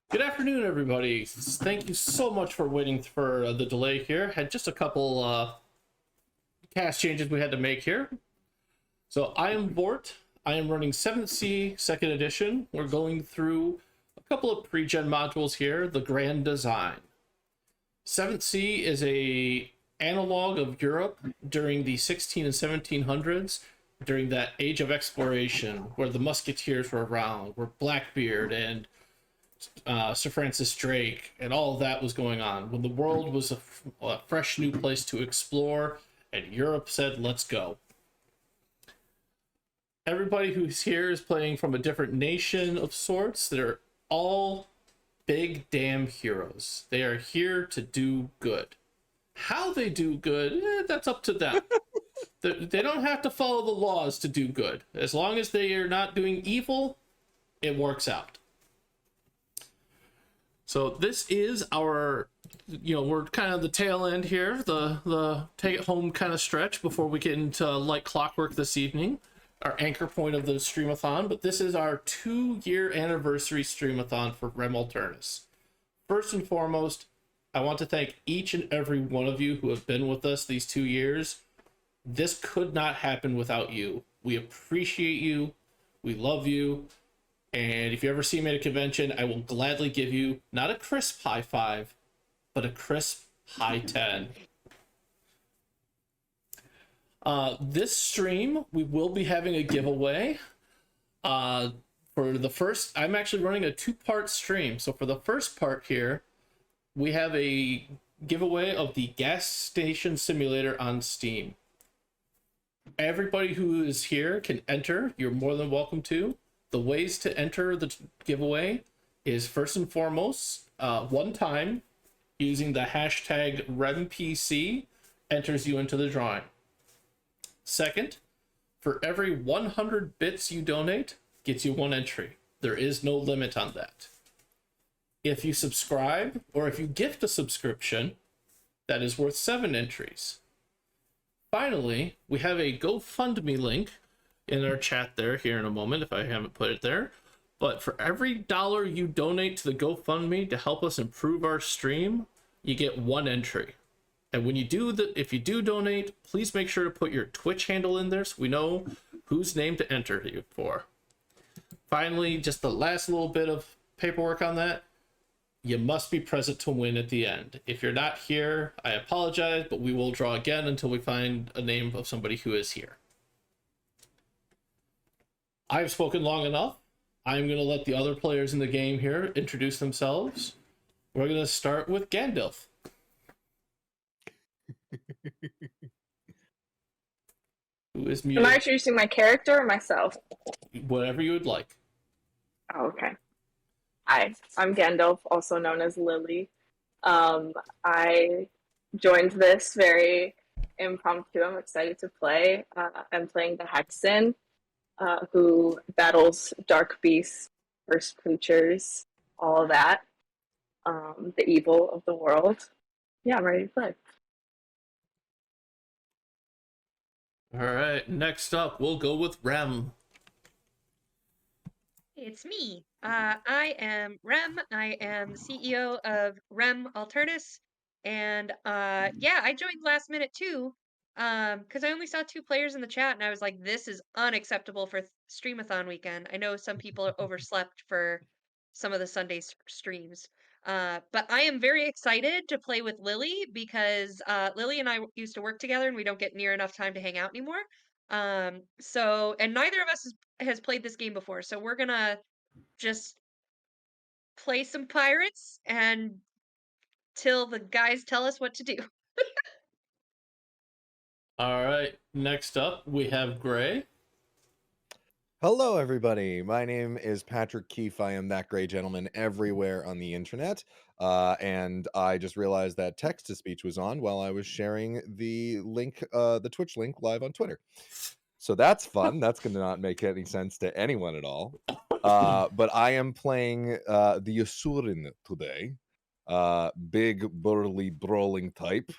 Good afternoon, everybody. Thank you so much for waiting for the delay here. Had just a couple cast changes we had to make here. So I am Vorrt. I am running 7th C 2nd edition. We're going through a couple of pre-gen modules here. The Grand Design. 7th C is a analog of Europe during the 16 and 1700s, during that age of exploration where the musketeers were around, where Blackbeard and Sir Francis Drake, and all of that was going on when the world was a fresh new place to explore, and Europe said, let's go. Everybody who's here is playing from a different nation of sorts. They're all big damn heroes. They are here to do good. How they do good, that's up to them. They don't have to follow the laws to do good. As long as they are not doing evil, it works out. So this is our, we're kind of the tail end here, the take it home kind of stretch before we get into like clockwork this evening, our anchor point of the Stream-A-Thon. But this is our 2-year anniversary Stream-A-Thon for Rem Gandlif. First and foremost, I want to thank each and every one of you who have been with us these 2 years. This could not happen without you. We appreciate you. We love you. And if you ever see me at a convention, I will gladly give you not a crisp high 5, but a crisp high 10. This stream, we will be having a giveaway. For the first, I'm actually running a 2-part stream. So for the first part here, we have a giveaway of the gas station simulator on Steam. Everybody who is here can enter. You're more than welcome to. The ways to enter the giveaway is first and foremost, one time using the hashtag RemPC enters you into the drawing. Second, for every 100 bits you donate, gets you 1 entry. There is no limit on that. If you subscribe, or if you gift a subscription, that is worth 7 entries. Finally, we have a GoFundMe link in our chat there here in a moment if I haven't put it there. But for every dollar you donate to the GoFundMe to help us improve our stream, you get 1 entry. And when you do if you do donate, please make sure to put your Twitch handle in there so we know whose name to enter you for. Finally, just the last little bit of paperwork on that. You must be present to win at the end. If you're not here, I apologize, but we will draw again until we find a name of somebody who is here. I've spoken long enough. I'm going to let the other players in the game here introduce themselves. We're going to start with Gandalf. Who is muted. Am I introducing my character or myself? Whatever you would like. Oh, okay. Hi, I'm Gandalf, also known as Lily. I joined this very impromptu. I'm excited to play. I'm playing the Hexen, who battles dark beasts, first creatures, all of that. The evil of the world. Yeah, I'm ready to play. All right, next up, we'll go with Rem. It's me. I am Rem. I am the CEO of Rem Alternus. And yeah, I joined last minute too. Because I only saw 2 players in the chat and I was like, this is unacceptable for Stream-A-Thon weekend. I know some people overslept for some of the Sunday streams. But I am very excited to play with Lily because Lily and I used to work together and we don't get near enough time to hang out anymore. And neither of us has played this game before, so we're gonna just play some pirates and till the guys tell us what to do. All right, next up, we have Gray. Hello, everybody. My name is Patrick Keefe. I am that gray gentleman everywhere on the internet. And I just realized that text-to-speech was on while I was sharing the link, the Twitch link live on Twitter. So that's fun. That's going to not make any sense to anyone at all. But I am playing the Yasurin today. Big, burly, brawling type.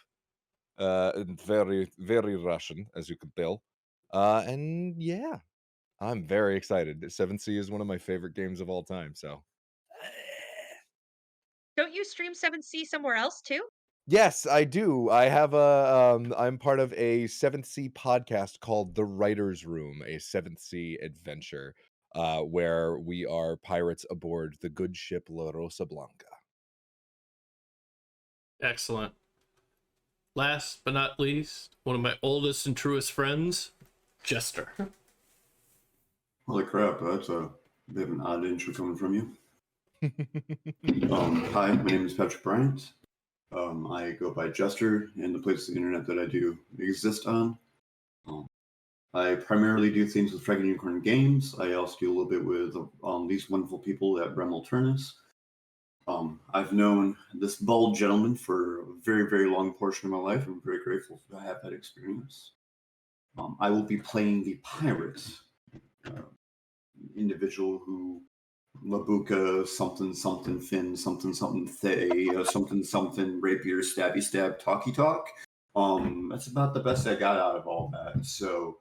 Very, very Russian, as you could tell. And yeah. I'm very excited. 7C is one of my favorite games of all time, so Don't you stream 7C somewhere else too? Yes, I do. I have I'm part of a 7th Sea podcast called The Writer's Room, a 7th Sea adventure, where we are pirates aboard the good ship La Rosa Blanca. Excellent. Last but not least, one of my oldest and truest friends, Jester. Holy crap, that's a bit of an odd intro coming from you. Hi, my name is Patrick Bryant. I go by Jester, and the places on the internet that I do exist on. I primarily do things with Dragon Unicorn Games. I also do a little bit with these wonderful people at Rem Gandlif. I've known this bald gentleman for a very, very long portion of my life. I'm very grateful to have that experience. I will be playing the pirate individual who Labuka something something Finn something something Thay something something rapier stabby stab talky talk. That's about the best I got out of all that. So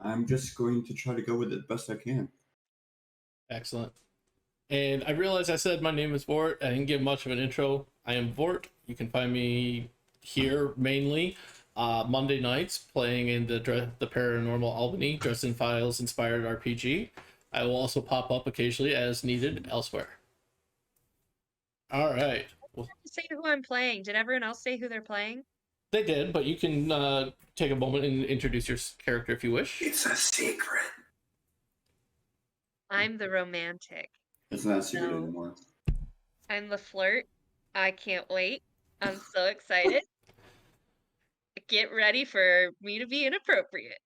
I'm just going to try to go with it the best I can. Excellent. And I realized I said my name is Vorrt. I didn't give much of an intro. I am Vorrt. You can find me here mainly Monday nights playing in the Paranormal Albany Dresden Files inspired RPG. I will also pop up occasionally as needed elsewhere. All right. Well, Say who I'm playing. Did everyone else say who they're playing? they did, but you can take a moment and introduce your character if you wish. It's a secret. I'm the romantic. It's not a secret No. anymore. I'm the flirt. I can't wait. I'm so excited. Get ready for me to be inappropriate.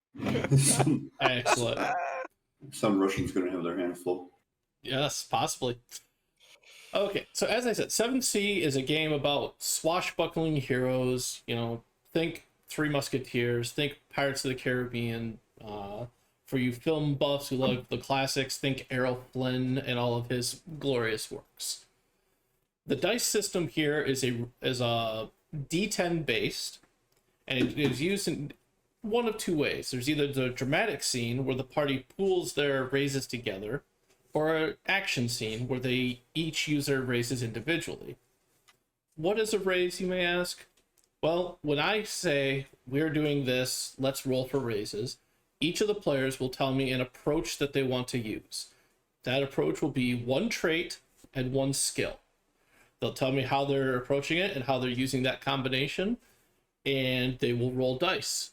Excellent. Some Russian's going to have their hands full. Yes, possibly. Okay, so as I said, 7C is a game about swashbuckling heroes. You know, think Three Musketeers, think Pirates of the Caribbean. For you film buffs who like the classics, think Errol Flynn and all of his glorious works. The dice system here is a D10 based, and it is used in one of two ways. There's either the dramatic scene where the party pools their raises together, or an action scene where they each use their raises individually. What is a raise, you may ask? Well, when I say we're doing this, let's roll for raises, each of the players will tell me an approach that they want to use. That approach will be one trait and one skill. They'll tell me how they're approaching it and how they're using that combination, and they will roll dice.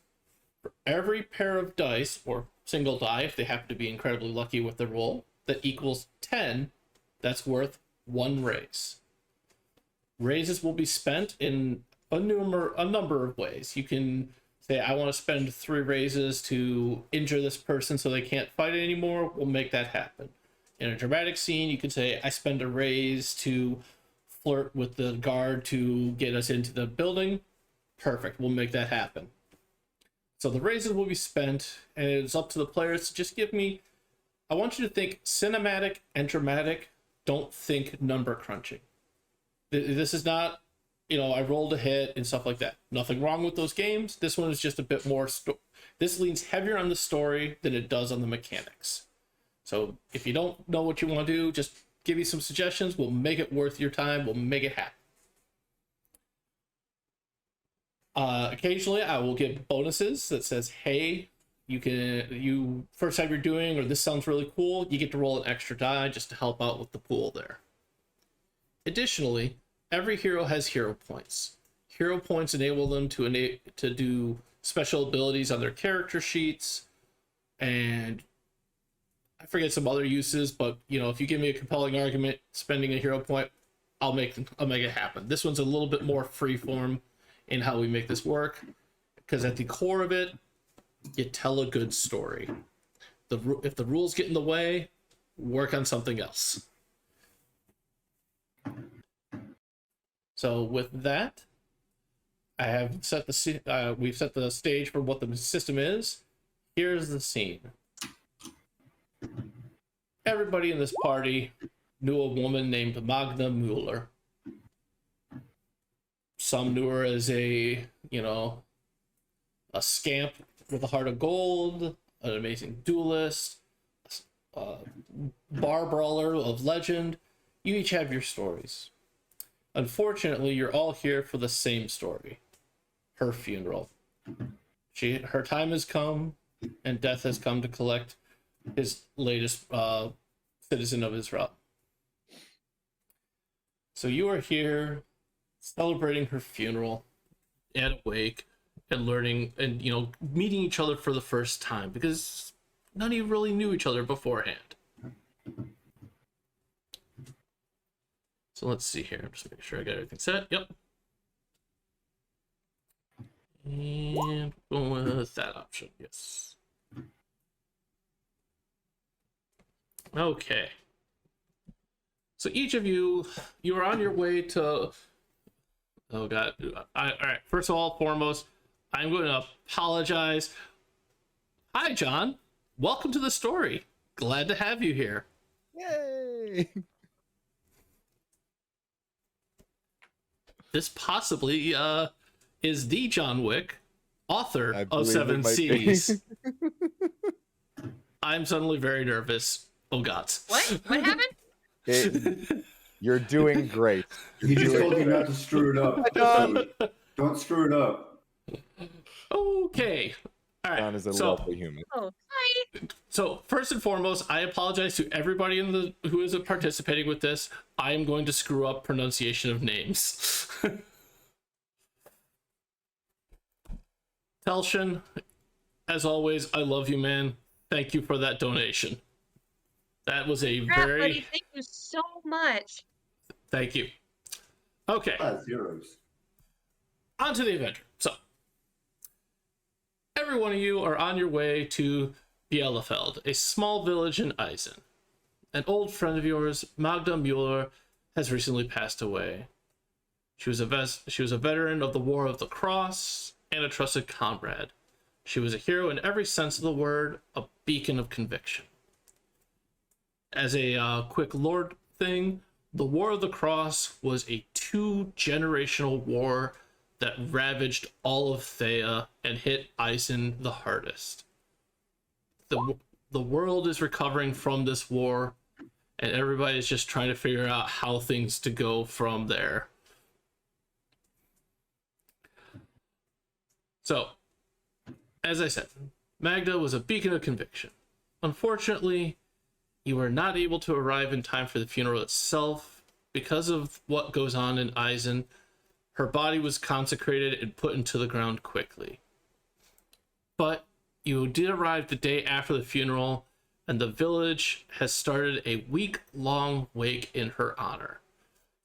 For every pair of dice, or single die if they happen to be incredibly lucky with the roll, that equals 10, that's worth one raise. Raises will be spent in a number of ways. You can say, I want to spend 3 raises to injure this person so they can't fight anymore. We'll make that happen. In a dramatic scene, you could say, I spend a raise to flirt with the guard to get us into the building. Perfect, we'll make that happen. So the raises will be spent, and it's up to the players to just give me, I want you to think cinematic and dramatic. Don't think number crunching. This is not, I rolled a hit and stuff like that. Nothing wrong with those games. This one is just a bit more, this leans heavier on the story than it does on the mechanics. So if you don't know what you want to do, just give me some suggestions. We'll make it worth your time. We'll make it happen. Occasionally I will give bonuses that says, hey, you first time you're doing, or this sounds really cool, you get to roll an extra die just to help out with the pool there. Additionally, every hero has hero points. Hero points enable them to do special abilities on their character sheets, and I forget some other uses, but if you give me a compelling argument spending a hero point, I'll make it happen. This one's a little bit more freeform in how we make this work, because at the core of it, you tell a good story. If the rules get in the way, work on something else. So with that, I have we've set the stage for what the system is. Here's the scene. Everybody in this party knew a woman named Magna Mueller. Some knew her as a scamp with a heart of gold, an amazing duelist, bar brawler of legend. You each have your stories. Unfortunately, you're all here for the same story. Her funeral. Her time has come, and death has come to collect his latest citizen of his realm. So you are here celebrating her funeral at a wake and learning and, you know, meeting each other for the first time because none of you really knew each other beforehand. So let's see here. I'm just making sure I got everything set. Yep. And going with that option. Yes. Okay. So each of you are on your way to... Oh, God. All right. First of all, foremost, I'm going to apologize. Hi, John. Welcome to the story. Glad to have you here. Yay! This possibly is the John Wick, author I of believe it Seven might be. Seas. I'm suddenly very nervous. Oh, God. What? What happened? You're doing great. He just told you not to screw it up. John. So don't screw it up. Okay. All right. John is a so, lovely human. Oh, hi. So first and foremost, I apologize to everybody who is participating with this. I am going to screw up pronunciation of names. Telshin, as always, I love you, man. Thank you for that donation. That was a Crap, very... buddy, thank you so much. Thank you. Okay, Zeros. on to the adventure. So, every one of you are on your way to Bielefeld, a small village in Eisen. An old friend of yours, Magda Mueller, has recently passed away. She was a veteran of the War of the Cross and a trusted comrade. She was a hero in every sense of the word, a beacon of conviction. As a quick lore thing, the War of the Cross was a 2-generational war that ravaged all of Thea and hit Eisen the hardest. The world is recovering from this war, and everybody is just trying to figure out how things to go from there. So, as I said, Magda was a beacon of conviction. Unfortunately, you were not able to arrive in time for the funeral itself. Because of what goes on in Eisen, her body was consecrated and put into the ground quickly. But you did arrive the day after the funeral, and the village has started a week-long wake in her honor.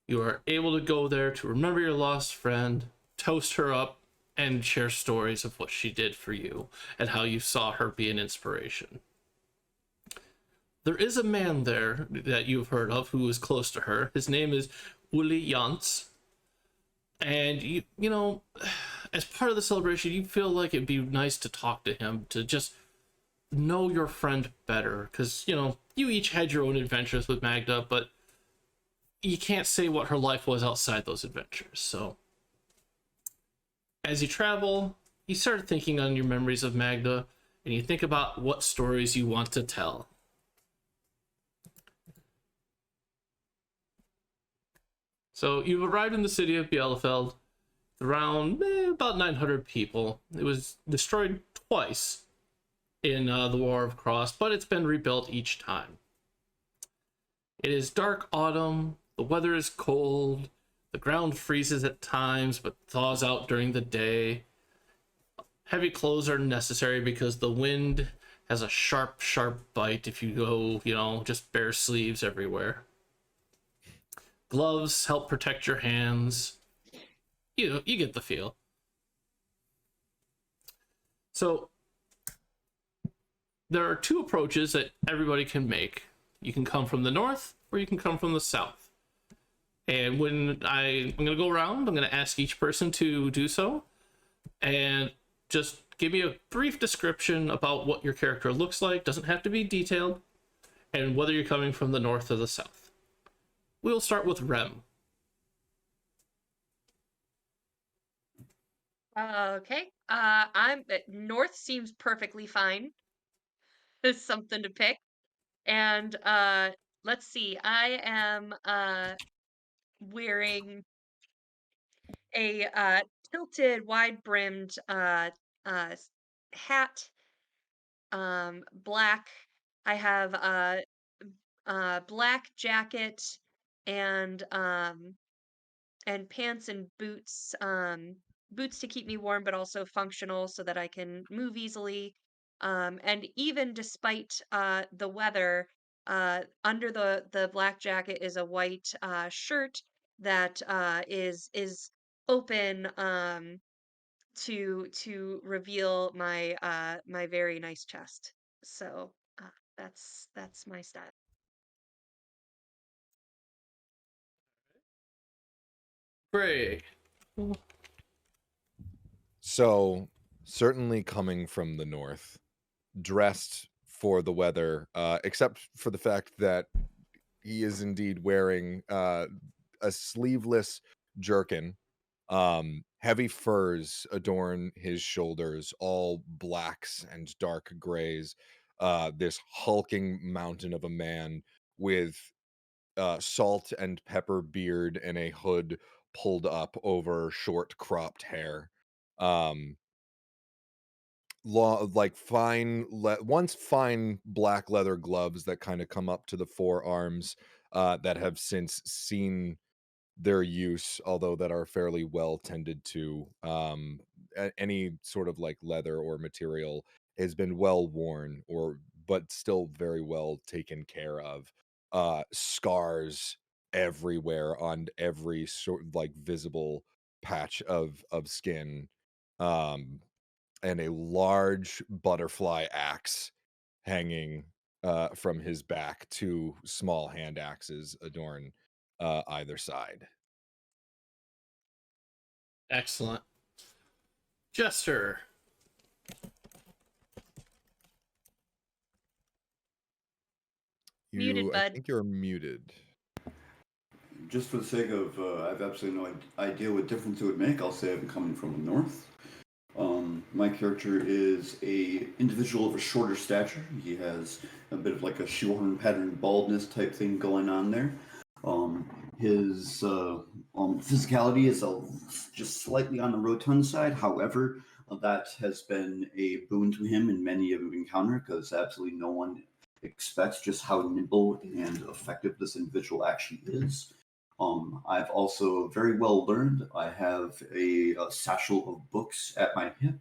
You are able to go there to remember your lost friend, toast her up, and share stories of what she did for you and how you saw her be an inspiration. There is a man there that you've heard of who is close to her. His name is Uli Jans. And, you know, as part of the celebration, you feel like it'd be nice to talk to him, to just know your friend better. Because, you know, you each had your own adventures with Magda, but you can't say what her life was outside those adventures. So, as you travel, you start thinking on your memories of Magda, and you think about what stories you want to tell. So you've arrived in the city of Bielefeld, around about 900 people. It was destroyed twice in the War of Cross, but it's been rebuilt each time. It is dark autumn, the weather is cold, the ground freezes at times but thaws out during the day. Heavy clothes are necessary because the wind has a sharp, sharp bite if you go, you know, just bare sleeves everywhere. Gloves help protect your hands. You get the feel. So there are two approaches that everybody can make. You can come from the north or you can come from the south. And when I'm going to go around, I'm going to ask each person to do so. And just give me a brief description about what your character looks like. Doesn't have to be detailed. And whether you're coming from the north or the south. We'll start with Rem. Okay. North seems perfectly fine. There's something to pick. And let's see. I am wearing a tilted, wide-brimmed hat, black. I have a black jacket and pants and boots. Boots to keep me warm, but also functional so that I can move easily. And even despite the weather, under the black jacket is a white shirt that is open to reveal my my very nice chest. So that's my style. Great. So, certainly coming from the north, dressed for the weather, except for the fact that he is indeed wearing a sleeveless jerkin. Heavy furs adorn his shoulders, all blacks and dark grays. This hulking mountain of a man with salt and pepper beard and a hood pulled up over short cropped hair. Um, like once fine black leather gloves that kind of come up to the forearms, that have since seen their use, although that are fairly well tended to. Any sort of like leather or material has been well worn, or but still very well taken care of. Scars everywhere on every sort of like visible patch of skin. Um, and a large butterfly axe hanging from his back. Two small hand axes adorn either side. Excellent. Jester. Muted, I bud. think you're muted. Just for the sake of, I have absolutely no idea what difference it would make. I'll say I'm coming from the north. My character is a individual of a shorter stature. He has a bit of like a shoehorn pattern baldness type thing going on there. His physicality is just slightly on the rotund side. However, that has been a boon to him in many of encounter, because absolutely no one expects just how nimble and effective this individual actually is. I've also very well learned. I have a satchel of books at my hip,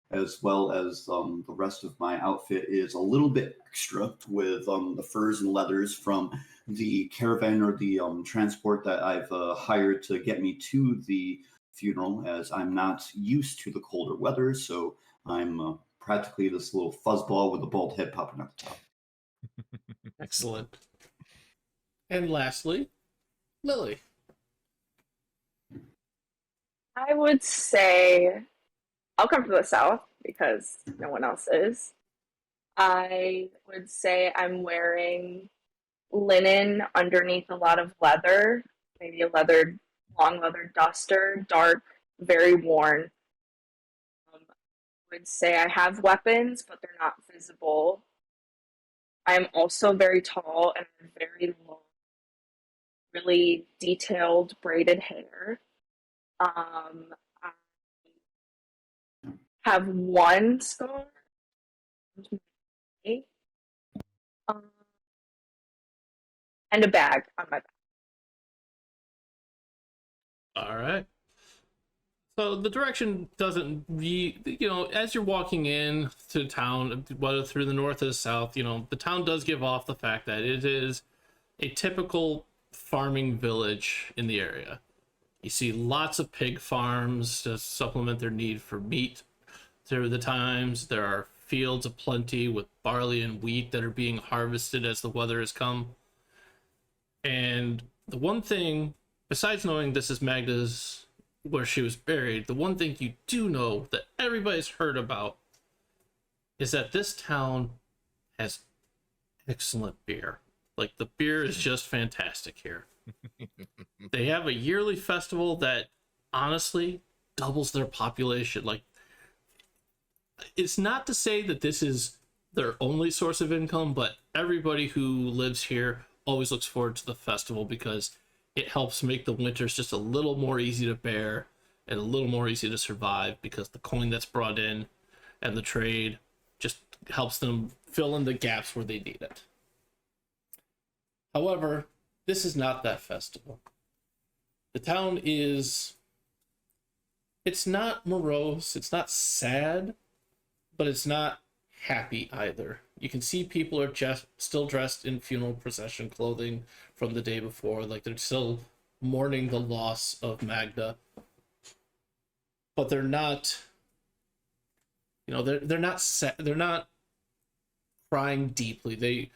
as well as the rest of my outfit is a little bit extra with the furs and leathers from the caravan or the transport that I've hired to get me to the funeral, as I'm not used to the colder weather. So I'm practically this little fuzzball with a bald head popping out the top. Excellent. And lastly, Lily. I would say I'll come from the south because no one else is. I would say I'm wearing linen underneath a lot of leather, maybe a long leather duster, dark, very worn. I would say I have weapons, but they're not visible. I'm also very tall and very long, really detailed braided hair. I have one scar, um, and a bag on my back. All right. So the direction doesn't as you're walking in to town, whether through the north or the south, the town does give off the fact that it is a typical farming village in the area. You see lots of pig farms to supplement their need for meat through the times. There are fields of plenty with barley and wheat that are being harvested as the weather has come. And the one thing, besides knowing this is Magda's, where she was buried, the one thing you do know that everybody's heard about is that this town has excellent beer. Like, the beer is just fantastic here. They have a yearly festival that honestly doubles their population. Like, it's not to say that this is their only source of income, but everybody who lives here always looks forward to the festival because it helps make the winters just a little more easy to bear. and a little more easy to survive because the coin that's brought in and the trade just helps them fill in the gaps where they need it. However, this is not that festival. The town is, it's not morose, it's not sad, but it's not happy either. You can see people are just still dressed in funeral procession clothing from the day before, like they're still mourning the loss of Magda. But they're not, you know, they're not sad, they're not crying deeply.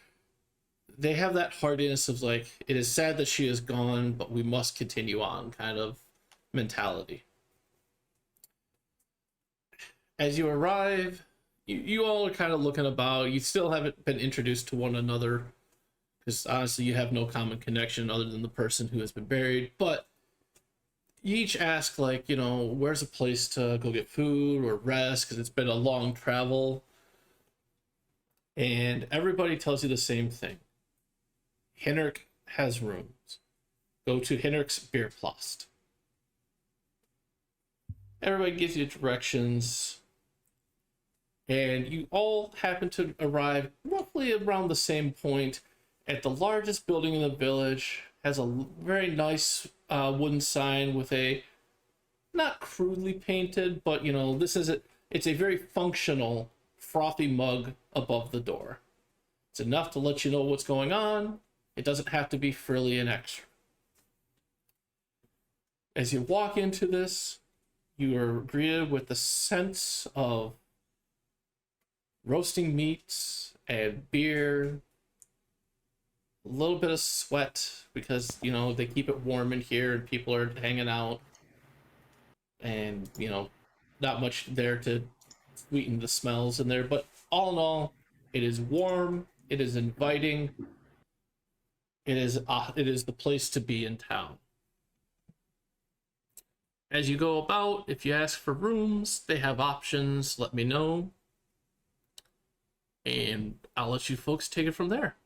They have that hardiness of like, it is sad that she is gone, but we must continue on kind of mentality. As you arrive, you all are kind of looking about. You still haven't been introduced to one another because honestly you have no common connection other than the person who has been buried. But you each ask, like, you know, where's a place to go get food or rest because it's been a long travel. And everybody tells you the same thing. Hinnerk has rooms. Go to Hinnerk's Beer Plast. Everybody gives you directions. And you all happen to arrive roughly around the same point at the largest building in the village. Has a very nice wooden sign with a, not crudely painted, but you know, it's a very functional frothy mug above the door. It's enough to let you know what's going on. It doesn't have to be frilly and extra. As you walk into this, you are greeted with the sense of roasting meats and beer, a little bit of sweat because, you know, they keep it warm in here and people are hanging out, and, you know, not much there to sweeten the smells in there. But all in all, it is warm, it is inviting, it is the place to be in town. As you go about, if you ask for rooms, they have options, let me know. And I'll let you folks take it from there.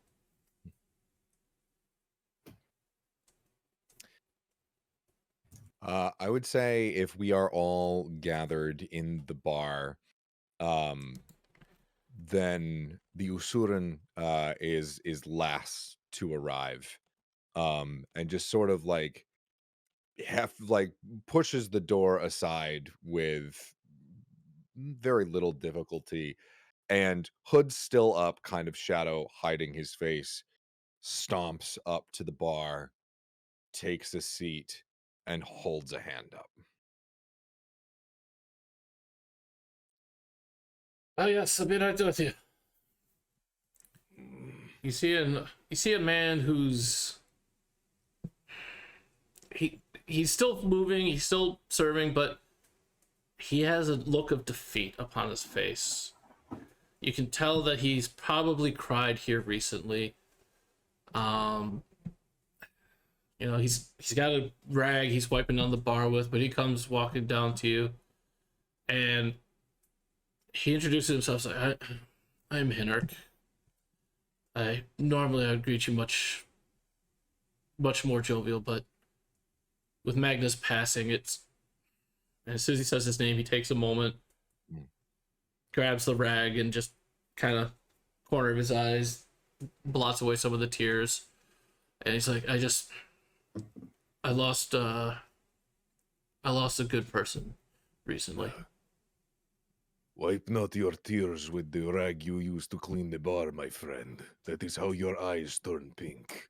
I would say if we are all gathered in the bar, then the Usuran is last to arrive, and just sort of like pushes the door aside with very little difficulty, and hood still up, kind of shadow hiding his face, stomps up to the bar, takes a seat, and holds a hand up. Oh yes, I'll be right with you. You see a man who's he's still moving, he's still serving, but he has a look of defeat upon his face. You can tell that he's probably cried here recently. You know, he's got a rag he's wiping down the bar with, but he comes walking down to you, and he introduces himself like, I'm Hinnerk. Normally I'd greet you much more jovial, but with Magnus passing, and as soon as he says his name, he takes a moment, grabs the rag, and just kind of corner of his eyes blots away some of the tears, and he's like, I lost a good person recently. Wipe not your tears with the rag you used to clean the bar, my friend. That is how your eyes turn pink.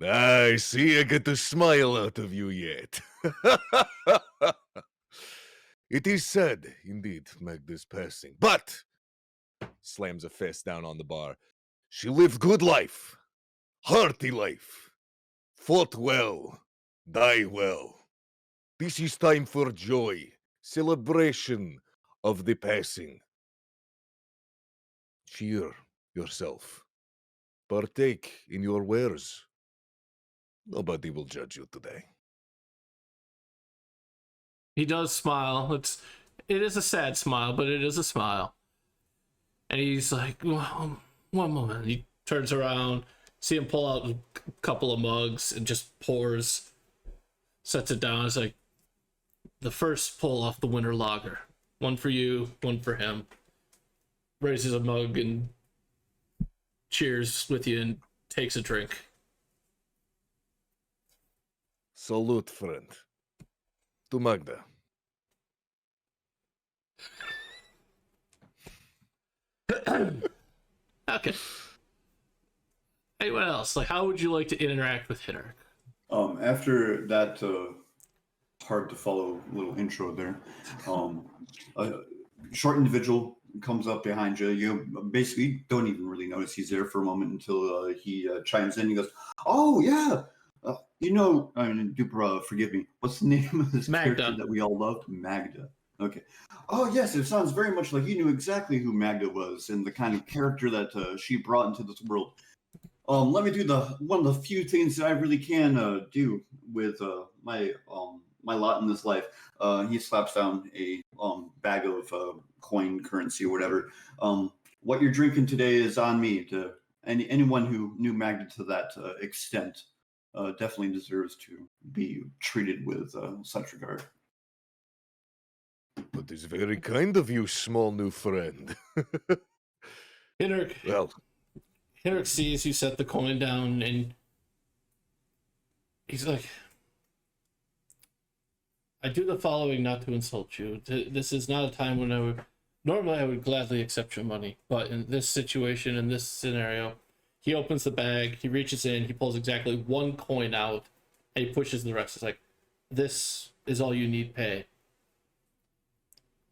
I see I get a smile out of you yet. It is sad, indeed, Magda's passing. But, slams a fist down on the bar, she lived good life. Hearty life. Fought well. Die well. This is time for joy, celebration of the passing. Cheer yourself. Partake in your wares. Nobody will judge you today. He does smile. It is a sad smile, but it is a smile. And he's like, well, one moment. He turns around, see him pull out a couple of mugs and just pours sets it down. It's like the first pull off the winter lager. One for you, one for him. Raises a mug and cheers with you and takes a drink. Salute, friend. To Magda. Okay. Anyone else? Like, how would you like to interact with Hitter? After that hard to follow little intro there, a short individual comes up behind you. You basically don't even really notice he's there for a moment until he chimes in. He goes, "Oh yeah, I mean, Dupra, forgive me. What's the name of this Magda. character that we all loved? Magda. Okay. Oh yes, it sounds very much like you knew exactly who Magda was and the kind of character that she brought into this world. Let me do one of the few things that I really can do with my lot in this life." He slaps down a bag of coin currency or whatever. What you're drinking today is on me. To anyone who knew Magda to that extent definitely deserves to be treated with such regard. That is very kind of you, small new friend. Hitter Well, sees you set the coin down and he's like, I do the following not to insult you. This is not a time when normally I would gladly accept your money, but in this situation, in this scenario, he opens the bag, he reaches in, he pulls exactly one coin out, and he pushes the rest. It's like, this is all you need pay.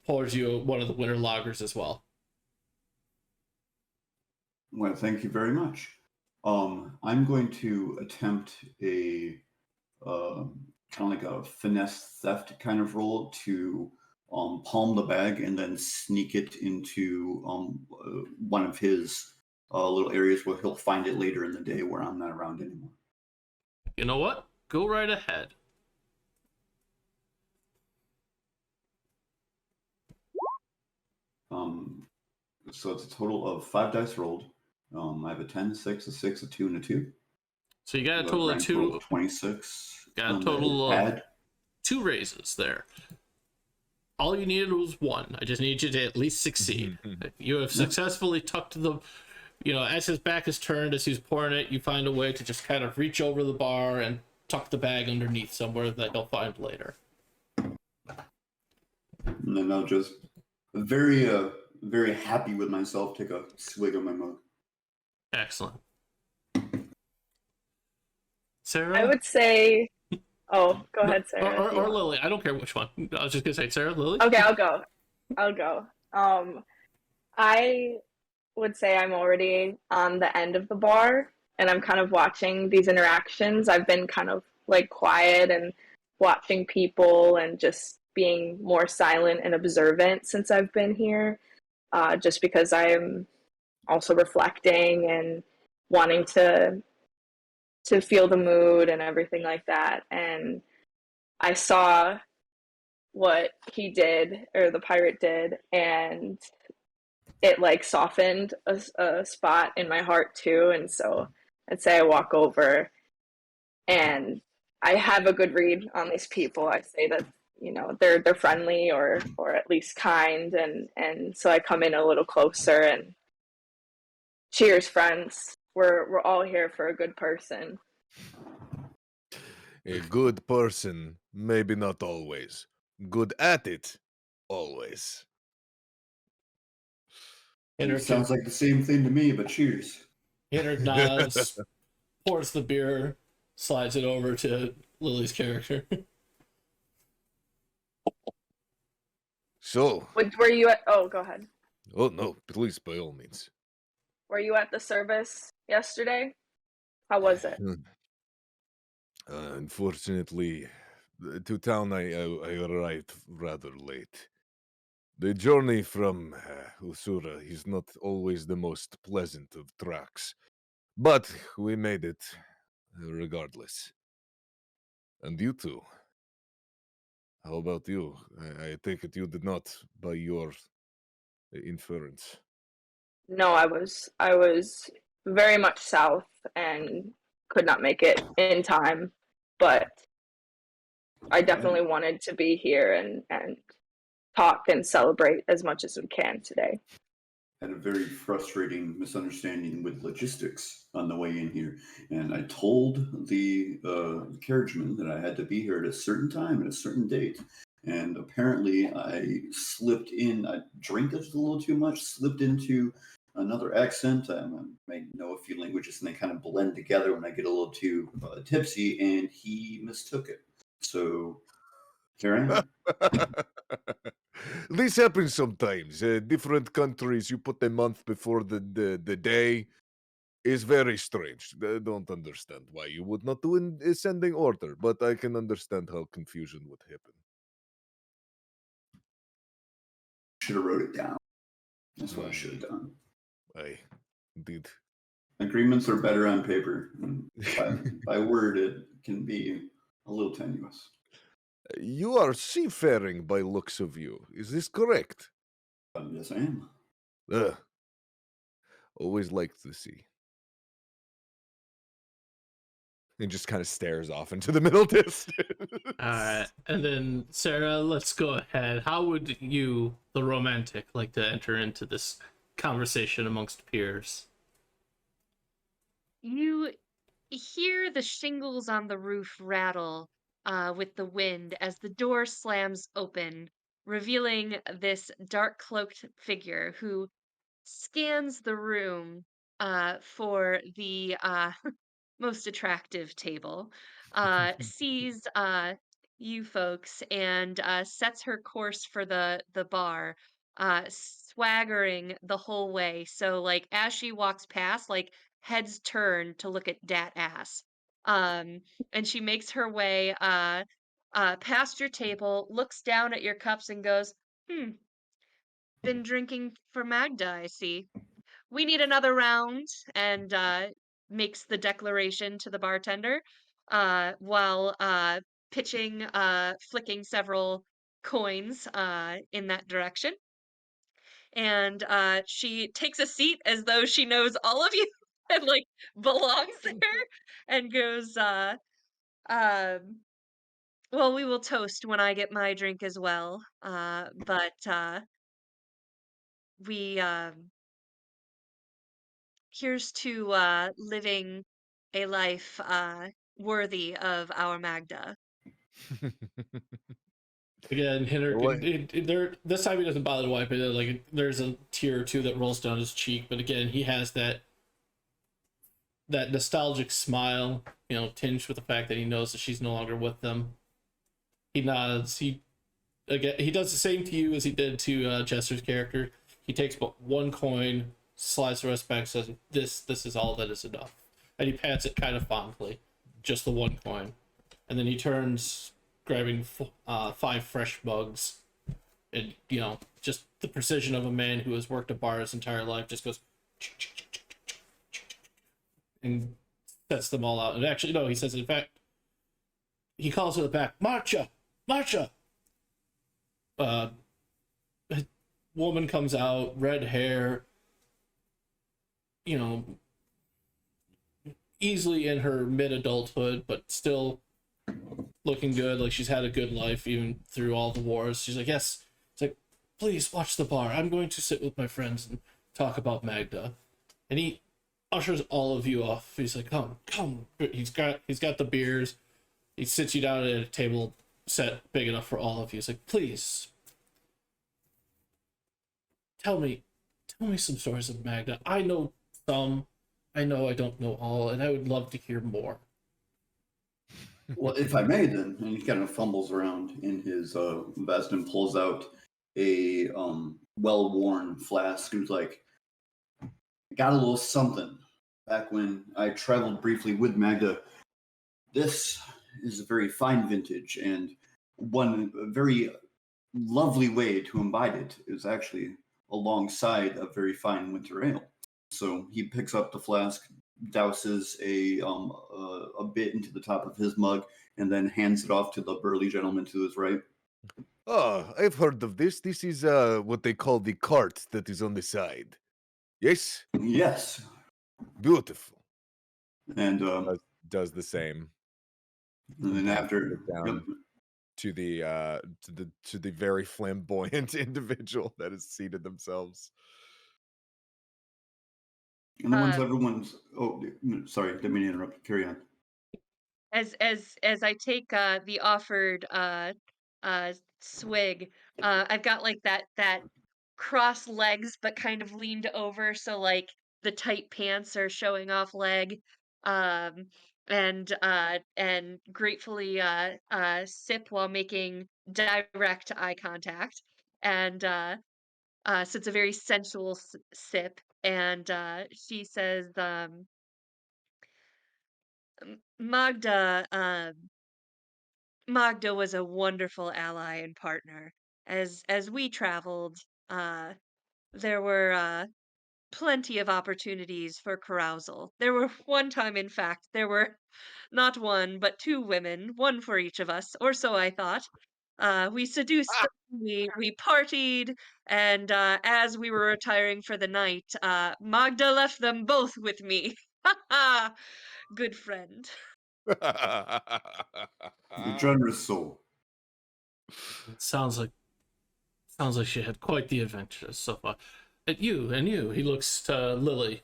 Pours you one of the winter lagers as well. Well, thank you very much. I'm going to attempt a kind of like a finesse theft kind of roll to palm the bag and then sneak it into one of his little areas where he'll find it later in the day where I'm not around anymore. You know what? Go right ahead. So it's a total of 5 dice rolled. I have a 10, 6, a 6, a 2, and a 2. So you got a total of Total two. of 26. Got a total of Add. 2 raises there. All you needed was 1. I just need you to at least succeed. You have successfully tucked the, as his back is turned, as he's pouring it, you find a way to just kind of reach over the bar and tuck the bag underneath somewhere that he'll find later. And then I'll just very, very happy with myself take a swig of my mug. Excellent. Sarah? I would say. Oh, go ahead, Sarah. Or Lily. I don't care which one. I was just gonna say Sarah, Lily. Okay, I'll go. I would say I'm already on the end of the bar, and I'm kind of watching these interactions. I've been kind of like quiet and watching people and just being more silent and observant since I've been here, just because I'm also reflecting and wanting to feel the mood and everything like that. And I saw what he did, or the pirate did, and it like softened a spot in my heart too. And so I'd say I walk over and I have a good read on these people. I say that, they're friendly or at least kind, and so I come in a little closer and cheers, friends. We're all here for a good person. a good person, maybe not always. Good at it, always. Hitter Sounds like the same thing to me, but cheers. Hitter nods, pours the beer, slides it over to Lily's character. So, Were you at? Oh, go ahead. oh no, please, by all means. Were you at the service yesterday? How was it? Unfortunately, to town I arrived rather late. The journey from Usura is not always the most pleasant of tracks, but we made it regardless. And you two? How about you? I take it you did not, by your inference. No, I was very much south and could not make it in time, but I definitely wanted to be here and talk and celebrate as much as we can today. Had a very frustrating misunderstanding with logistics on the way in here, and I told the carriageman that I had to be here at a certain time at a certain date. And apparently, I slipped in. I drank just a little too much, slipped into another accent. I know a few languages, and they kind of blend together when I get a little too tipsy, and he mistook it. So here I am. This happens sometimes. Different countries, you put a month before the day. Is very strange. I don't understand why you would not do an ascending order, but I can understand how confusion would happen. Should have wrote it down. That's what I should have done. Aye, indeed. Agreements are better on paper. By word, it can be a little tenuous. You are seafaring by looks of you. Is this correct? Yes, I am. Ugh. Always liked the sea. And just kind of stares off into the middle distance. All right, and then Sarah, let's go ahead. How would you, the romantic, like to enter into this conversation amongst peers? You hear the shingles on the roof rattle with the wind as the door slams open, revealing this dark cloaked figure who scans the room for the most attractive table, sees you folks and sets her course for the bar, swaggering the whole way. So like as she walks past, like heads turn to look at dat ass. And she makes her way past your table, looks down at your cups and goes, been drinking for Magda, I see. We need another round, and makes the declaration to the bartender while flicking several coins in that direction. And she takes a seat as though she knows all of you and like belongs there and goes, well, we will toast when I get my drink as well. But we here's to living a life worthy of our Magda. Again, Hinder, What? this time he doesn't bother to wipe it. Like there's a tear or two that rolls down his cheek, but again, he has that nostalgic smile, tinged with the fact that he knows that she's no longer with them. He nods. He does the same to you as he did to Jester's character. He takes but one coin, slides the rest back, says, "This is all that is enough," and he pats it kind of fondly, just the one coin, and then he turns, grabbing 5 fresh mugs, and just the precision of a man who has worked a bar his entire life, just goes and sets them all out. And actually, no, he says, in fact, he calls to the back, "Marcha, Marcha." A woman comes out, red hair, easily in her mid-adulthood, but still looking good, like she's had a good life even through all the wars. She's like, "Yes." It's like, "Please watch the bar. I'm going to sit with my friends and talk about Magda." And he ushers all of you off. He's like, "Come." He's got the beers. He sits you down at a table set big enough for all of you. He's like, "Please, tell me some stories of Magda. I know some. I know I don't know all, and I would love to hear more." Well, if I may, then, and he kind of fumbles around in his vest and pulls out a well-worn flask and is like, "Got a little something back when I traveled briefly with Magda. This is a very fine vintage, and one very lovely way to imbibe it is actually alongside a very fine winter ale." So he picks up the flask, douses a bit into the top of his mug, and then hands it off to the burly gentleman to his right. Oh, I've heard of this. This is what they call the cart that is on the side. Yes? Yes, Beautiful. and Does the same. and then after, Put it down. yep, to the very flamboyant individual that has seated themselves. And then once Uh, everyone's sorry, didn't mean to interrupt. Carry on. as I take the offered swig, I've got like that cross legs but kind of leaned over, so like the tight pants are showing off leg. Um and gratefully sip while making direct eye contact. And so it's a very sensual sip. And she says, Magda, Magda was a wonderful ally and partner. As we traveled, there were plenty of opportunities for carousal. There were one time, in fact, there were not one but two women, one for each of us, or so I thought. We seduced them, we partied, and as we were retiring for the night, Magda left them both with me. Ha ha! Good friend. You generous soul. It sounds like she had quite the adventure so far. And you. He looks to Lily.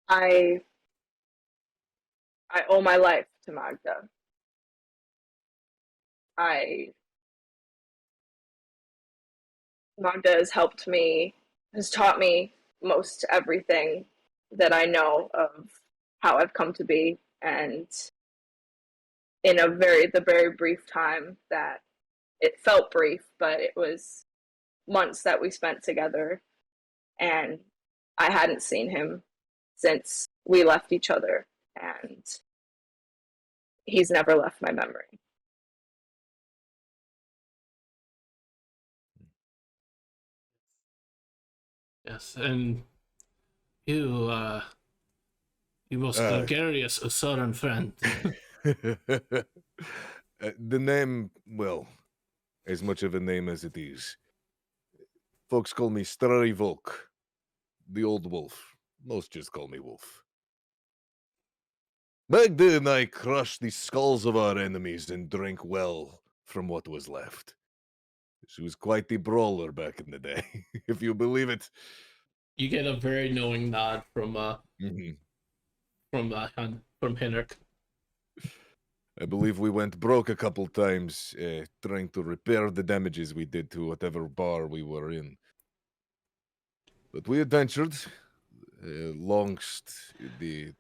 I owe my life to Magda. Magda has taught me most everything that I know of how I've come to be, and in the very brief time that it felt brief, but it was months that we spent together, and I hadn't seen him since we left each other, and he's never left my memory. Yes, and you most gregarious Usoran friend. The name, well, as much of a name as it is. Folks call me Strari Volk, the old wolf. Most just call me Wolf. Magda and I crushed the skulls of our enemies and drank well from what was left. She was quite the brawler back in the day, if you believe it. You get a very knowing nod from Mhm. from Henrik. I believe we went broke a couple times trying to repair the damages we did to whatever bar we were in. But we adventured longst the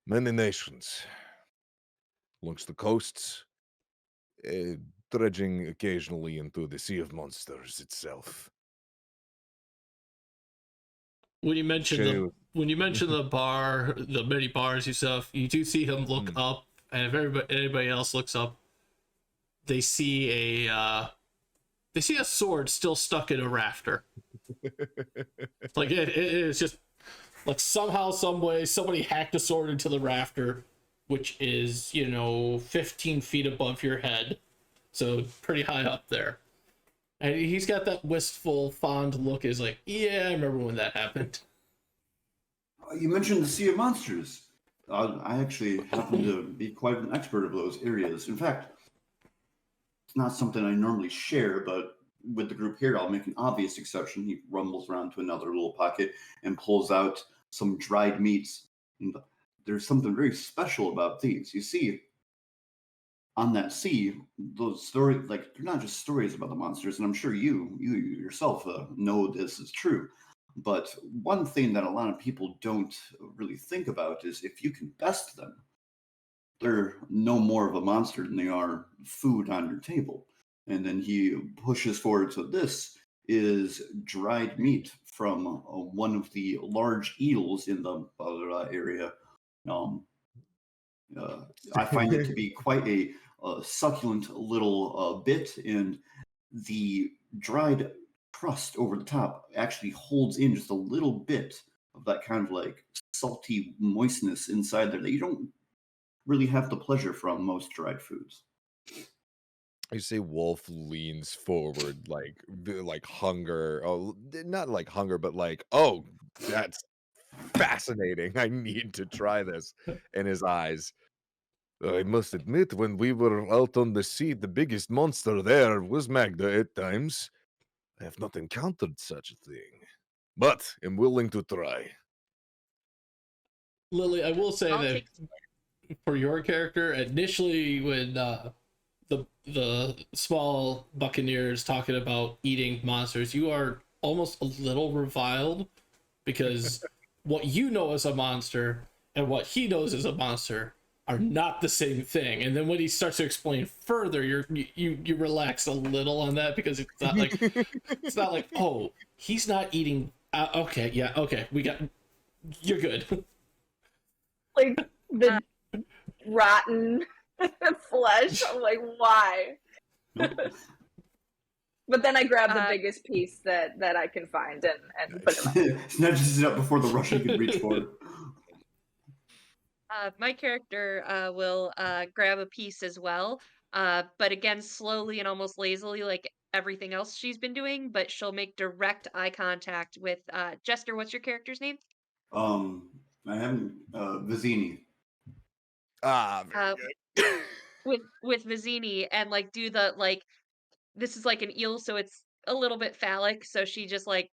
many nations, longst the coasts, dredging occasionally into the Sea of Monsters itself. When you mention Shame. the bar, the many bars you stuff, you do see him look up, and if anybody else looks up, they see a sword still stuck in a rafter. Like it is just like somehow, some way, somebody hacked a sword into the rafter, which is 15 feet above your head, so pretty high up there. And he's got that wistful, fond look. Is like, yeah, I remember when that happened. You mentioned the Sea of Monsters. I actually happen to be quite an expert of those areas. In fact, it's not something I normally share, but with the group here, I'll make an obvious exception. He rumbles around to another little pocket and pulls out some dried meats. And there's something very special about these. You see, on that sea, those stories, like, they're not just stories about the monsters, and I'm sure you yourself know this is true. But one thing that a lot of people don't really think about is if you can best them, they're no more of a monster than they are food on your table. And then he pushes forward. So this is dried meat from one of the large eels in the area. I find it to be quite a succulent little bit, and the dried crust over the top actually holds in just a little bit of that kind of like salty moistness inside there that you don't really have the pleasure from most dried foods. You say Wolf leans forward, like hunger. Oh, not like hunger, but like, oh, that's fascinating. I need to try this in his eyes. I must admit, when we were out on the sea, the biggest monster there was Magda at times. I have not encountered such a thing, but am willing to try. Lily, I will say I'll that take. for your character, initially when the small buccaneers talking about eating monsters, you are almost a little reviled because what you know as a monster and what he knows as a monster are not the same thing. And then when he starts to explain further, you relax a little on that because it's not like, oh, he's not eating. Okay, yeah, okay, you're good. Like the rotten flesh. I'm like, why? But then I grab the biggest piece that I can find and put it in. Snatches it up before the Russian can reach for it. My character will grab a piece as well, but again, slowly and almost lazily, like everything else she's been doing. But she'll make direct eye contact with Jester. What's your character's name? I haven't Vizini. Very good. with Vizini, and like do the like. This is like an eel, so it's a little bit phallic. So she just like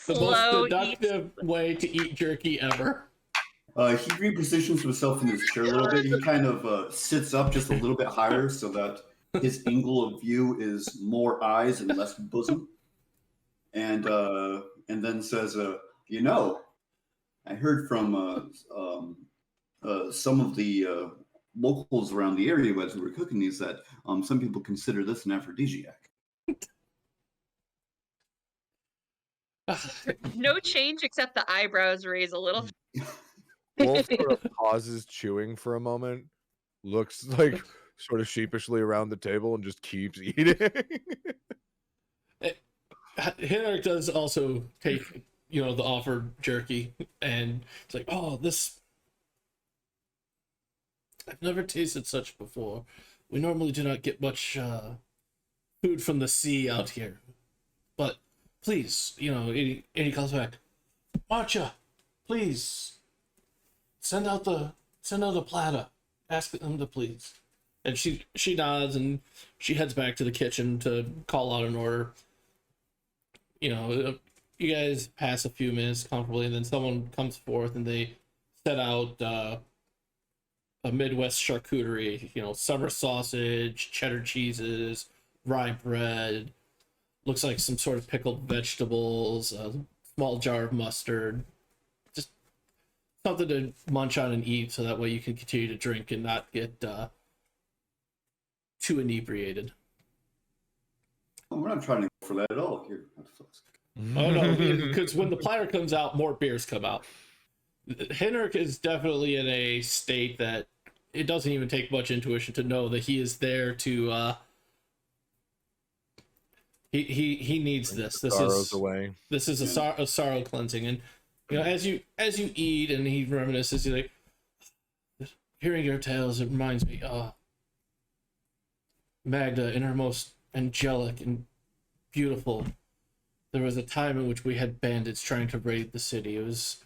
The most seductive way to eat jerky ever. He repositions himself in his chair a little bit. He kind of sits up just a little bit higher so that his angle of view is more eyes and less bosom. And then says, I heard from some of the locals around the area as we were cooking these that some people consider this an aphrodisiac. No change except the eyebrows raise a little. Wolf sort of pauses chewing for a moment, looks like sort of sheepishly around the table, and just keeps eating. Henrik does also take, the offered jerky, and it's like, oh, this... I've never tasted such before. We normally do not get much food from the sea out here. But please, and he calls back, Marcha, please, send out the platter. Ask them to please. And she nods and she heads back to the kitchen to call out an order. You guys pass a few minutes comfortably, and then someone comes forth and they set out a Midwest charcuterie. Summer sausage, cheddar cheeses, rye bread. Looks like some sort of pickled vegetables, a small jar of mustard. Just something to munch on and eat so that way you can continue to drink and not get too inebriated. Oh, we're not trying to go for that at all here. Oh no, because when the platter comes out, more beers come out. Henrik is definitely in a state that it doesn't even take much intuition to know that he is there to he needs this. This is a sorrow cleansing, and as you eat and he reminisces, he's like, hearing your tales, it reminds me, Magda in her most angelic and beautiful. There was a time in which we had bandits trying to raid the city. It was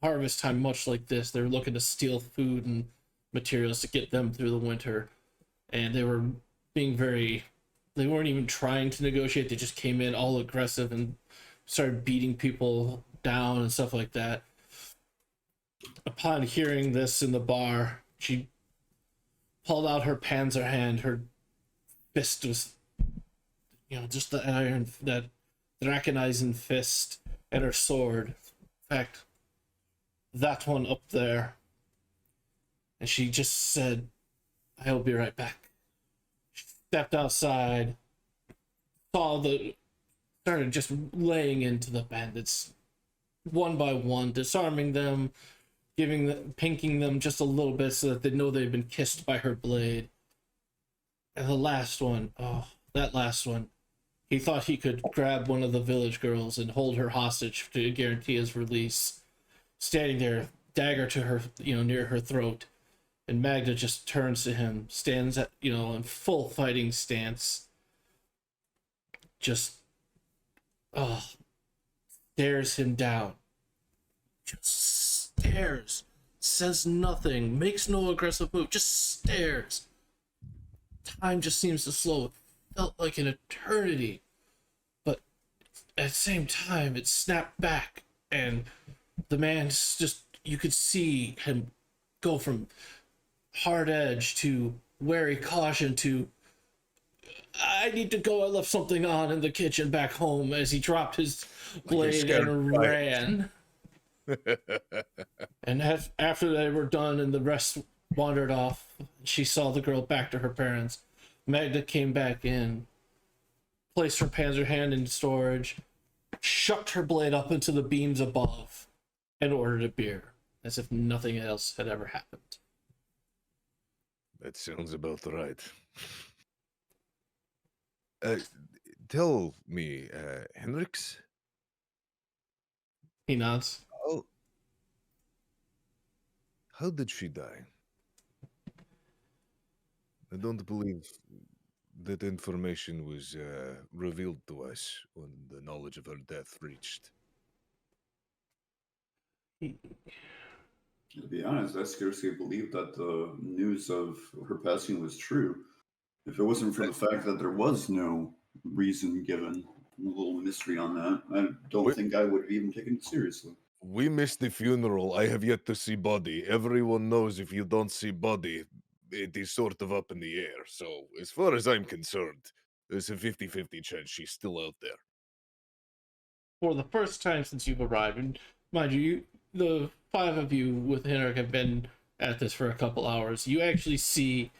harvest time, much like this. They were looking to steal food and materials to get them through the winter, and they were being they weren't even trying to negotiate. They just came in all aggressive and started beating people down and stuff like that. Upon hearing this in the bar, she pulled out her panzer hand. Her fist was, just the iron, that Drakenisen fist, and her sword. In fact, that one up there. And she just said, I'll be right back. She stepped outside, started just laying into the bandits one by one, disarming them, pinking them just a little bit so that they know they've been kissed by her blade. And the last one, that last one, he thought he could grab one of the village girls and hold her hostage to guarantee his release. Standing there, dagger to her, near her throat. And Magda just turns to him, stands at, in full fighting stance. Just, stares him down. just stares, says nothing, makes no aggressive move, just stares. Time just seems to slow. It felt like an eternity, but at the same time, it snapped back, and the man just, you could see him go from hard edge to wary caution to, I need to go, I left something on in the kitchen back home, as he dropped his blade scared and quiet. ran. And after they were done and the rest wandered off, she saw the girl back to her parents. Magda came back in, placed her panzer hand in storage, shucked her blade up into the beams above, and ordered a beer, as if nothing else had ever happened. That sounds about right. Tell me, Hendrix, He nods. how did she die? I don't believe that information was revealed to us when the knowledge of her death reached. To be honest, I scarcely believe that the news of her passing was true. If it wasn't for the fact that there was no reason given, a little mystery on that, I don't think I would have even taken it seriously. We missed the funeral. I have yet to see body. Everyone knows if you don't see body, it is sort of up in the air. So, as far as I'm concerned, there's a 50-50 chance she's still out there. For the first time since you've arrived, and mind you, the five of you with Henrik have been at this for a couple hours, you actually see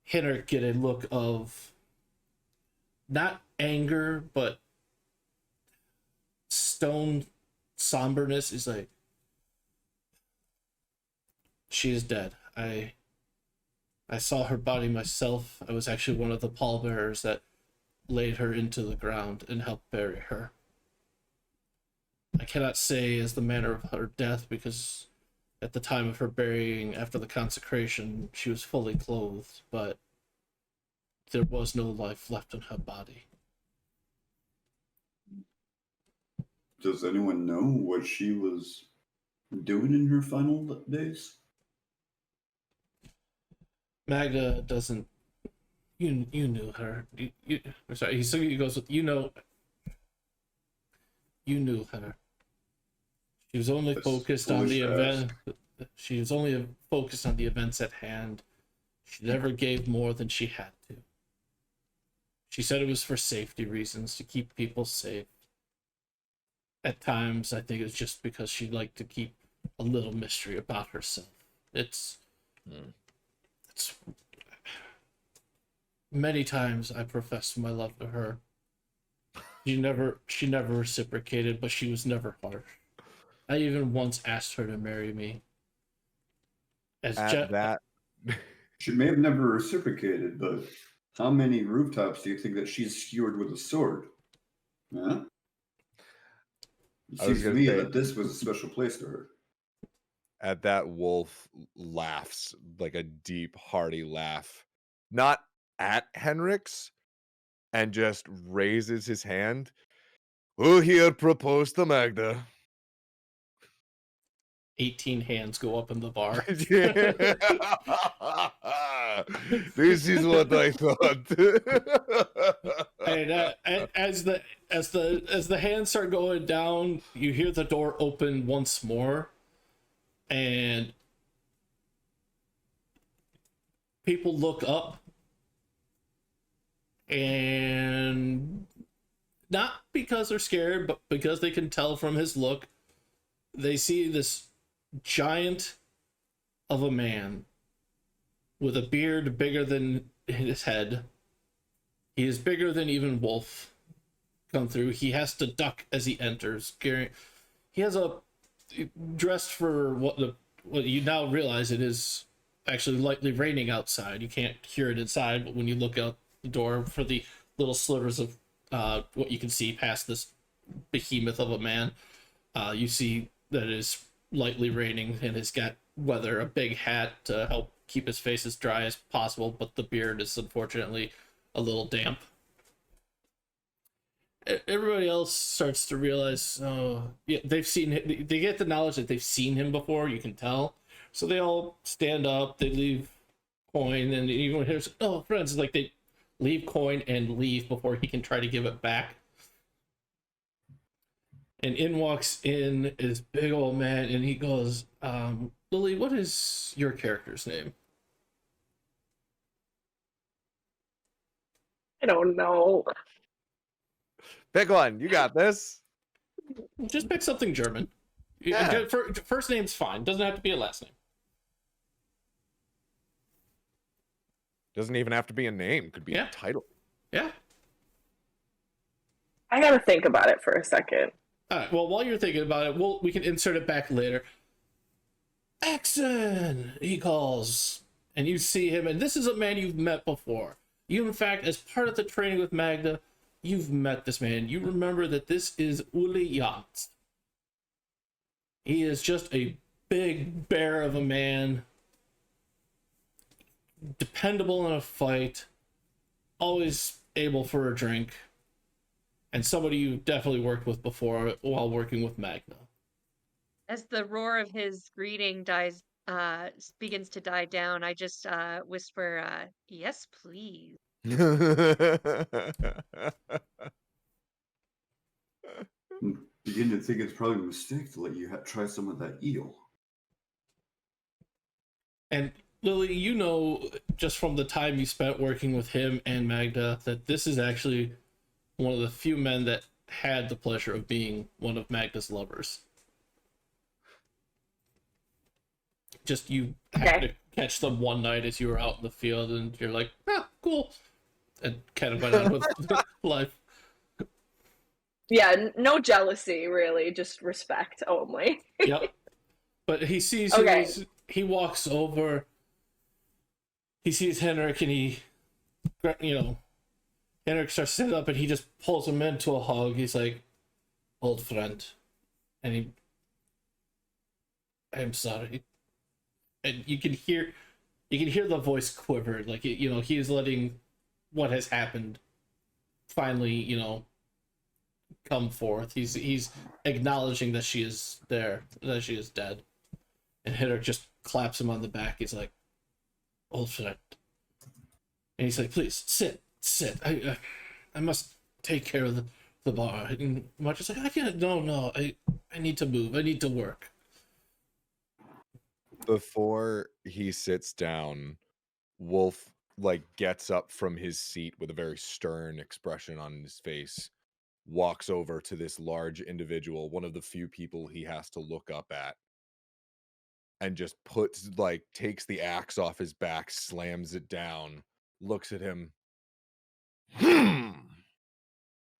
Henrik get a look of not anger, but stone somberness. Is like, she is dead. I saw her body myself. I was actually one of the pallbearers that laid her into the ground and helped bury her. I cannot say as the manner of her death, because at the time of her burying after the consecration, she was fully clothed, but there was no life left in her body. Does anyone know what she was doing in her final days? Magda doesn't. You knew her. Sorry. He goes with, you know. You knew her. She was only That's focused on foolish the to event. She was only focused on the events at hand. She never gave more than she had to. She said it was for safety reasons, to keep people safe. At times, I think it's just because she liked to keep a little mystery about herself. It's many times I professed my love to her. She never reciprocated, but she was never harsh. I even once asked her to marry me. That She may have never reciprocated, but how many rooftops do you think that she's skewered with a sword? Huh? It I was seems to gonna me say- that this was a special place to her. At that, Wolf laughs like a deep, hearty laugh, not at Henrik's, and just raises his hand. Who here proposed to Magda? 18 hands go up in the bar. This is what I thought. And as the hands start going down, you hear the door open once more, and people look up, and not because they're scared, but because they can tell from his look, they see this giant of a man with a beard bigger than his head. He is bigger than even Wolf come through. He has to duck as he enters. He has a dressed for what you now realize it is actually lightly raining outside. You can't hear it inside, but when you look out the door for the little slivers of what you can see past this behemoth of a man, you see that it is lightly raining, and has got a big hat to help keep his face as dry as possible, but the beard is unfortunately a little damp. everybody else starts to realize, oh, yeah, they've seen him. They get the knowledge that they've seen him before. You can tell. So they all stand up. They leave coin, and even when here's oh friends, like they leave coin and leave before he can try to give it back. And in walks in this big old man, and he goes, Lily, what is your character's name? I don't know. Pick one. You got this. Just pick something German. Yeah. First name's fine. Doesn't have to be a last name. Doesn't even have to be a name. Could be Yeah. a title. Yeah. I gotta think about it for a second. All right. Well, while you're thinking about it, we can insert it back later. Exon, he calls, and you see him, and this is a man you've met before. You, in fact, as part of the training with Magda, you've met this man. You remember that this is Uli Jans. He is just a big bear of a man, dependable in a fight, always able for a drink, and somebody you definitely worked with before while working with Magna. As the roar of his greeting begins to die down, I just whisper, "Yes, please." Begin to think it's probably a mistake to let you try some of that eel. And Lily, you know, just from the time you spent working with him and Magda, that this is actually one of the few men that had the pleasure of being one of Magda's lovers. Just you happened to catch them one night as you were out in the field, and you're like, ah, cool, and kind of went on with life. Yeah, no jealousy, really, just respect only. Yep. But he sees Okay. he walks over, he sees Henrik, and Henrik starts to sit up, and he just pulls him into a hug. He's like, old friend. And I'm sorry. And you can hear the voice quiver, like, he is letting what has happened finally, come forth. He's acknowledging that she is there, that she is dead. And Henrik just claps him on the back. He's like, old friend. And he's like, please, sit. I must take care of the bar. And Mark's like, I can't, no, I need to move. I need to work. Before he sits down, Wolf gets up from his seat with a very stern expression on his face, walks over to this large individual, one of the few people he has to look up at, and just takes the axe off his back, slams it down, looks at him, and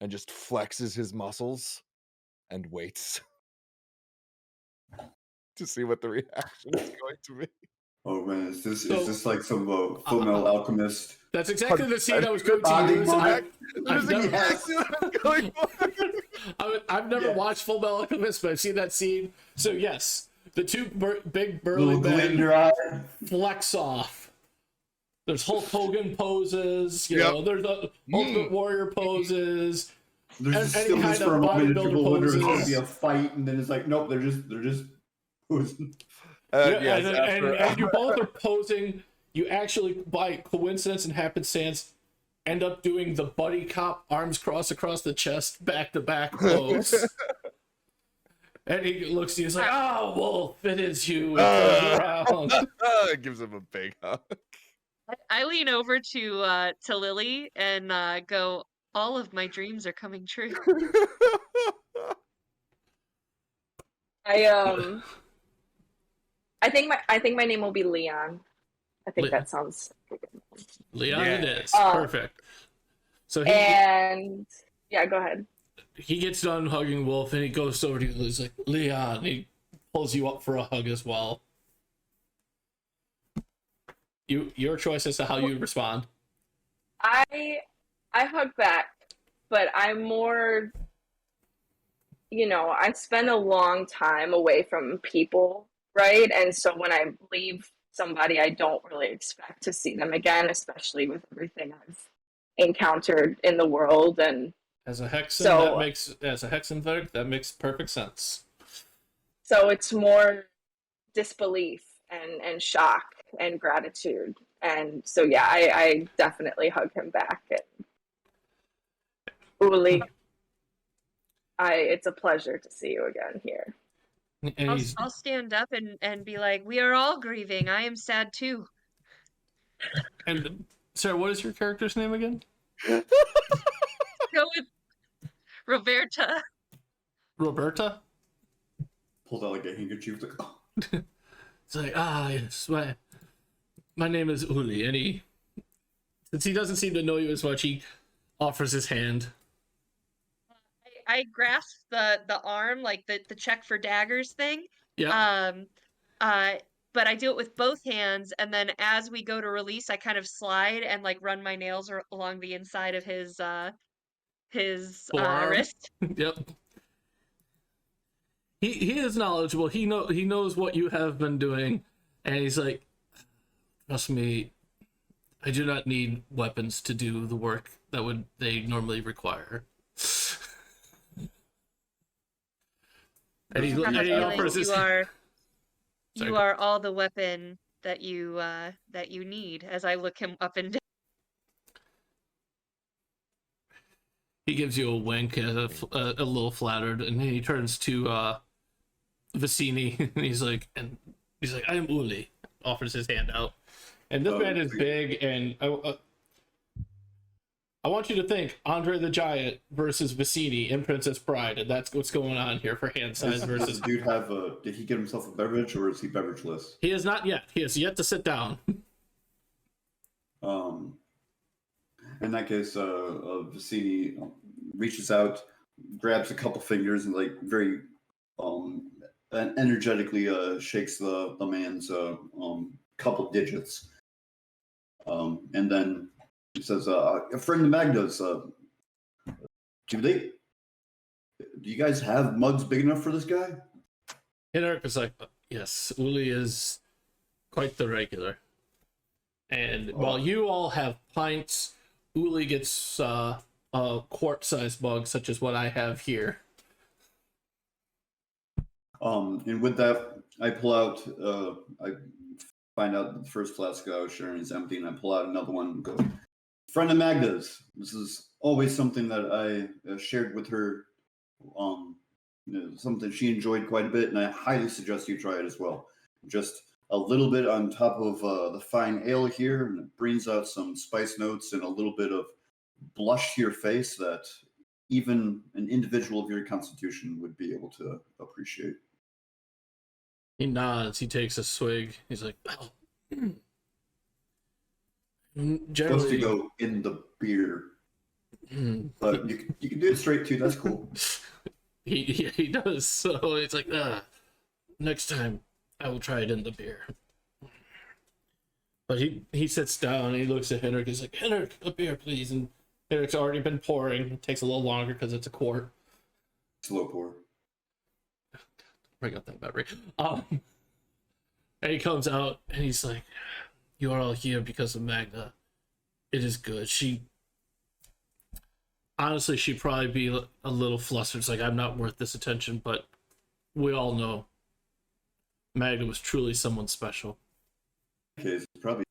just flexes his muscles and waits to see what the reaction is going to be. Oh man, is this like some Full Metal Alchemist? That's exactly the scene I was going to use. I've never watched Full Metal Alchemist, but I've seen that scene. So yes, the two big burly Little glint in men your eye. flex off. There's Hulk Hogan poses, Yep. There's the Ultimate Warrior poses. There's Any stillness kind for a of moment, and bodybuilder people wonder if there's going to poses. be a fight, and then it's like, nope, they're just posing. Yes, And you both are posing. You actually, by coincidence and happenstance, end up doing the buddy cop arms crossed across the chest, back to back pose. And he looks at you, he's like, "Oh, Wolf, it is you." And turns around. gives him a big hug. I lean over to Lily and go, "All of my dreams are coming true." I think my name will be Leon. I think that sounds good. Leon, Yeah. it is Uh, perfect. So And yeah, go ahead. he gets done hugging Wolf, and he goes over to you. He's like, "Leon," he pulls you up for a hug as well. Your choice as to how you respond. I hug back, but I'm more, I spend a long time away from people, right? And so when I leave somebody, I don't really expect to see them again, especially with everything I've encountered in the world. And As a Hexen, So- as a Hexen cleric, that makes perfect sense. So it's more disbelief and shock and gratitude. And so, yeah, I definitely hug him back. And Uli, it's a pleasure to see you again here. And I'll stand up and be like, we are all grieving. I am sad too. and Sarah, what is your character's name again? Go with Roberta. Roberta? Pulls out like a handkerchief. Like, oh. It's like, yes, my name is Uli, and since he doesn't seem to know you as much, he offers his hand. I grasp the arm, like the check for daggers thing. Yeah. But I do it with both hands, and then as we go to release, I kind of slide and like run my nails along the inside of his Forearm. wrist. Yep. He is knowledgeable. He knows what you have been doing, and he's like, trust me, I do not need weapons to do the work that they normally require. And he offers his. You are all the weapon that you need. As I look him up and down. He gives you a wink, a little flattered, and then he turns to Vicini, and he's like, I am Uli. Offers his hand out, and this man is big, and I want you to think Andre the Giant versus Vicini in Princess Bride, and that's what's going on here for hand size Does versus. this dude have did he get himself a beverage, or is he beverageless? He is not yet. He has yet to sit down. In that case, Vicini reaches out, grabs a couple fingers, and like very energetically shakes the man's couple digits, and then he says, "A friend of Magda's. Do you guys have mugs big enough for this guy?" Henrik is like, yes, Uli is quite the regular. And while you all have pints, Uli gets a quart-sized mug, such as what I have here. And with that, I pull out. I find out that the first flask I was sharing is empty, and I pull out another one and go, "Friend of Magda's. This is always something that I shared with her. Something she enjoyed quite a bit, and I highly suggest you try it as well. Just a little bit on top of the fine ale here, and it brings out some spice notes and a little bit of blush to your face that even an individual of your constitution would be able to appreciate." He nods, he takes a swig. He's like, oh. Generally, Supposed to go in the beer, but you can do it straight too. That's cool. he does. So it's like, next time I will try it in the beer. But he sits down and he looks at Henrik. He's like, Henrik, a beer, please. And Henrik's already been pouring. It takes a little longer because it's a quart. Slow pour. Bring up that memory. And he comes out and he's like, you are all here because of Magda. It is good. Honestly, she'd probably be a little flustered. It's like, I'm not worth this attention, but we all know Magda was truly someone special. Okay, it's probably,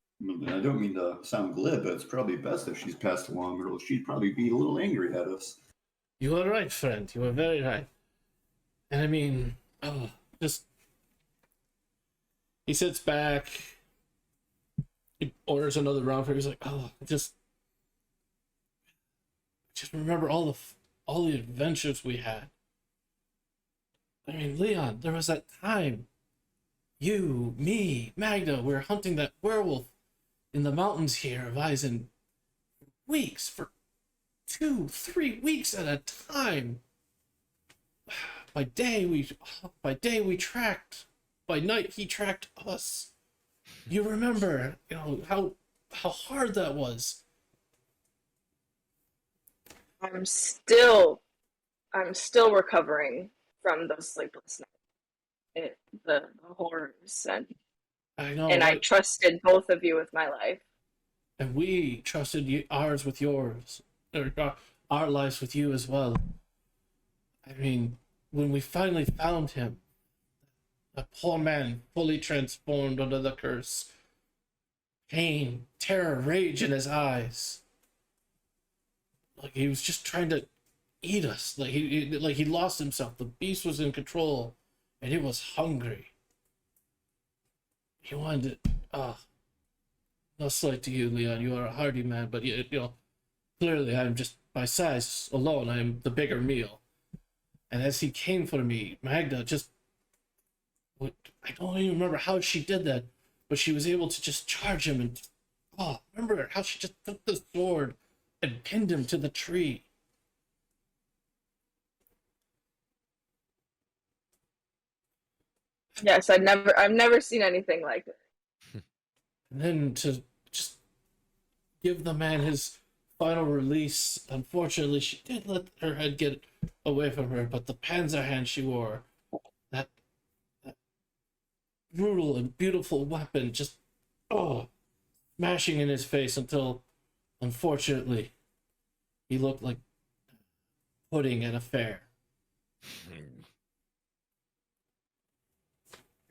I don't mean to sound glib, but it's probably best if she's passed along, or she'd probably be a little angry at us. You are right, friend. You are very right. And I mean, he sits back, he orders another round for her. He's like, just remember all the adventures we had. I mean, Leon, there was that time you, me, Magda, we were hunting that werewolf in the mountains here of Eisen weeks, for 2-3 weeks at a time. By day we tracked, by night he tracked us. You remember, how hard that was. I'm still recovering from those sleepless nights, the horrors, and I know, and I trusted both of you with my life. And we trusted ours with yours, or our lives with you as well. I mean, when we finally found him, a poor man fully transformed under the curse, pain, terror, rage in his eyes. Like he was just trying to eat us. Like he lost himself. The beast was in control, and he was hungry. He wanted to. No slight to you, Leon. You are a hardy man, but you know, clearly I'm just by size alone. I am the bigger meal. And as he came for me, Magda just. I don't even remember how she did that, but she was able to just charge him and. Remember how she just took the sword and pinned him to the tree. Yes, I've never seen anything like it. And then to just give the man his final release. Unfortunately, she did let her head get away from her, but the panzer hand she wore, that brutal and beautiful weapon, just smashing in his face until, unfortunately, he looked like pudding at a fair. It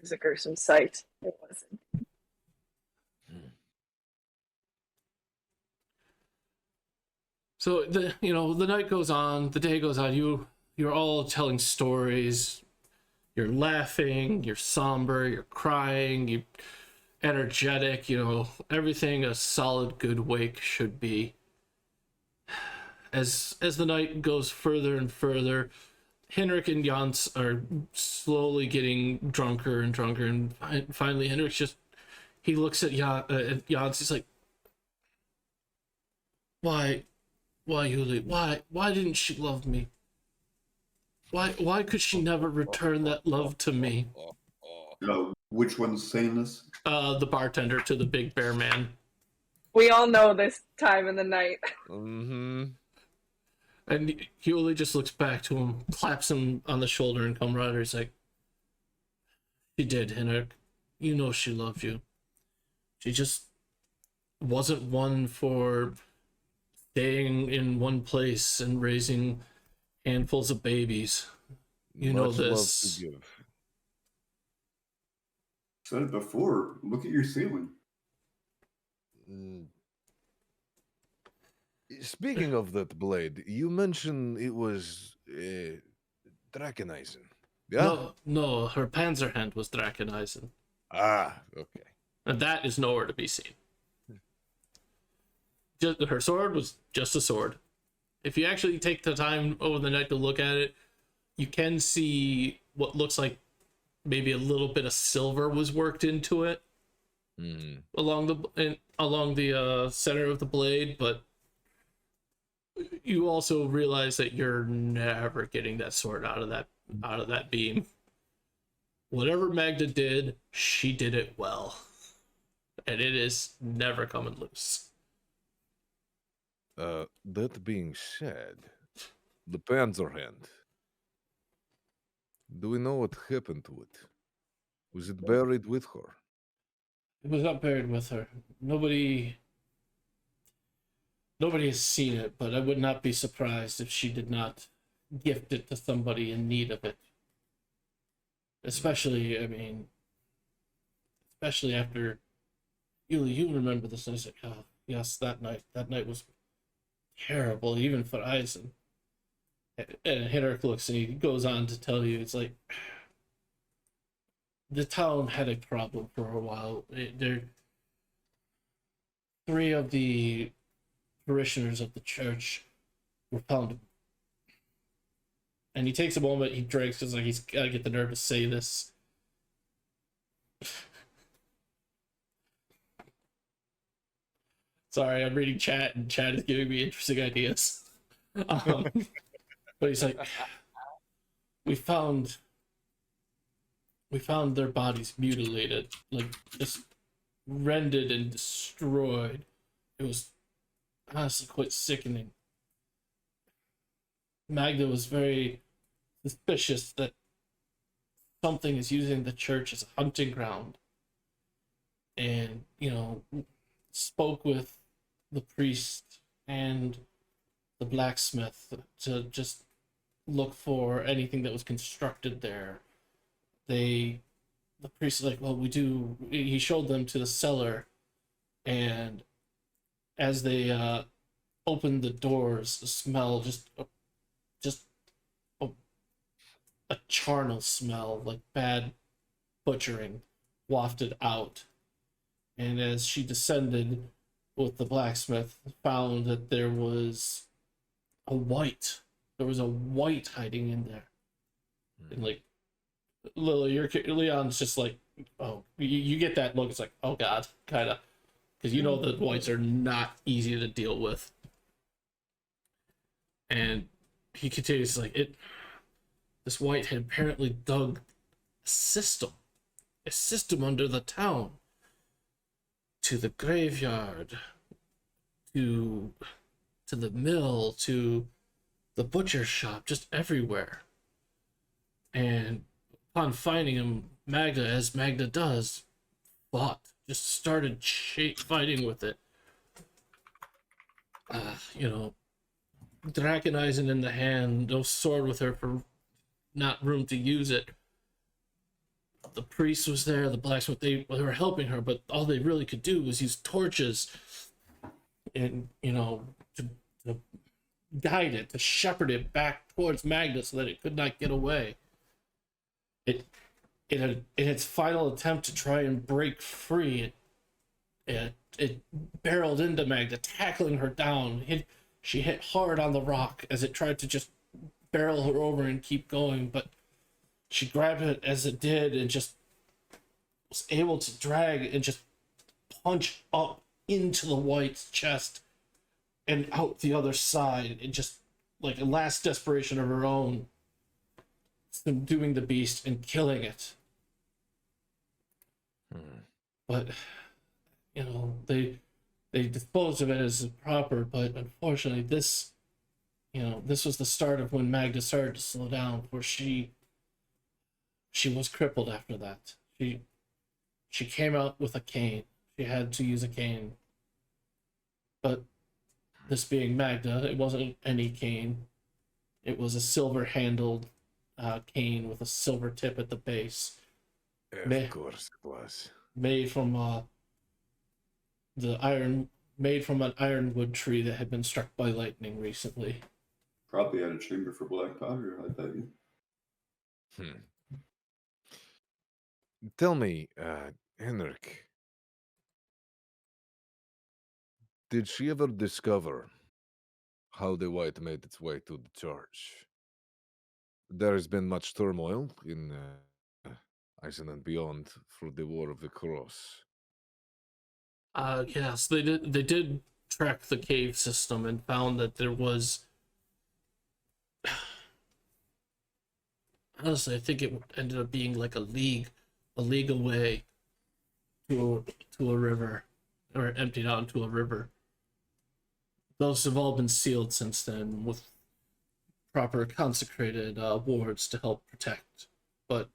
was a gruesome sight. It wasn't. So the night goes on, the day goes on. You're all telling stories. You're laughing. You're somber. You're crying. You're energetic. Everything a solid good wake should be. As the night goes further and further, Henrik and Jans are slowly getting drunker and drunker, and finally Henrik he looks at Jans. He's like, "Why, Yuli? Why didn't she love me? Why could she never return that love to me?" Which one's saying this? The bartender to the big bear man. We all know this time in the night. Mm-hmm. And Yuli just looks back to him, claps him on the shoulder and camaraderie. He's like, "She did, Henrik. You know she loved you. She just wasn't one for staying in one place and raising handfuls of babies. You know Much love this." to give. Said it before. Look at your ceiling. Speaking of that blade, you mentioned it was Drakenisen. Yeah? No, her panzer hand was Drakenisen. Ah, okay. And that is nowhere to be seen. Her sword was just a sword. If you actually take the time over the night to look at it, you can see what looks like maybe a little bit of silver was worked into it along the center of the blade, but you also realize that you're never getting that sword out of that beam. Whatever Magda did, she did it well, and it is never coming loose. That being said, the Panzer hand. Do we know what happened to it? Was it buried with her? It was not buried with her. Nobody has seen it, but I would not be surprised if she did not gift it to somebody in need of it. Especially after you remember this. And I was like, "Oh, yes, that night was terrible, even for Eisen." And Henrik looks and he goes on to tell you, it's like, the town had a problem for a while. Three of the parishioners of the church were found. And he takes a moment, he drinks, because he's got to get the nerve to say this. Sorry, I'm reading chat, and chat is giving me interesting ideas. But he's like, we found their bodies mutilated, like just rendered and destroyed. It was honestly quite sickening. Magda was very suspicious that something is using the church as a hunting ground, and spoke with the priest and the blacksmith to just look for anything that was constructed there. The priest is like, well, we do. He showed them to the cellar, and as they opened the doors, the smell just a charnel smell, like bad butchering, wafted out. And as she descended with the blacksmith, found that there was a white hiding in there. And like Lily, Leon's just like, oh, you get that look. It's like, oh god, kind of, because you know the whites are not easy to deal with. And he continues like, this white had apparently dug a system under the town, to the graveyard, to the mill, to the butcher shop, just everywhere. And upon finding him, Magda, as Magda does, just started fighting with it. Draconizing in the hand, no sword with her for not room to use it. The priest was there, the blacksmith, they were helping her, but all they really could do was use torches and, to guide it, to shepherd it back towards Magda so that it could not get away. In its final attempt to try and break free, it barreled into Magda, tackling her down. She hit hard on the rock as it tried to just barrel her over and keep going, but she grabbed it as it did and just was able to drag and just punch up into the white's chest and out the other side, and just like a last desperation of her own, subduing the beast and killing it. But they disposed of it as proper, but unfortunately this was the start of when Magda started to slow down, for she was crippled after that. She came out with a cane. She had to use a cane. But this being Magda, it wasn't any cane. It was a silver-handled cane with a silver tip at the base. Of course it was. Made from an ironwood tree that had been struck by lightning recently. Probably had a chamber for black powder, I bet you. Tell me, Henrik, did she ever discover how the white made its way to the church? There has been much turmoil in Iceland and beyond for the War of the Cross. Yes, they did track the cave system and found that there was, honestly, I think it ended up being like a league away to a river, or emptied out into a river. Those have all been sealed since then with proper consecrated wards to help protect, but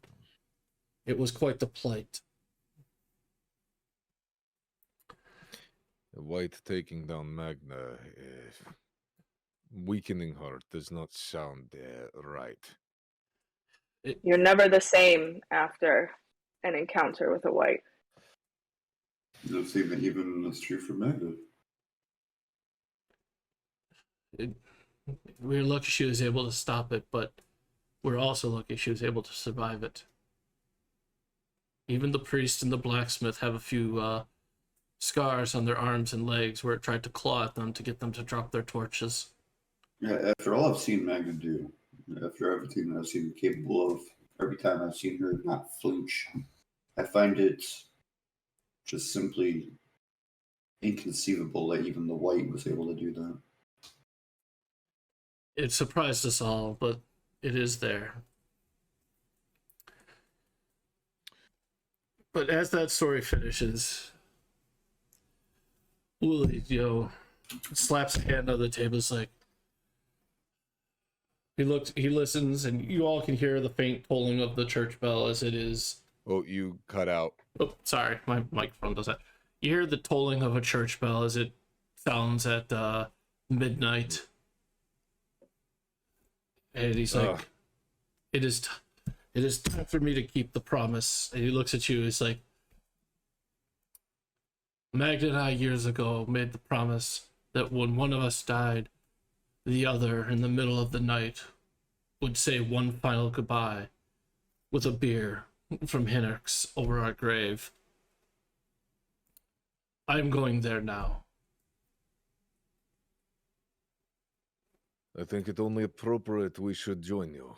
it was quite the plight. The white taking down Magna, weakening her does not sound right. You're never the same after an encounter with a white. That's even that's true for Magda. We're lucky she was able to stop it, but we're also lucky she was able to survive it. Even the priest and the blacksmith have a few scars on their arms and legs where it tried to claw at them to get them to drop their torches. Yeah, after all I've seen Magda do, after everything that I've seen her capable of, every time I've seen her not flinch, I find it just simply inconceivable that even the white was able to do that. It surprised us all, but it is there. But as that story finishes, Wooly, slaps a hand on the table. It's like, he listens, and you all can hear the faint tolling of the church bell as it is. Oh, you cut out. Oh, sorry, my microphone does that. You hear the tolling of a church bell as it sounds at midnight. And he's like, it is time for me to keep the promise. And he looks at you, he's like, Magda and I years ago made the promise that when one of us died, the other in the middle of the night would say one final goodbye with a beer from Hinnerk's over our grave. I'm going there now. I think it only appropriate we should join you,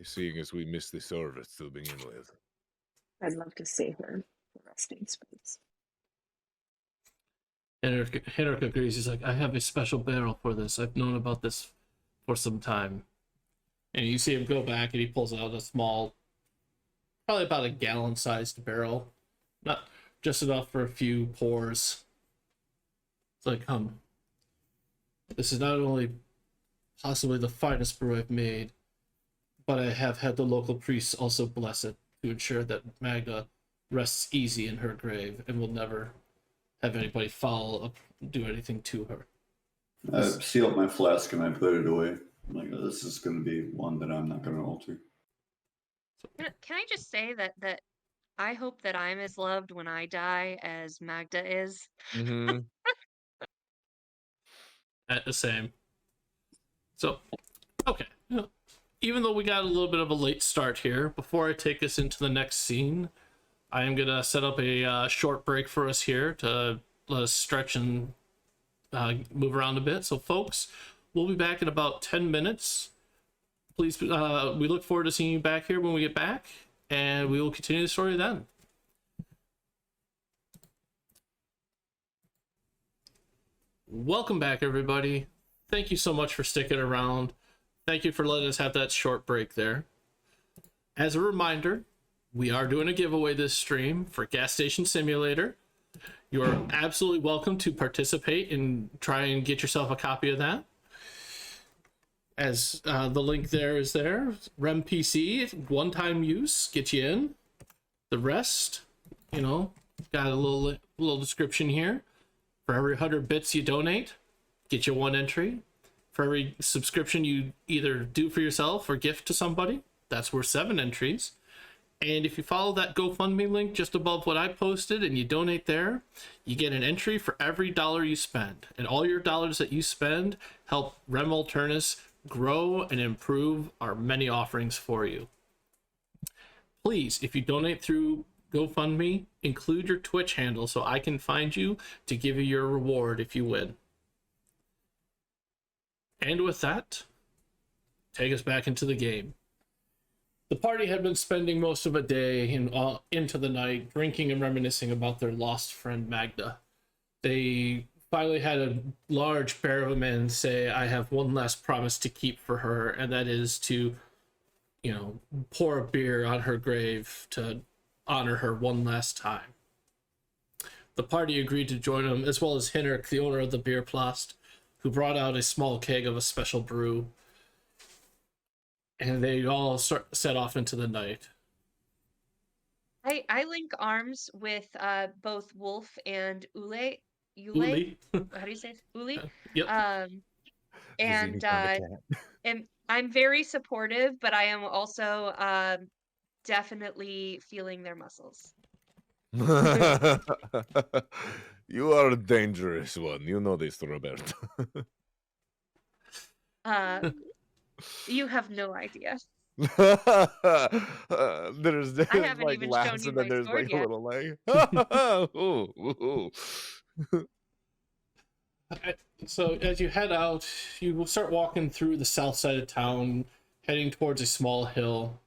seeing as we missed the service to begin with. I'd love to see her resting space. Hinnerk agrees. He's like, I have a special barrel for this. I've known about this for some time. And you see him go back and he pulls out a small, probably about a gallon-sized barrel. Not just enough for a few pours. It's like, this is not only possibly the finest brew I've made, but I have had the local priests also bless it to ensure that Magda rests easy in her grave and will never have anybody follow up, do anything to her. I seal up my flask and I put it away. I'm like, this is going to be one that I'm not going to alter. Can I just say that I hope that I'm as loved when I die as Magda is? Mm-hmm. At the same. So, okay. Even though we got a little bit of a late start here, before I take us into the next scene, I am going to set up a short break for us here to let us stretch and move around a bit. So, folks, we'll be back in about 10 minutes. Please, we look forward to seeing you back here when we get back, and we will continue the story then. Welcome back, everybody. Thank you so much for sticking around. Thank you for letting us have that short break there. As a reminder, we are doing a giveaway this stream for Gas Station Simulator. You are absolutely welcome to participate and try and get yourself a copy of that. As the link there is there. Rem PC, one-time use, get you in. The rest, got a little description here. For every 100 bits you donate, get you 1 entry. For every subscription you either do for yourself or gift to somebody, that's worth 7 entries. And if you follow that GoFundMe link just above what I posted and you donate there, you get an entry for every dollar you spend. And all your dollars that you spend help Rem Alternus grow and improve our many offerings for you. Please, if you donate through GoFundMe, include your Twitch handle so I can find you to give you your reward if you win. And with that, take us back into the game. The party had been spending most of a day into the night drinking and reminiscing about their lost friend Magda. They finally had a large bear of a man say, I have one last promise to keep for her, and that is to, pour a beer on her grave to honor her one last time. The party agreed to join him, as well as Hinnerk, the owner of the beer plast, who brought out a small keg of a special brew. And they all set off into the night. I link arms with both Wolf and Ule. Uli. How do you say it? Uli? Yep. And I'm very supportive, but I am also definitely feeling their muscles. You are a dangerous one. You know this, Roberto. You have no idea. There's I haven't like even laughs shown you and then my there's sword like yet. a little like ooh, ooh. So as you head out, you will start walking through the south side of town, heading towards a small hill.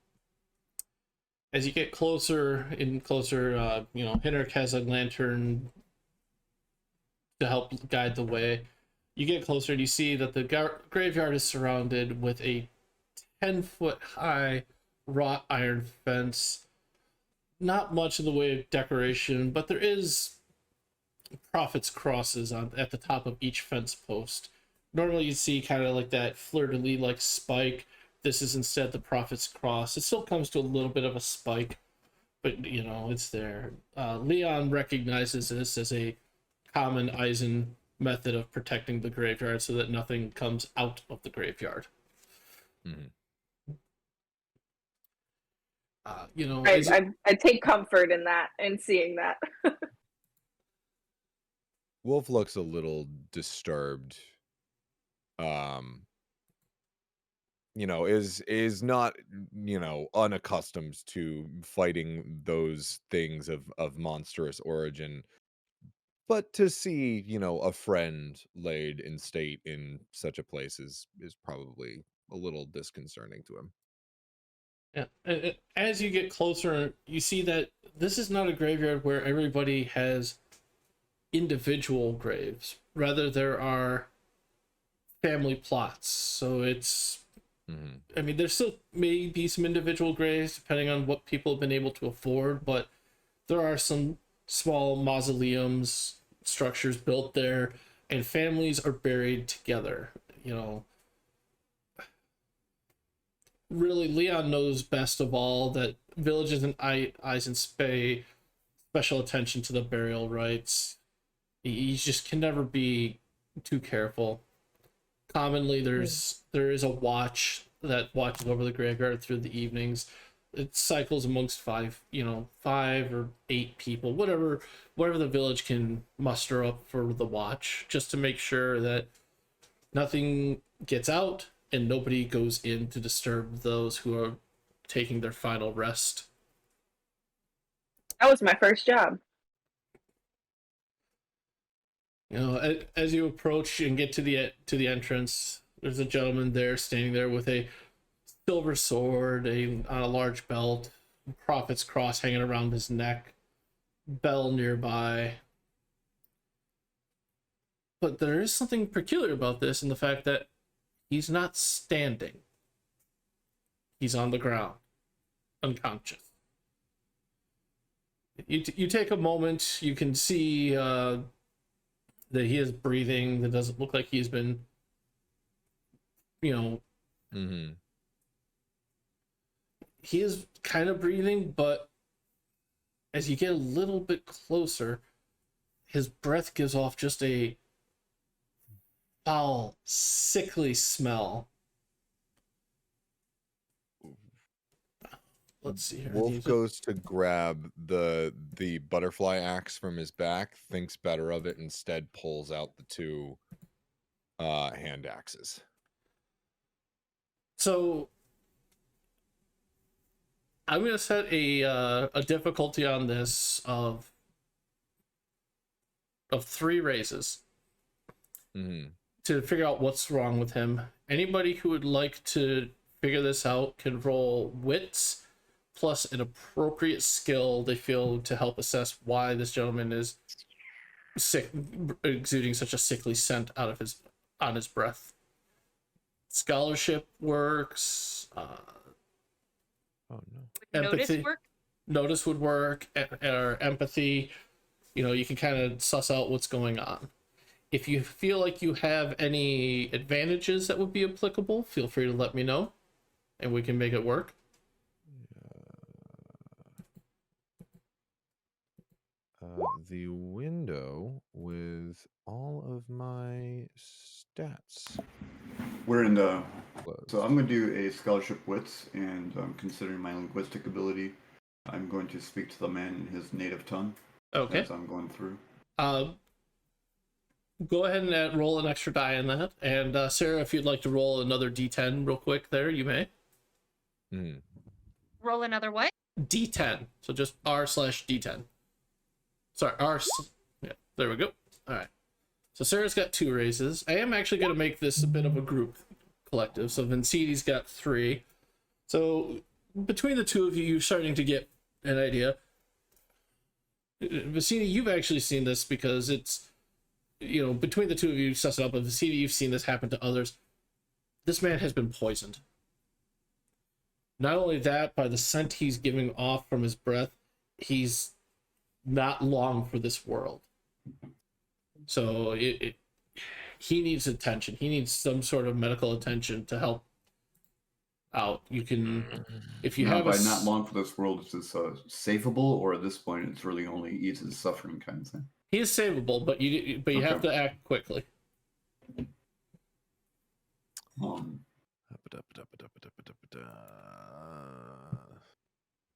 As you get closer and closer, Hinnerk has a lantern to help guide the way. You get closer and you see that the graveyard is surrounded with a 10-foot high wrought iron fence. Not much in the way of decoration, but there is prophet's crosses at the top of each fence post. Normally you'd see kind of like that fleur-de-lis like spike. This is instead the prophet's cross. It still comes to a little bit of a spike, but it's there. Leon recognizes this as a common Eisen method of protecting the graveyard so that nothing comes out of the graveyard. Mhm. You know, I take comfort in that and seeing that. Wolf looks a little disturbed. Is not, unaccustomed to fighting those things of monstrous origin. But to see, a friend laid in state in such a place is probably a little disconcerting to him. yeah. As you get closer, you see that this is not a graveyard where everybody has individual graves. Rather, there are family plots. So it's, Mhm. I mean, there still may be some individual graves depending on what people have been able to afford, but there are some small mausoleums, structures built there, and families are buried together. You know, really, Leon knows best of all that villages and Eisens pay special attention to the burial rites. He just can never be too careful. Commonly, there is a watch that watches over the graveyard through the evenings. It cycles amongst five or eight people, whatever the village can muster up for the watch, just to make sure that nothing gets out and nobody goes in to disturb those who are taking their final rest. That was my first job. You know, as you approach and get to the entrance, there's a gentleman there standing there with a silver sword, on a large belt, prophet's cross hanging around his neck, bell nearby. But there is something peculiar about this in the fact that he's not standing. He's on the ground, unconscious. You take a moment, you can see that he is breathing. That doesn't look like he's been, Mhm. he is kind of breathing, but as you get a little bit closer, his breath gives off just a foul, sickly smell. Let's see here. Wolf goes to grab the butterfly axe from his back, thinks better of it, instead pulls out the two hand axes. So I'm gonna set a difficulty on this of 3 raises Mhm. to figure out what's wrong with him. Anybody who would like to figure this out can roll wits plus an appropriate skill they feel to help assess why this gentleman is sick, exuding such a sickly scent on his breath. Scholarship works. Oh no. Notice Empathy. work? Notice would work, or empathy. You can kind of suss out what's going on. If you feel like you have any advantages that would be applicable, feel free to let me know, and we can make it work. The window with all of my stats. We're in the. Closed. So I'm going to do a scholarship wits, and considering my linguistic ability, I'm going to speak to the man in his native tongue Okay. as I'm going through. Go ahead and roll an extra die in that. And Sarah, if you'd like to roll another D10 real quick there, you may. Mhm. Roll another what? D10. So just R/D10. Sorry, yeah, there we go. All right. So Sarah's got 2 raises. I am actually going to make this a bit of a group collective. So Vinciti's got 3. So between the two of you, you're starting to get an idea. Vicini, you've actually seen this because it's, between the two of you, suss it up. But Vicini, you've seen this happen to others. This man has been poisoned. Not only that, by the scent he's giving off from his breath, he's not long for this world. So he needs attention. He needs some sort of medical attention to help out. You can, if you Now, have by not long for this world, is this safeable, or at this point it's really only eases suffering kind of thing? he is savable, but you have to act quickly.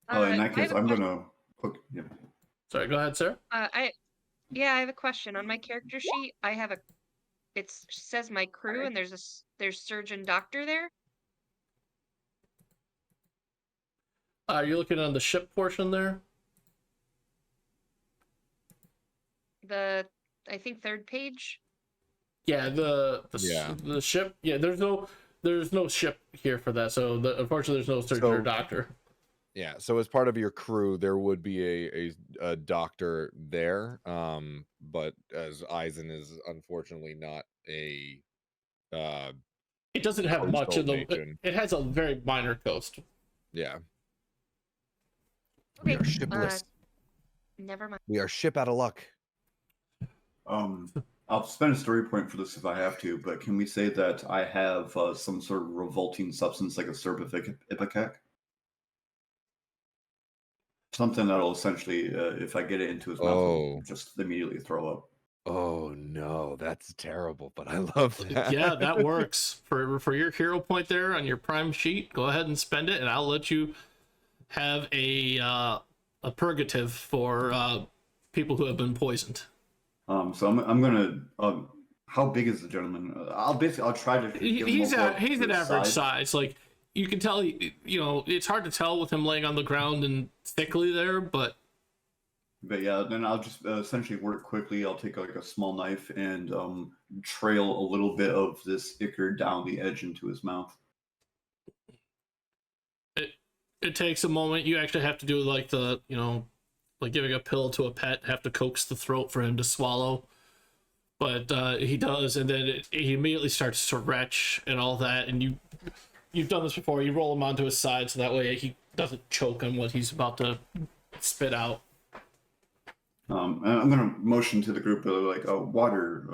Oh, in that I have case, a I'm question. gonna. Okay, yeah. Sorry, go ahead, sir. I have a question. On my character sheet, I have a. It says my crew, and there's surgeon doctor there. You're looking on the ship portion there. I think third page. Yeah, Yeah. the ship. Yeah, there's no ship here for that. So unfortunately, there's no surgeon or So- doctor. Yeah, so as part of your crew, there would be a doctor there, but as Eisen is unfortunately not a It doesn't have much in coastal the. nation. It has a very minor coast. Yeah, Okay. we are shipless. Never mind. We are ship out of luck. I'll spend a story point for this if I have to, but can we say that I have some sort of revolting substance like a ipecac? Something that'll essentially, if I get it into his mouth, it'll just immediately throw up. Oh no, that's terrible, but I love that. Yeah, that works for your hero point there on your prime sheet. Go ahead and spend it, and I'll let you have a purgative for people who have been poisoned. So I'm gonna. How big is the gentleman? I'll try to. Give him He's a look he's to an his average side. size. Like you can tell, it's hard to tell with him laying on the ground and thickly there, but But yeah, then I'll just essentially work quickly. I'll take like a small knife and trail a little bit of this ichor down the edge into his mouth. it takes a moment. You actually have to do like like giving a pill to a pet, have to coax the throat for him to swallow. But he does, and then he immediately starts to retch and all that. And you've done this before. You roll him onto his side so that way he doesn't choke on what he's about to spit out. And I'm gonna motion to the group like, water.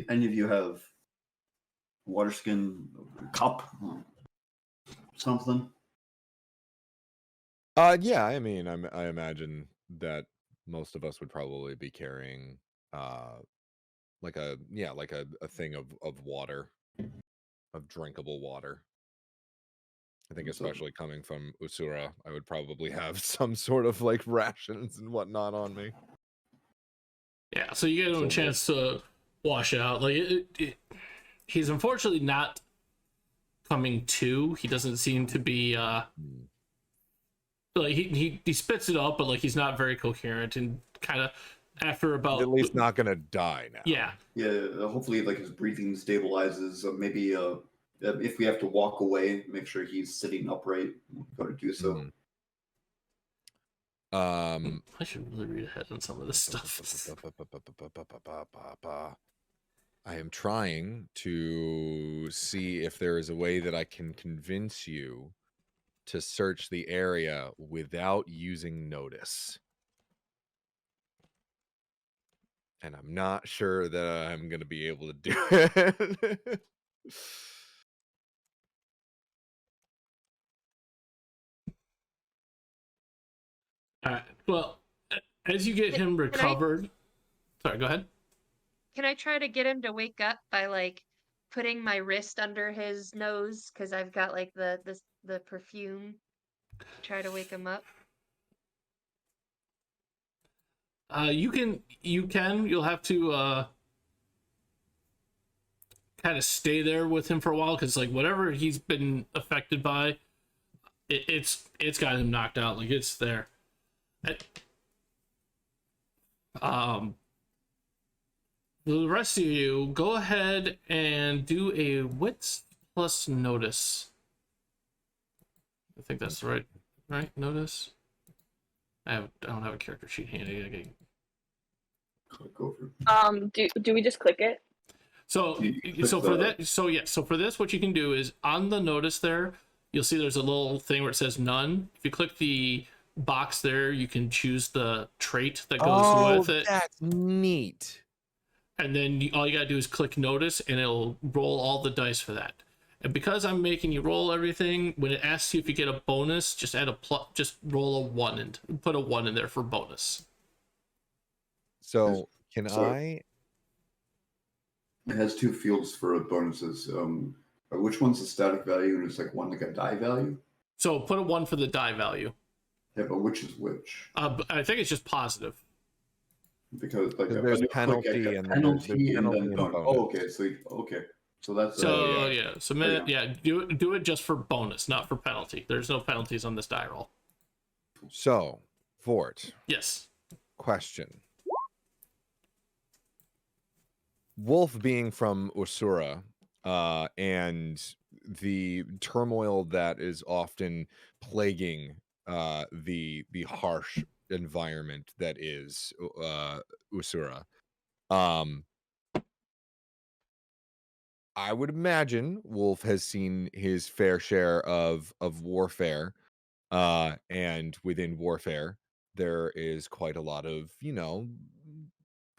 Any of you have water skin cup, something? Yeah, I mean, I imagine that most of us would probably be carrying like a thing of water, of drinkable water. I think especially coming from Usura, I would probably have some sort of like rations and whatnot on me. Yeah, so you get him a chance to wash it out. Like he's unfortunately not coming to. He doesn't seem to be like he spits it up, but like he's not very coherent and kind of after about At least not gonna die now. Yeah. Yeah, hopefully like his breathing stabilizes. Maybe if we have to walk away, make sure he's sitting upright. Go to do so. I should really read ahead on some of this stuff. I am trying to see if there is a way that I can convince you to search the area without using notice. And I'm not sure that I'm going to be able to do it. Well, as you get him recovered, sorry, go ahead. Can I try to get him to wake up by like putting my wrist under his nose because I've got like the perfume? Try to wake him up. You can. You'll have to kind of stay there with him for a while because like whatever he's been affected by, it's got him knocked out. Like it's there. The rest of you, go ahead and do a wits plus notice. I think that's right. Right? Notice? I don't have a character sheet handy. Click over. Do we just click it? So for this, what you can do is on the notice there, you'll see there's a little thing where it says none. If you click the box there, you can choose the trait that goes with it. That's neat. And then all you gotta do is click notice, and it'll roll all the dice for that. And because I'm making you roll everything, when it asks you if you get a bonus, just add just roll a 1 and put a 1 in there for bonus. So It has 2 fields for bonuses. Which one's the static value and it's like one like a die value? So put a 1 for the die value. Yeah, but which is which? I think it's just positive. Because like if There's I do penalty click, I get and penalty and then and bonus. bonus. Oh, okay. So that's So yeah, submit. There Yeah, do it just for bonus, not for penalty. There's no penalties on this die roll. So, Vorrt, Yes. question. Wolf being from Usura, and the turmoil that is often plaguing the harsh environment that is Usura. I would imagine Wolf has seen his fair share of warfare, and within warfare there is quite a lot of,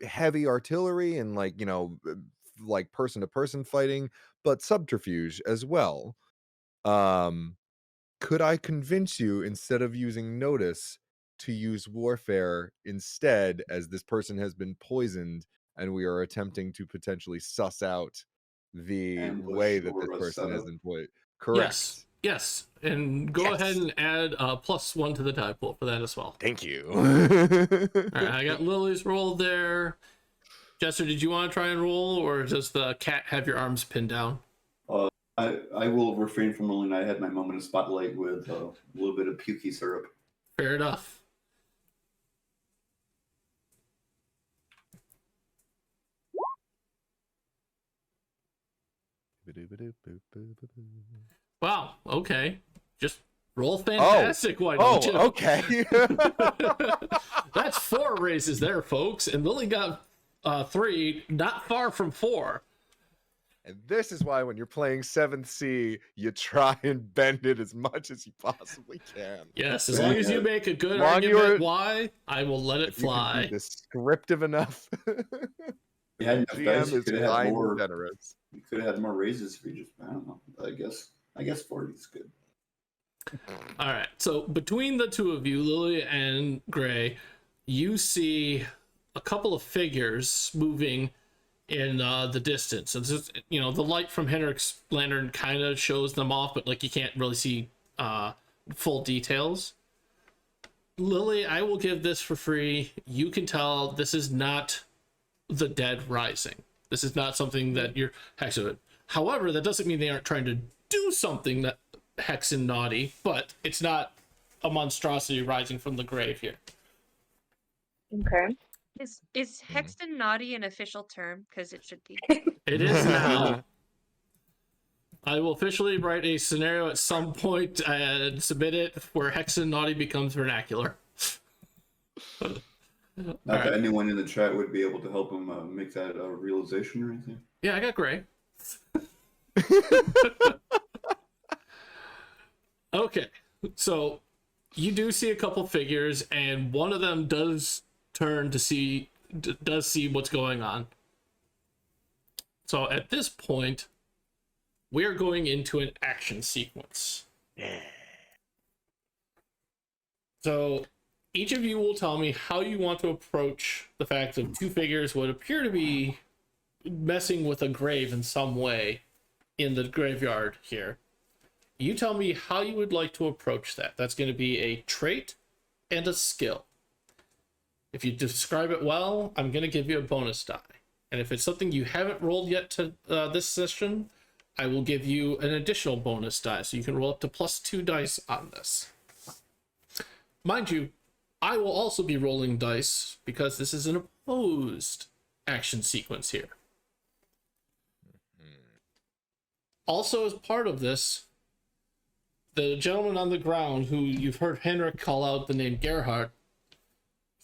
heavy artillery and like person to person fighting, but subterfuge as well. Could I convince you, instead of using notice, to use warfare instead, as this person has been poisoned and we are attempting to potentially suss out the Ambush way that or this a person has setup? been poisoned? Correct. Yes. And go ahead Yes. and add +1 to the die pool for that as well. Thank you. All right, I got Lily's roll there. Jester, did you want to try and roll, or does the cat have your arms pinned down? I will refrain from rolling. I had my moment of spotlight with a little bit of pukey syrup. Fair enough. Wow. Okay. Just roll fantastic. Why don't you? Okay. That's 4 raises there, folks, and Lily got 3, not far from 4. And this is why when you're playing 7th Sea, you try and bend it as much as you possibly can. Yes, as long as you make a good Long argument you're- why, I will let it If you can be fly. descriptive enough. You had enough dice, GM you is could have had kind and more. generous. You could have had more raises if you just. I don't know. I guess 40 is good. All right. So between the two of you, Lily and Gray, you see a couple of figures moving in the distance. It's just, the light from Henrik's lantern kind of shows them off, but like you can't really see full details. Lily, I will give this for free. You can tell this is not the dead rising. This is not something that you're hexing. However, that doesn't mean they aren't trying to do something that hex and naughty, but it's not a monstrosity rising from the grave here. Okay. Is Hexton naughty an official term? Because it should be. It is now. I will officially write a scenario at some point and submit it where hex and naughty becomes vernacular. Not Alright. that anyone in the chat would be able to help him make that a realization or anything. Yeah, I got Gray. Okay, so you do see a couple figures, and one of them does turn to see what's going on. So at this point, we are going into an action sequence. So each of you will tell me how you want to approach the fact that 2 figures would appear to be messing with a grave in some way in the graveyard here. You tell me how you would like to approach that. That's going to be a trait and a skill. If you describe it well, I'm going to give you a bonus die. And if it's something you haven't rolled yet to this session, I will give you an additional bonus die. So you can roll up to +2 dice on this. Mind you, I will also be rolling dice because this is an opposed action sequence here. Also, as part of this, the gentleman on the ground who you've heard Henrik call out the name Gerhardt,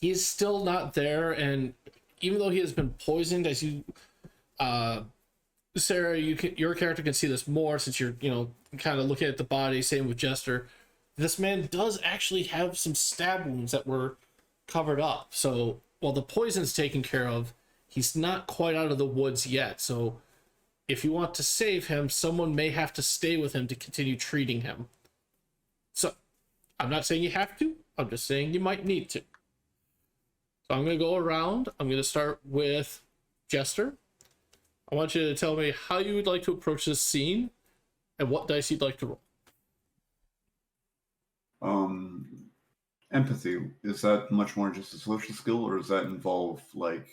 he is still not there, and even though he has been poisoned, as you, Sarah, your character can see this more since you're, kind of looking at the body. Same with Jester. This man does actually have some stab wounds that were covered up. So while the poison's taken care of, he's not quite out of the woods yet. So if you want to save him, someone may have to stay with him to continue treating him. So I'm not saying you have to. I'm just saying you might need to. So I'm going to go around. I'm going to start with Jester. I want you to tell me how you would like to approach this scene. and what dice you'd like to roll. Empathy, is that much more just a social skill, or does that involve like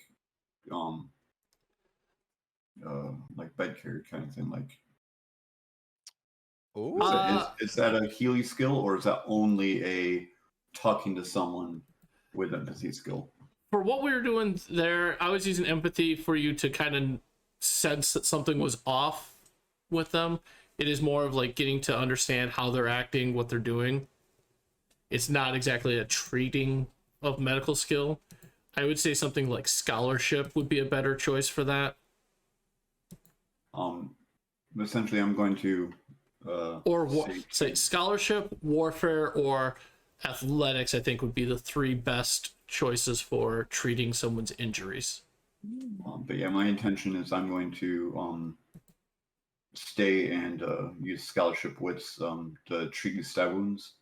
bed carry kind of thing? Like, Ooh. is that a Healy skill, or is that only a talking to someone with empathy skill? For what we were doing there, I was using empathy for you to kind of sense that something was off with them. It is more of like getting to understand how they're acting, what they're doing. It's not exactly a treating of medical skill. I would say something like scholarship would be a better choice for that. Essentially, I'm going to say scholarship, warfare, or athletics. I think would be the three best choices for treating someone's injuries. But yeah, my intention is I'm going to stay and use scholarship wits to treat these stab wounds.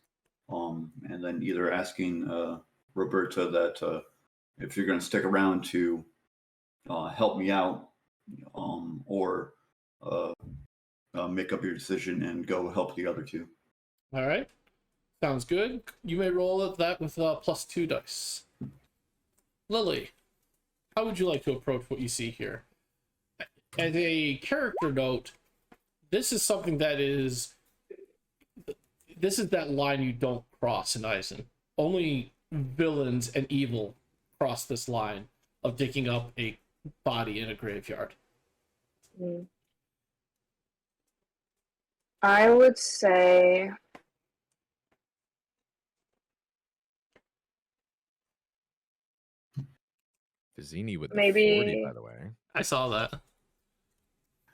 And then either asking Roberta that if you're going to stick around to help me out, or make up your decision and go help the other two. All right, sounds good. You may roll that with +2 dice. Lily, how would you like to approach what you see here? As a character note, this is something that is... This is that line you don't cross in Eisen. Only villains and evil cross this line of digging up a body in a graveyard. I would say Vizzini with the maybe 40, by the way. I saw that.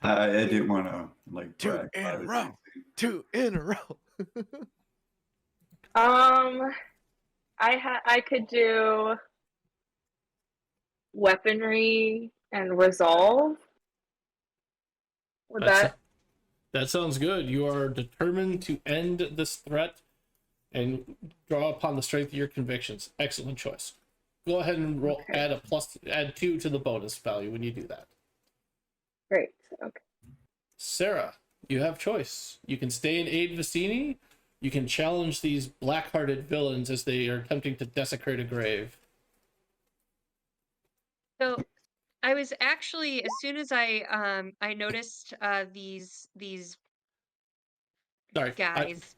I didn't want to like Two brag in about a it. row. 2 in a row. I could do weaponry and resolve. Would That sounds good. You are determined to end this threat and draw upon the strength of your convictions. Excellent choice. Go ahead and roll. Okay. Add 2 to the bonus value when you do that. great. Okay. Sarah, you have choice. You can stay and aid Vicini. You can challenge these black-hearted villains as they are attempting to desecrate a grave. So I was actually, as soon as I noticed these Sorry, guys,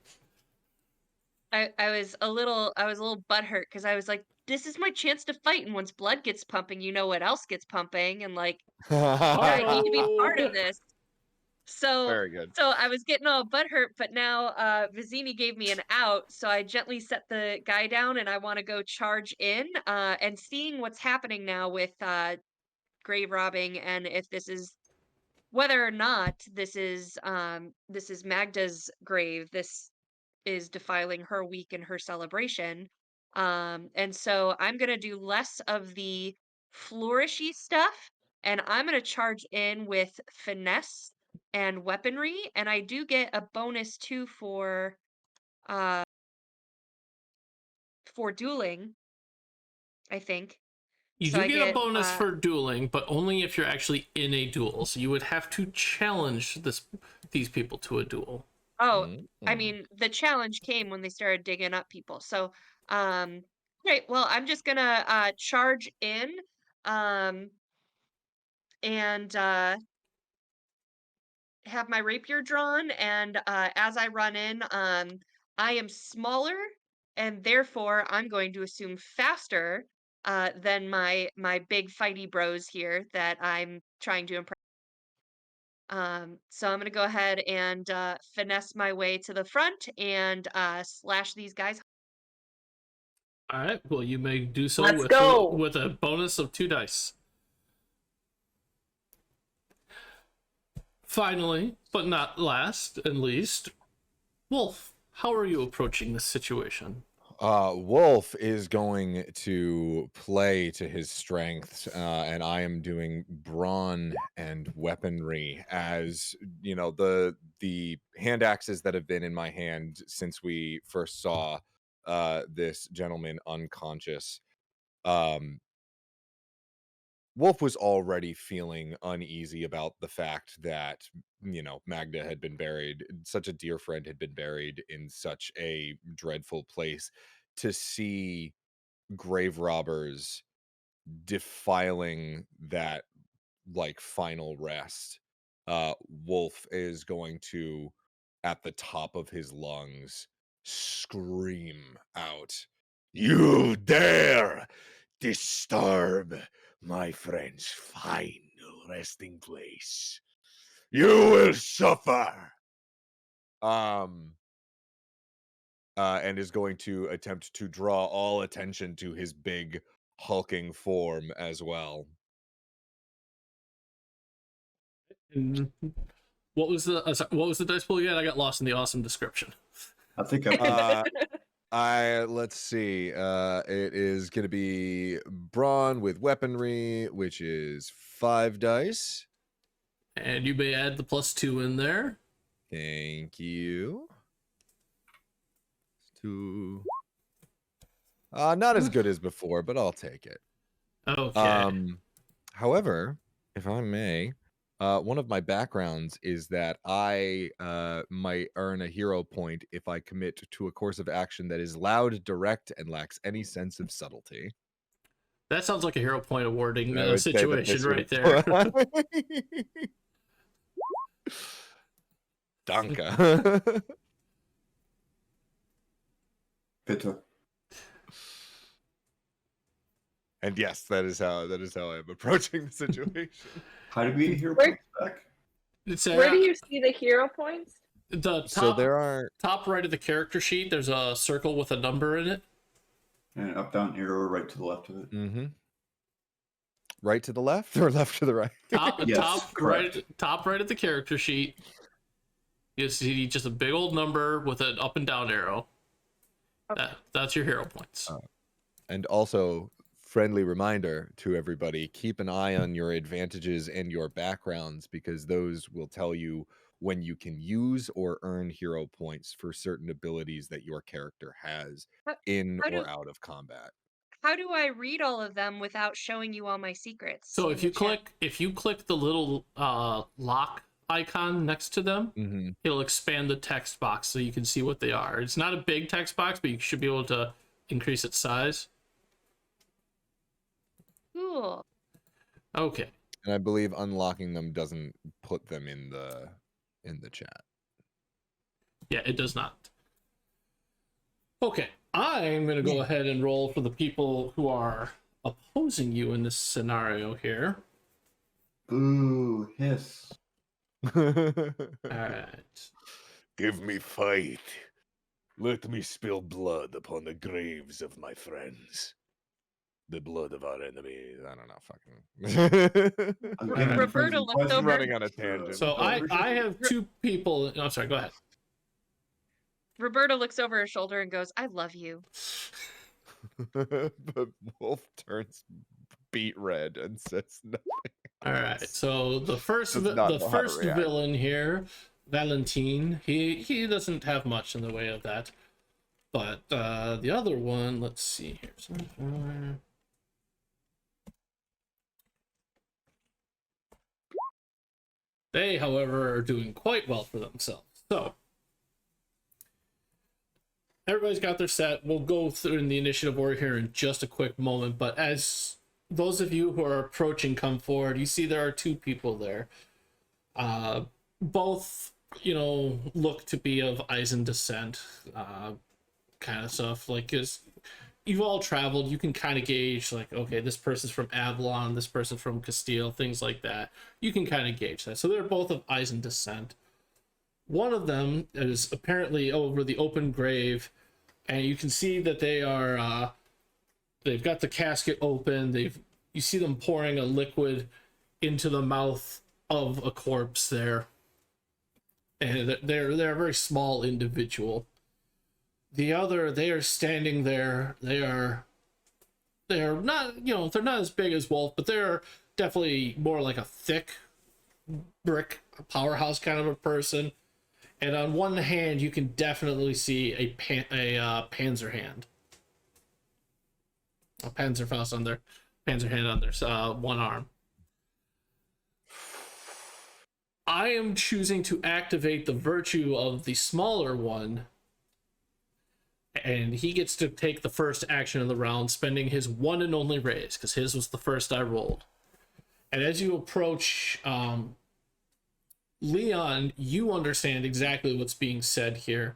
I was a little butthurt because I was like, this is my chance to fight, and once blood gets pumping, you know what else gets pumping, and like I need to be part of this. So Very good. so I was getting all butthurt, but now Vizzini gave me an out, so I gently set the guy down, and I want to go charge in. And seeing what's happening now with grave robbing, and if this is whether or not this is Magda's grave, this is defiling her week and her celebration. And so I'm gonna do less of the flourishy stuff, and I'm gonna charge in with finesse and weaponry, and I do get a bonus too for dueling, I think. You So do I get a get bonus for dueling, but only if you're actually in a duel. So you would have to challenge these people to a duel. oh, I mean, the challenge came when they started digging up people. So, great. Well, I'm just gonna charge in, and have my rapier drawn, and as I run in, I am smaller, and therefore I'm going to assume faster than my big fighty bros here that I'm trying to impress. So I'm gonna go ahead and finesse my way to the front and slash these guys. All right. Well, you may do so Let's go. with a bonus of 2 dice. Finally, but not last and least, Wolf, how are you approaching this situation? Wolf is going to play to his strengths, and I am doing brawn and weaponry, as you know, the hand axes that have been in my hand since we first saw this gentleman unconscious. Wolf was already feeling uneasy about the fact that, Magda had been buried, such a dear friend had been buried in such a dreadful place. To see grave robbers defiling that, like, final rest, Wolf is going to, at the top of his lungs, scream out, You dare disturb my friend's final resting place. You will suffer. And is going to attempt to draw all attention to his big hulking form as well. And what was the dice pool again? I got lost in the awesome description. I think I Let's see. It is going to be brawn with weaponry, which is 5 dice. And you may add the +2 in there. Thank you. 2. Not as good as before, but I'll take it. Okay. However, if I may, one of my backgrounds is that I might earn a hero point if I commit to a course of action that is loud, direct, and lacks any sense of subtlety. That sounds like a hero point awarding I would say that situation this right would- there. Danke. Bitte. And yes, that is how I'm approaching the situation. How did we get here? Where- Back? It's Where do you see the hero points? the top, So there are top right of the character sheet, there's a circle with a number in it. And an up down arrow right to the left of it. Right to the left or left to the right? Yes, Top right of the character sheet. You see just a big old number with an up and down arrow. Okay. That's your hero points. And also, friendly reminder to everybody, keep an eye on your advantages and your backgrounds, because those will tell you when you can use or earn hero points for certain abilities that your character has in how do- or out of combat. How do I read all of them without showing you all my secrets? So in if the you chat? click the little lock icon next to them, it'll expand the text box so you can see what they are. It's not a big text box, but you should be able to increase its size. Cool. Okay. And I believe unlocking them doesn't put them in the chat. Yeah, it does not. Okay, I'm going to go ahead and roll for the people who are opposing you in this scenario here. Boo, hiss. All right. Give me fight. Let me spill blood upon the graves of my friends. The blood of our enemies. I don't know, fucking. Again, Roberta friends and looks questions. over- Running on a tangent. So I have 2 people. I'm sorry, go ahead. Roberta looks over her shoulder and goes, "I love you." But Wolf turns beet red and says nothing. All right. So the first Does not know how to first react. villain here, Valentine, he doesn't have much in the way of that. But the other one, let's see here. They, however, are doing quite well for themselves. So everybody's got their set. We'll go through in the initiative order here in just a quick moment. But as those of you who are approaching come forward, you see there are 2 people there. Both, look to be of Eisen descent, kind of stuff. Like, because you've all traveled, you can kind of gauge, like, okay, this person's from Avalon, this person's from Castile, things like that. You can kind of gauge that. So they're both of Eisen descent. One of them is apparently over the open grave, and you can see that they are, they've got the casket open. You see them pouring a liquid into the mouth of a corpse there. And they're a very small individual. The other, they are standing there. They're not, they're not as big as Wolf, but they're definitely more like a thick brick powerhouse kind of a person. And on one hand, you can definitely see a Panzer hand. A Panzerfaust on there. Panzerhand on their one arm. I am choosing to activate the virtue of the smaller one, and he gets to take the first action of the round, spending his one and only raise, because his was the first I rolled. And as you approach Leon, you understand exactly what's being said here.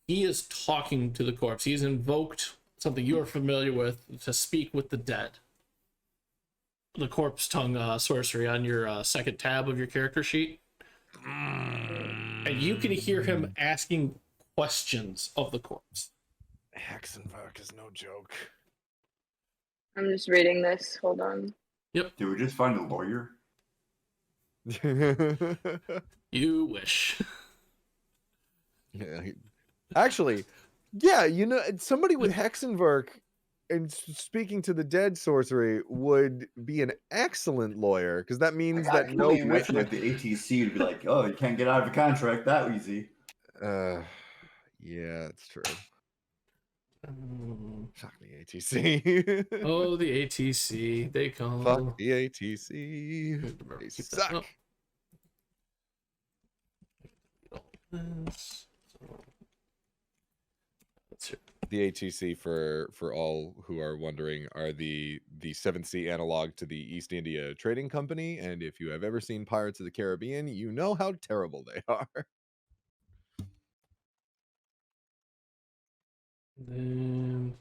He is talking to the corpse. He's invoked something you are familiar with, to speak with the dead. The corpse tongue sorcery on your second tab of your character sheet. And you can hear him asking questions of the corpse. Hexenwerk is no joke. I'm just reading this. Hold on. Did we just find a lawyer? You wish. Yeah, actually, yeah, you know, somebody with Hexenwerk and speaking to the dead sorcery would be an excellent lawyer, because that means I that no no imagine like the ATC would be like, oh, you can't get out of a contract that easy. yeah, it's true. Fuck the ATC. Oh, the ATC. They come. Fuck the ATC. Remember, They keep that suck. up. This. That's it. The ATC, for all who are wondering, are the 7th Sea analog to the East India Trading Company, and if you have ever seen Pirates of the Caribbean, you know how terrible they are. Then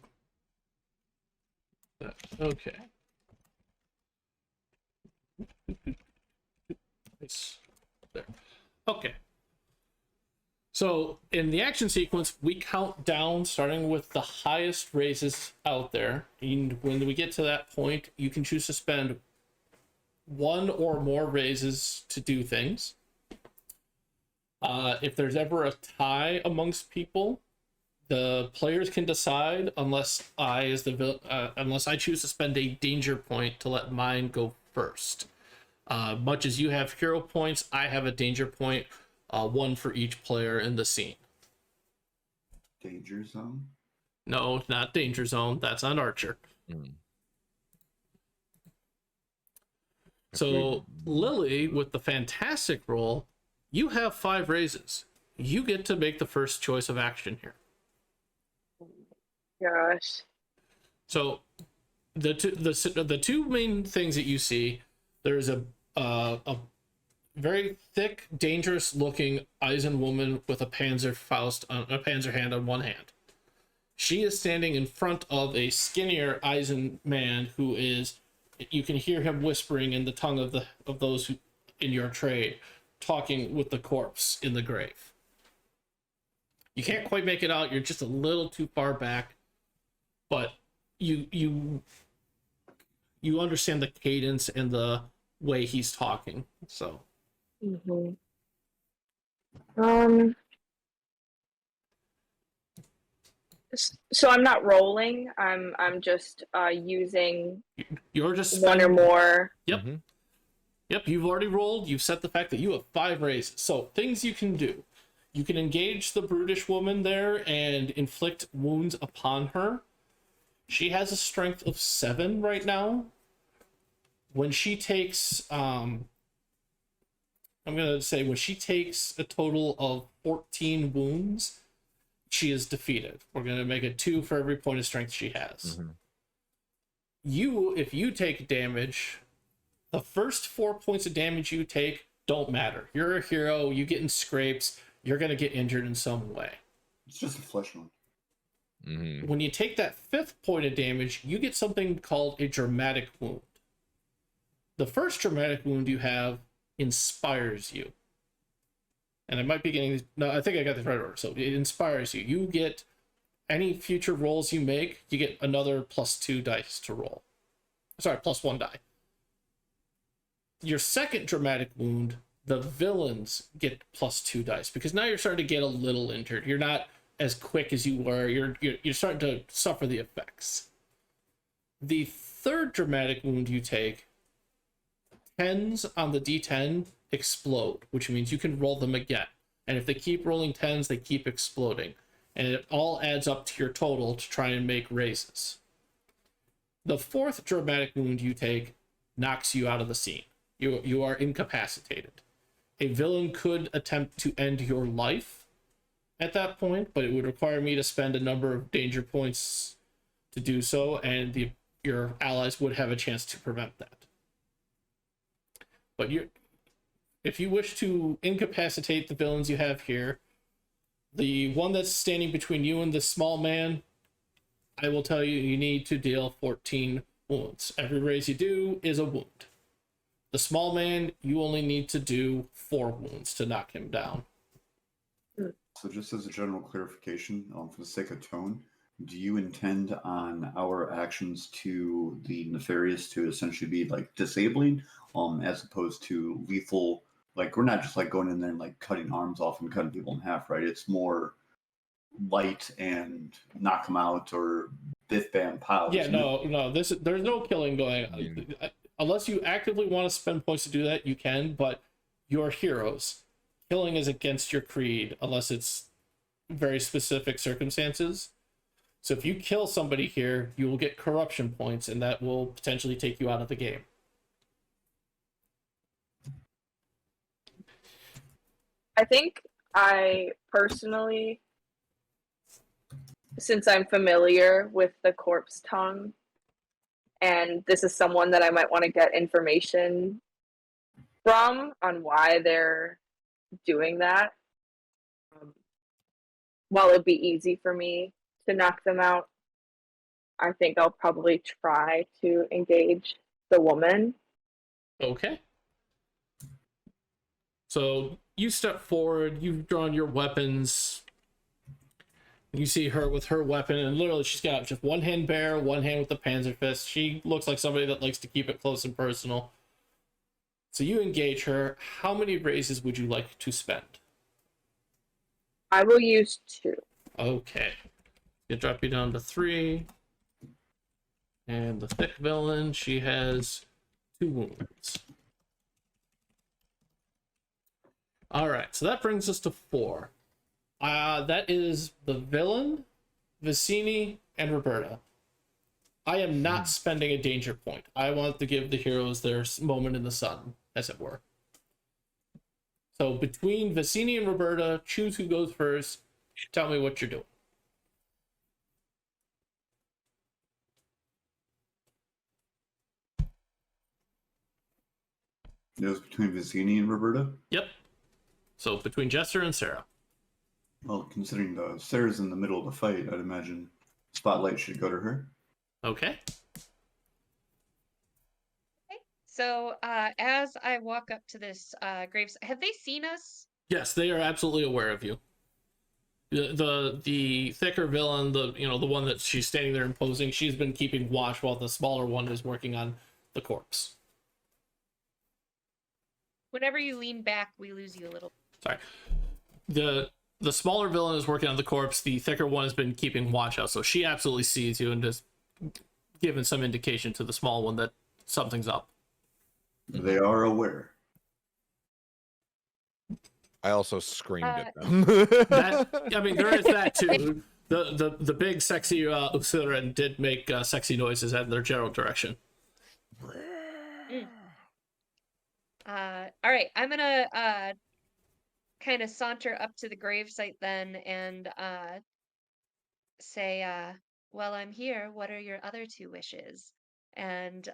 that, okay. Nice. There. Okay. So in the action sequence, we count down starting with the highest raises out there. And when we get to that point, you can choose to spend one or more raises to do things. If there's ever a tie amongst people, the players can decide, unless I choose to spend a danger point to let mine go first. Much as you have hero points, I have a danger point, one for each player in the scene. Danger zone? No, not danger zone. That's on Archer. So Lily, with the fantastic roll, you have 5 raises. You get to make the first choice of action here. Gosh. So the two main things that you see, there's a very thick, dangerous looking Eisen woman with a Panzer hand on one hand. She is standing in front of a skinnier Eisen man who is, you can hear him whispering in the tongue of those who in your trade, talking with the corpse in the grave. You can't quite make it out, you're just a little too far back, but you understand the cadence and the way he's talking. So so I'm not rolling. I'm just using you're just one or more. Yep. Yep, you've already rolled. You've set the fact that you have 5 raises. So things you can do. You can engage the brutish woman there and inflict wounds upon her. She has a strength of 7 right now. When she takes when she takes a total of 14 wounds, she is defeated. We're going to make it 2 for every point of strength she has. If you take damage, the first 4 points of damage you take don't matter. You're a hero, you get in scrapes, you're going to get injured in some way. It's just a flesh wound. When you take that 5th point of damage, you get something called a dramatic wound. The first dramatic wound you have inspires you. And I might be getting... No, I think I got this right order. So it inspires you. You get any future rolls you make, you get another +2 dice to roll. Sorry, +1 die. Your second dramatic wound, the villains get +2 dice, because now you're starting to get a little injured. You're not as quick as you were. You're starting to suffer the effects. The third dramatic wound you take, 10s on the D10 explode, which means you can roll them again. And if they keep rolling 10s, they keep exploding. And it all adds up to your total to try and make raises. The fourth dramatic wound you take knocks you out of the scene. You are incapacitated. A villain could attempt to end your life at that point, but it would require me to spend a number of danger points to do so, and your allies would have a chance to prevent that. But if you wish to incapacitate the villains you have here, the one that's standing between you and the small man, I will tell you, you need to deal 14 wounds. Every raise you do is a wound. The small man, you only need to do 4 wounds to knock him down. So just as a general clarification, for the sake of tone, do you intend on our actions to the nefarious to essentially be like disabling, as opposed to lethal? Like, we're not just like going in there and like cutting arms off and cutting people in half, right? It's more light and knock them out or biff bam pow. Yeah, no, there's no killing going on. Unless you actively want to spend points to do that, you can, but you're heroes. Killing is against your creed unless it's very specific circumstances. So if you kill somebody here, you will get corruption points, and that will potentially take you out of the game. I think I personally, since I'm familiar with the corpse tongue, and this is someone that I might want to get information from on why they're doing that, while it'd be easy for me to knock them out, I think I'll probably try to engage the woman. Okay. So you step forward, you've drawn your weapons. You see her with her weapon, and literally she's got just one hand bare, one hand with the panzer fist. She looks like somebody that likes to keep it close and personal. So you engage her. How many raises would you like to spend? I will use 2. Okay. It'll drop you down to 3. And the thick villain, she has 2 wounds. Alright, so that brings us to 4. That is the villain, Vicini, and Roberta. I am not spending a danger point. I want to give the heroes their moment in the sun, as it were. So between Vicini and Roberta, choose who goes first. Tell me what you're doing. It was between Vicini and Roberta? Yep. So between Jester and Sarah. Well, considering Sarah's in the middle of the fight, I'd imagine spotlight should go to her. Okay. So as I walk up to this graves, have they seen us? Yes, they are absolutely aware of you. The thicker villain, the one that she's standing there imposing, she's been keeping watch while the smaller one is working on the corpse. Whenever you lean back, we lose you a little. Sorry. The smaller villain is working on the corpse. The thicker one has been keeping watch out, so she absolutely sees you and just giving some indication to the small one that something's up. They are aware. I also screamed at them. There is that too. The big sexy Usuran did make sexy noises in their general direction. All right, I'm gonna kind of saunter up to the gravesite then and say, well, I'm here. What are your other 2 wishes? And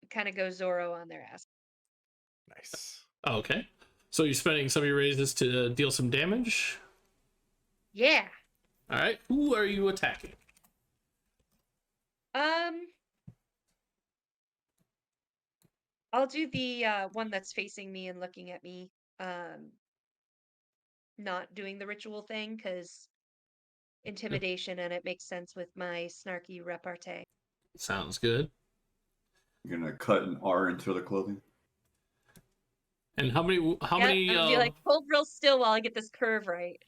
kind of go Zorro on their ass. Nice. Okay. So you're spending some of your raises to deal some damage? Yeah. All right. Who are you attacking? I'll do the one that's facing me and looking at me, not doing the ritual thing, because intimidation, and it makes sense with my snarky repartee. Sounds good. You're gonna cut an R into the clothing. And how many? I'm gonna be like, hold real still while I get this curve right.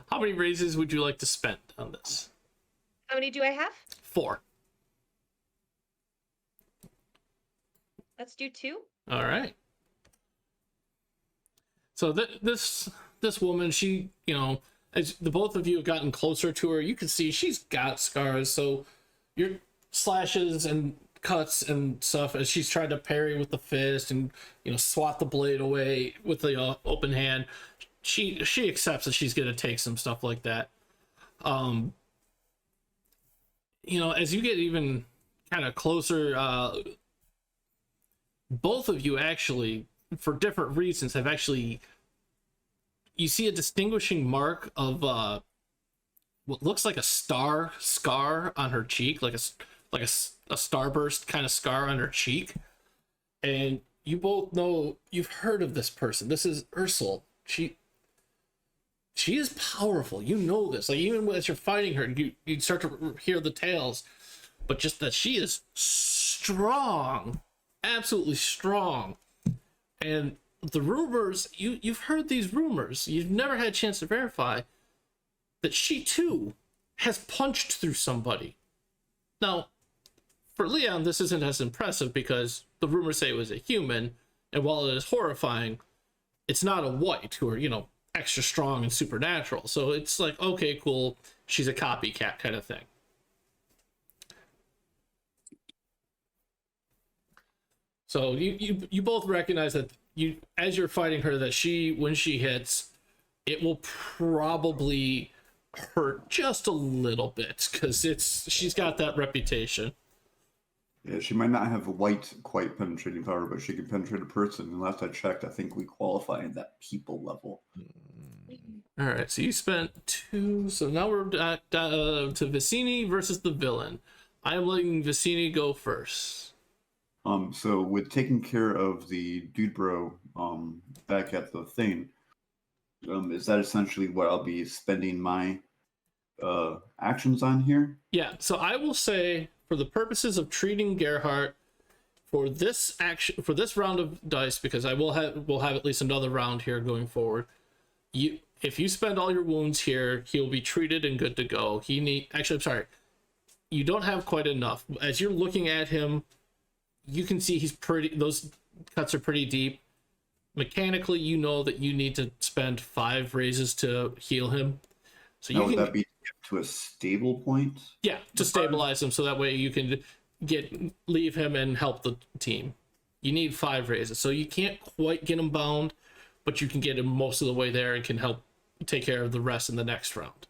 How many raises would you like to spend on this? How many do I have? 4. Let's do 2. All right. So this woman, she, as the both of you have gotten closer to her, you can see she's got scars. So your slashes and cuts and stuff as she's trying to parry with the fist and swat the blade away with the open hand. She accepts that she's gonna take some stuff like that. As you get even kind of closer, both of you actually, for different reasons, have actually, you see a distinguishing mark of what looks like a scar on her cheek, like a starburst kind of scar on her cheek. And you both know, you've heard of this person. This is Ursula. She is powerful. You know this. Like, even as you're fighting her, you start to hear the tales, but just that she is strong, absolutely strong. And the rumors, you've heard these rumors. You've never had a chance to verify that she too has punched through somebody. Now, for Leon, this isn't as impressive because the rumors say it was a human, and while it is horrifying, it's not a white who are, extra strong and supernatural. So it's like, okay, cool, she's a copycat kind of thing. So you both recognize that as you're fighting her, that when she hits, it will probably hurt just a little bit because she's got that reputation. Yeah, she might not have quite penetrating power, but she can penetrate a person. And last I checked, I think we qualify in that people level. All right, so you spent 2. So now we're to Vicini versus the villain. I am letting Vicini go first. So with taking care of the dude bro back at the thing, is that essentially what I'll be spending my actions on here? Yeah, so I will say, for the purposes of treating Gerhardt, for this round of dice, because we'll have at least another round here going forward. If you spend all your wounds here, he'll be treated and good to go. I'm sorry, you don't have quite enough. As you're looking at him, you can see those cuts are pretty deep. Mechanically, you know that you need to spend 5 raises to heal him. So would that be to a stable point? Yeah, to stabilize him, so that way you can leave him and help the team. You need 5 raises, so you can't quite get him bound, but you can get him most of the way there and can help take care of the rest in the next round.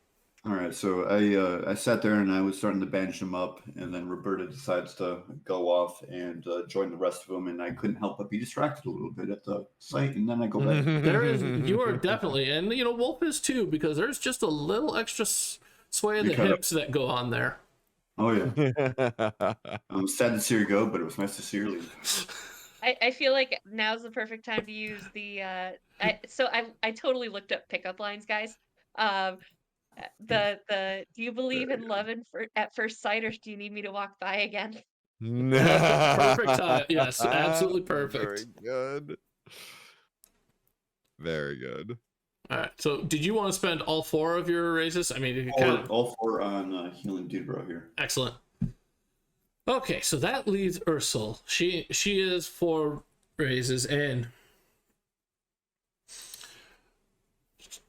All right, so I sat there and I was starting to bandage him up, and then Roberta decides to go off and join the rest of them, and I couldn't help but be distracted a little bit at the site, and then I go back. You are definitely, and Wolf is too, because there's just a little extra sway of the hips that go on there. Oh yeah. I'm sad to see her go, but it was nice to see her leave. I feel like now's the perfect time to use the I totally looked up pickup lines, guys. The do you believe in love at first sight, or do you need me to walk by again? Perfect time. Yes, absolutely perfect. Very good. Very good. All right. So, did you want to spend all 4 of your raises? I mean, all 4 on healing dude bro here. Excellent. Okay, so that leaves Ursula. She is 4 raises, and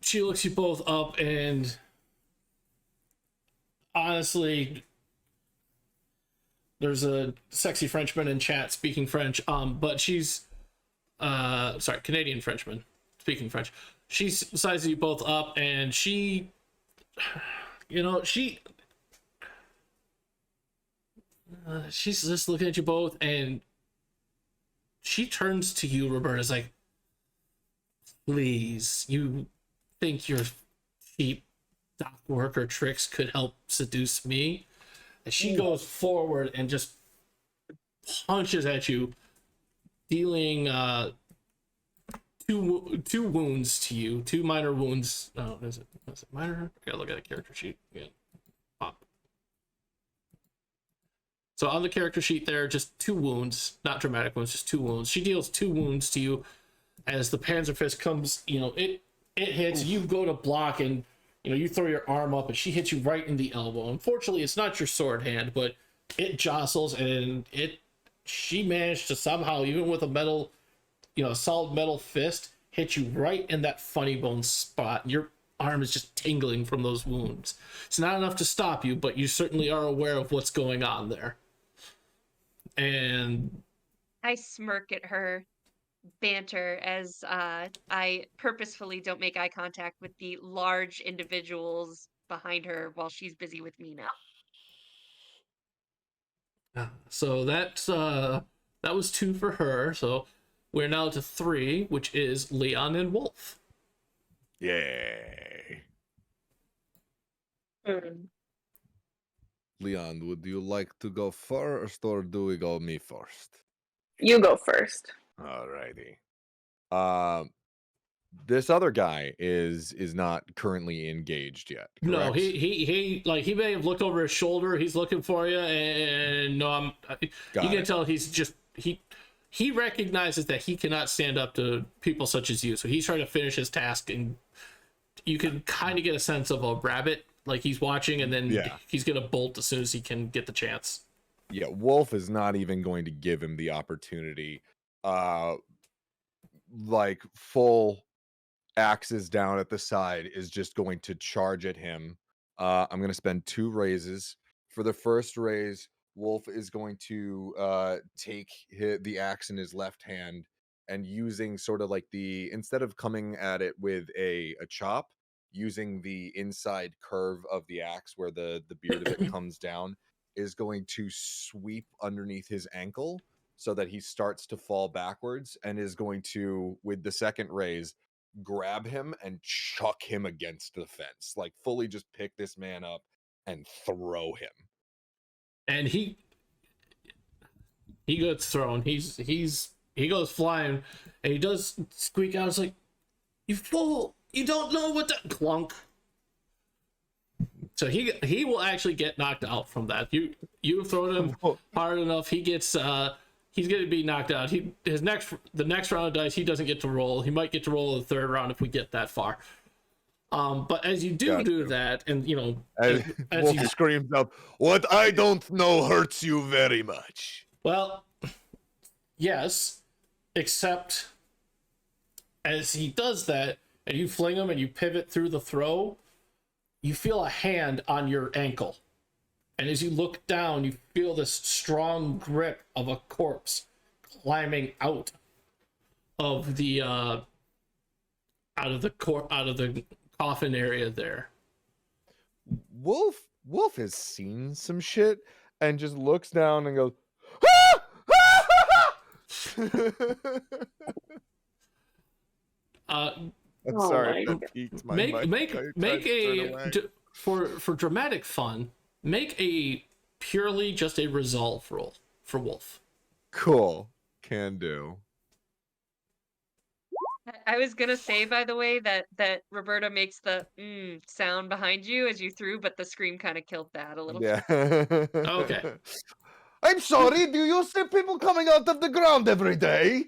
she looks you both up, and honestly, there's a sexy Frenchman in chat speaking French, but she's Canadian Frenchman speaking French. She sizes you both up, and she's just looking at you both, and she turns to you, Roberta's like, please, you think your cheap dock work or tricks could help seduce me? And she goes forward and just punches at you, dealing 2 wounds to you, 2 minor wounds. Oh, is it minor? I gotta look at a character sheet again. Pop. So on the character sheet there, just 2 wounds, not dramatic wounds, just 2 wounds. She deals 2 wounds to you as the Panzer Fist comes, it hits, you go to block, and you throw your arm up and she hits you right in the elbow. Unfortunately, it's not your sword hand, but it jostles, and she managed to somehow, even with a metal, solid metal fist, hit you right in that funny bone spot. You're arm is just tingling from those wounds. It's not enough to stop you, but you certainly are aware of what's going on there. And I smirk at her banter as I purposefully don't make eye contact with the large individuals behind her while she's busy with me now. so that was 2 for her. So we're now to 3, which is Leon and Wolf. Yay. Leon, would you like to go first, or do we go me first? You go first. Alrighty. This other guy is not currently engaged yet. No, correct? he may have looked over his shoulder. He's looking for you, and no, you can tell he's just he recognizes that he cannot stand up to people such as you. So he's trying to finish his task, and you can kind of get a sense of a rabbit, like he's watching, and then he's gonna bolt as soon as he can get the chance. Yeah, Wolf is not even going to give him the opportunity. Like full axes down at the side is just going to charge at him. I'm going to spend 2 raises. For the first raise, Wolf is going to take the axe in his left hand and using sort of like instead of coming at it with a chop, using the inside curve of the axe where the beard of it comes down, is going to sweep underneath his ankle so that he starts to fall backwards, and is going to, with the second raise, grab him and chuck him against the fence, like fully just pick this man up and throw him. And he gets thrown. He goes flying, and he does squeak out. It's like, "You fool! You don't know what the clunk." So he will actually get knocked out from that. You throw him hard enough, he gets he's going to be knocked out. The next round of dice he doesn't get to roll. He might get to roll the third round if we get that far. But as you do that, and as Wolf you screams up, "What I don't know hurts you very much." well, yes, except as he does that, and you fling him and you pivot through the throw, you feel a hand on your ankle. And as you look down, you feel this strong grip of a corpse climbing out of the coffin area there. Wolf has seen some shit and just looks down and goes, "Ah! Ah! Ah!" Oh Sorry, my that peaked my make mic. I tried to turn away. for dramatic fun, make a purely just a resolve roll for Wolf. Cool, can do. I was gonna say, by the way, that Roberta makes the sound behind you as you threw, but the scream kind of killed that a little. Yeah. Okay. I'm sorry, do you see people coming out of the ground every day?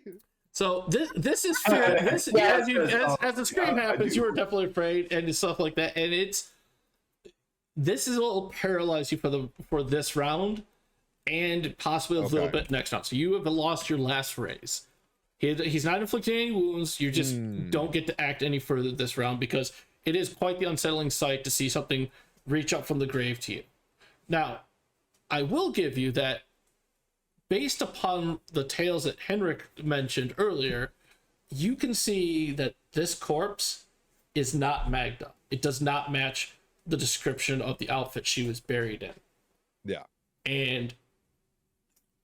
So this is fair. As the scream happens, you are definitely afraid and stuff like that, and this is what will paralyze you for this round, and possibly a little bit next round. So you have lost your last raise. He's not inflicting any wounds. You just don't get to act any further this round, because it is quite the unsettling sight to see something reach up from the grave to you. Now, I will give you that, based upon the tales that Henrik mentioned earlier, you can see that this corpse is not Magda. It does not match the description of the outfit she was buried in. Yeah. And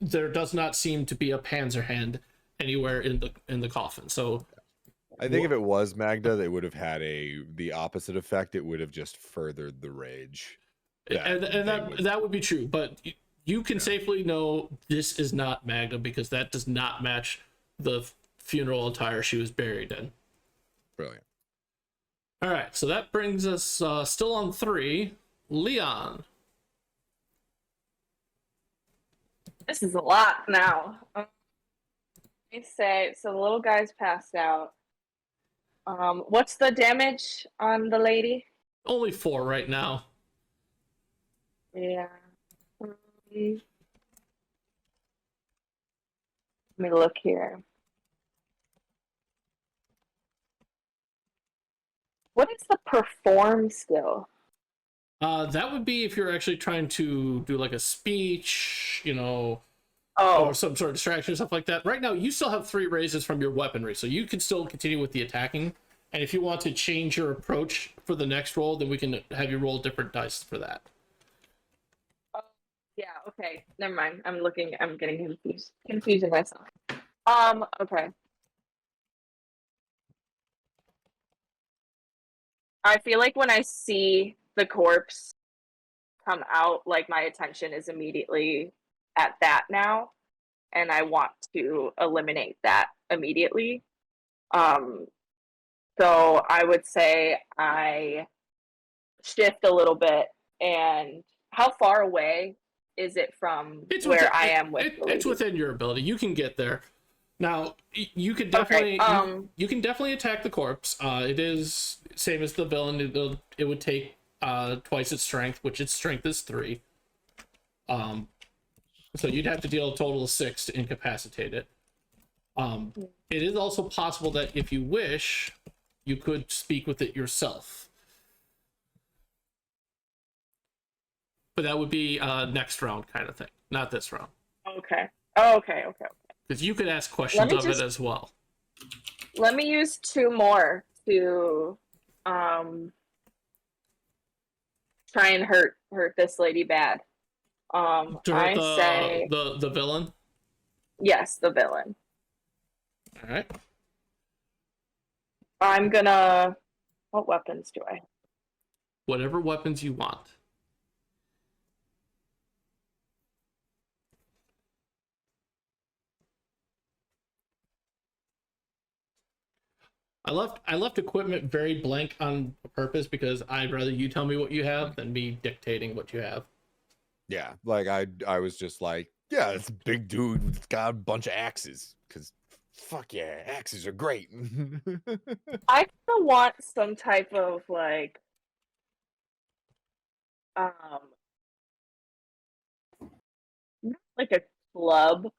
there does not seem to be a Panzerhand anywhere in the coffin. So I think if it was Magda, they would have had the opposite effect. It would have just furthered the rage. That would be true, but you can safely know this is not Magda, because that does not match the funeral attire she was buried in. Brilliant. All right, so that brings us still on 3. Leon. This is a lot now. Let me say, so the little guy's passed out. What's the damage on the lady? Only 4 right now. Yeah. Let me look here. What is the perform skill? That would be if you're actually trying to do like a speech, or Oh, some sort of distraction or stuff like that. Right now, you still have 3 raises from your weaponry, so you can still continue with the attacking. And if you want to change your approach for the next roll, then we can have you roll different dice for that. yeah. Okay, never mind. I'm getting confusing myself. Okay. I feel like when I see the corpse come out, like my attention is immediately at that now, and I want to eliminate that immediately. So I would say I shift a little bit. And how far away is it from where I am with the it's lady? within your ability. You can get there. Now you could Okay, definitely you can definitely attack the corpse. It is same as the villain. It would take twice its strength, which its strength is 3. So you'd have to deal a total of 6 to incapacitate it. It is also possible that if you wish, you could speak with it yourself. But that would be next round kind of thing, not this round. Okay. Oh, okay. Because you could ask questions of it as well. Let me use 2 more to try and hurt this lady bad. To hurt the villain. Yes, the villain. All right. I'm gonna. What weapons do I have? Whatever weapons you want. I left equipment very blank on purpose because I'd rather you tell me what you have than me dictating what you have. Yeah, like I was just like, yeah, it's a big dude with got a bunch of axes. Because fuck yeah, axes are great. I kind of want some type of like, not like a club,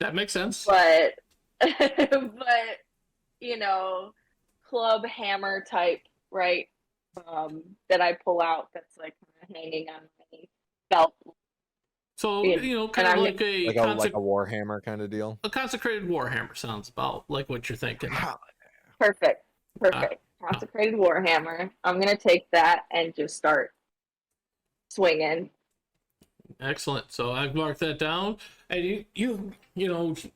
That makes sense. but club hammer type, right? That I pull out that's like kind of hanging on my belt. So kind and of I'm like a like a warhammer kind of deal. a consecrated warhammer sounds about like what you're thinking. Perfect. Consecrated warhammer. I'm gonna take that and just start swinging. Excellent. So I've marked that down, and you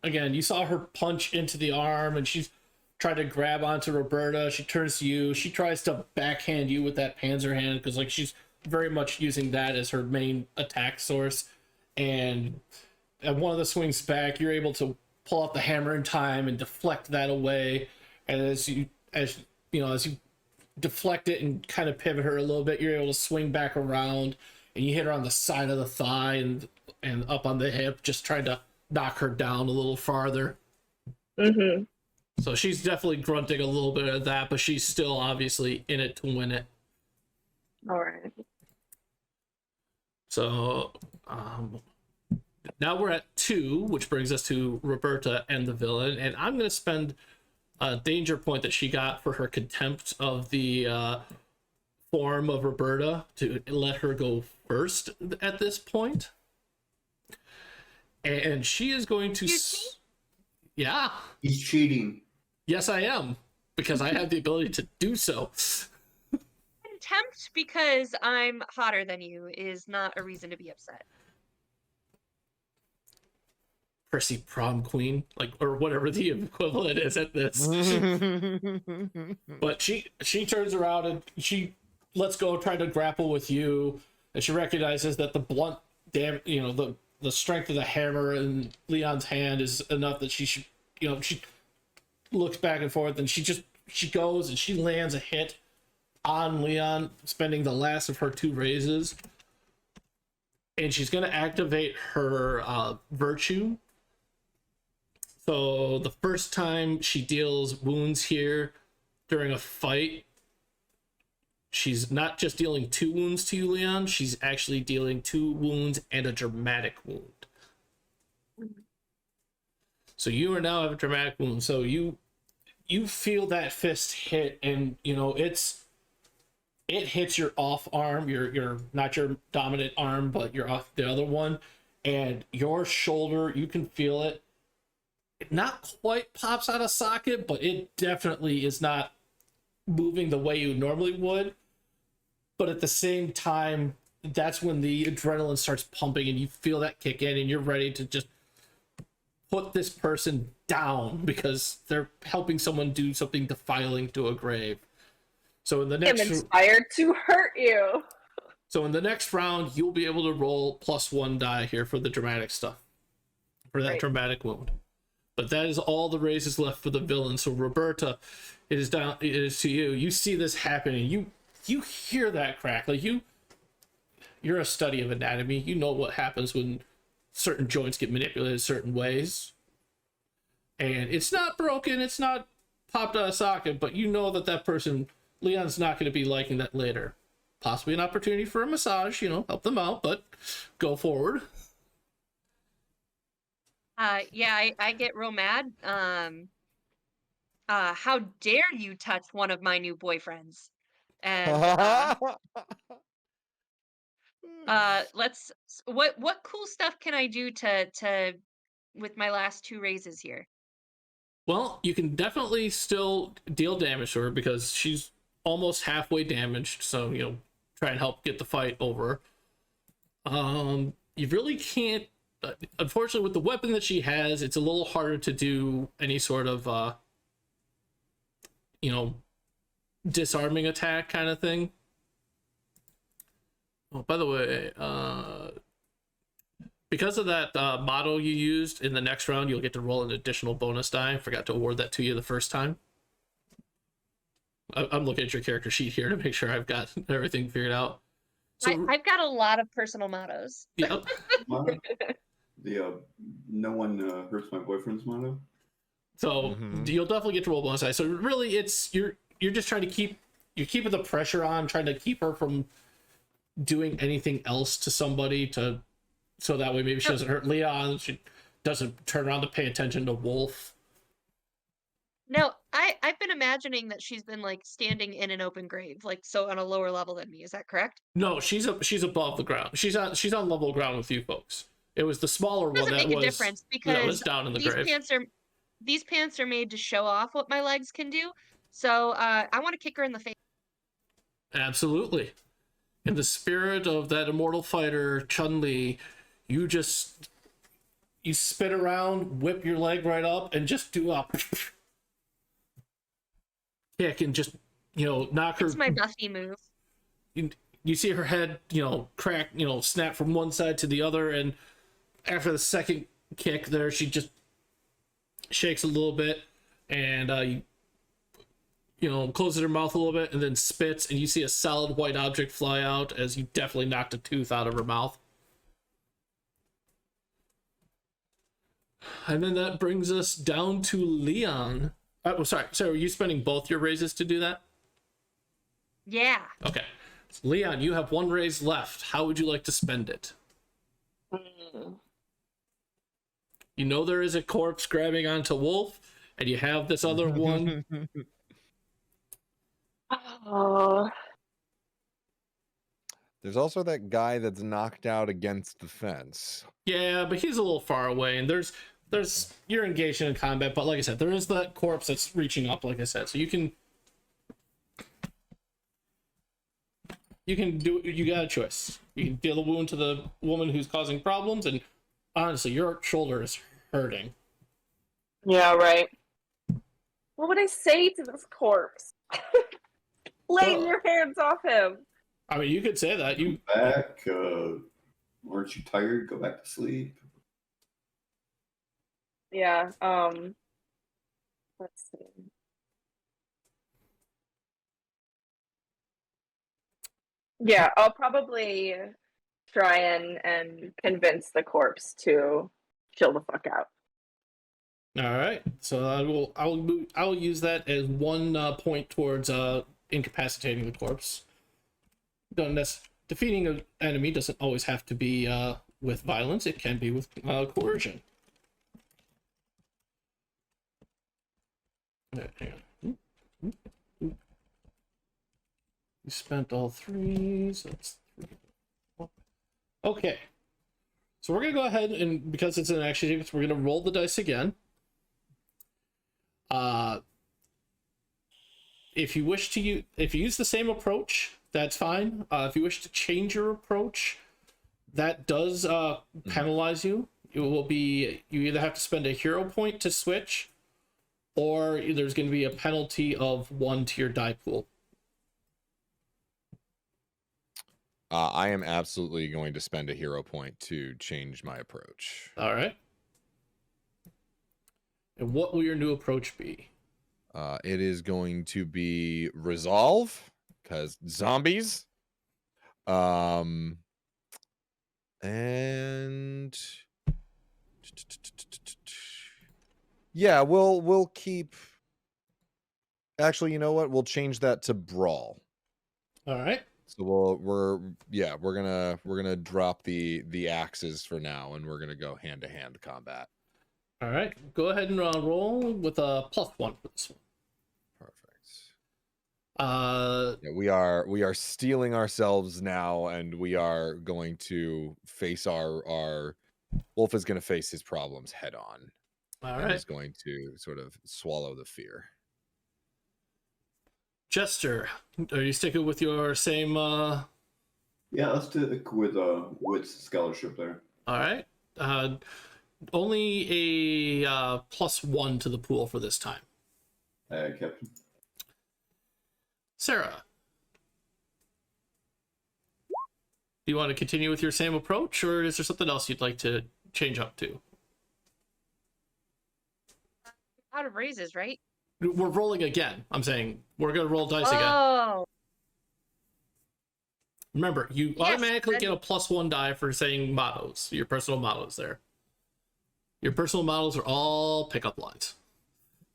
again, you saw her punch into the arm, and she's trying to grab onto Roberta. She turns to you. She tries to backhand you with that panzer hand because like she's very much using that as her main attack source. And at one of the swings back, you're able to pull out the hammer in time and deflect that away. And as you deflect it and kind of pivot her a little bit, you're able to swing back around and you hit her on the side of the thigh and up on the hip, just trying to knock her down a little farther. Mm-hmm. So she's definitely grunting a little bit of that, but she's still obviously in it to win it. All right. So now we're at 2, which brings us to Roberta and the villain, and I'm going to spend a danger point that she got for her contempt of the form of Roberta to let her go first at this point. And she is going to... Yeah. He's cheating. Yes, I am, because I have the ability to do so. Contempt because I'm hotter than you is not a reason to be upset. Percy prom queen, like, or whatever the equivalent is at this. But she turns around and she lets go, trying to grapple with you, and she recognizes that the blunt the strength of the hammer in Leon's hand is enough that she should, she looks back and forth, and she goes and she lands a hit on Leon, spending the last of her 2 raises, and she's going to activate her virtue. So the first time she deals wounds here during a fight, she's not just dealing 2 wounds to you, Leon, she's actually dealing 2 wounds and a dramatic wound. So you are now have a dramatic wound. So you you feel that fist hit, and you know it hits your off arm, your not your dominant arm, but your off the other one, and your shoulder. You can feel it. It not quite pops out of socket, but it definitely is not moving the way you normally would. But at the same time, that's when the adrenaline starts pumping, and you feel that kick in, and you're ready to just put this person down because they're helping someone do something defiling to a grave. So in the I'm next inspired to hurt you. So in the next round, you'll be able to roll +1 die here for the dramatic stuff, for that Right. dramatic wound. But that is all the raises left for the villain. So Roberta, it is to you. You see this happening. You hear that crack. Like you're a study of anatomy. You know what happens when certain joints get manipulated certain ways. And it's not broken, it's not popped out of socket, but you know that person, Leon's not going to be liking that later. Possibly an opportunity for a massage, help them out, but go forward. Yeah, I get real mad. How dare you touch one of my new boyfriends? And what cool stuff can I do to with my last 2 raises here? Well, you can definitely still deal damage to her because she's almost halfway damaged, so try and help get the fight over. You really can't, unfortunately, with the weapon that she has, it's a little harder to do any sort of disarming attack kind of thing. Oh, by the way, because of that motto you used, in the next round you'll get to roll an additional bonus die. I forgot to award that to you the first time. I'm looking at your character sheet here to make sure I've got everything figured out. So, I've got a lot of personal mottos. Yep. Motto? The no one hurts my boyfriend's motto. So you'll definitely get to roll bonus die. So really, it's you're just trying to you're keeping the pressure on, trying to keep her from doing anything else to somebody, so that way maybe she doesn't hurt Leon, she doesn't turn around to pay attention to Wolf. No, I've been imagining that she's been like standing in an open grave, like so on a lower level than me. Is that correct? No, she's above the ground. She's on level ground with you folks. It was the smaller It one doesn't that make was a difference because down in the these grave. these pants are made to show off what my legs can do. So I want to kick her in the face. Absolutely. In the spirit of that immortal fighter, Chun-Li, you spin around, whip your leg right up, and just do a kick and just, knock her. It's my Buffy move. You see her head, crack, snap from one side to the other, and after the second kick there, she just shakes a little bit, and closes her mouth a little bit, and then spits, and you see a solid white object fly out as you definitely knocked a tooth out of her mouth. And then that brings us down to Leon. Oh, sorry, are you spending both your raises to do that? Yeah. Okay. So Leon, you have 1 raise left. How would you like to spend it? You know there is a corpse grabbing onto Wolf, and you have this other one. Oh, There's also that guy that's knocked out against the fence. Yeah, but he's a little far away, and there's you're engaged in combat, but like I said, there is that corpse that's reaching up, like I said, so you can do, you got a choice. You can deal a wound to the woman who's causing problems, and honestly, your shoulder is hurting. yeah, right. What would I say to this corpse? Lay your hands off him. I mean, you could say that. You Back. Aren't you tired? Go back to sleep. Yeah. Let's see. Yeah, I'll probably try and convince the corpse to chill the fuck out. all right? So I will use that as 1 point towards incapacitating the corpse. Defeating an enemy doesn't always have to be with violence. It can be with coercion. Hang on. You spent all 3, so that's 3. Okay. So we're gonna go ahead and, because it's an action sequence, we're gonna roll the dice again. If you wish to if you use the same approach, that's fine. If you wish to change your approach, that does penalize you. It will be, you either have to spend a hero point to switch, or there's going to be a penalty of 1 to your die pool. I am absolutely going to spend a hero point to change my approach. All right. And what will your new approach be? It is going to be resolve, because zombies. And yeah, we'll keep. Actually, you know what? We'll change that to brawl. All right. So we're gonna drop the axes for now, and we're gonna go hand-to-hand combat. All right. Go ahead and roll with a +1 for this one. Perfect. Yeah, we are stealing ourselves now, and we are going to face our Wolf is going to face his problems head on. All and right. is going to sort of swallow the fear. Jester, are you sticking with your same? Yeah, let's stick with scholarship there. All right. Only a +1 to the pool for this time. Captain. Sarah, do you want to continue with your same approach, or is there something else you'd like to change up to? Out of raises, right? We're rolling again. I'm saying we're gonna roll dice again. Oh, Remember, you Yes, automatically then- get a +1 die for saying mottos. Your personal mottos there. Your personal mottos are all pickup lines.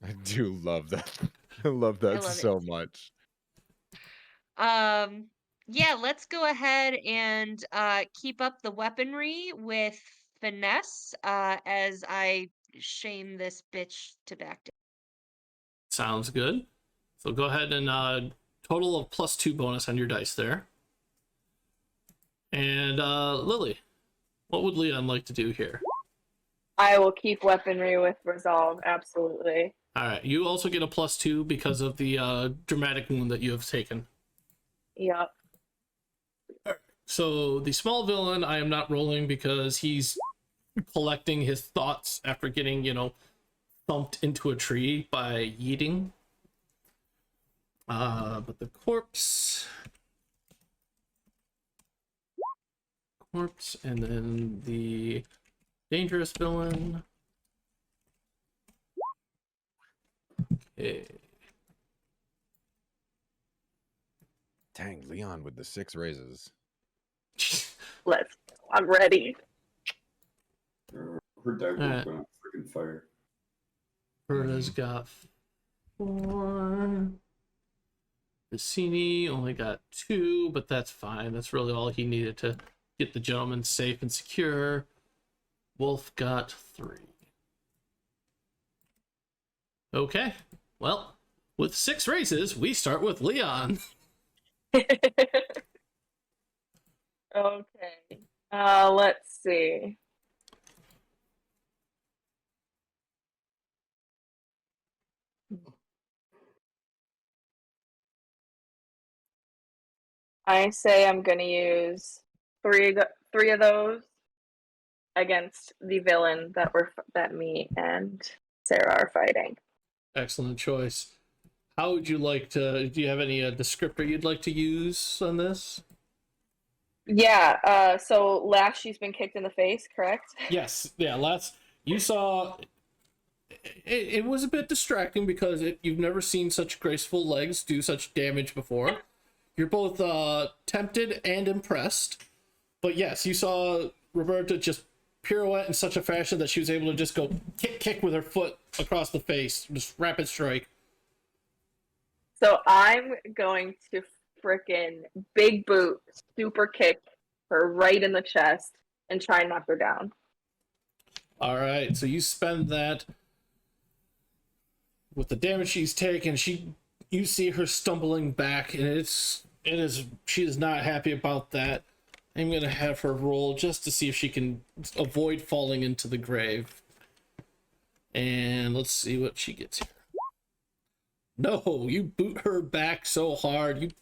I do love that. I love that love it. so much. Yeah, let's go ahead and keep up the weaponry with finesse as I shame this bitch to back down. Sounds good. So go ahead and total of +2 bonus on your dice there. And Lily, what would Leon like to do here? I will keep weaponry with resolve, absolutely. All right, you also get a +2 because of the dramatic wound that you have taken. Yep. So the small villain, I am not rolling because he's collecting his thoughts after getting, thumped into a tree by yeeting. But the corpse, and then the dangerous villain. Okay. Dang, Leon with the 6 raises. Let's go. I'm ready. Her die Alright. going on freaking fire. Berta's got 4. Vicini only got 2, but that's fine. That's really all he needed to get the gentleman safe and secure. Wolf got 3. Okay, well, with 6 raises, we start with Leon. Okay. Let's see. I say I'm gonna use three of those against the villain that me and Sarah are fighting. Excellent choice. How would you like to? Do you have any descriptor you'd like to use on this? Yeah. So last she's been kicked in the face, correct? Yes. Yeah. Last you saw, it was a bit distracting because you've never seen such graceful legs do such damage before. You're both tempted and impressed, but yes, you saw Roberta just pirouette in such a fashion that she was able to just go kick with her foot across the face, just rapid strike. So I'm going to frickin' big boot, super kick her right in the chest and try and knock her down. All right, so you spend that. with the damage she's taken, you see her stumbling back, and she is not happy about that. I'm gonna have her roll just to see if she can avoid falling into the grave. And let's see what she gets here. No, you boot her back so hard.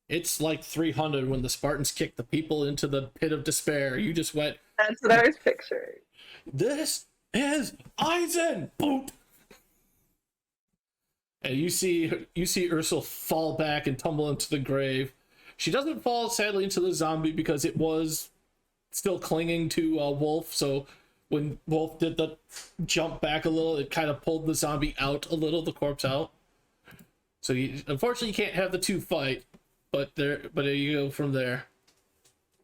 It's like 300 when the Spartans kicked the people into the pit of despair. You just went, That's what I was picturing. "This is Eisen!" Boot. And you see Ursula fall back and tumble into the grave. She doesn't fall, sadly, into the zombie because it was still clinging to Wolf. So when Wolf did the jump back a little, it kind of pulled the zombie out a little, the corpse out. So unfortunately, you can't have the two fight. But there you go from there.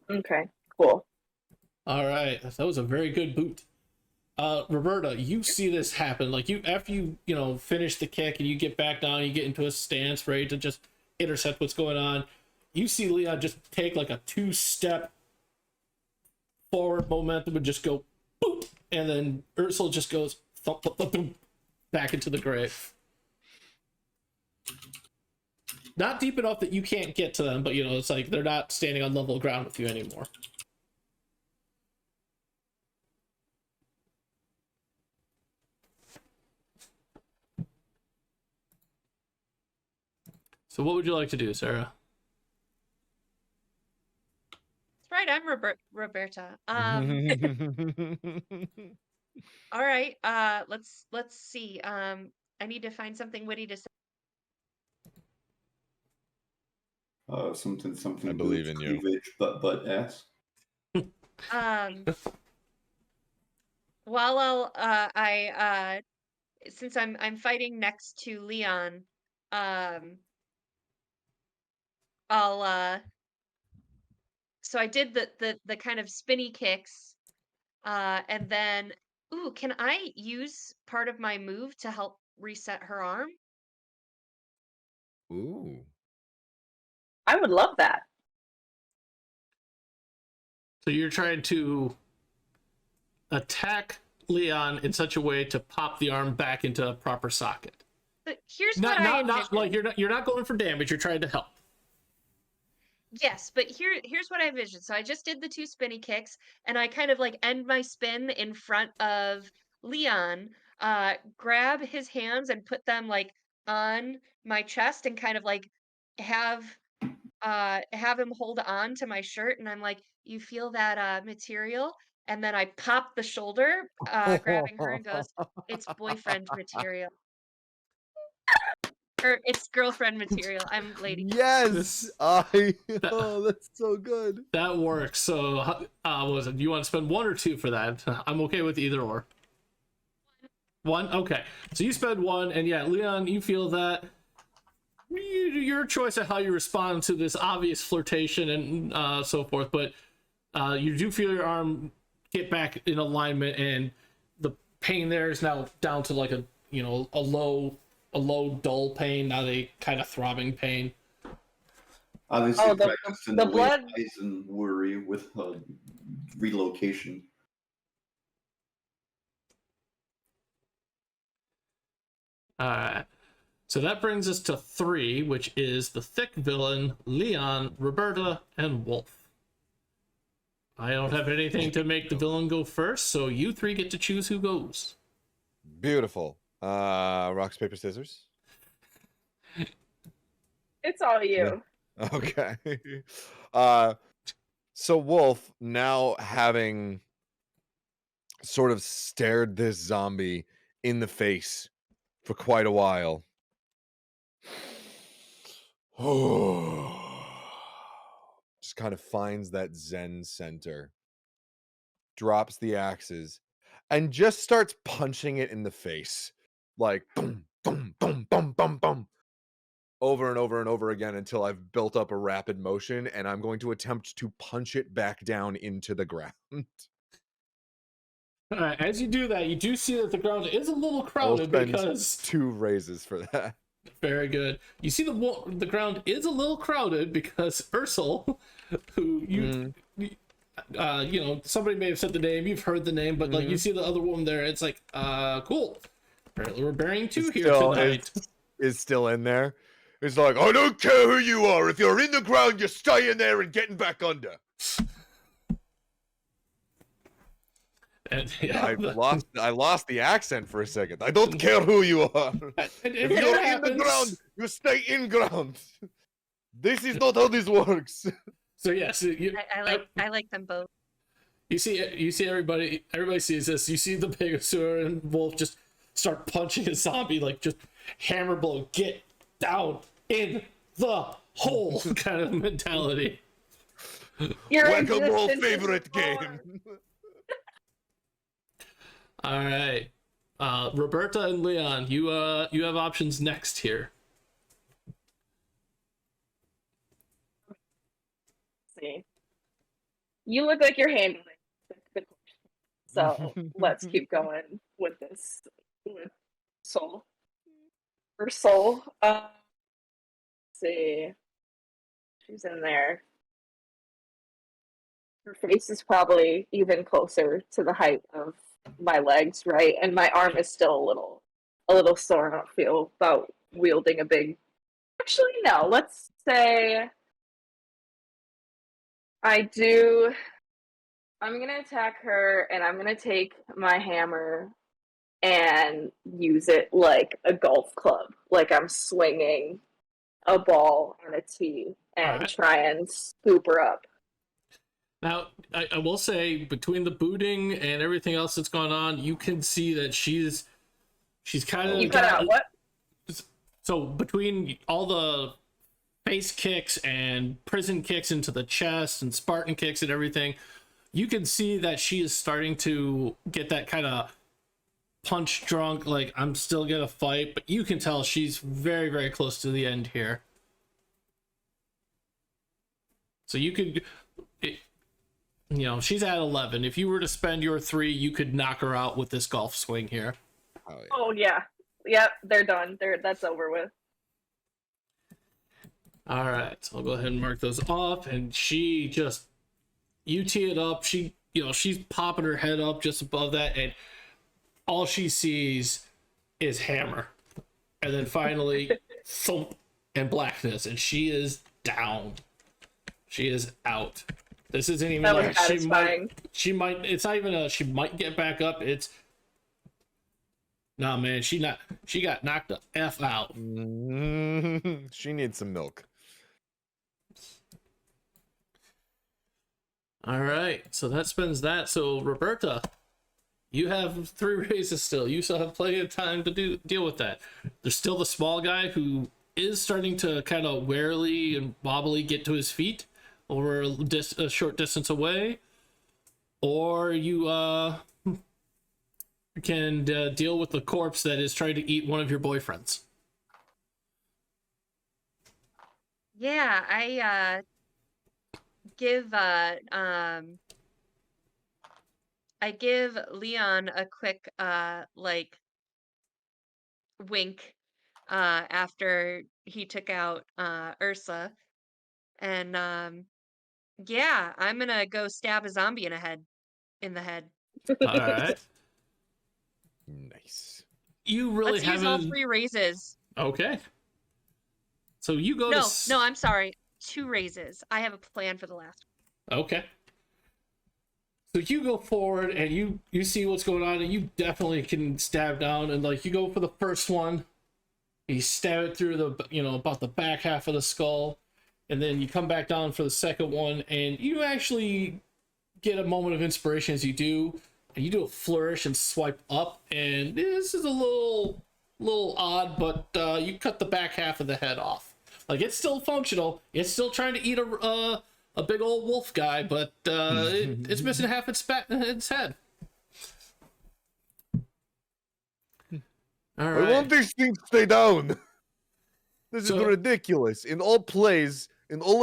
Okay, cool. All right, that was a very good boot. Roberta, you see this happen. Like after you finish the kick and you get back down, you get into a stance ready to just intercept what's going on. You see Leon just take like a 2-step forward momentum and just go boop, and then Ursula just goes thump, thump, thump, thump, back into the grave. Not deep enough that you can't get to them, but it's like they're not standing on level ground with you anymore. So what would you like to do, Sarah? That's right, I'm Roberta. All right, let's see. I need to find something witty to say. Something. I believe in you. Cleavage, butt ass. Well, since I'm fighting next to Leon, so I did the kind of spinny kicks, and then, ooh, can I use part of my move to help reset her arm? Ooh. I would love that. So you're trying to attack Leon in such a way to pop the arm back into a proper socket. But here's what I envision. Like you're not going for damage. You're trying to help. Yes, but here's what I envisioned. So I just did the 2 spinny kicks, and I kind of like end my spin in front of Leon, grab his hands and put them like on my chest, and kind of like have him hold on to my shirt, and I'm like, "You feel that material?" And then I pop the shoulder, grabbing her, and goes, "It's boyfriend material." Or it's girlfriend material. I'm lady. Yes! Oh, that's so good. That works. So, what was it? Do you want to spend 1 or 2 for that? I'm okay with either or. 1? Okay. So you spend 1, and yeah, Leon, you feel that. Your choice of how you respond to this obvious flirtation and so forth, but you do feel your arm get back in alignment, and the pain there is now down to like a low dull pain, not a kind of throbbing pain. Obviously, the blood and worry with relocation. So that brings us to 3, which is the thick villain, Leon, Roberta, and Wolf. I don't have anything to make the villain go first, so you 3 get to choose who goes. Beautiful. Rocks, paper, scissors. It's all you. Okay. So Wolf, now having sort of stared this zombie in the face for quite a while, just kind of finds that Zen center, drops the axes, and just starts punching it in the face. Like, boom, boom, boom, boom, boom, boom, over and over and over again until I've built up a rapid motion, and I'm going to attempt to punch it back down into the ground. All right, as you do that, you do see that the ground is a little I'll crowded spend because 2 raises for that. very good. You see the ground is a little crowded because Ursula, who somebody may have said the name, you've heard the name, but like you see the other woman there, it's like, cool. Apparently we're burying two It's here still- tonight. Is still in there. It's like, I don't care who you are. If you're in the ground, you're staying there and getting back under. And, yeah, I lost the accent for a second. I don't care who you are. and If it you're in happens. the ground, you stay in ground. This is not how this works. So yes, I like them both. you see everybody sees this. You see the Pegasaur and Wolf just start punching a zombie, like just hammer blow, get down in the hole kind of mentality. Your Whack-a-mole existence is favorite born. game. All right, Roberta and Leon, you have options next here. See, you look like you're handling the question. So let's keep going with this. With soul or soul. Let's see, she's in there. Her face is probably even closer to the height of my legs, right? And my arm is still a little sore. I don't feel about wielding a big. Actually, no. Let's say I do. I'm gonna attack her, and I'm gonna take my hammer and use it like a golf club, like I'm swinging a ball on a tee, and Alright. try and scoop her up. Now, I will say, between the booting and everything else that's gone on, you can see that she's kind of You cut out what? So between all the face kicks and prison kicks into the chest and Spartan kicks and everything, you can see that she is starting to get that kind of punch drunk, like I'm still gonna fight, but you can tell she's very, very close to the end here. So you could, she's at 11. If you were to spend your 3, you could knock her out with this golf swing here. Oh, yeah. Oh yeah, yep, they're done. That's over with. All right, so I'll go ahead and mark those off, and she just, you tee it up. She's popping her head up just above that, and all she sees is hammer, and then finally thump and blackness, and she is down. She is out. This isn't even That was like satisfying. she might. It's not even a she might get back up. It's nah, man. She got knocked the F out. She needs some milk. All right, so that spends that. So Roberta, you have 3 raises still. You still have plenty of time to deal with that. There's still the small guy who is starting to kind of warily and wobbly get to his feet over a short distance away, or you can deal with the corpse that is trying to eat one of your boyfriends. Yeah, I give Leon a quick wink after he took out Ursa, and yeah, I'm gonna go stab a zombie in the head. All right, Nice. you really Let's use all haven't. 3 raises. Okay, so you go No, to no, I'm sorry. 2 raises. I have a plan for the last one. Okay. So you go forward and you see what's going on, and you definitely can stab down, and like you go for the first one, you stab it through the about the back half of the skull, and then you come back down for the second one, and you actually get a moment of inspiration as you do, and you do a flourish and swipe up, and this is a little odd, but you cut the back half of the head off. Like, it's still functional. It's still trying to eat a big old wolf guy, but it's missing half its head. All I right. want these things to stay down. This So- is ridiculous. In all of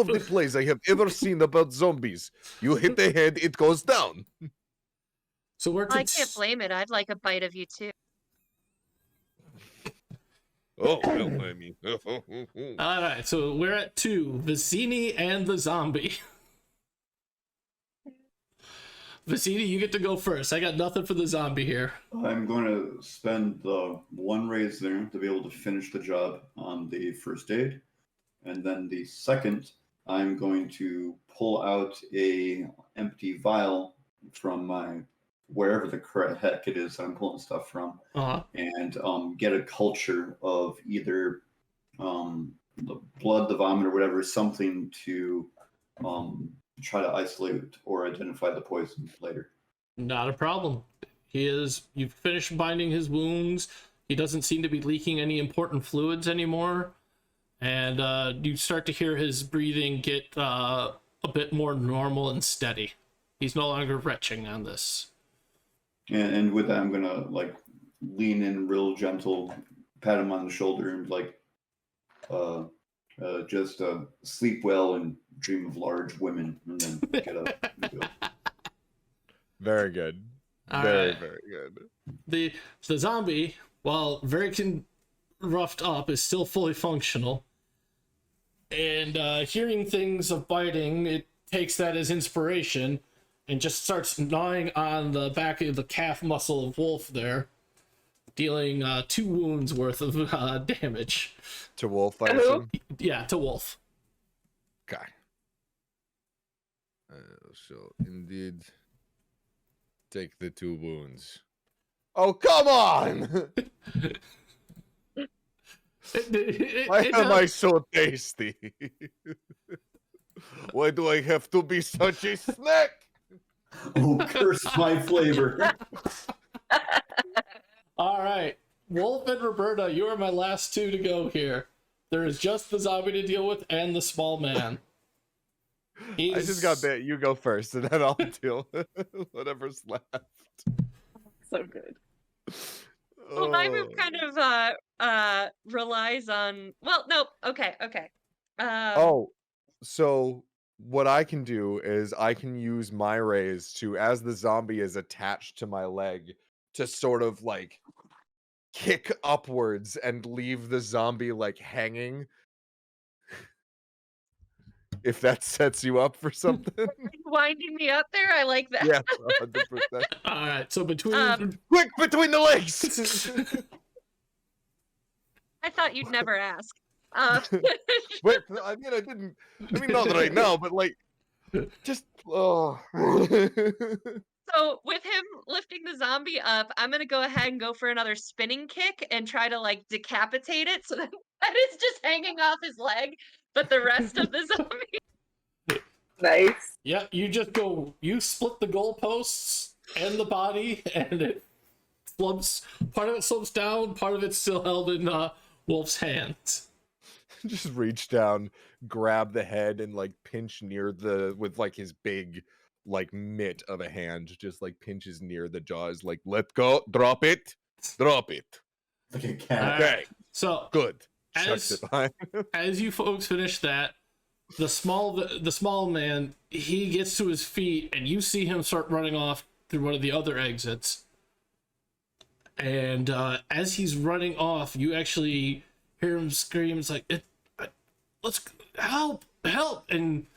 the plays I have ever seen about zombies, you hit the head, it goes down. So we're I can't blame it. I'd like a bite of you too. Oh, well, I mean. All right. So we're at 2, the Zini and the zombie. Vasidi, you get to go first. I got nothing for the zombie here. I'm going to spend the one raise there to be able to finish the job on the first aid. And then the second, I'm going to pull out a empty vial from my wherever the heck it is I'm pulling stuff from, and get a culture of either the blood, the vomit, or whatever, something to try to isolate or identify the poison later. Not a problem. You've finished binding his wounds. He doesn't seem to be leaking any important fluids anymore. And you start to hear his breathing get a bit more normal and steady. He's no longer retching on this. And with that, I'm going to like lean in real gentle, pat him on the shoulder, and like just sleep well and dream of large women, and then get up and go. Very good. All Very right. good. The zombie, while very roughed up, is still fully functional. And hearing things of biting, it takes that as inspiration and just starts gnawing on the back of the calf muscle of Wolf there, dealing 2 wounds worth of damage. To Wolf, I Who? assume? Yeah, to Wolf. Okay. So indeed, take the 2 wounds. Oh, come on! Why am I so tasty? Why do I have to be such a snack? Oh, curse my flavor. All right, Wolf and Roberta, you are my last 2 to go here. There is just the zombie to deal with and the small man. I just got bit. You go first, and then I'll deal with whatever's left. So good. Well, my move kind of relies on. Well, no. Okay. Oh, so what I can do is I can use my raise to, as the zombie is attached to my leg, to sort of like kick upwards and leave the zombie like hanging. If that sets you up for something. Winding me up there. I like that. Yes, 100%. All right, so between Quick, between the legs! I thought you'd never ask. Wait, I mean, not right now, but like, just, oh. So with him lifting the zombie up, I'm gonna go ahead and go for another spinning kick and try to like decapitate it so that it's just hanging off his leg, but the rest of the zombie. Nice. Yeah, you split the goalposts and the body, and it slumps. Part of it slumps down, part of it's still held in Wolf's hands. Just reach down, grab the head, and like pinch near with like his big like mitt of a hand, just like pinches near the jaws, like let go, drop it. Like a cat. Okay, So good. Chucks it behind. as you folks finish that, the small man, he gets to his feet, and you see him start running off through one of the other exits. And as he's running off, you actually hear him scream, "It's like, let's help!" And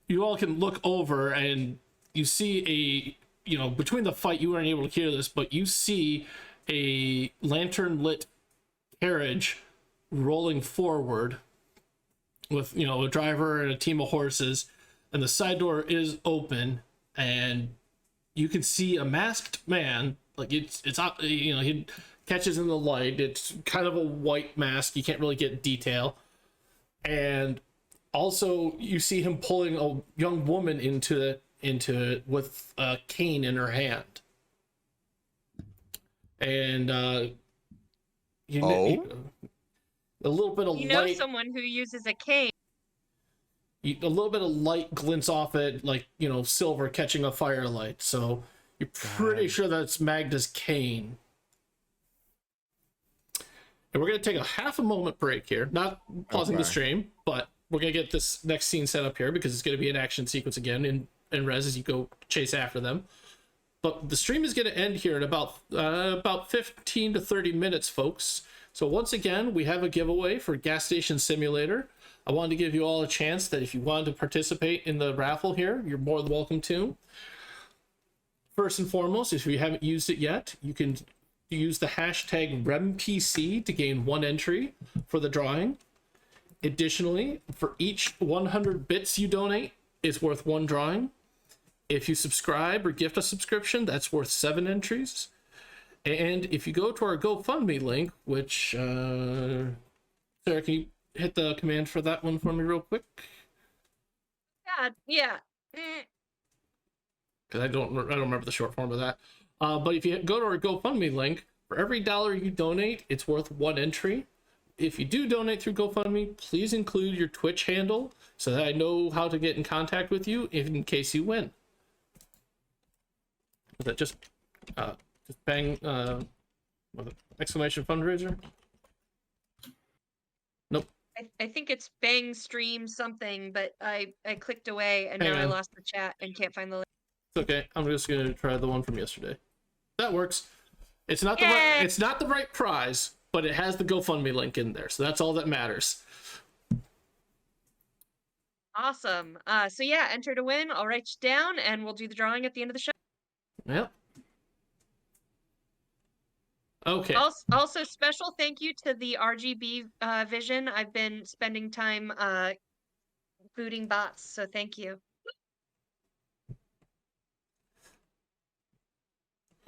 you all can look over, and you see between the fight, you weren't able to hear this, but you see a lantern-lit carriage rolling forward with a driver and a team of horses, and the side door is open, and you can see a masked man. Like it's he catches in the light. It's kind of a white mask. You can't really get detail. And also you see him pulling a young woman into it with a cane in her hand. And a little bit of light. Someone who uses a cane. A little bit of light glints off it, like silver catching a firelight. So you're pretty sure that's Magda's cane. And we're gonna take a half a moment break here, not pausing the stream, but we're gonna get this next scene set up here because it's gonna be an action sequence again in res as you go chase after them. But the stream is gonna end here in about 15 to 30 minutes, folks. So once again, we have a giveaway for Gas Station Simulator. I wanted to give you all a chance that if you wanted to participate in the raffle here, you're more than welcome to. first and foremost, if you haven't used it yet, you can use the hashtag RemPC to gain 1 entry for the drawing. Additionally, for each 100 bits you donate is worth 1 drawing. If you subscribe or gift a subscription, that's worth 7 entries. And if you go to our GoFundMe link, which Sarah, can you hit the command for that one for me real quick? Yeah. Because I don't remember the short form of that. But if you go to our GoFundMe link, for every $1 you donate, it's worth 1 entry. If you do donate through GoFundMe, please include your Twitch handle so that I know how to get in contact with you in case you win. Is that just bang exclamation fundraiser? Nope. I think it's bang stream something, but I clicked away and Hang now I on. lost the chat and can't find the link. It's okay. I'm just gonna try the one from yesterday. That works. It's not Yay! it's not the right prize, but it has the GoFundMe link in there, so that's all that matters. Awesome. So yeah, enter to win. I'll write you down and we'll do the drawing at the end of the show. Yep. Okay. Also, special thank you to the RGB vision. I've been spending time booting bots, so thank you.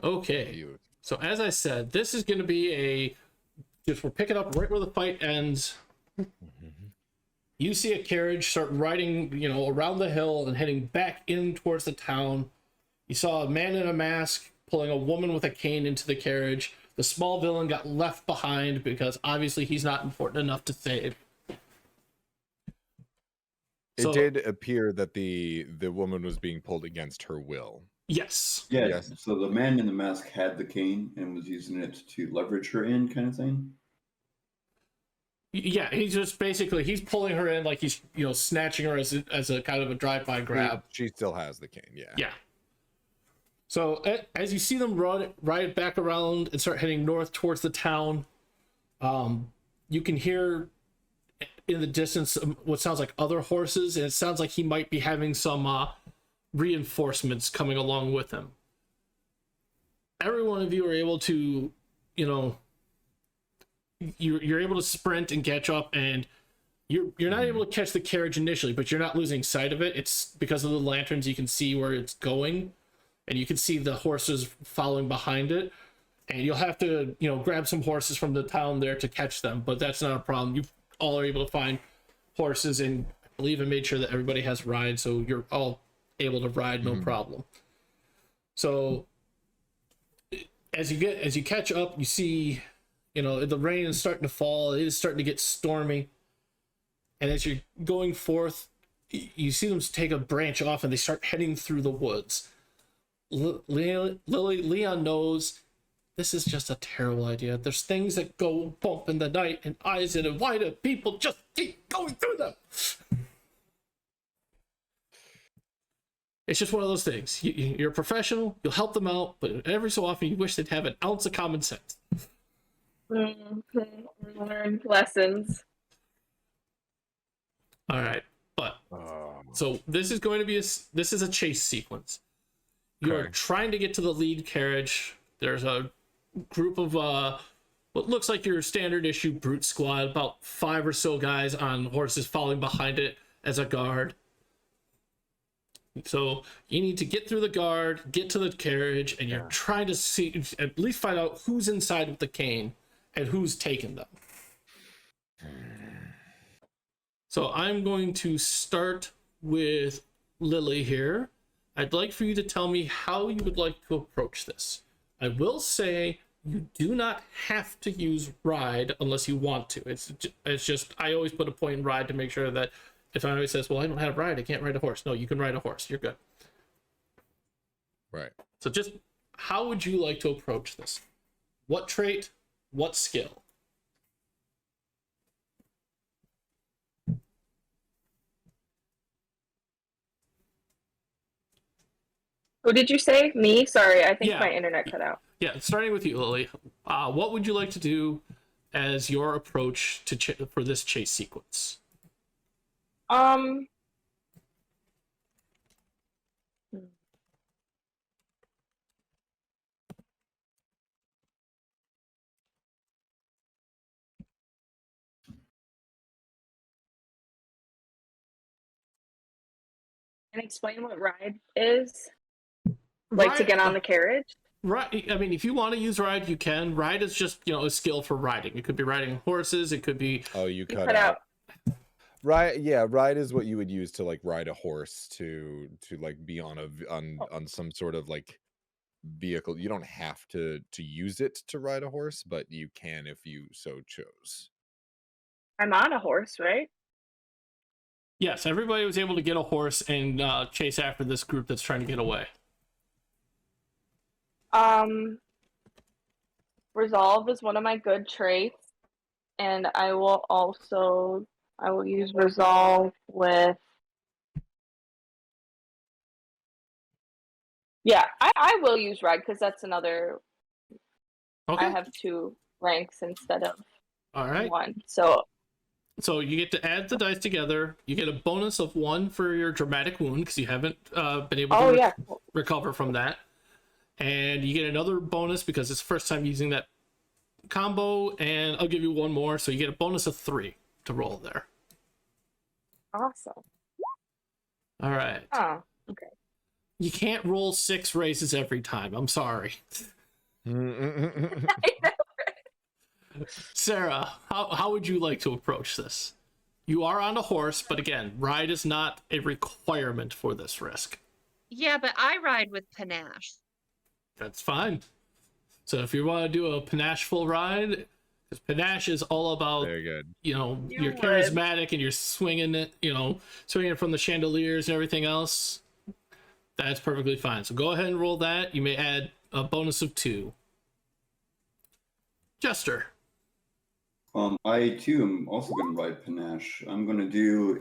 Okay. So as I said, this is going to be we're picking up right where the fight ends. You see a carriage start riding, around the hill and heading back in towards the town. You saw a man in a mask pulling a woman with a cane into the carriage. The small villain got left behind because obviously he's not important enough to save. It did appear that the woman was being pulled against her will. Yes. Yeah. Yes. So the man in the mask had the cane and was using it to leverage her in, kind of thing. Yeah, he's just basically he's pulling her in like he's snatching her as a kind of a drive-by grab. She still has the cane. Yeah. Yeah. So as you see them ride back around and start heading north towards the town, you can hear in the distance what sounds like other horses, and it sounds like he might be having some reinforcements coming along with him. Every one of you are able to, you're able to sprint and catch up, and you're not able to catch the carriage initially, but you're not losing sight of it. It's because of the lanterns you can see where it's going. And you can see the horses following behind it. And you'll have to, grab some horses from the town there to catch them. But that's not a problem. You all are able to find horses, and I believe I made sure that everybody has rides, so you're all able to ride, no problem. So as you catch up, you see, the rain is starting to fall. It is starting to get stormy. And as you're going forth, you see them take a branch off and they start heading through the woods. Leon knows this is just a terrible idea. There's things that go bump in the night, and eyes in, and why do people just keep going through them? It's just one of those things. You're a professional, you'll help them out, but every so often you wish they'd have an ounce of common sense. Learned lessons. All right, but so this is going to be this is a chase sequence. You are trying to get to the lead carriage. There's a group of what looks like your standard issue brute squad, about 5 or so guys on horses following behind it as a guard. So you need to get through the guard, get to the carriage, and you're trying to see, at least find out who's inside with the cane and who's taken them. So I'm going to start with Lily here. I'd like for you to tell me how you would like to approach this. I will say you do not have to use ride unless you want to. It's just, I always put a point in ride to make sure that if anybody says, well, I don't have ride, I can't ride a horse. No, you can ride a horse. You're good. Right. So just how would you like to approach this? What trait? What skill? Who did you say? Me? Sorry, I think Yeah. my internet cut out. Yeah, starting with you, Lily. What would you like to do as your approach to for this chase sequence? And explain what ride is. Like to get on the carriage? Right. I mean, if you want to use ride, you can. Ride is just, a skill for riding. It could be riding horses. It could be. Oh, you You cut cut out. out. Ride, yeah, ride is what you would use to like ride a horse to like be on on some sort of like vehicle. You don't have to use it to ride a horse, but you can if you so chose. I'm on a horse, right? Yes, everybody was able to get a horse and chase after this group that's trying to get away. Resolve is one of my good traits, and I will use resolve with. Yeah, I will use ride because that's another. Okay. I have 2 ranks instead of All right. 1, so. So you get to add the dice together. You get a bonus of 1 for your dramatic wound because you haven't been able to recover from that. And you get another bonus because it's the first time using that combo, and I'll give you 1 more, so you get a bonus of 3 to roll there. Awesome. All right. Oh, okay. You can't roll 6 races every time. I'm sorry. Sarah, how would you like to approach this? You are on a horse, but again, ride is not a requirement for this risk. Yeah, but I ride with panache. That's fine. So if you want to do a panache-full ride, because panache is all about, Very good. You're charismatic and you're swinging it, swinging it from the chandeliers and everything else. That's perfectly fine. So go ahead and roll that. You may add a bonus of 2. Jester. I too am also going to ride panache. I'm going to do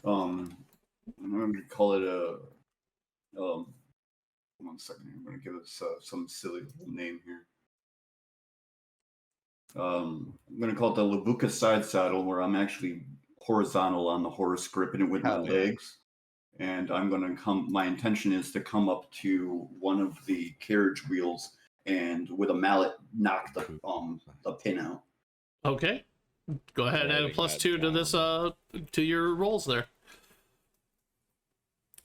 I'm going to call it a, 1 second. I'm going to give it some silly little name here. I'm going to call it the Labuka side saddle, where I'm actually horizontal on the horse, gripping it with my legs. And I'm going to my intention is to come up to one of the carriage wheels and with a mallet knock the pin out. Okay. Go ahead and add a +2 to this to your rolls there.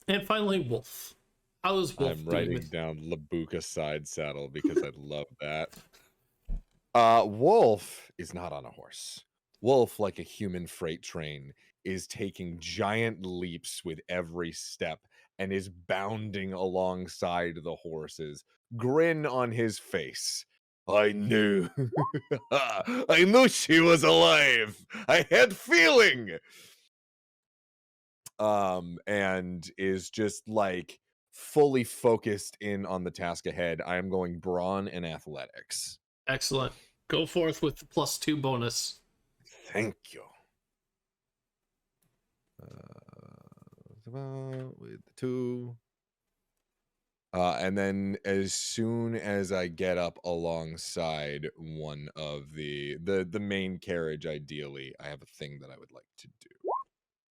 And finally, Wolf. How is Wolf I'm doing writing with... down Labuka side saddle because I love that. Wolf is not on a horse. Wolf, like a human freight train, is taking giant leaps with every step and is bounding alongside the horses, grin on his face. I knew. I knew she was alive. I had feeling. And is just like fully focused in on the task ahead. I am going brawn and athletics. Excellent. Go forth with the +2 bonus. Thank you. With 2. And then as soon as I get up alongside one of the main carriage, ideally, I have a thing that I would like to do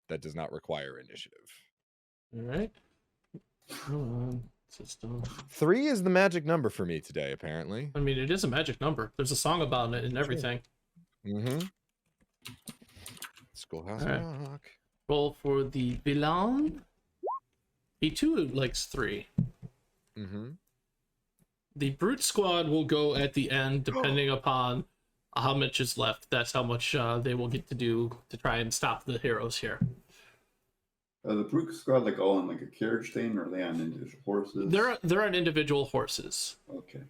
that does not require initiative. All right. Come on, system. 3 is the magic number for me today, apparently. I mean, it is a magic number. There's a song about it and everything. Mm-hmm. Schoolhouse Rock. Roll for the villain. He too likes 3. Mm-hmm. The brute squad will go at the end, depending upon how much is left. That's how much they will get to do to try and stop the heroes here. The brute squad like all in like a carriage thing, or are they on individual horses? They're on individual horses. Okay.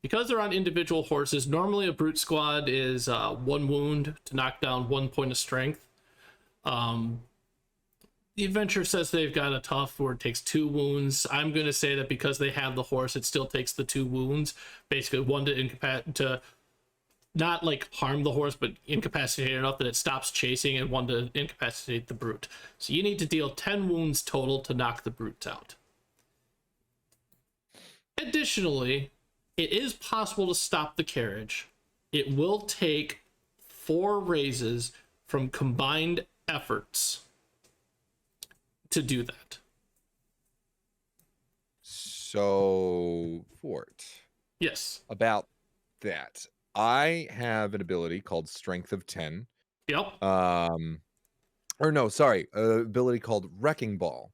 Because they're on individual horses, normally a brute squad is 1 wound to knock down 1 point of strength. The adventure says they've got a tough where it takes 2 wounds. I'm going to say that because they have the horse, it still takes the 2 wounds. Basically, 1 to not like harm the horse, but incapacitate enough that it stops chasing, and 1 to incapacitate the brute. So you need to deal 10 wounds total to knock the brutes out. Additionally, it is possible to stop the carriage. It will take 4 raises from combined efforts to do that. So, Vorrt. Yes. About that, I have an ability called Strength of 10. Yep. Or no, sorry, ability called Wrecking Ball.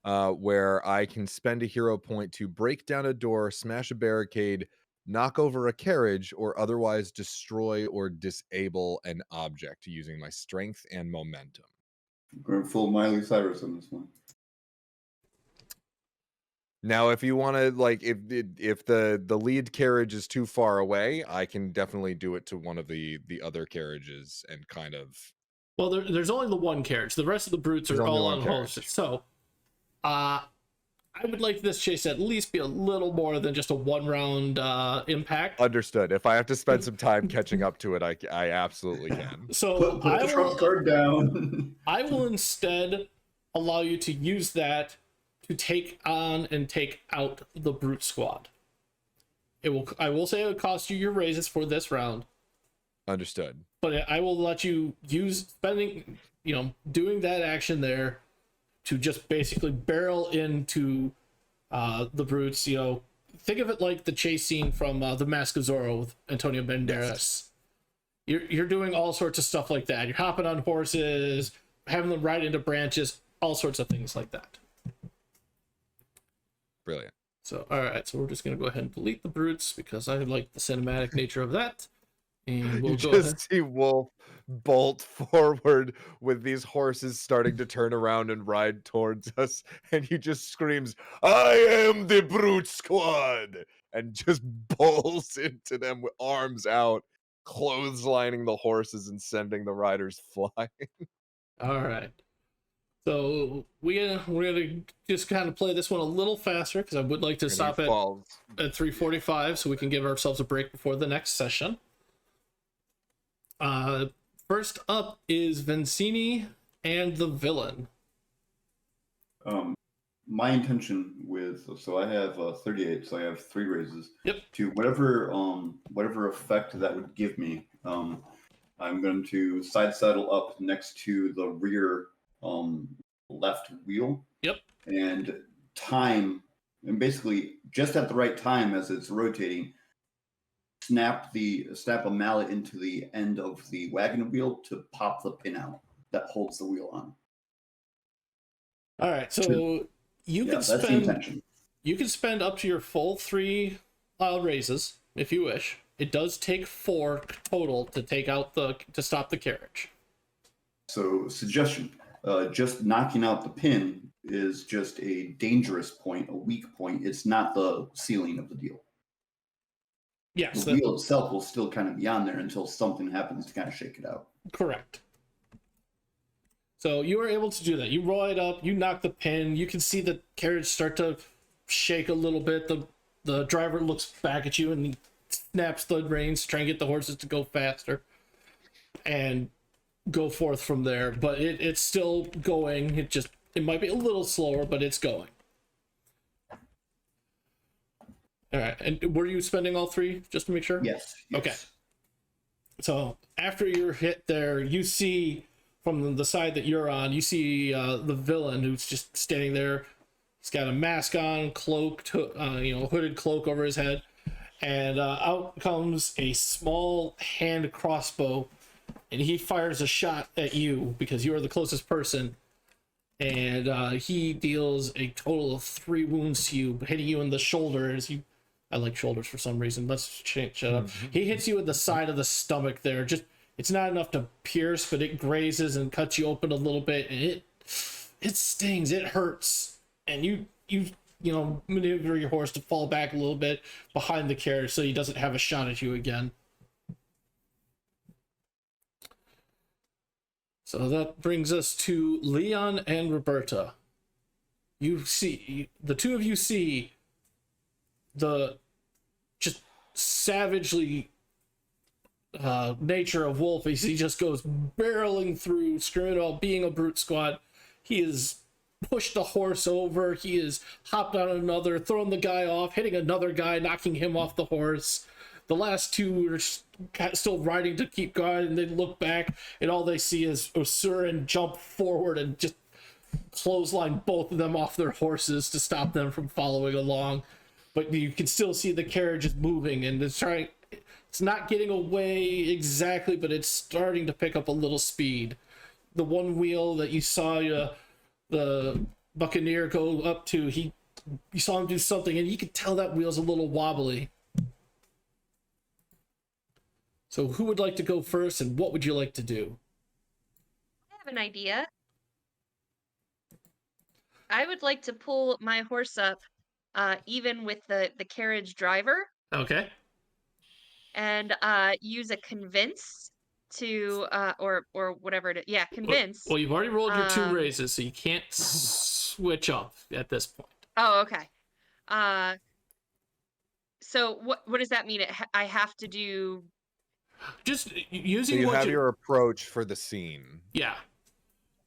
where I can spend a hero point to break down a door, smash a barricade, knock over a carriage, or otherwise destroy or disable an object using my strength and momentum. Going full Miley Cyrus on this one. Now, if you want to, like, if the lead carriage is too far away, I can definitely do it to one of the other carriages and kind of. Well, there's only the one carriage. The rest of the brutes There's are only all one on carriage. horses. So, I would like this chase to at least be a little more than just a one-round impact. Understood. If I have to spend some time catching up to it, I absolutely can. So Put the trump card down. I will instead allow you to use that to take on and take out the brute squad. I will say it will cost you your raises for this round, Understood. but I will let you use doing that action there to just basically barrel into the brutes. Think of it like the chase scene from The Mask of Zorro with Antonio Banderas. You're doing all sorts of stuff like that. You're hopping on horses, having them ride into branches, all sorts of things like that. Brilliant. So, all right, so we're just going to go ahead and delete the brutes because I like the cinematic nature of that. And we'll You go just ahead. see Wolf bolt forward with these horses starting to turn around and ride towards us, and he just screams, "I am the brute squad!" and just bowls into them with arms out, clotheslining the horses and sending the riders flying. All right. So we're gonna just kind of play this one a little faster because I would like to And he stop falls. at 3:45 so we can give ourselves a break before the next session. First up is Vincini and the villain. My intention so I have 38, so I have 3 raises. Yep. To whatever effect that would give me, I'm going to side saddle up next to the rear left wheel. Yep. And basically just at the right time as it's rotating, snap a mallet into the end of the wagon wheel to pop the pin out that holds the wheel on. All right, so That's the intention. You can spend up to your full 3 raises if you wish. It does take 4 total to stop the carriage. So, suggestion: just knocking out the pin is just a dangerous point, a weak point. It's not the ceiling of the deal. Yes, The wheel itself will still kind of be on there until something happens to kind of shake it out. correct. So you were able to do that. You roll it up, you knock the pin, you can see the carriage start to shake a little bit. The driver looks back at you and he snaps the reins to try and get the horses to go faster and go forth from there. But it's still going. It might be a little slower, but it's going. All right, and were you spending all 3 just to make sure? Yes. Okay. So after you're hit there, you see from the side that you're on, you see the villain who's just standing there. He's got a mask on, hooded cloak over his head, and out comes a small hand crossbow, and he fires a shot at you because you are the closest person. And he deals a total of 3 wounds to you, hitting you in the shoulders. I like shoulders for some reason. Let's shut up. He hits you in the side of the stomach there. It's not enough to pierce, but it grazes and cuts you open a little bit, and it stings. It hurts, and you maneuver your horse to fall back a little bit behind the carriage so he doesn't have a shot at you again. So that brings us to Leon and Roberta. You see, the two of you see the just savagely nature of Wolf. He just goes barreling through, screaming about being a brute squad. He has pushed the horse over. He has hopped on another, thrown the guy off, hitting another guy, knocking him off the horse. The last 2 are still riding to keep going, and they look back, and all they see is Osurin jump forward and just clothesline both of them off their horses to stop them from following along. But you can still see the carriage is moving, and it's not getting away exactly, but it's starting to pick up a little speed. The one wheel that you saw the Buccaneer go up to. You saw him do something, and you could tell that wheel's a little wobbly. So who would like to go first, and what would you like to do? I have an idea. I would like to pull my horse up, even with the carriage driver, Okay. and use a convince to or whatever it is. Yeah, convince. Well, you've already rolled your 2 raises, so you can't switch up at this point. Oh, okay. So what does that mean? I have to do. Just So using you what have your approach for the scene, Yeah.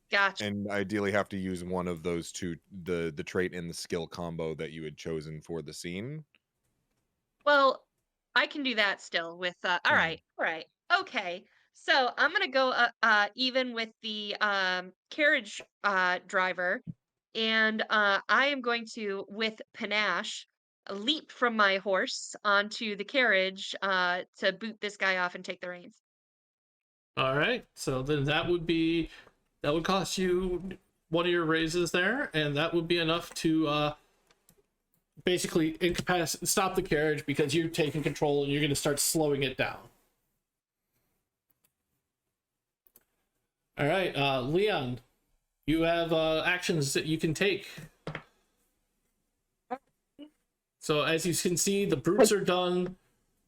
Gotcha. and ideally have to use one of those two, the trait and the skill combo that you had chosen for the scene. Well, I can do that still with all right. Okay. So I'm gonna go even with the carriage driver, and I am going to, with panache, leap from my horse onto the carriage to boot this guy off and take the reins. All right. So then that would cost you one of your raises there, and that would be enough to basically stop the carriage because you're taking control and you're going to start slowing it down. All right, Leon, you have actions that you can take. So as you can see, the brutes are done.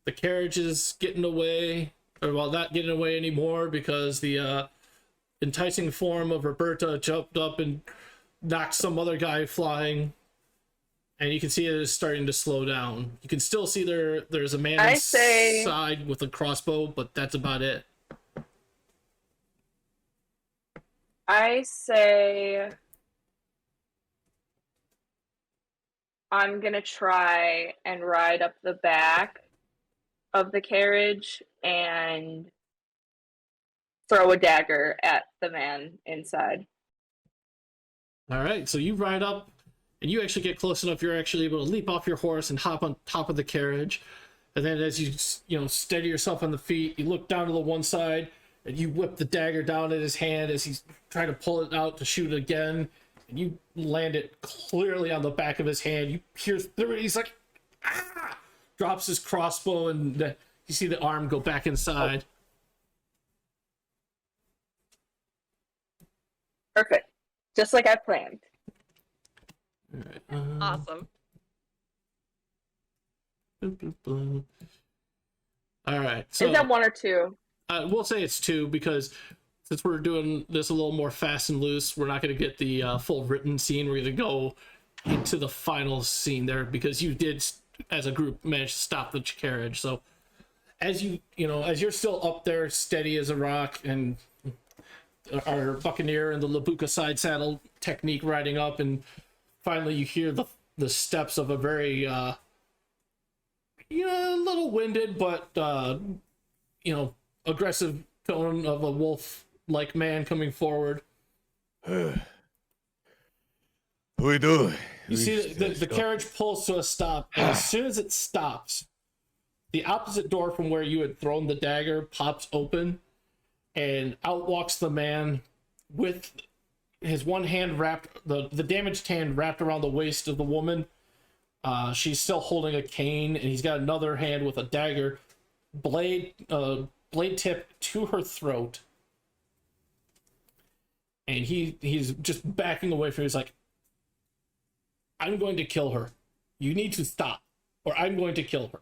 The carriage is getting away, or well, not getting away anymore because the enticing form of Roberta jumped up and knocked some other guy flying. And you can see it is starting to slow down. You can still see there's a man inside with a crossbow, but that's about it. I say I'm gonna try and ride up the back of the carriage and throw a dagger at the man inside. All right, so you ride up, and you actually get close enough. You're actually able to leap off your horse and hop on top of the carriage. And then, as you steady yourself on the feet, you look down to the one side, and you whip the dagger down at his hand as he's trying to pull it out to shoot again. And you land it clearly on the back of his hand. You pierce through it. He's like, ah! Drops his crossbow, and you see the arm go back inside. Perfect. Just like I planned. All right, Awesome. All right. So Is that 1 or 2? we'll say it's 2 because since we're doing this a little more fast and loose, we're not going to get the full written scene. We're going to go into the final scene there because you did, as a group, manage to stop the carriage. So as as you're still up there, steady as a rock, and our Buccaneer and the Labuka side saddle technique riding up, and finally you hear the steps of a very a little winded but aggressive tone of a wolf-like man coming forward. We do. You see the carriage pulls to a stop, and as soon as it stops, the opposite door from where you had thrown the dagger pops open, and out walks the man with his one hand wrapped, the damaged hand wrapped around the waist of the woman. She's still holding a cane, and he's got another hand with a dagger, blade tip to her throat. And he's just backing away from her. He's like, I'm going to kill her. You need to stop, or I'm going to kill her.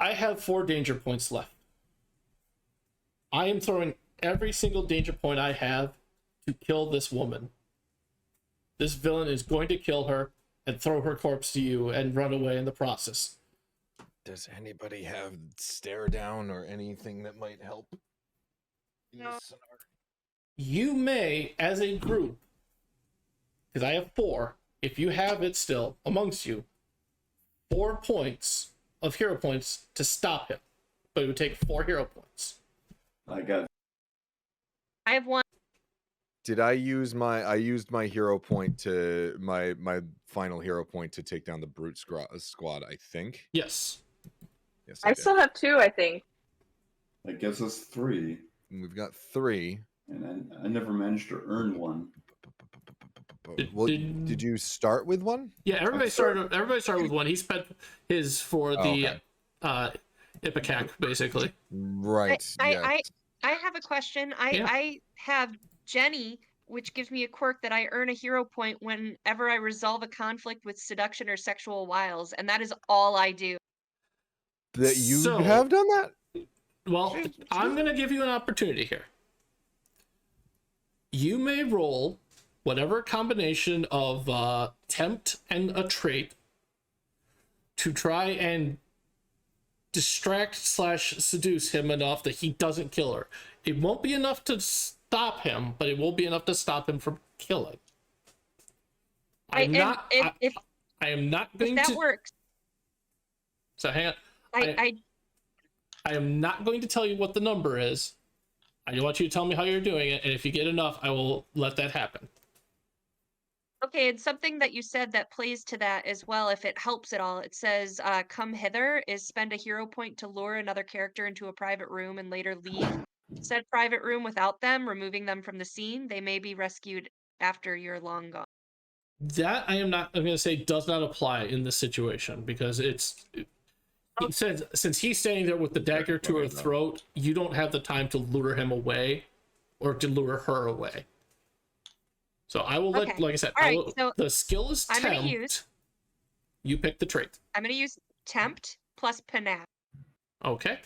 I have 4 danger points left. I am throwing every single danger point I have to kill this woman. This villain is going to kill her and throw her corpse to you and run away in the process. Does anybody have stare down or anything that might help? No. You may, as a group, because I have 4, if you have it still amongst you, 4 points of hero points to stop him, but it would take 4 hero points. I got I have 1. Did I use I used my hero point to my final hero point to take down the brute squad, I think. Yes. Yes, I did. still have 2, I think. That gives us 3, And we've got 3. and I never managed to earn one. Well, did you start with one? Yeah, everybody started with 1. He spent his for the Ipecac, basically. Right. I have a question. Yeah. I have Jenny, which gives me a quirk that I earn a hero point whenever I resolve a conflict with seduction or sexual wiles, and that is all I do. That you So- have done that? Well, I'm going to give you an opportunity here. You may roll whatever combination of tempt and a trait to try and distract / seduce him enough that he doesn't kill her. It won't be enough to stop him, but it will be enough to stop him from killing. I am not going If that to. works, So hang on. I I am not going to tell you what the number is. I want you to tell me how you're doing it, and if you get enough, I will let that happen. okay, and something that you said that plays to that as well, if it helps at all. It says, come hither is spend a hero point to lure another character into a private room and later leave said private room without them, removing them from the scene. They may be rescued after you're long gone. That I'm going to say does not apply in this situation because since he's standing there with the dagger to her throat, you don't have the time to lure him away or to lure her away. So I will let, Okay. like I said, All right, so the skill is I'm tempt. gonna use- You pick the trait. I'm going to use tempt plus panache. Okay.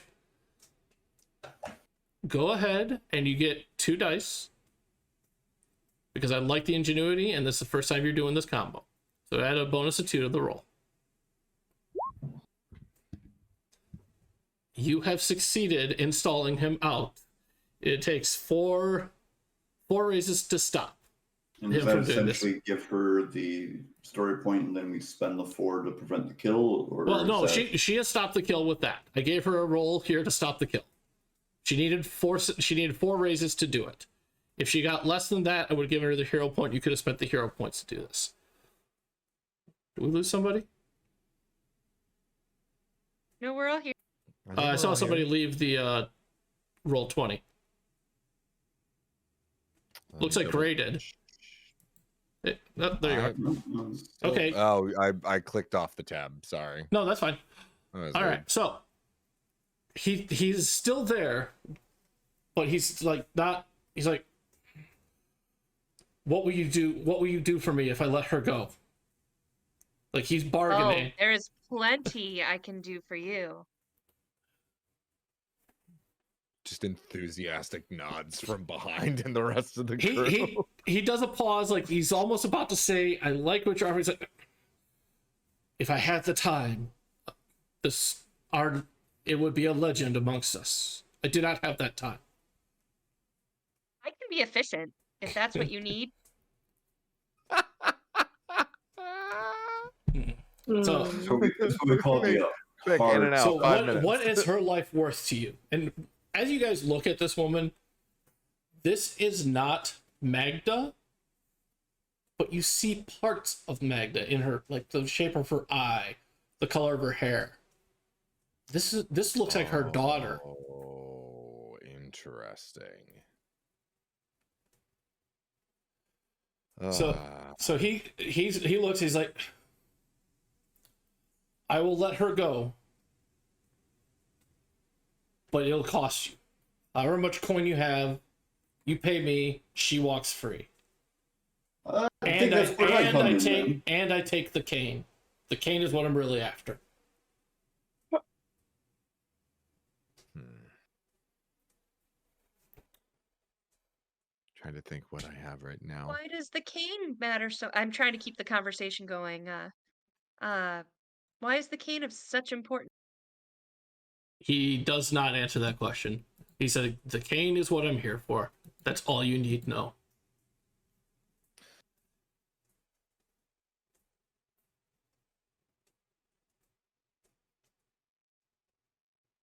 Go ahead and you get 2 dice because I like the ingenuity and this is the first time you're doing this combo. So add a bonus of 2 to the roll. You have succeeded in stalling him out. It takes 4 raises to stop. And Yeah, does that from doing this. essentially give her the story point, and then we spend the 4 to prevent the kill? Or Well, is no, that... she has stopped the kill with that. I gave her a roll here to stop the kill. She needed 4 raises to do it. If she got less than that, I would give her the hero point. You could have spent the hero points to do this. Did we lose somebody? No, we're all here. I saw somebody leave the roll 20. Looks like Gray did. There you go. No. Okay. Oh, I clicked off the tab. Sorry. No, that's fine. That was All weird. right. So he's still there, but he's like not. He's like, what will you do? What will you do for me if I let her go? Like he's bargaining. Oh, there is plenty I can do for you. Just enthusiastic nods from behind and the rest of the crew. He does a pause, like he's almost about to say, "I like what you're offering." He's like, if I had the time, it would be a legend amongst us. I do not have that time. I can be efficient if that's what you need. So, That's what we call the Quick, hard- in and out. so 5 minutes. what is her life worth to you? And as you guys look at this woman, this is not Magda, but you see parts of Magda in her, like the shape of her eye, the color of her hair. This looks like her daughter. Oh, interesting. So he looks, he's like, I will let her go, but it'll cost you. However much coin you have, you pay me, she walks free. I think that's where I come in, then. I take the cane. The cane is what I'm really after. Trying to think what I have right now. Why does the cane matter so? I'm trying to keep the conversation going. Why is the cane of such importance? He does not answer that question. He said, the cane is what I'm here for. That's all you need to know.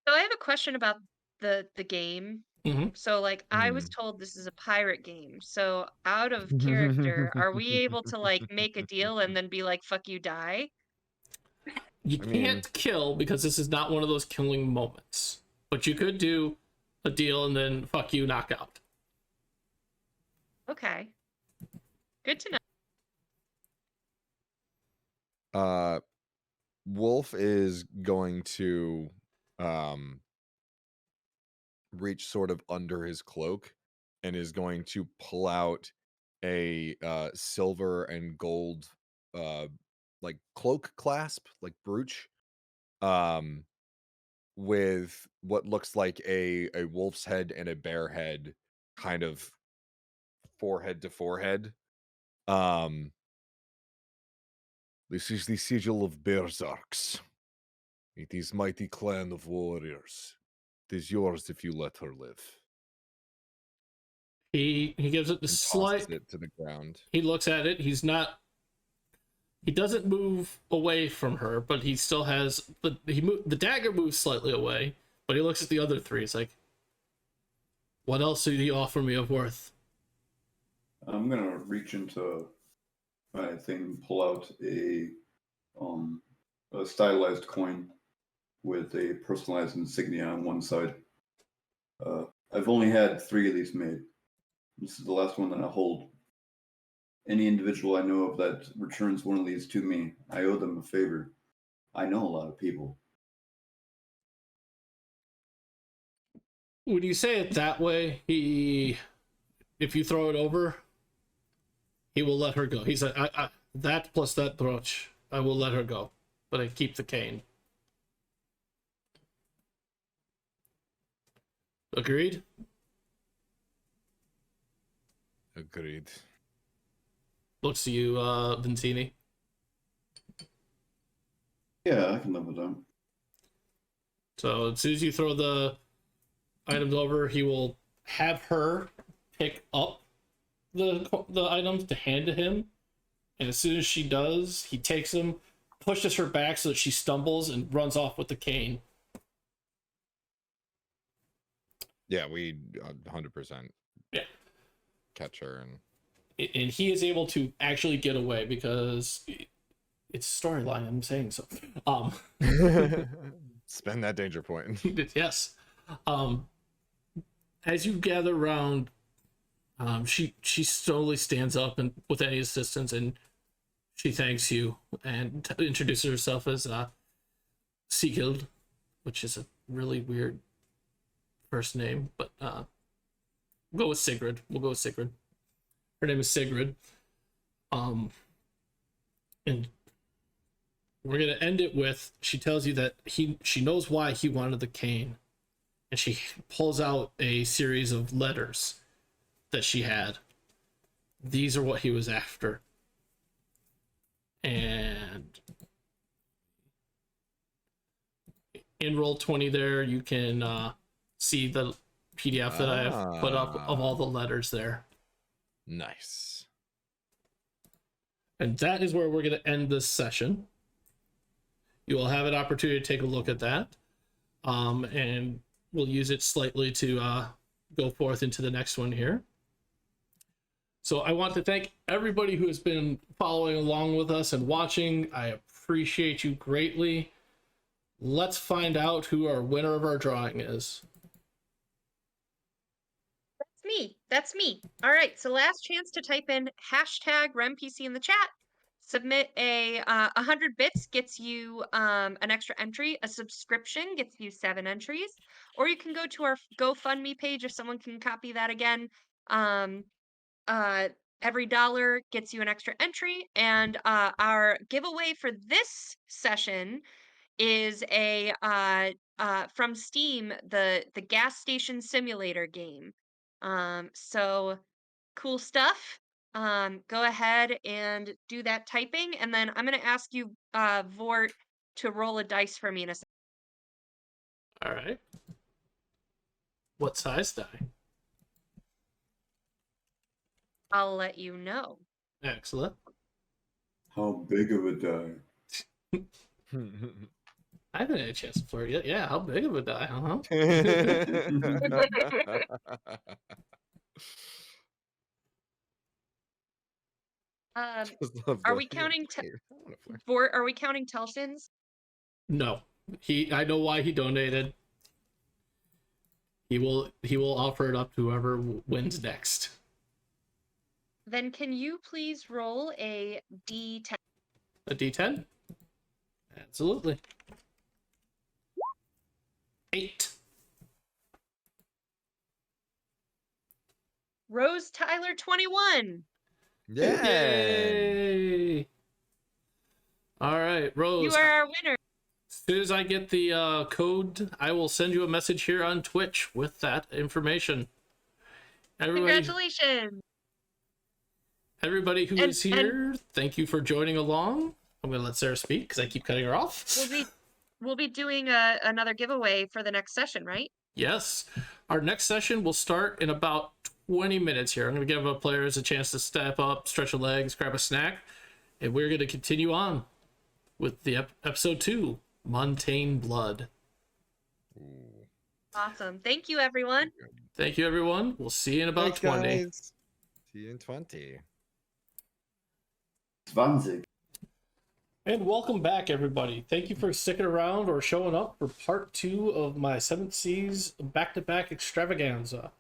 So I have a question about the game. Mhm. So like I was told this is a pirate game. So out of character, are we able to like make a deal and then be like, fuck you, die? You I mean- can't kill because this is not one of those killing moments. But you could do, a deal, and then fuck you, knockout. Okay. Good to know. Wolf is going to reach sort of under his cloak and is going to pull out a silver and gold like cloak clasp, like brooch, with what looks like a wolf's head and a bear head kind of forehead to forehead. This is the sigil of Berserks. It is mighty clan of warriors. It is yours if you let her live. He gives it the And slight. tosses it to the ground. He looks at it. He's not. He doesn't move away from her, but he still has the dagger moves slightly away. But he looks at the other three. He's like, "What else do you offer me of worth?" I'm gonna reach into my thing, pull out a stylized coin with a personalized insignia on one side. I've only had 3 of these made. This is the last one that I hold. Any individual I know of that returns one of these to me, I owe them a favor. I know a lot of people. When you say it that way, if you throw it over, he will let her go. He's like, that plus that brooch, I will let her go, but I keep the cane. Agreed? Agreed. Looks to you, Vincini. Yeah, I can live with them. So as soon as you throw the items over, he will have her pick up the items to hand to him, and as soon as she does, he takes them, pushes her back so that she stumbles and runs off with the cane. Yeah, we 100% Yeah. catch her and And he is able to actually get away because it's storyline. I'm saying so. spend that danger point. Yes. As you gather around, she slowly stands up and with any assistance, and she thanks you and introduces herself as Sighild, which is a really weird first name, but we'll go with Sigrid. Her name is Sigrid. And we're gonna end it with, she tells you that she knows why he wanted the cane, and she pulls out a series of letters that she had. These are what he was after. And in Roll20 there, you can see the PDF that I have put up of all the letters there. Nice. And that is where we're going to end this session. You will have an opportunity to take a look at that. And we'll use it slightly to go forth into the next one here. So I want to thank everybody who has been following along with us and watching. I appreciate you greatly. Let's find out who our winner of our drawing is. That's me. All right, so last chance to type in #RemPC in the chat. Submit a 100 bits gets you an extra entry. A subscription gets you 7 entries. Or you can go to our GoFundMe page if someone can copy that again. Every dollar gets you an extra entry. And our giveaway for this session is a from Steam, the gas station simulator game. So cool stuff. Go ahead and do that typing, and then I'm gonna ask you, Vorrt, to roll a dice for me in a second. All right. What size die? I'll let you know. Excellent. How big of a die? I haven't had a chance to flirt yet. Yeah, how big of a die, huh? Are we counting Vorrt, are we counting Telsons? No. I know why he donated. He will offer it up to whoever wins next. Then can you please roll a D10? A D10? Absolutely. 8. Rose Tyler 21. Yay! All right, Rose. You are our winner. As soon as I get the code, I will send you a message here on Twitch with that information. Congratulations. Everybody who And- is here, thank you for joining along. I'm going to let Sarah speak because I keep cutting her off. We'll be doing another giveaway for the next session, right? Yes. Our next session will start in about 20 minutes here. I'm going to give our players a chance to step up, stretch their legs, grab a snack, and we're going to continue on with the episode 2, Montane Blood. Awesome. Thank you, everyone. Thank you, everyone. We'll see you in about Thanks, 20. guys. See you in 20. 20. And welcome back, everybody. Thank you for sticking around or showing up for part 2 of my 7th Seas back-to-back extravaganza.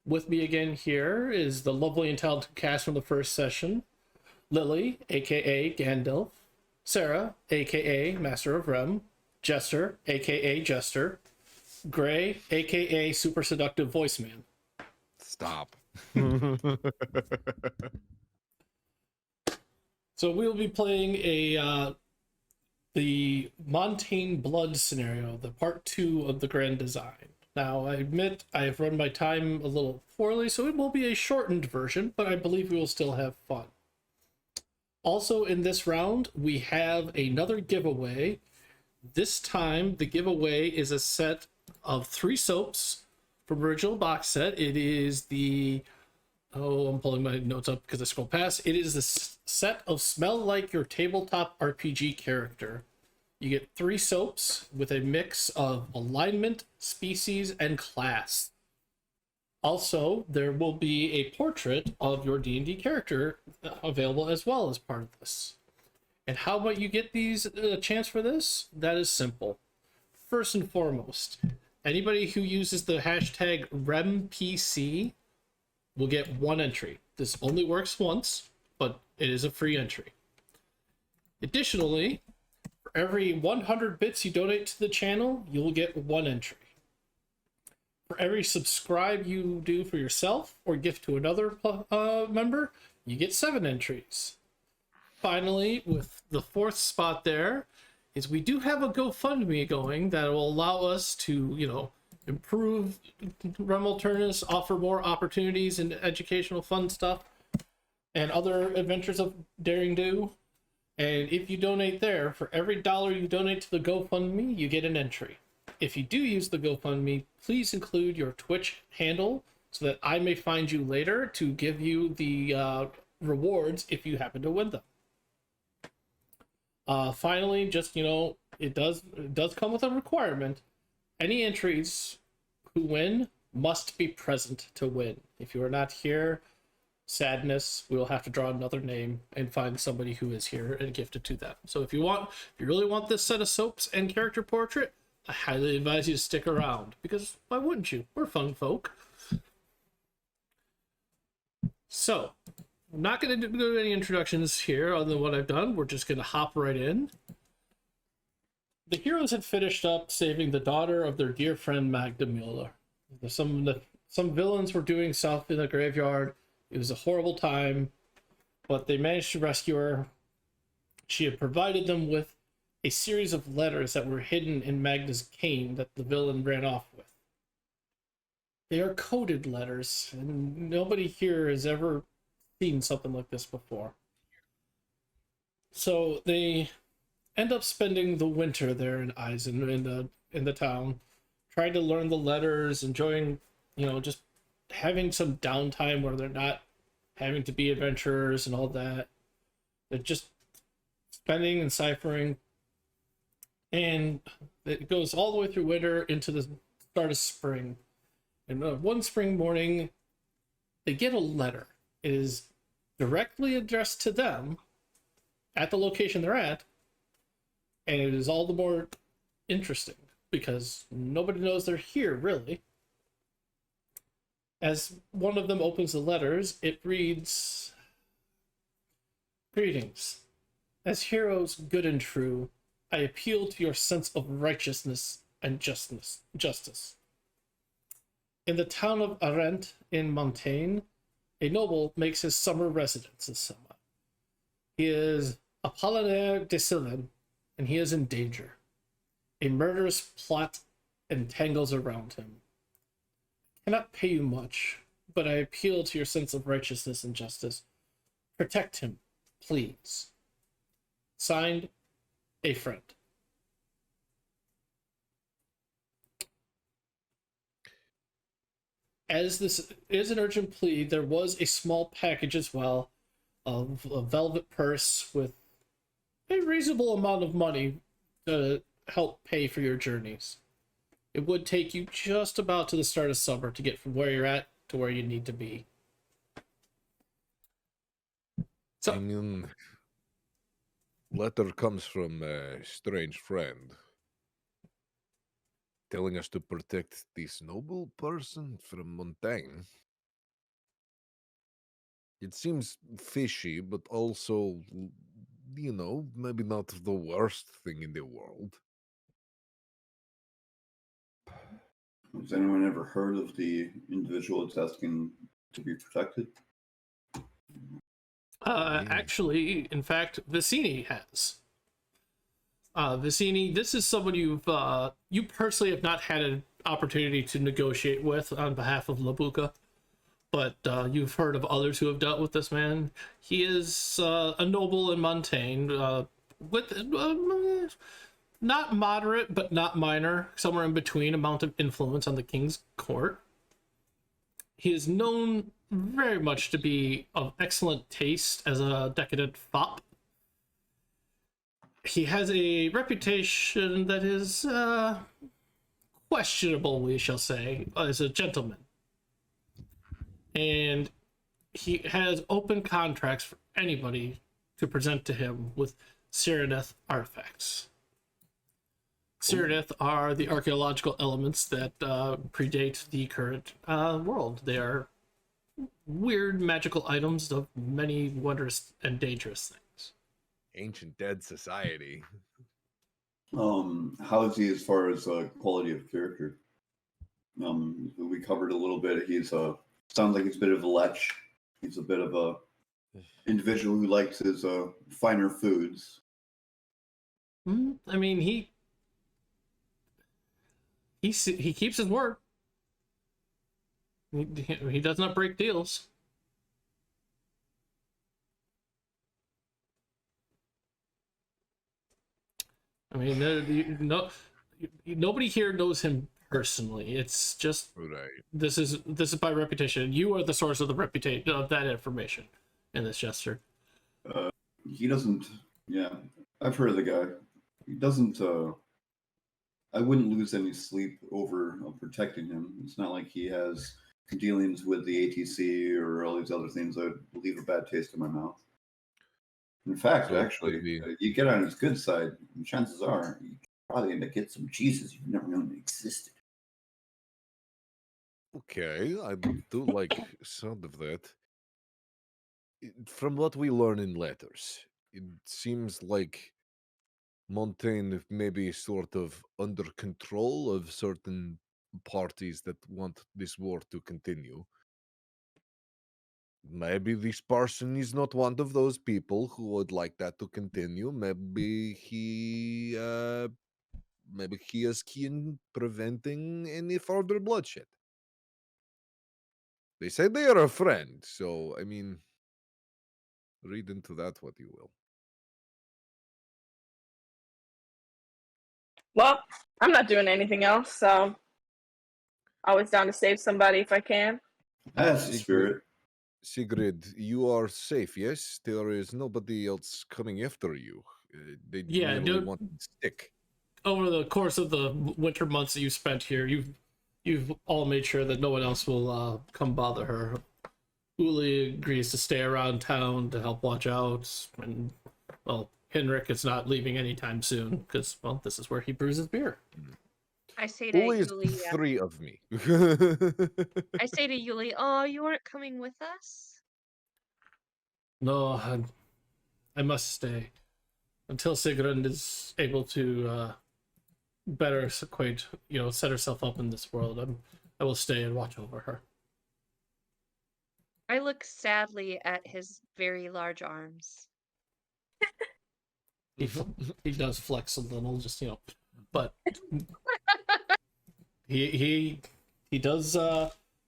With me again here is the lovely and talented cast from the first session. Lily, aka Gandalf. Sarah, aka Master of Rem. Jester, aka Jester. Gray, aka Super Seductive Voice Man. Stop. So we'll be playing the Montane Blood scenario, the part 2 of the Grand Design. Now, I admit I've run my time a little poorly, so it will be a shortened version, but I believe we will still have fun. Also, in this round, we have another giveaway. This time, the giveaway is a set of 3 soaps from original box set. It is the... Oh, I'm pulling my notes up because I scrolled past. It is the set of Smell Like Your Tabletop RPG Character. You get 3 soaps with a mix of alignment, species, and class. Also, there will be a portrait of your D&D character available as well as part of this. And how might you get these a chance for this? That is simple. First and foremost, anybody who uses the hashtag RemPC will get 1 entry. This only works once, but it is a free entry. Additionally, for every 100 bits you donate to the channel, you'll get 1 entry. For every subscribe you do for yourself or gift to another member, you get 7 entries. Finally, with the 4th spot there, is we do have a GoFundMe going that will allow us to, improve Rem Alternus, offer more opportunities and educational fun stuff, and other adventures of Daring Do. And if you donate there, for every $1 you donate to the GoFundMe, you get an entry. If you do use the GoFundMe, please include your Twitch handle so that I may find you later to give you the rewards if you happen to win them. Finally, just, it does come with a requirement. Any entries who win must be present to win. If you are not here, sadness, we will have to draw another name and find somebody who is here and gift it to them. So if you really want this set of soaps and character portrait, I highly advise you to stick around, because why wouldn't you? We're fun folk. So, I'm not going to do any introductions here other than what I've done. We're just going to hop right in. The heroes had finished up saving the daughter of their dear friend Magda Mueller. Some villains were doing stuff in the graveyard. It was a horrible time, but they managed to rescue her. She had provided them with a series of letters that were hidden in Magda's cane that the villain ran off with. They are coded letters, and nobody here has ever seen something like this before. So they end up spending the winter there in Eisen, in the town, trying to learn the letters, enjoying, just having some downtime where they're not having to be adventurers and all that. They're just spending and ciphering. And it goes all the way through winter into the start of spring. And one spring morning, they get a letter. It is directly addressed to them at the location they're at. And it is all the more interesting because nobody knows they're here, really. As one of them opens the letters, it reads, "Greetings. As heroes good and true, I appeal to your sense of righteousness and justice. In the town of Arendt in Montaigne, a noble makes his summer residence this summer. He is Apollinaire de Sylvan, and he is in danger. A murderous plot entangles around him. I cannot pay you much, but I appeal to your sense of righteousness and justice. Protect him, please. Signed, a friend." As this is an urgent plea, there was a small package as well of a velvet purse with a reasonable amount of money to help pay for your journeys. It would take you just about to the start of summer to get from where you're at to where you need to be. So, Letter comes from a strange friend telling us to protect this noble person from Montaigne. It seems fishy, but also, maybe not the worst thing in the world. Has anyone ever heard of the individual that's asking to be protected? actually, in fact, Vicini has. Vicini, this is someone you personally have not had an opportunity to negotiate with on behalf of Labuka, but you've heard of others who have dealt with this man. He is a noble in Montaigne, with not moderate but not minor, somewhere in between amount of influence on the king's court. He is known very much to be of excellent taste as a decadent fop. He has a reputation that is questionable, we shall say, as a gentleman. And he has open contracts for anybody to present to him with Cyreneth artifacts. Cyreneth are the archaeological elements that predate the current world. They are weird magical items of many wondrous and dangerous things. Ancient dead society. How is he as far as quality of character? We covered a little bit. He's sounds like he's a bit of a lech. He's a bit of a individual who likes his finer foods. I mean, he keeps his word. He does not break deals. I mean, nobody here knows him personally. It's just Right. this is by reputation. You are the source of the reputation of that information in this Jester. He doesn't. Yeah, I've heard of the guy. He doesn't. I wouldn't lose any sleep over protecting him. It's not like he has dealings with the ATC or all these other things that would leave a bad taste in my mouth. In fact, So it actually, could be- you get on his good side, and chances are you're probably going to get some cheeses you've never known existed. Okay, I do like sound of that. From what we learn in letters, it seems like Montaigne may be sort of under control of certain parties that want this war to continue. Maybe this person is not one of those people who would like that to continue. Maybe he is keen in preventing any further bloodshed. They say they are a friend, so I mean, read into that what you will. Well, I'm not doing anything else, so always down to save somebody if I can. That's the spirit. Sigrid, you are safe, yes? There is nobody else coming after you. They Yeah, merely want to stick. Over the course of the winter months that you spent here, you've all made sure that no one else will come bother her. Uli agrees to stay around town to help watch out, and well, Henrik is not leaving anytime soon because well, this is where he brews his beer. I say to Only is Yuli, 3 of me. I say to Yuli, oh, you aren't coming with us? No, I must stay until Sigrun is able to better acquaint, set herself up in this world. I will stay and watch over her. I look sadly at his very large arms. He does flex a little, just but he does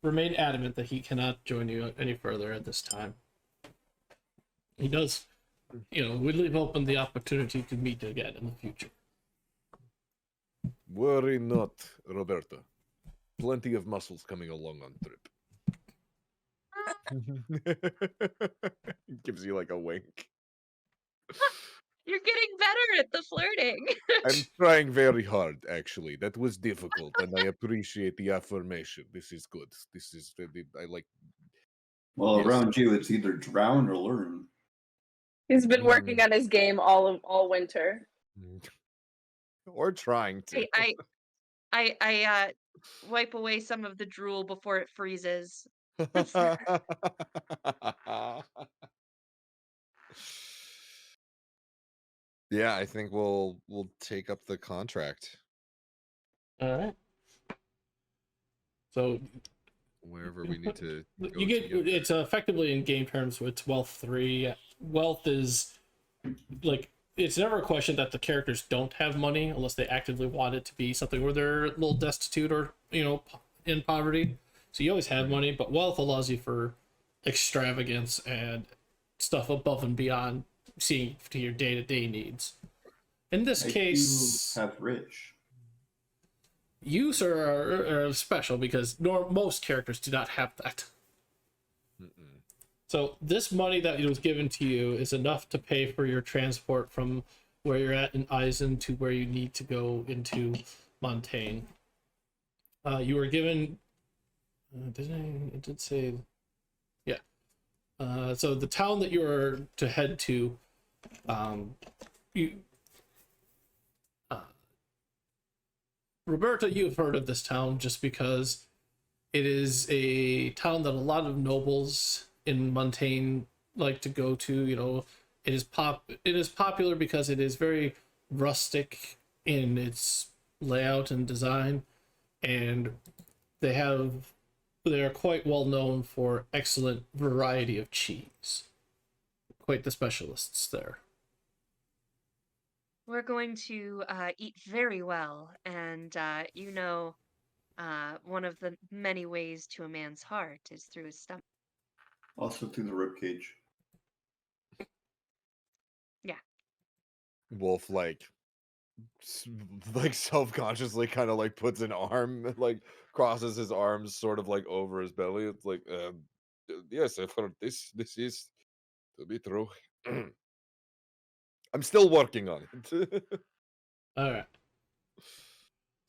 remain adamant that he cannot join you any further at this time. He does, we leave open the opportunity to meet again in the future. Worry not, Roberta. Plenty of muscles coming along on trip. Gives you like a wink. You're getting better at the flirting. I'm trying very hard, actually. That was difficult, and I appreciate the affirmation. This is good. This is I like. Well, Yes. around you, it's either drown or learn. He's been working on his game all winter. Or trying to. I wipe away some of the drool before it freezes. Yeah, I think we'll take up the contract All right. So wherever we need to go. you get it's effectively in game terms. It's wealth 3. Wealth is like it's never a question that the characters don't have money unless they actively want it to be something where they're a little destitute or in poverty. So you always have money, but wealth allows you for extravagance and stuff above and beyond seeing to your day-to-day needs. In this case, you have rich. You, sir, are special because most characters do not have that. So this money that was given to you is enough to pay for your transport from where you're at in Eisen to where you need to go into Montaigne. You were given... it did say... Yeah. So the town that you were to head to, Roberta, you've heard of this town just because it is a town that a lot of nobles in Montaigne like to go to. It is popular because it is very rustic in its layout and design, and they are quite well known for excellent variety of cheese. Quite the specialists there. We're going to eat very well, and one of the many ways to a man's heart is through his stomach. Also through the ribcage. Yeah. Wolf self-consciously kind of like puts an arm, like crosses his arms sort of like over his belly. It's like, yes, I've heard this is to be true. I'm still working on it. All right.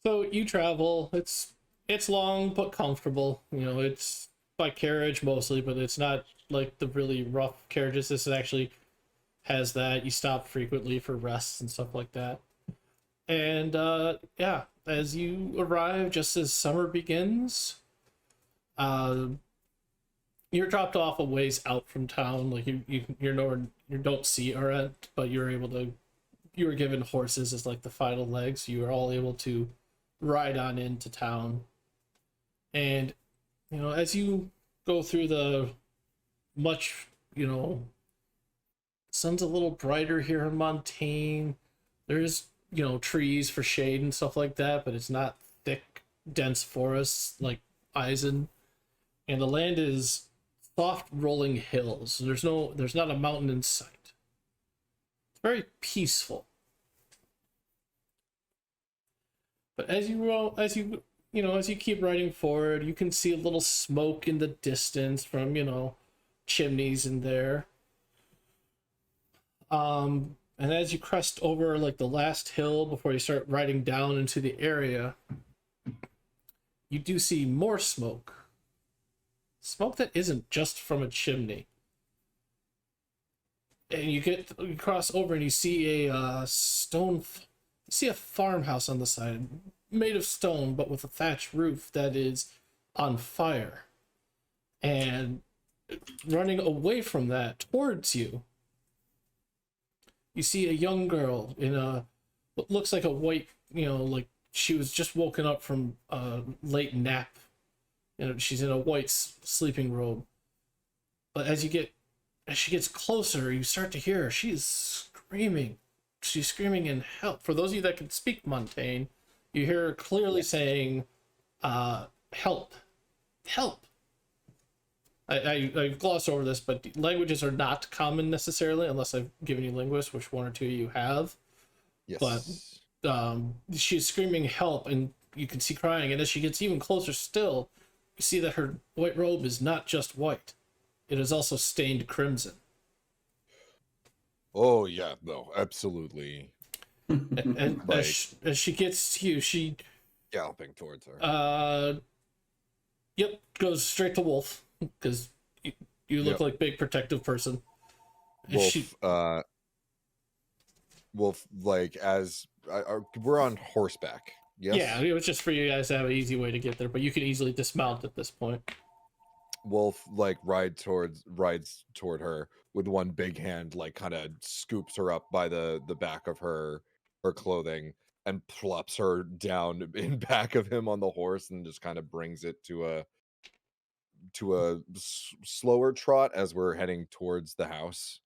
So you travel. It's long but comfortable. It's by carriage mostly, but it's not like the really rough carriages. This actually has that. You stop frequently for rests and stuff like that. And yeah, as you arrive, just as summer begins, you're dropped off a ways out from town. Like you're nowhere, you don't see Arendt, but you were given horses as like the final legs. You are all able to ride on into town. And as you go through the sun's a little brighter here in Montaigne. There's trees for shade and stuff like that, but it's not thick, dense forests like Eisen. And the land is soft rolling hills. There's not a mountain in sight. It's very peaceful. But as you keep riding forward, you can see a little smoke in the distance from chimneys in there. And as you crest over like the last hill before you start riding down into the area, you do see more smoke. Smoke that isn't just from a chimney. And you cross over and you see a farmhouse on the side. made of stone, but with a thatched roof that is on fire. And running away from that towards you, you see a young girl in a what looks like a white, like she was just woken up from a late nap. She's in a white sleeping robe. But as she gets closer, you start to hear her. She's screaming. She's screaming in help. For those of you that can speak Montaigne, you hear her clearly saying, help. Help. I glossed over this, but languages are not common necessarily, unless I've given you linguists, which one or two of you have. Yes. But she's screaming help, and you can see crying. And as she gets even closer still, you see that her white robe is not just white. It is also stained crimson. Oh yeah, no, absolutely. And Like- as she gets to you, she Galloping towards her. goes straight to Wolf, because you look Yep. like big protective person. And Wolf, Wolf, like we're on horseback. Yes. Yeah, it was just for you guys to have an easy way to get there, but you can easily dismount at this point. Wolf like rides toward her with one big hand, like kind of scoops her up by the back of her clothing and plops her down in back of him on the horse and just kind of brings it to a slower trot as we're heading towards the house.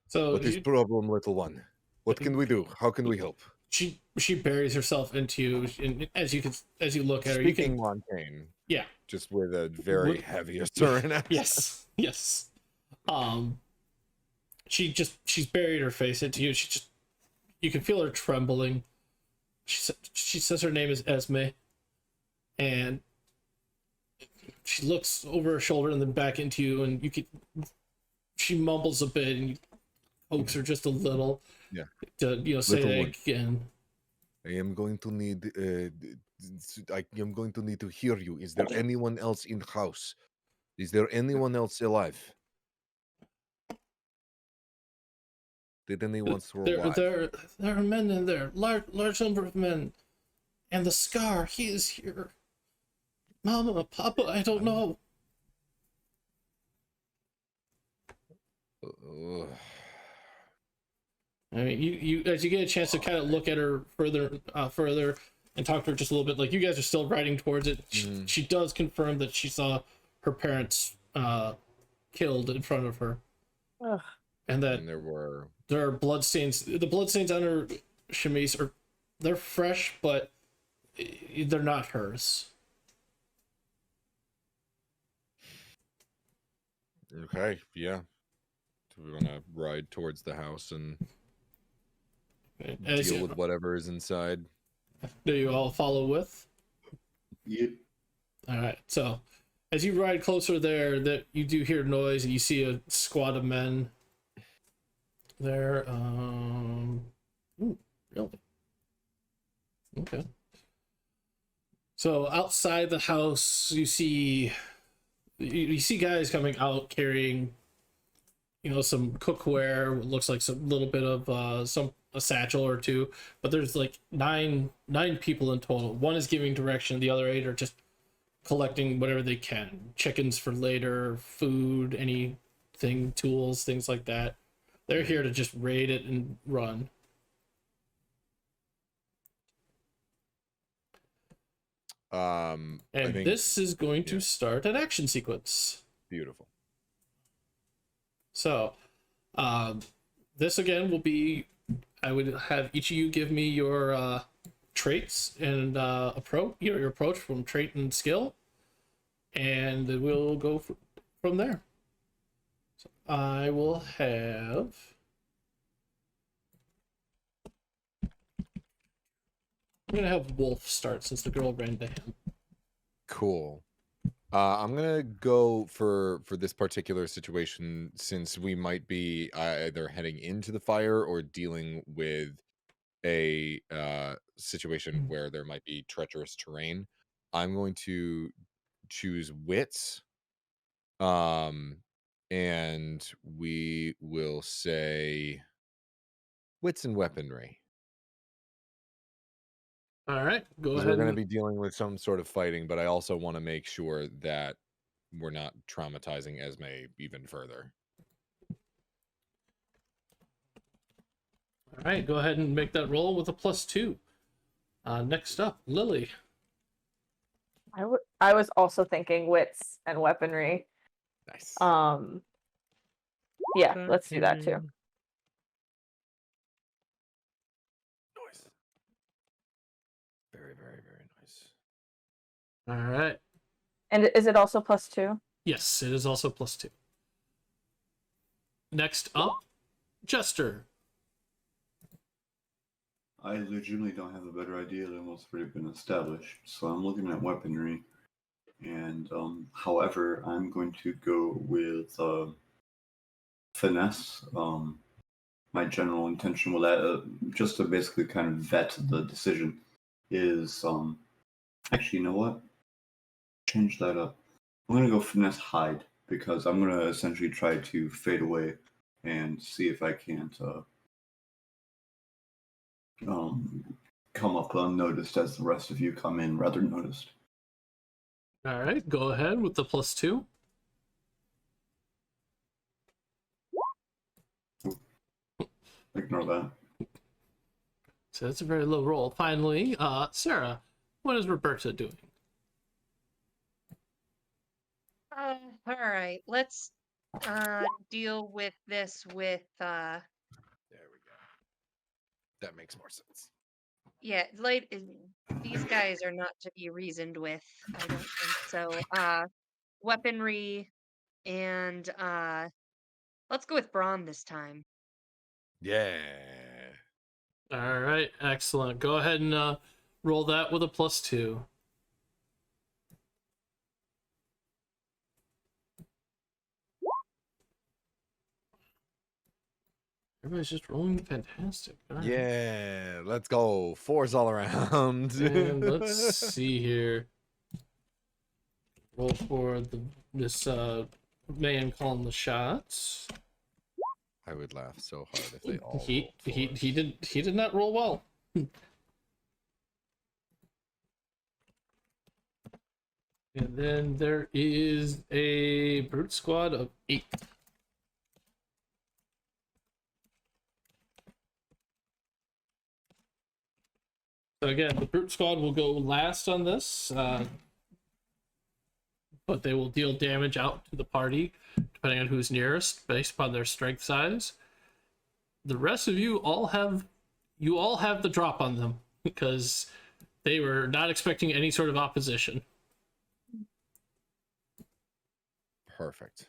So What is problem, little one? What can we do? How can we help? she buries herself into you, and as you look at her, you Speaking can Montaigne, yeah. just with a very heavy Australian accent. Yes. She's buried her face into you. You can feel her trembling. She says her name is Esme, and she looks over her shoulder and then back into you, and she mumbles a bit, and you coax her just a little. Yeah. To say Little that one. again. I am going to need to hear you. Is there anyone else in house? Is there anyone else alive? Did anyone survive? There are men in there, large number of men, and the Scar. He is here. Mama, Papa, I don't know. Ugh. I mean, you as you get a chance to kind of look at her further and talk to her just a little bit. Like, you guys are still riding towards it. She does confirm that she saw her parents killed in front of her, and that And there are bloodstains. The bloodstains on her chemise they're fresh, but they're not hers. Okay, yeah. So we want to ride towards the house and As deal you, with whatever is inside. do you all follow with? Yep. All right. So, as you ride closer there, that you do hear noise, and you see a squad of men there. Ooh, really? Okay. So outside the house, you see guys coming out carrying, some cookware. It looks like some little bit of a satchel or two, but there's like nine people in total. One is giving direction, the other 8 are just collecting whatever they can. Chickens for later, food, anything, tools, things like that. They're here to just raid it and run. I And think this is going to start an action sequence. beautiful. So, this again will be, I would have each of you give me your traits and approach, your approach from trait and skill, and we'll go from there. So I will have. I'm gonna have Wolf start since the girl ran to him. Cool. I'm gonna go for this particular situation, since we might be either heading into the fire or dealing with a situation where there might be treacherous terrain. I'm going to choose wits, and we will say wits and weaponry. All right, go 'Cause ahead. we're going to and- be dealing with some sort of fighting, but I also want to make sure that we're not traumatizing Esme even further. All right, go ahead and make that roll with a +2. Next up, Lily. I was also thinking wits and weaponry. Nice. Yeah, let's do that too. Nice. Very, very, very nice. All right. And is it also +2? Yes, it is also +2. Next up, Jester. I legitimately don't have a better idea than what's already been established, so I'm looking at weaponry. And however, I'm going to go with finesse. My general intention with that, just to basically kind of vet the decision, is actually, you know what? Change that up. I'm gonna go finesse hide because I'm gonna essentially try to fade away and see if I can't come up unnoticed as the rest of you come in rather noticed. All right, go ahead with the +2. Ignore that. So that's a very low roll. Finally, Sarah, what is Roberta doing? All right, let's deal with this with There we go. That makes more sense. yeah, these guys are not to be reasoned with. I don't think so. Weaponry and let's go with brawn this time. Yeah. All right, excellent. Go ahead and roll that with a +2. Everybody's just rolling fantastic. All right. Yeah, let's go. 4s all around. And let's see here. Roll for this man calling the shots. I would laugh so hard if they all He rolled 4s. he did not roll well. And then there is a brute squad of 8. So again, the brute squad will go last on this, but they will deal damage out to the party depending on who's nearest based upon their strength size. The rest of you all have the drop on them because they were not expecting any sort of opposition. Perfect.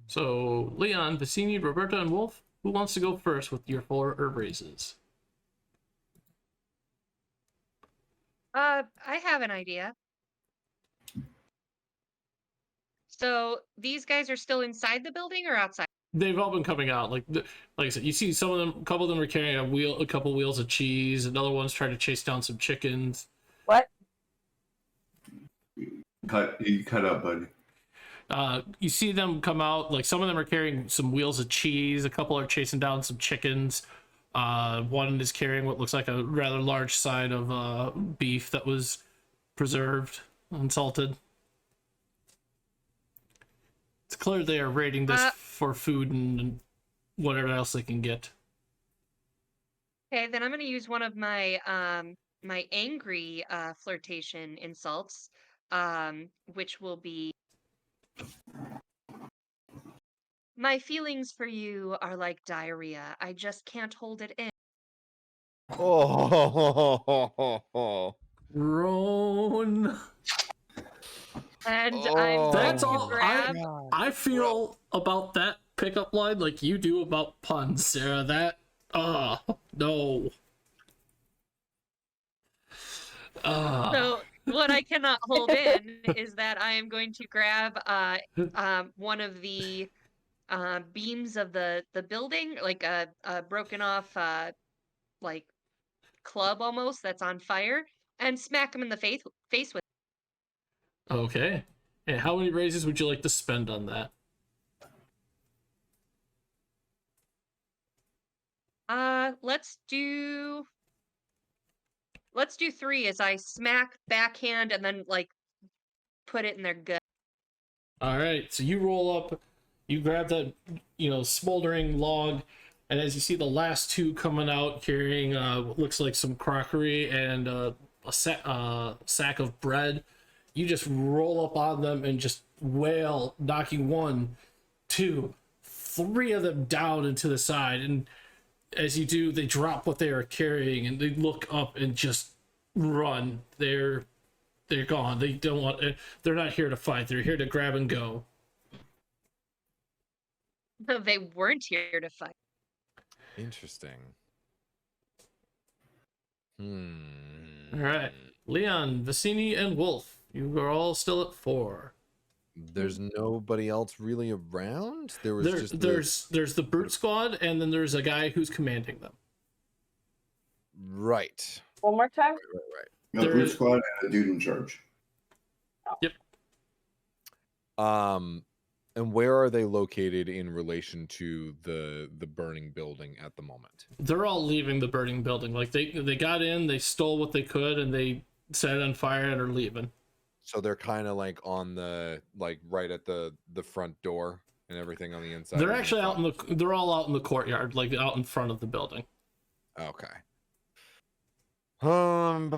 So Leon, Vicini, Roberta, and Wolf, who wants to go first with your 4 herb raises? I have an idea. So these guys are still inside the building or outside? They've all been coming out. Like I said, you see some of them. A couple of them are carrying a couple wheels of cheese. Another one's trying to chase down some chickens. What? You cut out, buddy. You see them come out. Like some of them are carrying some wheels of cheese. A couple are chasing down some chickens. One is carrying what looks like a rather large side of beef that was preserved and salted. It's clear they are raiding this for food and whatever else they can get. Okay, then I'm going to use one of my my angry flirtation insults, which will be, my feelings for you are like diarrhea. I just can't hold it in. Oh, Roan. And I'm That's going to all grab. I feel about that pickup line like you do about puns, Sarah. That no. So what I cannot hold in is that I am going to grab one of the beams of the building, like a broken off like club almost that's on fire, and smack him in the face with. Okay. And how many raises would you like to spend on that? Let's do 3 as I smack backhand and then like put it in their gut. All right, so you roll up, you grab that, smoldering log, and as you see the last two coming out carrying what looks like some crockery and a sack of bread, you just roll up on them and just wail, knocking 1, 2, 3 of them down into the side. And as you do, they drop what they are carrying and they look up and just run. They're gone. They don't want. They're not here to fight. They're here to grab and go. They weren't here to fight. Interesting. All right, Leon, Vicini, and Wolf. You are all still at 4. There's nobody else really around. There was just There's the brute squad, and then there's a guy who's commanding them. right. One more time. Right. You got a brute squad and a dude in charge. Yep. And where are they located in relation to the burning building at the moment? They're all leaving the burning building. Like they got in, they stole what they could, and they set it on fire and are leaving. So they're kind of like on the right at the front door and everything on the inside. They're actually they're all out in the courtyard, like out in front of the building. Okay. I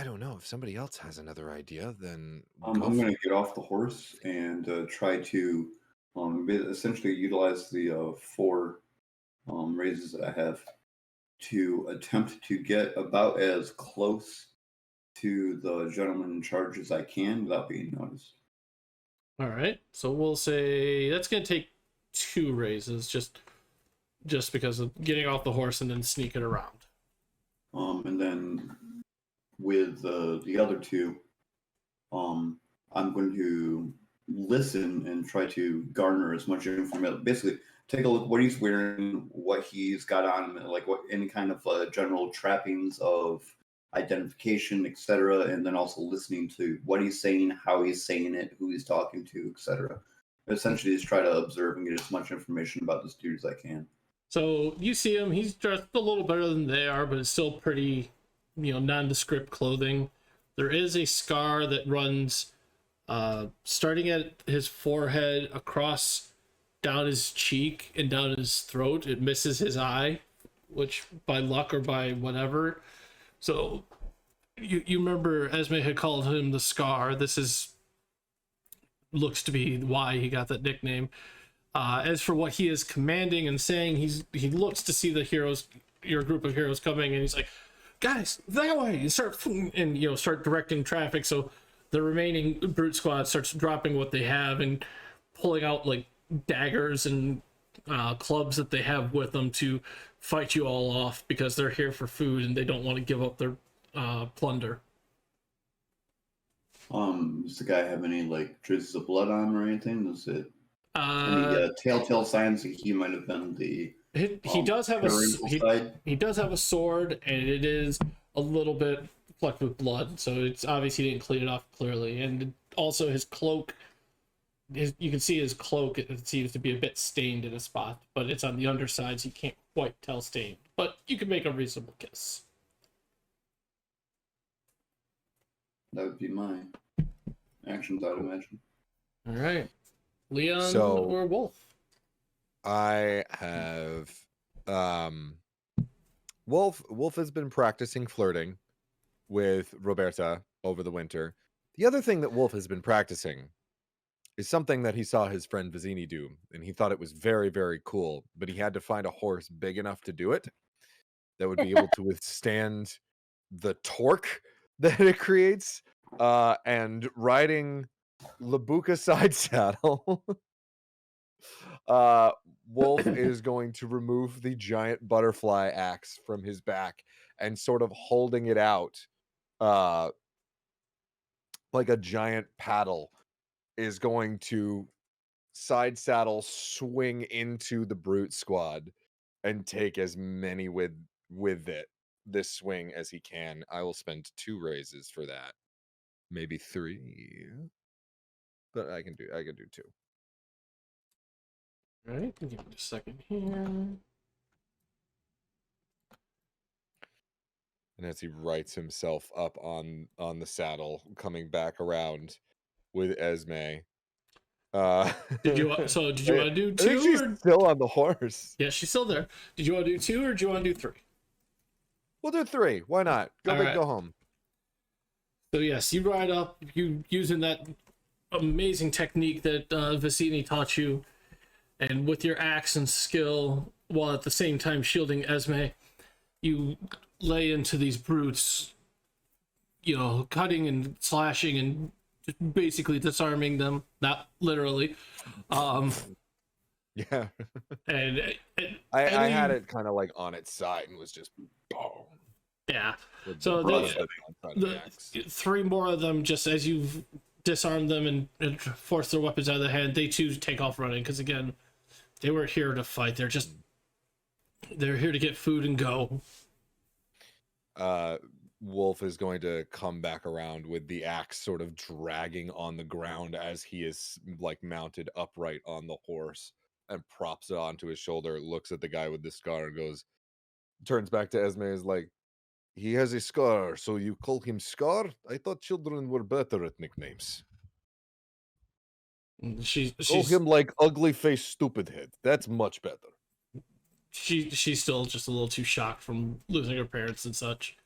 don't know if somebody else has another idea. Then I'm going to get off the horse and try to essentially utilize the 4 raises that I have to attempt to get about as close to the gentleman in charge as I can without being noticed. All right, so we'll say that's going to take 2 raises, just because of getting off the horse and then sneaking around. And then with the other 2, I'm going to listen and try to garner as much information. Basically, take a look what he's wearing, what he's got on him, like what any kind of general trappings of identification, etc., and then also listening to what he's saying, how he's saying it, who he's talking to, etc. Essentially, just try to observe and get as much information about this dude as I can. So you see him; he's dressed a little better than they are, but it's still pretty, nondescript clothing. There is a scar that runs, starting at his forehead across down his cheek and down his throat. It misses his eye, which by luck or by whatever. So you remember Esme had called him the Scar. This looks to be why he got that nickname. As for what he is commanding and saying, he looks to see the heroes, your group of heroes coming, and he's like, guys, that way, and start directing traffic. So the remaining brute squad starts dropping what they have and pulling out like daggers and clubs that they have with them to fight you all off because they're here for food and they don't want to give up their plunder. Does the guy have any like traces of blood on or anything? Does it any telltale signs that he might have been the he does have he does have a sword, and it is a little bit flecked with blood, so it's obvious he didn't clean it off clearly. And also his cloak, you can see his cloak, it seems to be a bit stained in a spot, but it's on the underside, so you can't quite tell stained, but you can make a reasonable guess. That would be my actions, I'd imagine. All right, Leon So- or Wolf? I have Wolf has been practicing flirting with Roberta over the winter. The other thing that Wolf has been practicing is something that he saw his friend Vizzini do, and he thought it was very, very cool, but he had to find a horse big enough to do it that would be able to withstand the torque that it creates, and riding Labuka side saddle. Wolf is going to remove the giant butterfly axe from his back and sort of holding it out like a giant paddle is going to side saddle, swing into the brute squad and take as many with it this swing as he can. I will spend 2 raises for that, maybe 3, but I can do 2. All right, give me a second here. And as he rights himself up on the saddle, coming back around with Esme. Did you want to do I think two? she's Or... still on the horse. Yeah, she's still there. Did you want to do 2 or do you want to do 3? We'll do 3. Why not? Go All big, right. go home. So yes, you ride up, you using that amazing technique that Vicini taught you, and with your axe and skill, while at the same time shielding Esme, you lay into these brutes, you know, cutting and slashing and just basically disarming them, not literally. Yeah. And I had it kind of like on its side and was just boom. Yeah. With So the brunt they- of it on front of the axe. 3 more of them, just as you've disarmed them and forced their weapons out of their hand, they too take off running, because again, they weren't here to fight. They're here to get food and go. Wolf is going to come back around with the axe sort of dragging on the ground as he is like mounted upright on the horse, and props it onto his shoulder, looks at the guy with the scar and goes, turns back to Esme, is like, he has a scar, so you call him Scar? I thought children were better at nicknames. Call him like Ugly Face Stupid Head. That's much better. She's still just a little too shocked from losing her parents and such.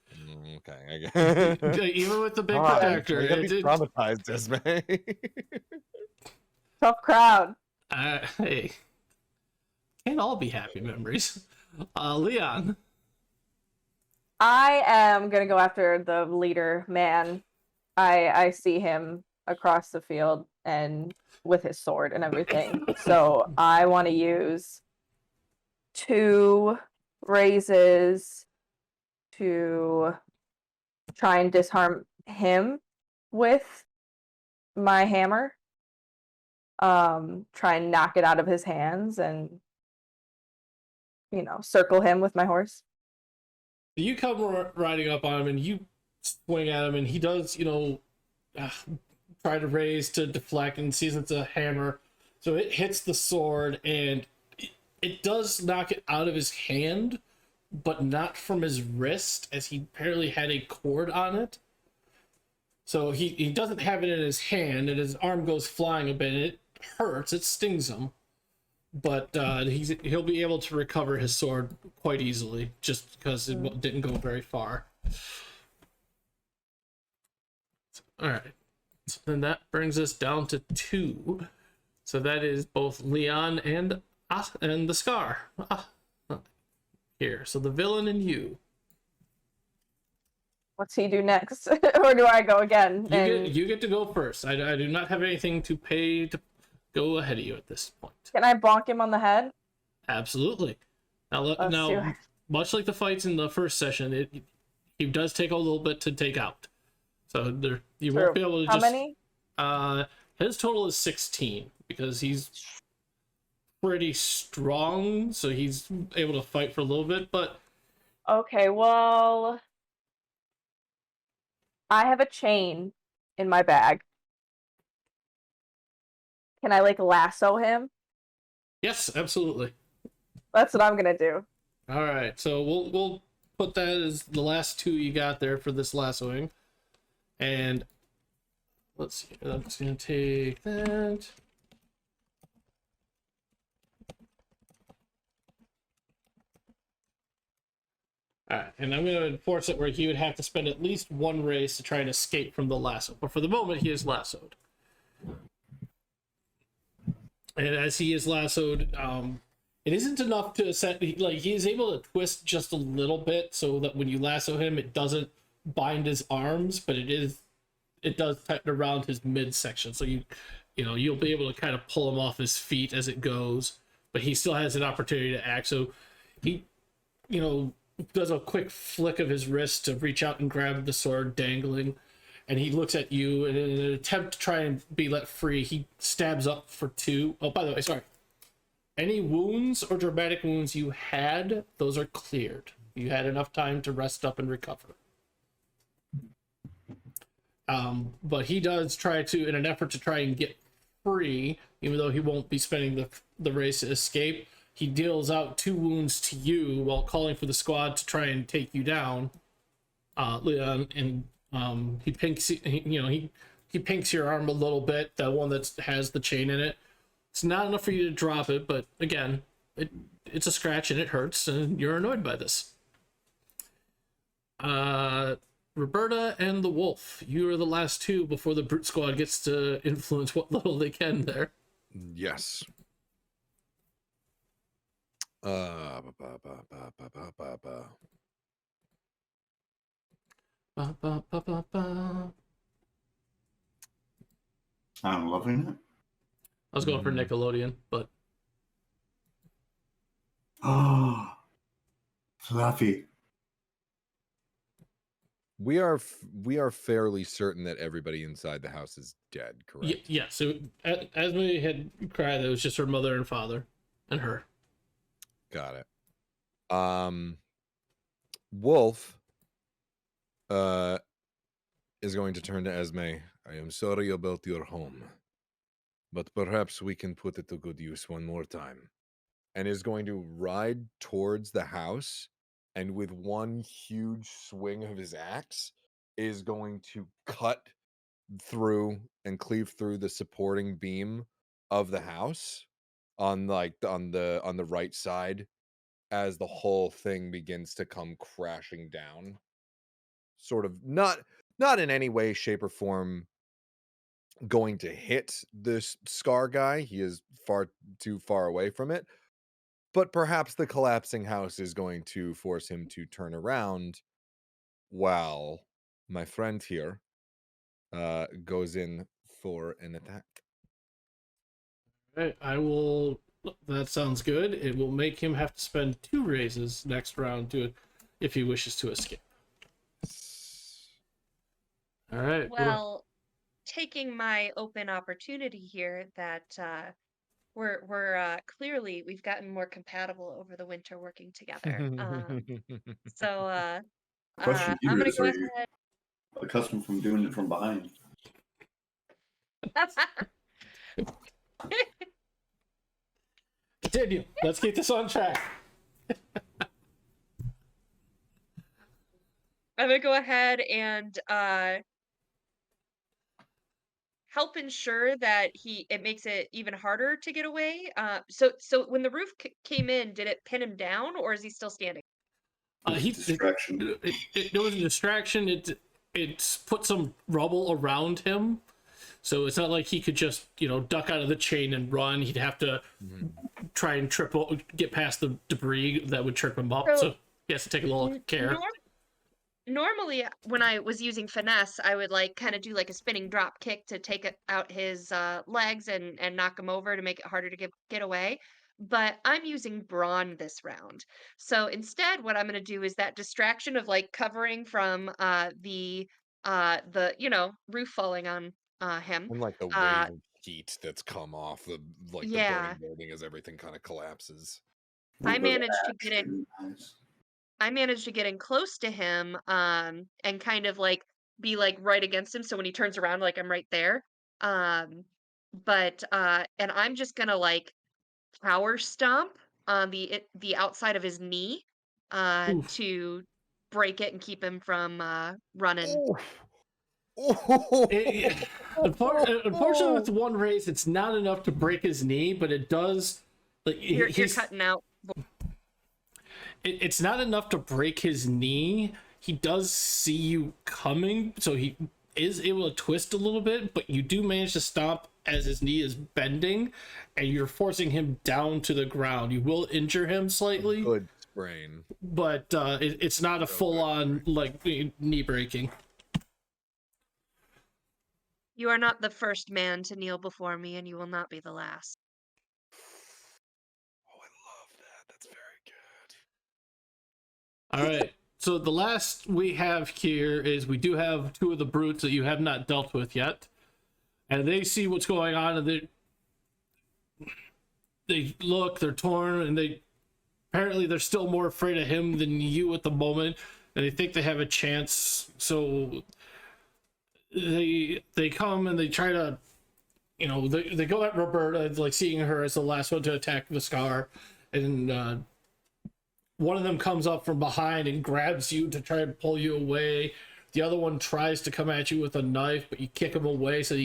Okay, I guess. Even with the big All right, protector, you're gonna be traumatized, Esme. Tough crowd. hey, can't all be happy memories. Leon. I am gonna go after the leader man. I see him across the field and with his sword and everything. So I want to use 2 raises to try and disarm him with my hammer. Try and knock it out of his hands and, you know, circle him with my horse. You come riding up on him and you swing at him, and he does, you know, try to raise to deflect, and sees it's a hammer. So it hits the sword, and it does knock it out of his hand, but not from his wrist, as he apparently had a cord on it. So he doesn't have it in his hand, and his arm goes flying a bit, and it hurts, it stings him. But he'll be able to recover his sword quite easily, just because it didn't go very far. All right. So then that brings us down to 2. So that is both Leon and the Scar. Here. So the villain and you. What's he do next? Or do I go again? You get to go first. I do not have anything to pay to go ahead of you at this point. Can I bonk him on the head? Absolutely. Now, much like the fights in the first session, he does take a little bit to take out. So you won't be able to How many? His total is 16, because he's pretty strong, so he's able to fight for a little bit, but... Okay, well... I have a chain in my bag. Can I, like, lasso him? Yes, absolutely. That's what I'm gonna do. All right, so we'll put that as the last 2 you got there for this lassoing. And let's see, I'm just gonna take that. Alright, and I'm gonna enforce it where he would have to spend at least 1 race to try and escape from the lasso. But for the moment, he is lassoed. And as he is lassoed, it isn't enough to set, like, he is able to twist just a little bit so that when you lasso him, it doesn't bind his arms, but it does tighten around his midsection. So you'll be able to kind of pull him off his feet as it goes, but he still has an opportunity to act. So he, does a quick flick of his wrist to reach out and grab the sword dangling, and he looks at you, and in an attempt to try and be let free, he stabs up for 2. Oh, by the way, sorry. Any wounds or dramatic wounds you had, those are cleared. You had enough time to rest up and recover. But he does try to, in an effort to try and get free, even though he won't be spending the race to escape. He deals out 2 wounds to you while calling for the squad to try and take you down. Leon, and he pinks, he pinks your arm a little bit, the one that has the chain in it. It's not enough for you to drop it, but again, it's a scratch and it hurts, and you're annoyed by this. Roberta and the wolf, you are the last 2 before the brute squad gets to influence what little they can there. Yes. Ba, ba, ba, ba, ba. I'm loving it. I was going for Nickelodeon, but Oh, Fluffy. We are fairly certain that everybody inside the house is dead, correct? yeah. So as we had cried, it was just her mother and father, and her. Got it. Wolf is going to turn to Esme. I am sorry about your home, but perhaps we can put it to good use one more time. And is going to ride towards the house, and with one huge swing of his axe, is going to cut through and cleave through the supporting beam of the house on the right side as the whole thing begins to come crashing down. Sort of not in any way, shape, or form going to hit this Scar guy. He is far too far away from it. But perhaps the collapsing house is going to force him to turn around while my friend here goes in for an attack. Right, I will. That sounds good. It will make him have to spend 2 raises next round to it if he wishes to escape. All right. Well, taking my open opportunity here that we're clearly we've gotten more compatible over the winter working together. So Question I'm here gonna is, go are you ahead. accustomed from doing it from behind? Continue. Let's keep this on track. I'm gonna go ahead and help ensure that it makes it even harder to get away. So when the roof came in, did it pin him down, or is he still standing? Distraction. There was a distraction. It's put some rubble around him, so it's not like he could just duck out of the chain and run. He'd have to try and get past the debris that would trip him up. So he has to take a little care. Normally, when I was using finesse, I would kind of do a spinning drop kick to take out his legs and knock him over to make it harder to get away. But I'm using brawn this round. So instead, what I'm going to do is that distraction of covering from the roof falling on him. And the wave of heat that's come off the the burning building as everything kind of collapses. I managed to get in close to him, and kind of be right against him. So when he turns around, I'm right there. And I'm just gonna power stomp on the outside of his knee, to break it and keep him from running. Unfortunately, with 1 raise, it's not enough to break his knee, but it does. You're cutting out. It's not enough to break his knee. He does see you coming, so he is able to twist a little bit, but you do manage to stomp as his knee is bending, and you're forcing him down to the ground. You will injure him slightly. Good sprain. But it's not a full-on knee breaking. You are not the first man to kneel before me, and you will not be the last. Oh, I love that. That's very good. All right. So the last we have here is we do have 2 of the brutes that you have not dealt with yet, and they see what's going on, and they look, they're torn, and apparently they're still more afraid of him than you at the moment, and they think they have a chance. So they come and they try to you know, they go at Roberta, like seeing her as the last one to attack the Scar, and one of them comes up from behind and grabs you to try and pull you away. The other one tries to come at you with a knife, but you kick him away. So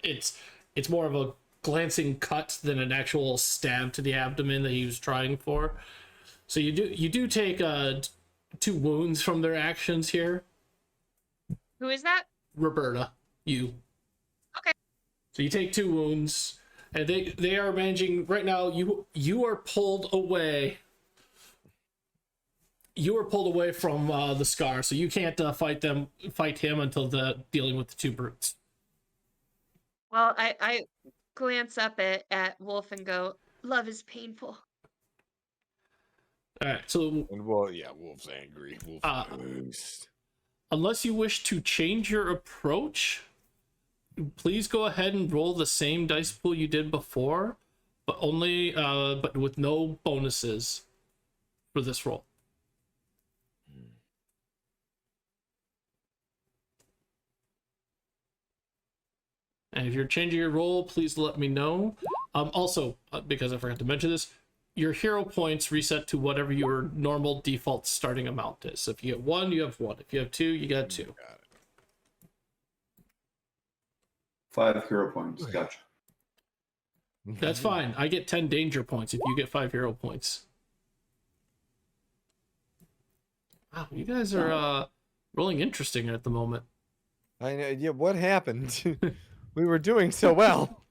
it's more of a glancing cut than an actual stab to the abdomen that he was trying for. So you do take 2 wounds from their actions here. Who is that? Roberta, you. Okay. So you take 2 wounds, and they are managing right now. You are pulled away. You are pulled away from the Scar, so you can't fight him until dealing with the 2 brutes. Well, I glance up at Wolf and go, "Love is painful." All right, so And well, yeah, Wolf's angry. Wolf's pissed. unless you wish to change your approach, please go ahead and roll the same dice pool you did before, but only but with no bonuses for this roll. And if you're changing your roll, please let me know. Also, because I forgot to mention this, your hero points reset to whatever your normal default starting amount is. So if you get 1, you have 1. If you have 2, you got 2. Got it. 5 hero points. Gotcha. That's fine. I get 10 danger points if you get 5 hero points. Wow, you guys are rolling interesting at the moment. I know. Yeah, what happened? We were doing so well.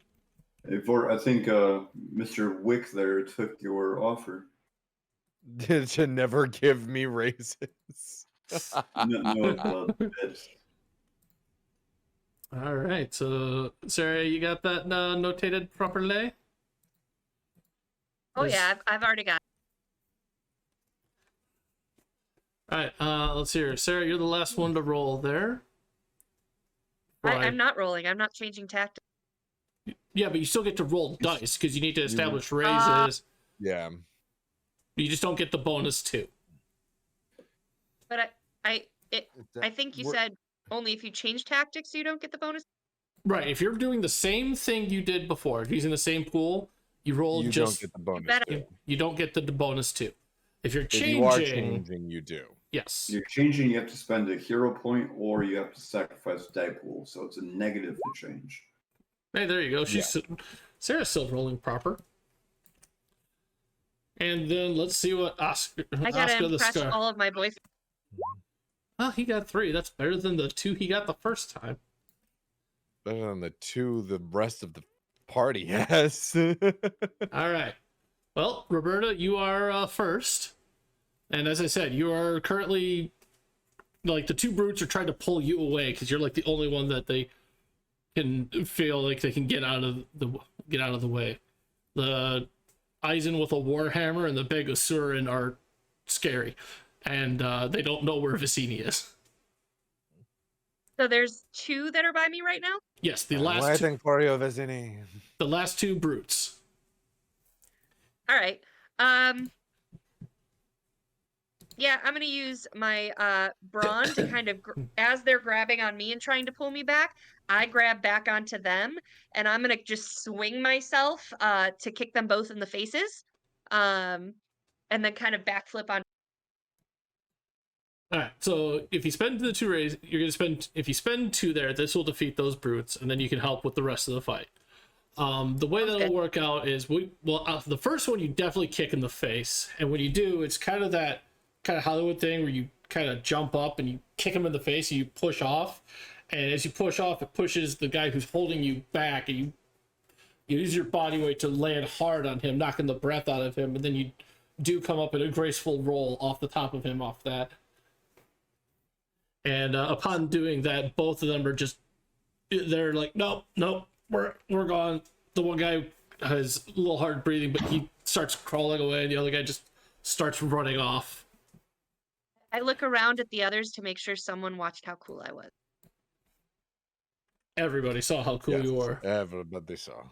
Hey, Vorrt, I think Mr. Wick there took your offer. To never give me raises. No, bids. All right, so Sarah, you got that notated properly? Oh Yes. yeah, I've already got. All right, let's see here. Sarah, you're the last one to roll there. I'm not rolling. I'm not changing tactics. Yeah, but you still get to roll dice because you need to establish raises. Yeah. You just don't get the bonus 2. But I think you said only if you change tactics you don't get the bonus. Right, if you're doing the same thing you did before, using the same pool, you roll You just... don't get the bonus. better- too. You don't get the bonus 2. If you're If changing... you are changing, you do. Yes. You're changing, you have to spend a hero point or you have to sacrifice die pool. So it's a negative to change. Hey, there you go. Sarah's still rolling proper. And then let's see what Oscar I gotta the impress Scar. all of my boys. Oh, he got 3. That's better than the 2 he got the first time. Better than the 2 the rest of the party has. All right. Well, Roberta, you are first. And as I said, you are currently like the 2 brutes are trying to pull you away because you're like the only one that they can feel like they can get out of the way. The Eisen with a warhammer and the Begasurin are scary, and they don't know where Vicini is. So there's 2 that are by me right now. Yes, the I'm last waiting for you, Vicini. the last 2 brutes. All right. Yeah, I'm gonna use my brawn to kind of, as they're grabbing on me and trying to pull me back, I grab back onto them, and I'm gonna just swing myself to kick them both in the faces, and then kind of backflip on. All right, so if you spend the 2 rays, you're gonna spend. If you spend 2 there, this will defeat those brutes, and then you can help with the rest of the fight. The way that'll work out is the first one you definitely kick in the face, and when you do, it's kind of that Hollywood thing where you kind of jump up and you kick him in the face and you push off, and as you push off, it pushes the guy who's holding you back, and you use your body weight to land hard on him, knocking the breath out of him, and then you do come up in a graceful roll off the top of him off that. And upon doing that, both of them are they're like, nope, we're gone. The one guy has a little hard breathing, but he starts crawling away, and the other guy just starts running off. I look around at the others to make sure someone watched how cool I was. Everybody saw how cool you were. Everybody saw.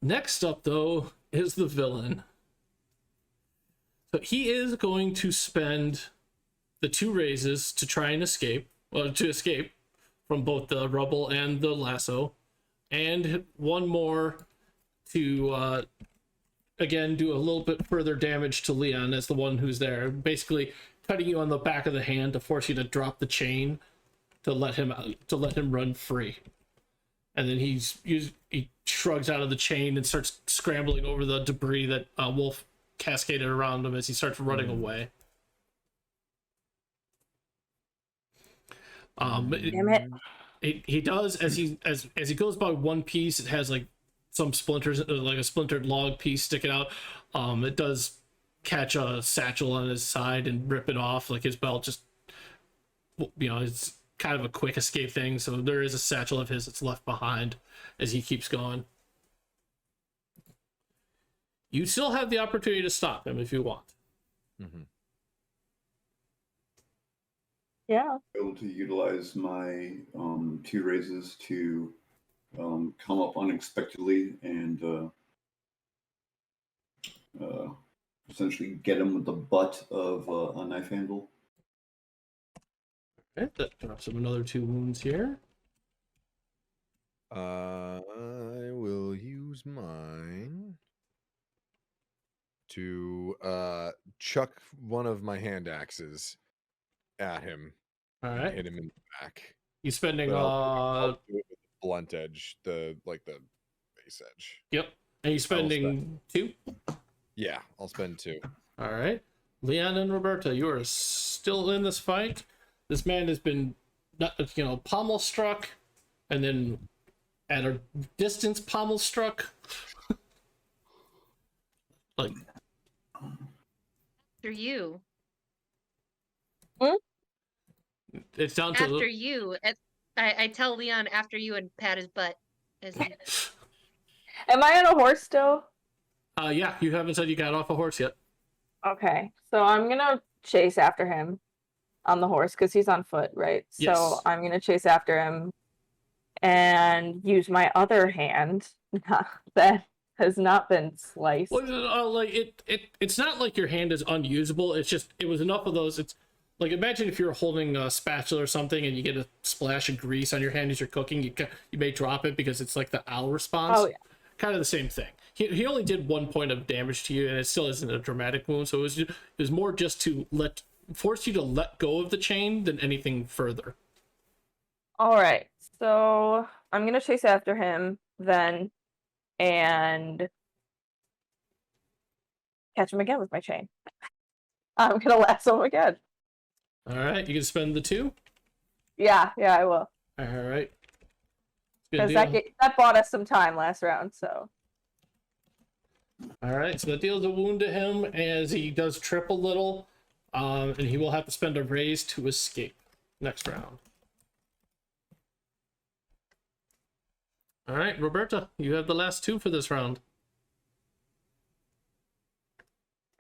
Next up, though, is the villain. So he is going to spend the 2 raises to try and escape. Well, to escape from both the rubble and the lasso, and one more to again do a little bit further damage to Leon as the one who's there, basically cutting you on the back of the hand to force you to drop the chain to let him run free. And then he shrugs out of the chain and starts scrambling over the debris that Wolf cascaded around him as he starts running away. Damn it. He does as he goes by one piece. It has like some splinters, like a splintered log piece sticking out. It does catch a satchel on his side and rip it off. Like his belt just, it's kind of a quick escape thing. So there is a satchel of his that's left behind as he keeps going. You still have the opportunity to stop him if you want. Mhm. Yeah. Able to utilize my 2 raises to come up unexpectedly and essentially get him with the butt of a knife handle. Okay, that drops him another 2 wounds here. I will use mine to chuck one of my hand axes at him. All And right. hit him in the back. He's spending But I'll do it with the blunt edge, the base edge. Yep. And he's spending 2. Yeah, I'll spend 2. All right. Leon and Roberta, you are still in this fight. This man has been, pommel struck, and then at a distance pommel struck. Like, After you. it's down to After you. I tell Leon after you and pat his butt. As he... Am I on a horse still? yeah, you haven't said you got off a horse yet. Okay. So I'm gonna chase after him on the horse because he's on foot, right? Yes. So I'm gonna chase after him and use my other hand that has not been sliced. Well, it's not like your hand is unusable. It's just it was enough of those. It's like imagine if you're holding a spatula or something and you get a splash of grease on your hand as you're cooking. You may drop it because it's like the owl response. Oh yeah. Kind of the same thing. He only did 1 point of damage to you, and it still isn't a dramatic wound. So it was more just to force you to let go of the chain than anything further. All right. So I'm gonna chase after him then, and catch him again with my chain. I'm gonna lasso him again. All right, you can spend the 2. Yeah, I will. All right. Because that bought us some time last round, so. All right, so that deals a wound to him as he does trip a little, and he will have to spend a raise to escape next round. All right, Roberta, you have the last 2 for this round.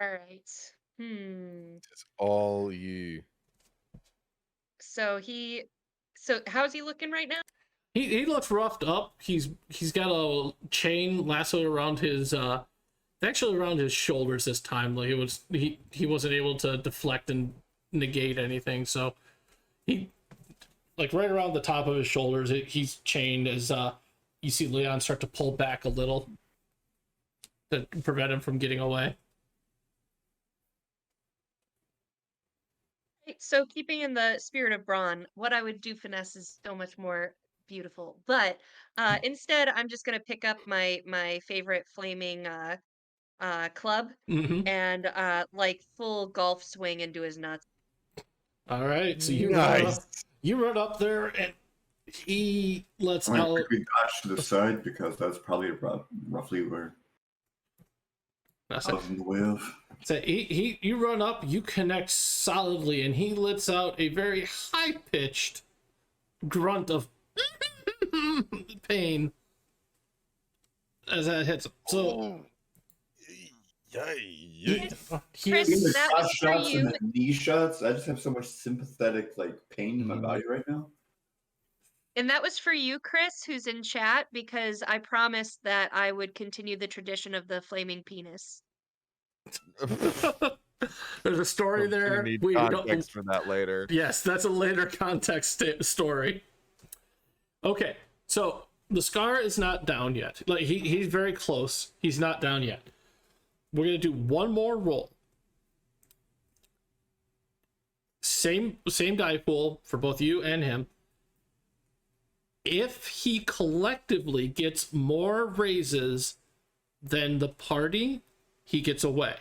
All right. It's all you. So how's he looking right now? He looks roughed up. He's got a chain lassoed around his actually around his shoulders this time. Like he wasn't able to deflect and negate anything, so he like right around the top of his shoulders. He's chained as you see Leon start to pull back a little to prevent him from getting away. Right, so keeping in the spirit of Braun, what I would do finesse is so much more beautiful. But instead, I'm just gonna pick up my favorite flaming club Mm-hmm. and like full golf swing into his nuts. All right, so Nice. you run up there and he lets I'm out. going to quickly dodge to the side because that's probably roughly where I was in the way of. So you run up, you connect solidly, and he lets out a very high-pitched grunt of pain as that hits him. So Chris, Even that the was for shots you. and the knee shots, I just have so much sympathetic pain in my body right now. And that was for you, Chris, who's in chat, because I promised that I would continue the tradition of the flaming penis. there's a story there. Need We don't- context for that later. Yes, that's a later context story. Okay, so the scar is not down yet. Like he's very close. He's not down yet. We're gonna do one more roll. Same die pool for both you and him. If he collectively gets more raises than the party, he gets away.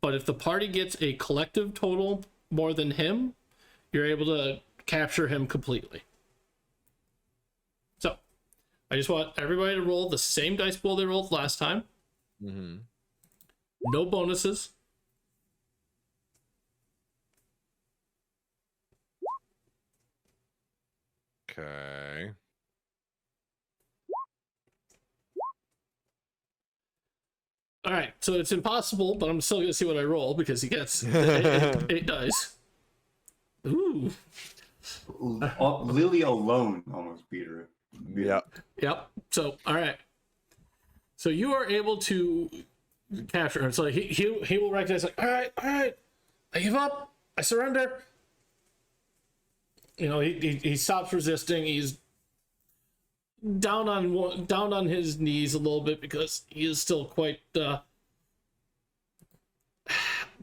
But if the party gets a collective total more than him, you're able to capture him completely. So, I just want everybody to roll the same dice pool they rolled last time. Mm-hmm. No bonuses. Okay. All right, so it's impossible, but I'm still gonna see what I roll because he gets eight dice. Ooh. Lily alone almost beat her. Yeah. Yep. So, all right. So you are able to capture him. So he will recognize, like, all right, I give up, I surrender. You know, he stops resisting. He's down on his knees a little bit because he is still quite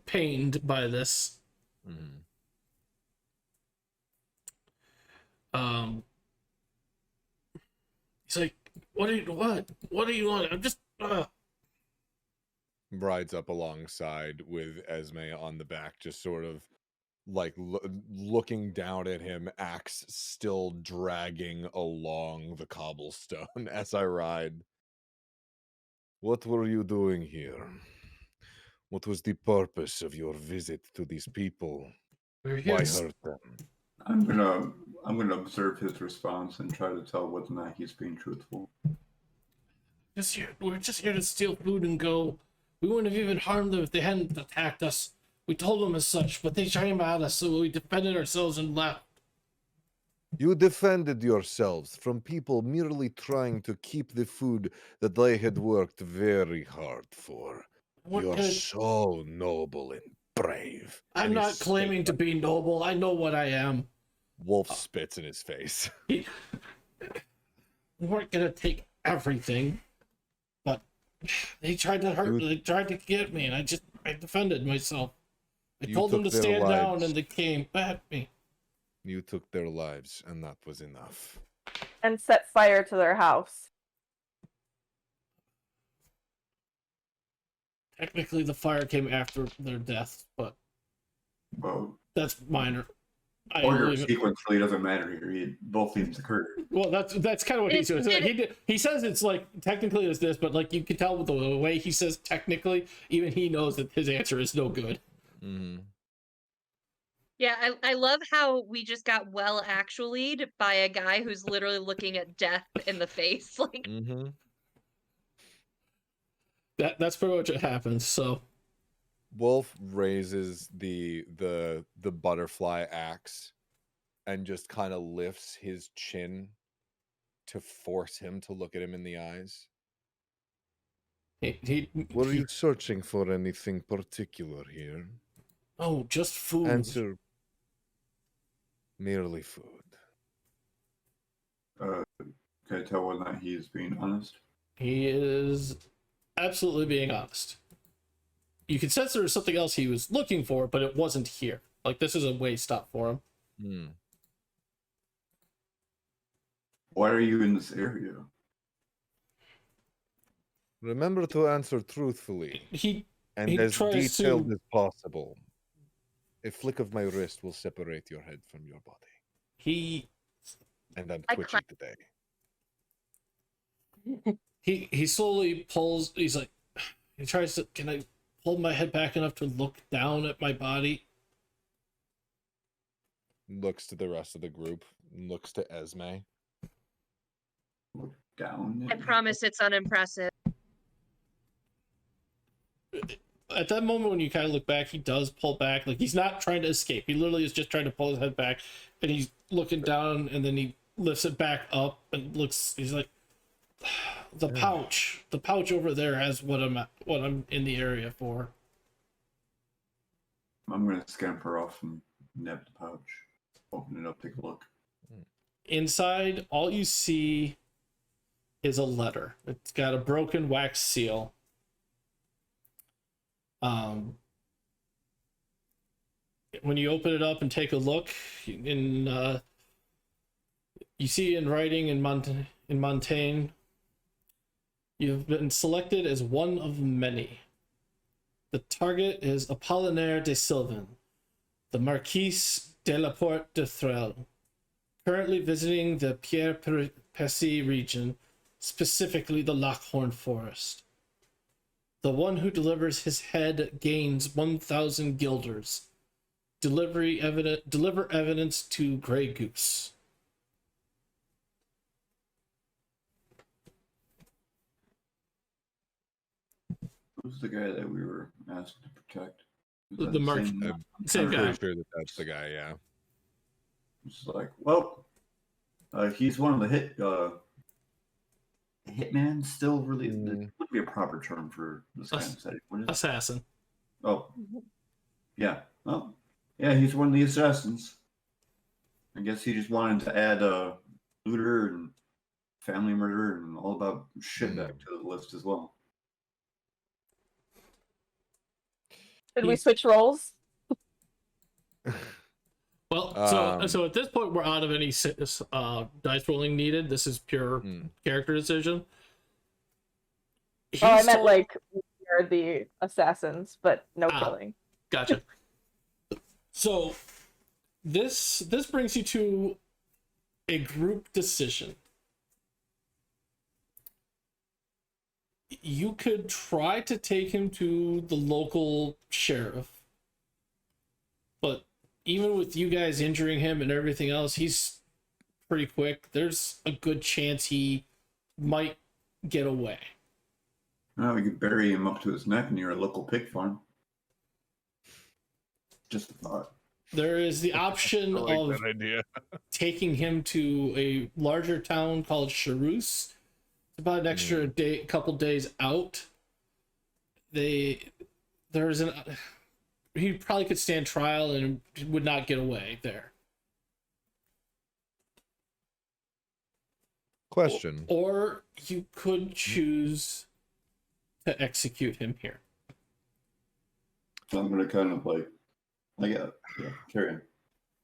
pained by this. Mm-hmm. He's like, what do you want? I'm just Rides up alongside with Esme on the back, just sort of like looking down at him, axe still dragging along the cobblestone as I ride. What were you doing here? What was the purpose of your visit to these people? we're here Why to- hurt them? I'm gonna observe his response and try to tell whether or not he's being truthful. We're just here to steal food and go. We wouldn't have even harmed them if they hadn't attacked us. We told them as such, but they came at us, so we defended ourselves and left. You defended yourselves from people merely trying to keep the food that they had worked very hard for. What You're could- so noble and brave. I'm and he not claiming to be noble. I know what I am. Wolf spits in his face. We weren't gonna take everything, but they tried to hurt. They tried to get me, and I defended myself. I You told them to took their stand down, lives. and they came at me. You took their lives, and that was enough. And set fire to their house. Technically, the fire came after their death, but Well, that's minor. I order believe it. sequence really doesn't matter here. Both things occur. Well, that's kind of what he's doing. So he says it's like technically it's this, but like you can tell with the way he says technically, even he knows that his answer is no good. Mm-hmm. Yeah, I love how we just got well actually'd by a guy who's literally looking at death in the face. Like, Mm-hmm. That's pretty much what happens. So Wolf raises the butterfly axe and just kind of lifts his chin to force him to look at him in the eyes. Were you searching for anything particular here? Oh, just food. Answer. Merely food. Can I tell whether or not he is being honest? He is absolutely being honest. You can sense there was something else he was looking for, but it wasn't here. Like this is a way stop for him. Hmm. Why are you in this area? Remember to answer truthfully He and He as tries detailed to- as possible. A flick of my wrist will separate your head from your body. he And I'm I twitching today. he slowly pulls. He's like, he tries to. Can I hold my head back enough to look down at my body? Looks to the rest of the group. Looks to Esme. Look down. I promise it's unimpressive. At that moment when you kind of look back, he does pull back. Like he's not trying to escape. He literally is just trying to pull his head back, and he's looking down, and then he lifts it back up and looks. He's like, the pouch over there has what I'm in the area for. I'm gonna scamper off and nab the pouch. Open it up, take a look. Inside, all you see is a letter. It's got a broken wax seal. When you open it up and take a look, you see in writing in Montaigne, you've been selected as one of many. The target is Apollinaire de Sylvan, the Marquise de la Porte de Threl, currently visiting the Pierre-Percy region, specifically the Lockhorn Forest. The one who delivers his head gains 1,000 guilders. Deliver evidence to Grey Goose. Who's the guy that we were asked to protect? Was The that Mark- Same I'm guy. pretty sure that that's the guy. Yeah. It's like, well, he's one of the hitman. Still, really, it would be a proper term for this kind of setting. What is it? Assassin. Oh, yeah. Well, yeah, he's one of the assassins. I guess he just wanted to add looter and family murder and all about shit back to the list as well. Should we switch roles? Well, so at this point, we're out of any dice rolling needed. This is pure character decision. I meant like we're the assassins, but no killing. Gotcha. So this brings you to a group decision. You could try to take him to the local sheriff, but even with you guys injuring him and everything else, he's pretty quick. There's a good chance he might get away. Well, we could bury him up to his neck near a local pig farm. Just a thought. There is the option of that idea. taking him to a larger town called Charus. It's about an extra couple days out. He probably could stand trial and would not get away there. Question. Or you could choose to execute him here. So I'm going to kind of yeah, carry on.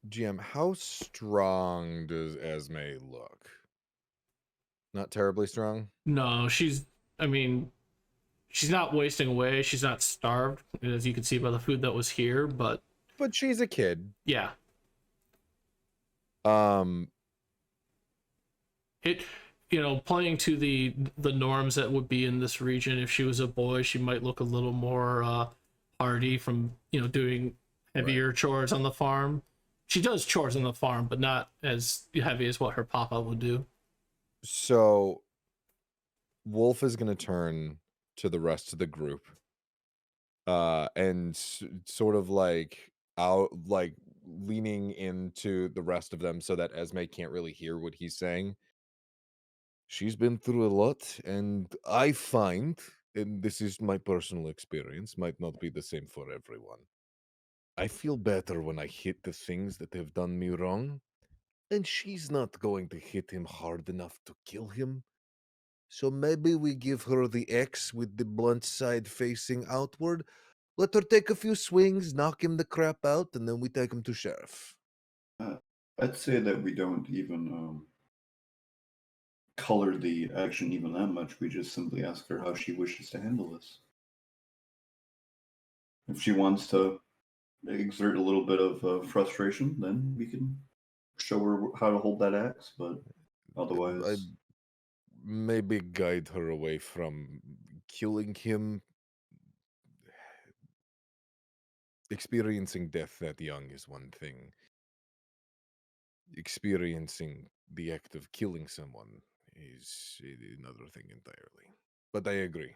GM, how strong does Esme look? Not terribly strong? No, she's not wasting away. She's not starved, as you can see by the food that was here, but she's a kid. yeah. Playing to the norms that would be in this region, if she was a boy, she might look a little more hardy from doing heavier chores on the farm. She does chores on the farm, but not as heavy as what her papa would do. So Wolf is going to turn to the rest of the group and sort of leaning into the rest of them so that Esme can't really hear what he's saying. She's been through a lot, and I find, and this is my personal experience, might not be the same for everyone, I feel better when I hit the things that have done me wrong, and she's not going to hit him hard enough to kill him. So maybe we give her the X with the blunt side facing outward, let her take a few swings, knock him the crap out, and then we take him to sheriff. I'd say that we don't even color the action even that much. We just simply ask her how she wishes to handle this. If she wants to exert a little bit of frustration, then we can show her how to hold that axe, but otherwise... I'd maybe guide her away from killing him. Experiencing death that young is one thing. Experiencing the act of killing someone is another thing entirely. But I agree.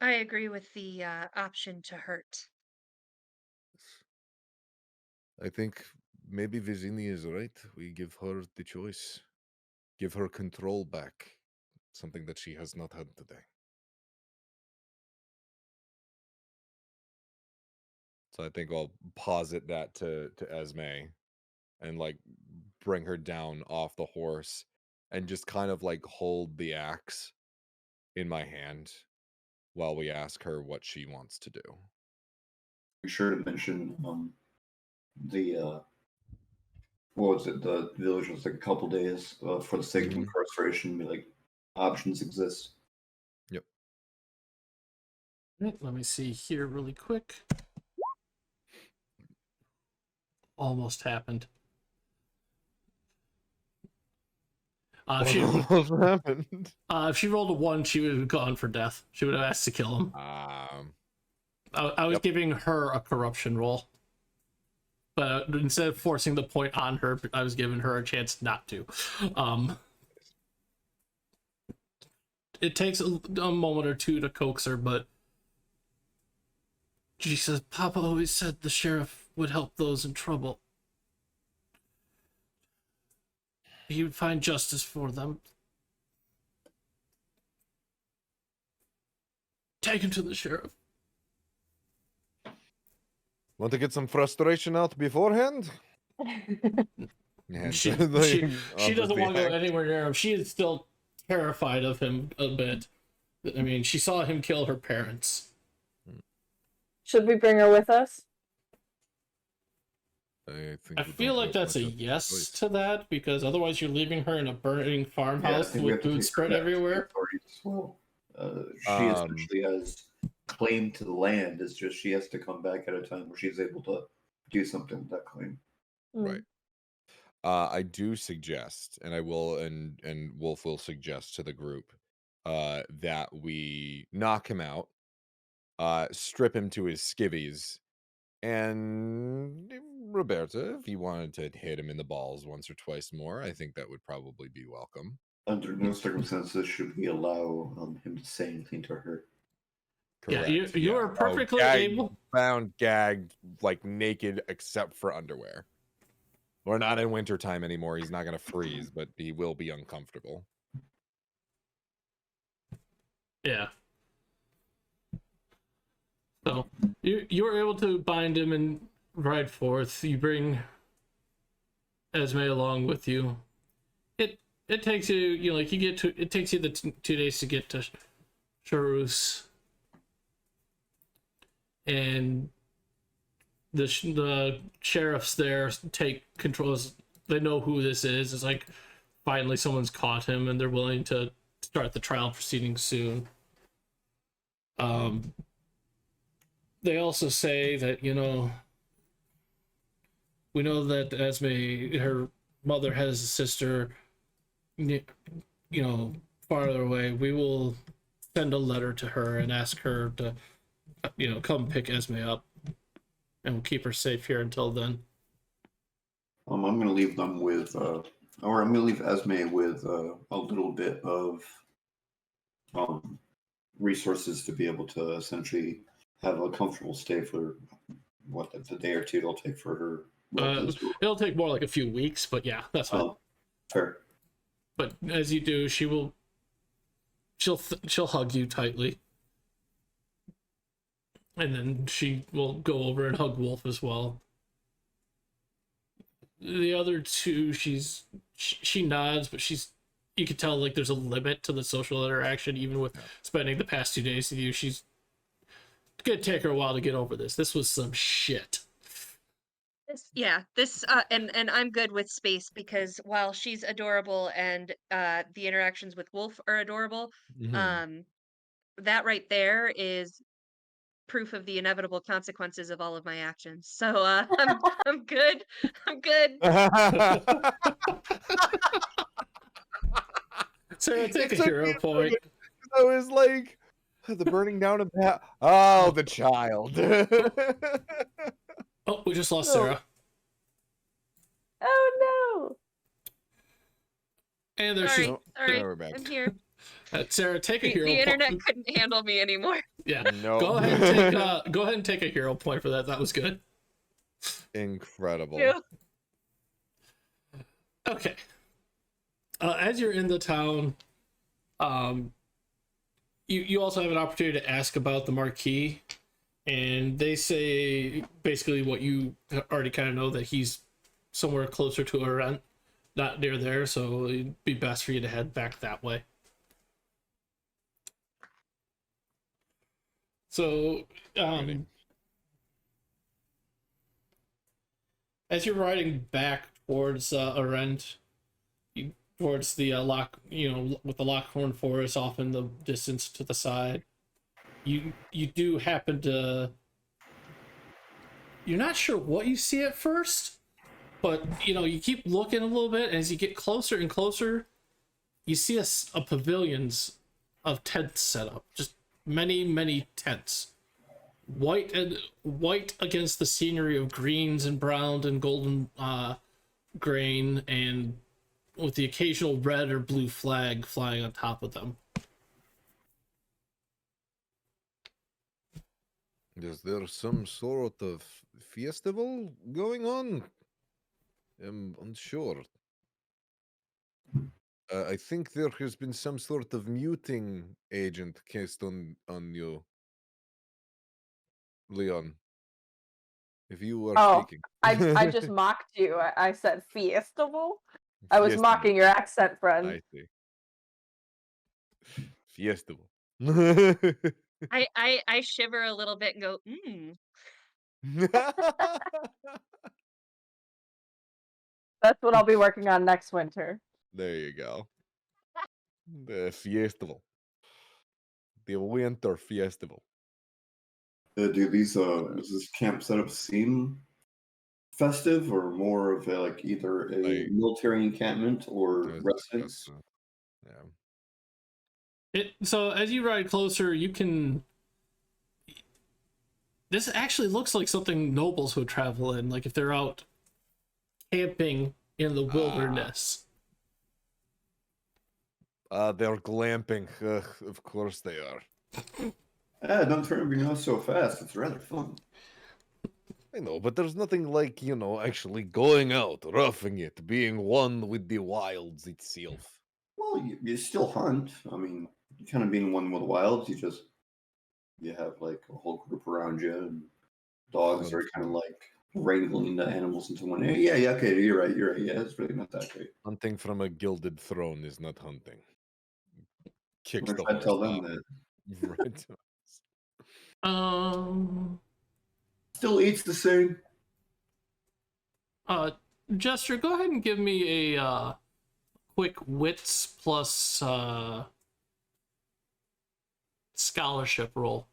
I agree with the option to hurt. I think maybe Vizini is right. We give her the choice. Give her control back. Something that she has not had today. So I think I'll posit that to Esme and bring her down off the horse and just kind of like hold the axe in my hand while we ask her what she wants to do. Be sure to mention the what was it? The village was like a couple days for the sake of incarceration. Like options exist. Yep. Let me see here really quick. Almost happened. What happened? If she rolled a 1, she would have gone for death. She would have asked to kill him. I was giving her a corruption roll. But instead of forcing the point on her, I was giving her a chance not to. It takes a moment or two to coax her, but she says, Papa always said the sheriff would help those in trouble. He would find justice for them. Take him to the sheriff. Want to get some frustration out beforehand? She doesn't want to go anywhere near him. She is still terrified of him a bit. I mean, she saw him kill her parents. Should we bring her with us? I feel like that's a yes to that, because otherwise you're leaving her in a burning farmhouse with food spread everywhere. Well, she essentially has claim to the land. It's just she has to come back at a time where she's able to do something with that claim. Right. I do suggest, and I will, and Wolf will suggest to the group, that we knock him out, strip him to his skivvies, and Roberta, if you wanted to hit him in the balls once or twice more, I think that would probably be welcome. Under no circumstances should we allow him to say anything to her. Correct. Yeah, you are perfectly able. Bound, gagged, like naked, except for underwear. We're not in wintertime anymore. He's not going to freeze, but he will be uncomfortable. Yeah. So you were able to bind him and ride forth. You bring Esme along with you. It takes you, it takes you the 2 days to get to Charus. And the sheriffs there take controls. They know who this is. It's like finally someone's caught him, and they're willing to start the trial proceedings soon. They also say that, we know that Esme, her mother has a sister, farther away. We will send a letter to her and ask her to, come pick Esme up, and we'll keep her safe here until then. I'm going to leave them with, or I'm going to leave Esme with a little bit of resources to be able to essentially have a comfortable stay for the day or two it'll take for her. It'll take more like a few weeks, but yeah, that's fine. Fair. But as you do, she'll hug you tightly, and then she will go over and hug Wolf as well. The other two, she nods, but you can tell like there's a limit to the social interaction, even with spending the past 2 days with you. She's gonna take her a while to get over this. This was some shit. And I'm good with space, because while she's adorable and the interactions with Wolf are adorable, that right there is proof of the inevitable consequences of all of my actions. So I'm good. I'm good. Sarah, take a hero point. I was like, the burning down of that. Oh, the child. Oh, we just lost Sarah. Oh no! And there Sorry, she's. sorry, we're back. I'm here. Sarah, take a hero The point. internet couldn't handle me anymore. Yeah. No. Go ahead and take a hero point for that. That was good. Incredible. Yeah. Okay. As you're in the town, you also have an opportunity to ask about the Marquis, and they say basically what you already kind of know, that he's somewhere closer to not near there, so it'd be best for you to head back that way. So, Alrighty. as you're riding back towards Arend, towards the with the Lockhorn Forest off in the distance to the side, you do happen to. You're not sure what you see at first, but you keep looking a little bit, and as you get closer and closer, you see a pavilions of tents set up, just many tents, white against the scenery of greens and browns and golden grain, and with the occasional red or blue flag flying on top of them. Is there some sort of festival going on? I'm unsure. I think there has been some sort of muting agent cast on you, Leon. If you were speaking. I just mocked you. I said festival. I was Festival. mocking your accent, friend. I see. Festival. I shiver a little bit and go, That's what I'll be working on next winter. There you go. The festival. The winter festival. Do these does this camp setup seem festive or more of either a military encampment or residence? Yeah. So as you ride closer, you can. This actually looks like something nobles would travel in, like if they're out camping in the wilderness. They're glamping. Of course they are. Don't turn me off so fast. It's rather fun. I know, but there's nothing like, actually going out, roughing it, being one with the wilds itself. Well, you still hunt. I mean, you kind of being one with the wilds. You have like a whole group around you, and dogs are kind of like wrangling the animals into one area. Yeah, okay, you're right. Yeah, it's really not that great. Hunting from a gilded throne is not hunting. Kicks Or the if I tell horse them out. that. Right. Still eats the same. Jester, go ahead and give me a quick wits plus scholarship roll.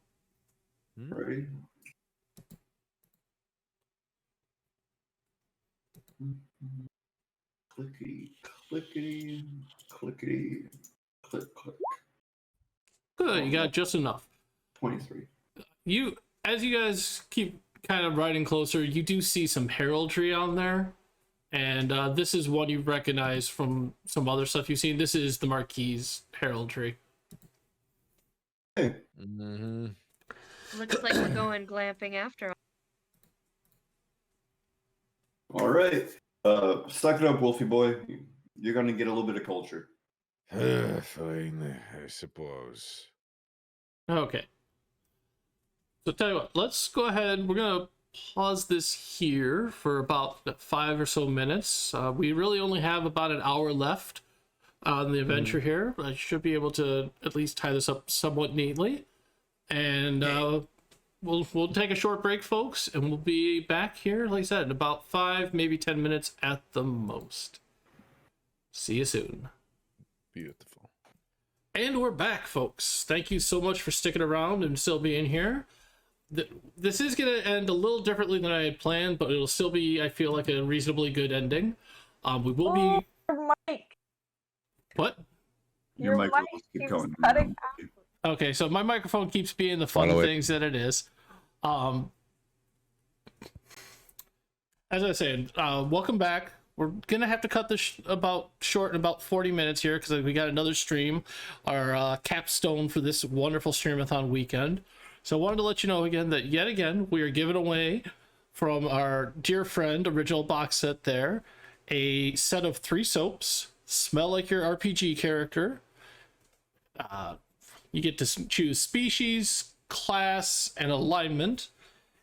Ready? Clickety, clickety, clickety, click, click. Good, you got just enough. 23. As you guys keep kind of riding closer, you do see some heraldry on there, and this is one you recognize from some other stuff you've seen. This is the Marquis heraldry. Hey. Mm-hmm. looks like we're going glamping after all. All right. Suck it up, Wolfie boy. You're gonna get a little bit of culture. Fine, I suppose. Okay. So tell you what, let's go ahead. We're gonna pause this here for about 5 or so minutes. We really only have about an hour left on the adventure here. I should be able to at least tie this up somewhat neatly, and we'll take a short break, folks, and we'll be back here, like I said, in about 5, maybe 10 minutes at the most. See you soon. Beautiful. And we're back, folks. Thank you so much for sticking around and still being here. This is going to end a little differently than I had planned, but it'll still be, I feel like, a reasonably good ending. We will be... Your mic. What? Your mic will keep keeps going. cutting Okay, so my microphone keeps being the fun Follow it. things that it is. As I said, welcome back. We're gonna have to cut this short in about 40 minutes here because we got another stream, our capstone for this wonderful Stream-A-Thon weekend. So I wanted to let you know again that yet again we are giving away from our dear friend original box set there a set of 3 soaps. Smell like your RPG character. You get to choose species, class, and alignment.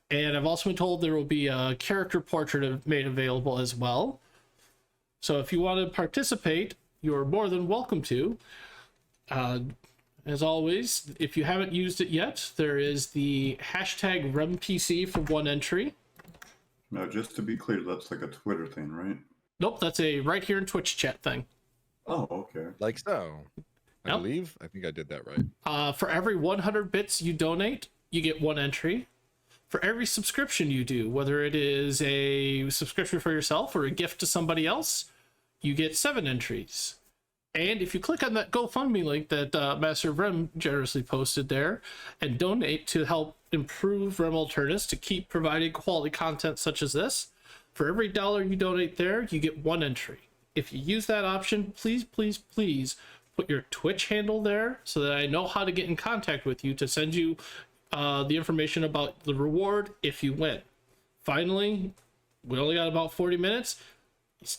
And I've also been told there will be a character portrait made available as well. So if you want to participate, you're more than welcome to. As always, if you haven't used it yet, there is the hashtag RemPC for 1 entry. Now, just to be clear, that's like a Twitter thing, right? Nope, that's a right here in Twitch chat thing. Oh, okay. Like so. I Yep. believe. I think I did that right. For every 100 bits you donate, you get 1 entry. For every subscription you do, whether it is a subscription for yourself or a gift to somebody else, you get 7 entries. And if you click on that GoFundMe link that Master Rem generously posted there and donate to help improve Rem Alternus to keep providing quality content such as this, for every $1 you donate there, you get 1 entry. If you use that option, please, please, please put your Twitch handle there so that I know how to get in contact with you to send you the information about the reward if you win. Finally, we only got about 40 minutes.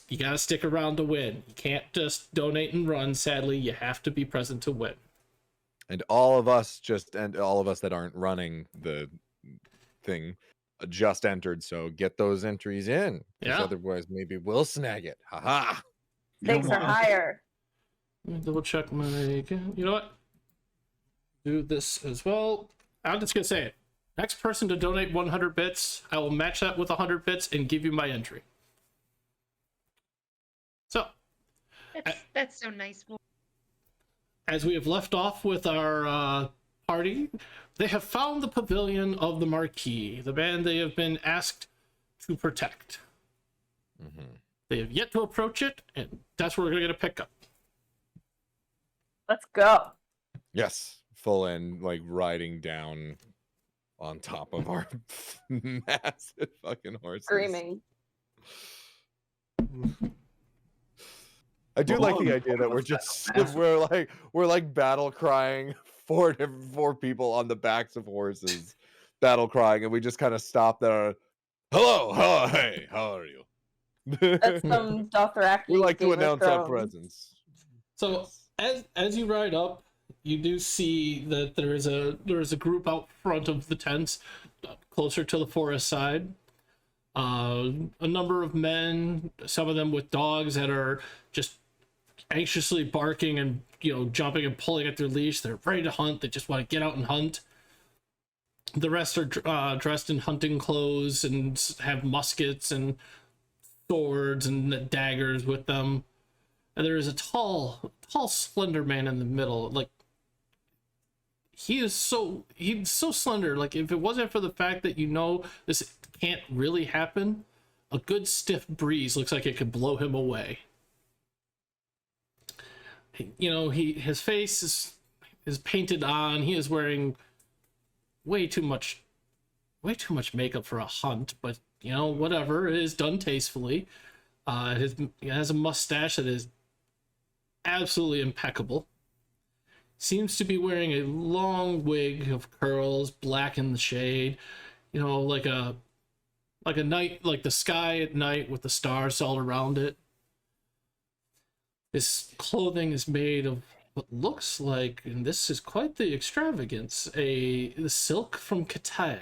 You gotta stick around to win. You can't just donate and run. Sadly, you have to be present to win. And all of us that aren't running the thing just entered, so get those entries in. Because Yeah. otherwise maybe we'll snag it. Haha. Stakes are higher. Let me double check my. You know what? Do this as well. I'm just gonna say it. Next person to donate 100 bits, I will match that with 100 bits and give you my entry. So, That's so nice. as we have left off with our party, they have found the pavilion of the Marquis, the band they have been asked to protect. They have yet to approach it, and that's where we're going to get a pickup. Let's go. Yes. Full in, like, riding down on top of our massive fucking horses. Screaming. I do like the idea that we're like battle crying four people on the backs of horses, battle crying, and we just kind of stop there. Hello, hey, how are you? That's some Dothraki. We like to Game of announce our Thrones. presence. So as you ride up, you do see that there is a group out front of the tents, closer to the forest side. A number of men, some of them with dogs that are just anxiously barking and jumping and pulling at their leash. They're ready to hunt. They just want to get out and hunt. The rest are dressed in hunting clothes and have muskets and swords and daggers with them. And there is a tall, slender man in the middle. Like, he's so slender. Like, if it wasn't for the fact that this can't really happen, a good stiff breeze looks like it could blow him away. His face is painted on. He is wearing way too much makeup for a hunt, but whatever, it is done tastefully. He has a mustache that is absolutely impeccable. Seems to be wearing a long wig of curls, black in the shade, like a night, like the sky at night with the stars all around it. His clothing is made of what looks like, and this is quite the extravagance, the silk from Katai,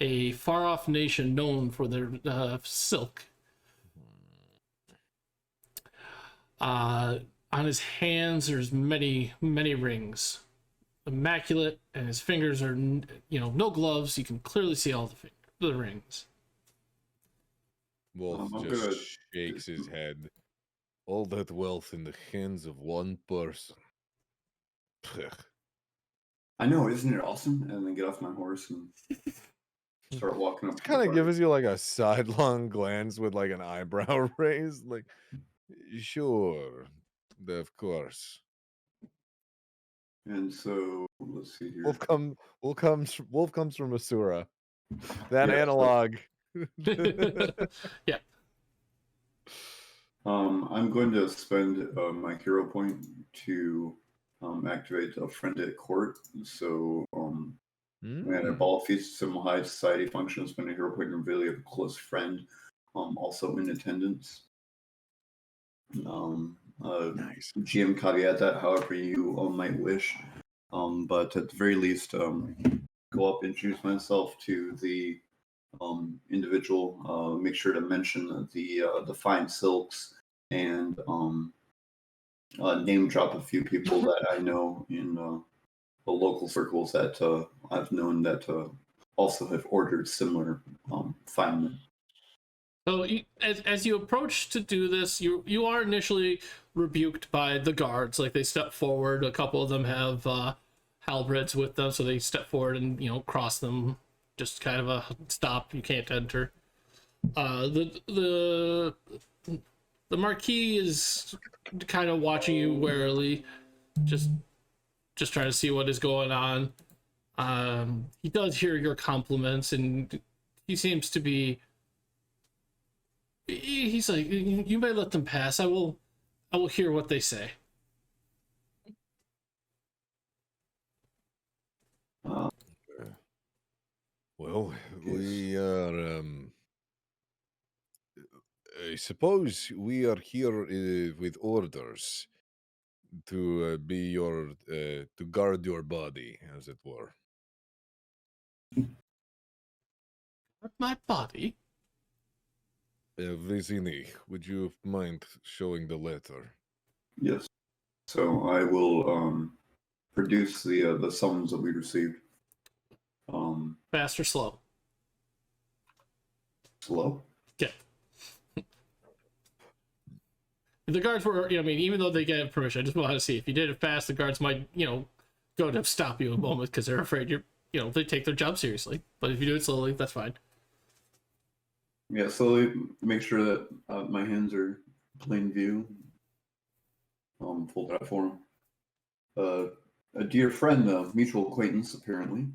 a far-off nation known for their silk. On his hands, there's many, many rings, immaculate, and his fingers are, no gloves. You can clearly see all the rings. Wolf just shakes his head. All that wealth in the hands of one person. I know, isn't it awesome? And then get off my horse and start walking up. Kind of gives you like a sidelong glance with like an eyebrow raised, like, sure, of course. And so let's see here. Wolf comes from Asura. That Yeah, analog. Yeah. I'm going to spend my hero point to activate a friend at court. So when a ball feast some high society function, spend a hero point and reveal you have a close friend also in attendance. Nice. GM caveat that however you might wish. But at the very least, go up, introduce myself to the individual, make sure to mention the fine silks and name drop a few people that I know in the local circles that I've known that also have ordered similar finemen. So as you approach to do this, you are initially rebuked by the guards. Like, they step forward. A couple of them have halberds with them, so they step forward and cross them. Just kind of a stop. You can't enter. The Marquis is kind of watching you warily, just trying to see what is going on. He does hear your compliments, and he seems to be. He's like, you may let them pass. I will hear what they say. Well, we are. I suppose we are here with orders to be your to guard your body, as it were. My body. Vizini, would you mind showing the letter? Yes. So I will produce the summons that we received. Fast or slow? Slow. Okay. The guards were, even though they get permission, I just wanted to see if you did it fast, the guards might, go to stop you a moment because they're afraid they take their job seriously. But if you do it slowly, that's fine. Yeah, slowly make sure that my hands are plain view. Fold it out for him. A dear friend, a mutual acquaintance, apparently,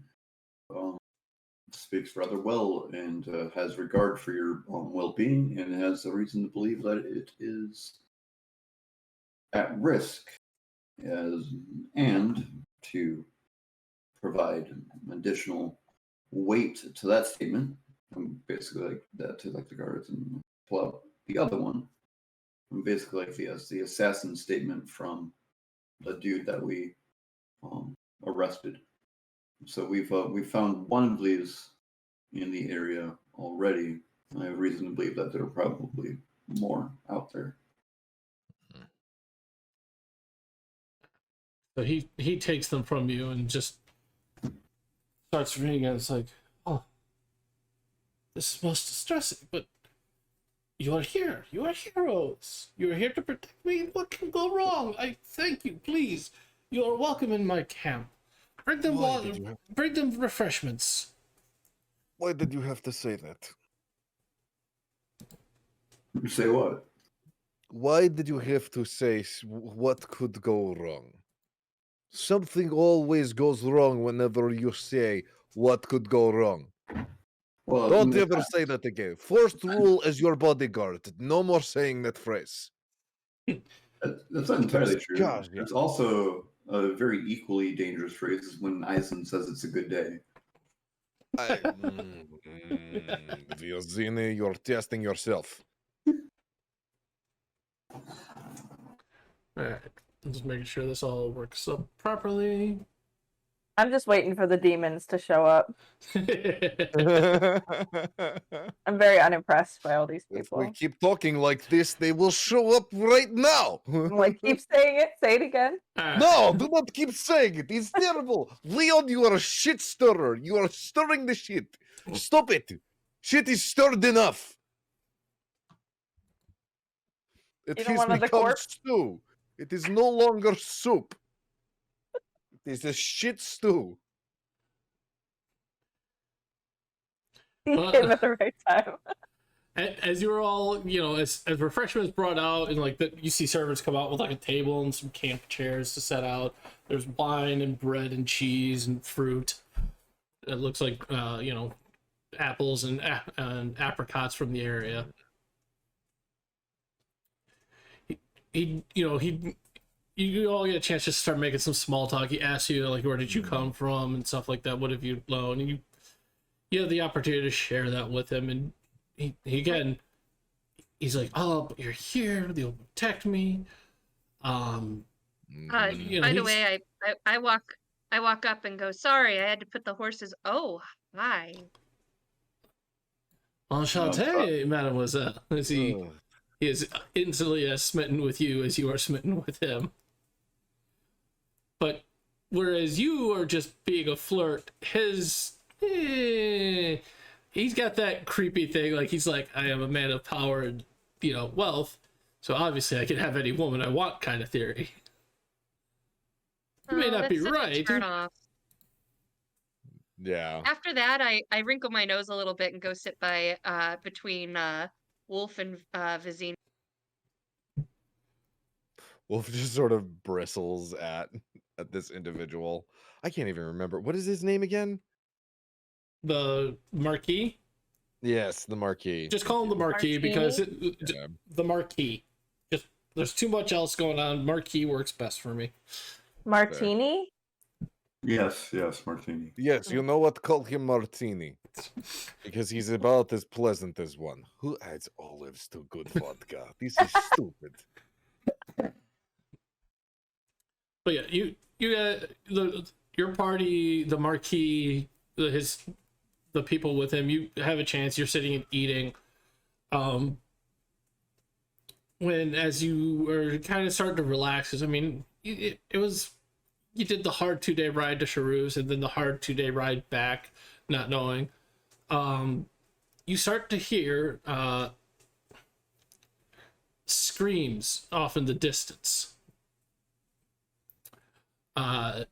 speaks rather well and has regard for your well-being and has a reason to believe that it is at risk, and to provide additional weight to that statement. I'm basically like that to the guards and pull out the other one. I'm basically like the assassin statement from the dude that we arrested. So we've found one of these in the area already. I have reason to believe that there are probably more out there. So he takes them from you and just starts reading it. It's like, oh, this is most distressing, but you are here. You are heroes. You are here to protect me. What can go wrong? I thank you. Please, you are welcome in my camp. Bring them water. Bring them refreshments. Why did you have to say that? Say what? Why did you have to say what could go wrong? Something always goes wrong whenever you say what could go wrong. Well, Don't ever say that again. First rule as your bodyguard. No more saying that phrase. That's not entirely true. Gosh, yeah. It's also a very equally dangerous phrase when Eisen says it's a good day. Vizini, you're testing yourself. Alright. I'm just making sure this all works up properly. I'm just waiting for the demons to show up. I'm very unimpressed by all these If people. we keep talking like this, they will show up right now. I'm like, keep saying it. Say it again. No, do not keep saying it. It's terrible. Leon, you are a shit stirrer. You are stirring the shit. Stop it. Shit is stirred enough. It You don't has want the become corpse? stew. It is no longer soup. It is a shit stew. He came at the right time. As you're all, as refreshments brought out, and you see servers come out with like a table and some camp chairs to set out. There's wine and bread and cheese and fruit. It looks like apples and apricots from the area. You all get a chance to start making some small talk. He asks you where did you come from and stuff like that. What have you known? And you have the opportunity to share that with him, and he's like, oh, but you're here, they'll protect me. By the way, I walk up and go, sorry, I had to put the horses. Oh, hi. Enchanté, mademoiselle. As he He is instantly as smitten with you as you are smitten with him. But whereas you are just being a flirt, he's got that creepy thing. Like, he's like, I am a man of power and, wealth. So obviously I can have any woman I want kind of theory. You may not be that's such a right. turn off. Yeah. After that, I wrinkle my nose a little bit and go sit by between Wolf and Vizine. Wolf just sort of bristles at this individual. I can't even remember. What is his name again? The Marquis? Yes, the Marquis. Just call him the Marquis because the Marquis. Just there's too much else going on. Marquis works best for me. Martini? Yes, Martini. Yes, you know what? Call him Martini. Because he's about as pleasant as one. Who adds olives to good vodka? This is stupid. But yeah, you your party, the Marquis, the people with him, you have a chance. You're sitting and eating. When as you were kind of starting to relax, because I mean, it was you did the hard 2-day ride to Charu's and then the hard 2-day ride back, not knowing. You start to hear screams off in the distance. And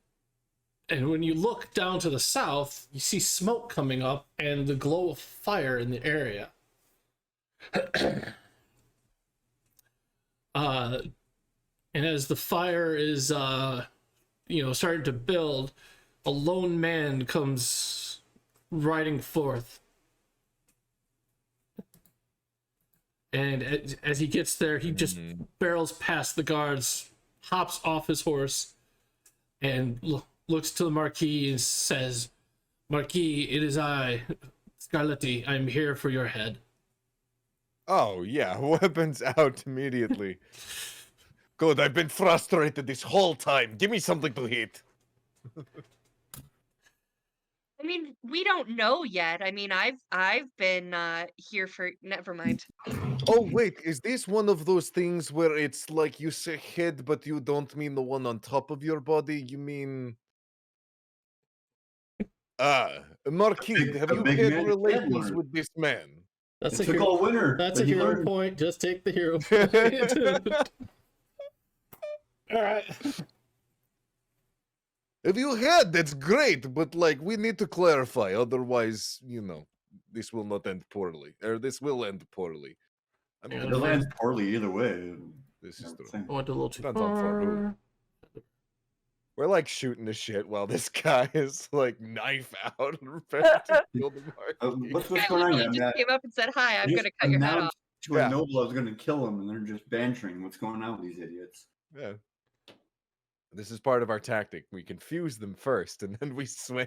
when you look down to the south, you see smoke coming up and the glow of fire in the area. And as the fire is, starting to build, a lone man comes riding forth. And as he gets there, he just barrels past the guards, hops off his horse, and looks to the Marquis and says, Marquis, it is I, Scarletti. I'm here for your head. Oh, yeah, weapons out immediately. Good, I've been frustrated this whole time. Give me something to hit. I mean, we don't know yet. I mean, I've been here for never mind. Oh, wait, is this one of those things where it's like you say head, but you don't mean the one on top of your body? You mean... Marquis, have you big had man relations Kevlar. with this man? That's It took all winter. That's but a he hero learned. point. Just take the hero point. All right. If you had, that's great, but like we need to clarify, otherwise, this will not end poorly. Or this will end poorly. I mean, Yeah, It'll end poorly either way. this is true. I went a little too Depends on for who. far. We're like shooting the shit while this guy is like knife out and ready to kill the Marquis. What's I going on? literally just came up and said, "Hi, I'm Just gonna cut your head off." announced to a noble I was going to kill him, and they're just bantering. What's going on with these idiots? Yeah. This is part of our tactic. We confuse them first, and then we swing.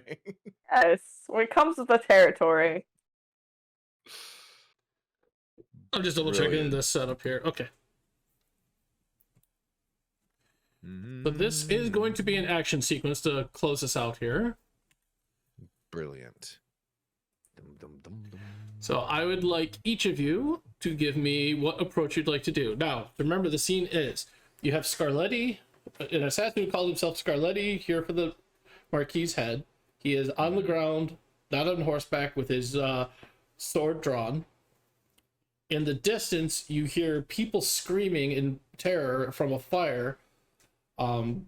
Yes, when it comes to the territory. I'm just double checking Brilliant. this setup here. Okay. But this is going to be an action sequence to close us out here. Brilliant. Dum, dum, dum, dum. So I would like each of you to give me what approach you'd like to do. Now, remember the scene is you have Scarletti, an assassin who calls himself Scarletti, here for the Marquis' head. He is on the ground, not on horseback, with his sword drawn. In the distance, you hear people screaming in terror from a fire. One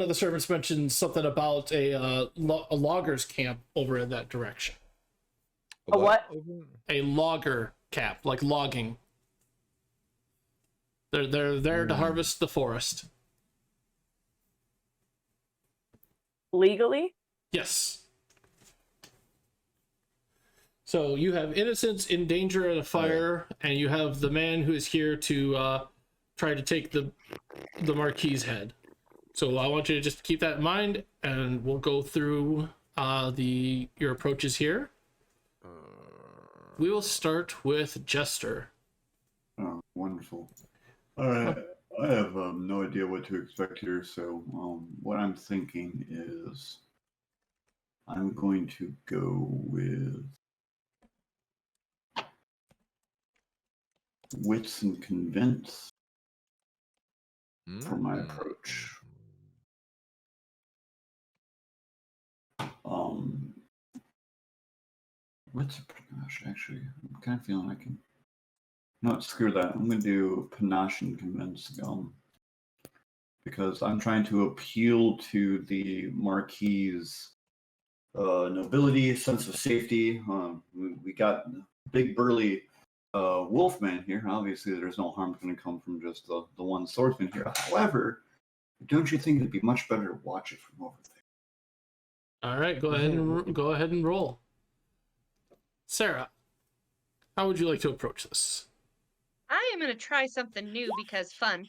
of the servants mentioned something about a logger's camp over in that direction. A what? A logger camp, like logging. They're there to harvest the forest. Legally? Yes. So you have innocents in danger at a fire, and you have the man who is here to try to take the Marquis' head. So I want you to just keep that in mind, and we'll go through your approaches here. We will start with Jester. Oh, wonderful. All right. I have no idea what to expect here, so what I'm thinking is I'm going to go with wits and convince for my Mm. approach. What's a panache? Actually, I'm kind of feeling I can. No, screw that. I'm gonna do panache and convince because I'm trying to appeal to the Marquis's nobility, sense of safety. We got big burly wolfman here. Obviously, there's no harm going to come from just the one swordsman here. However, don't you think it'd be much better to watch it from over there? All right, go ahead and roll. Sarah, how would you like to approach this? I am going to try something new because fun.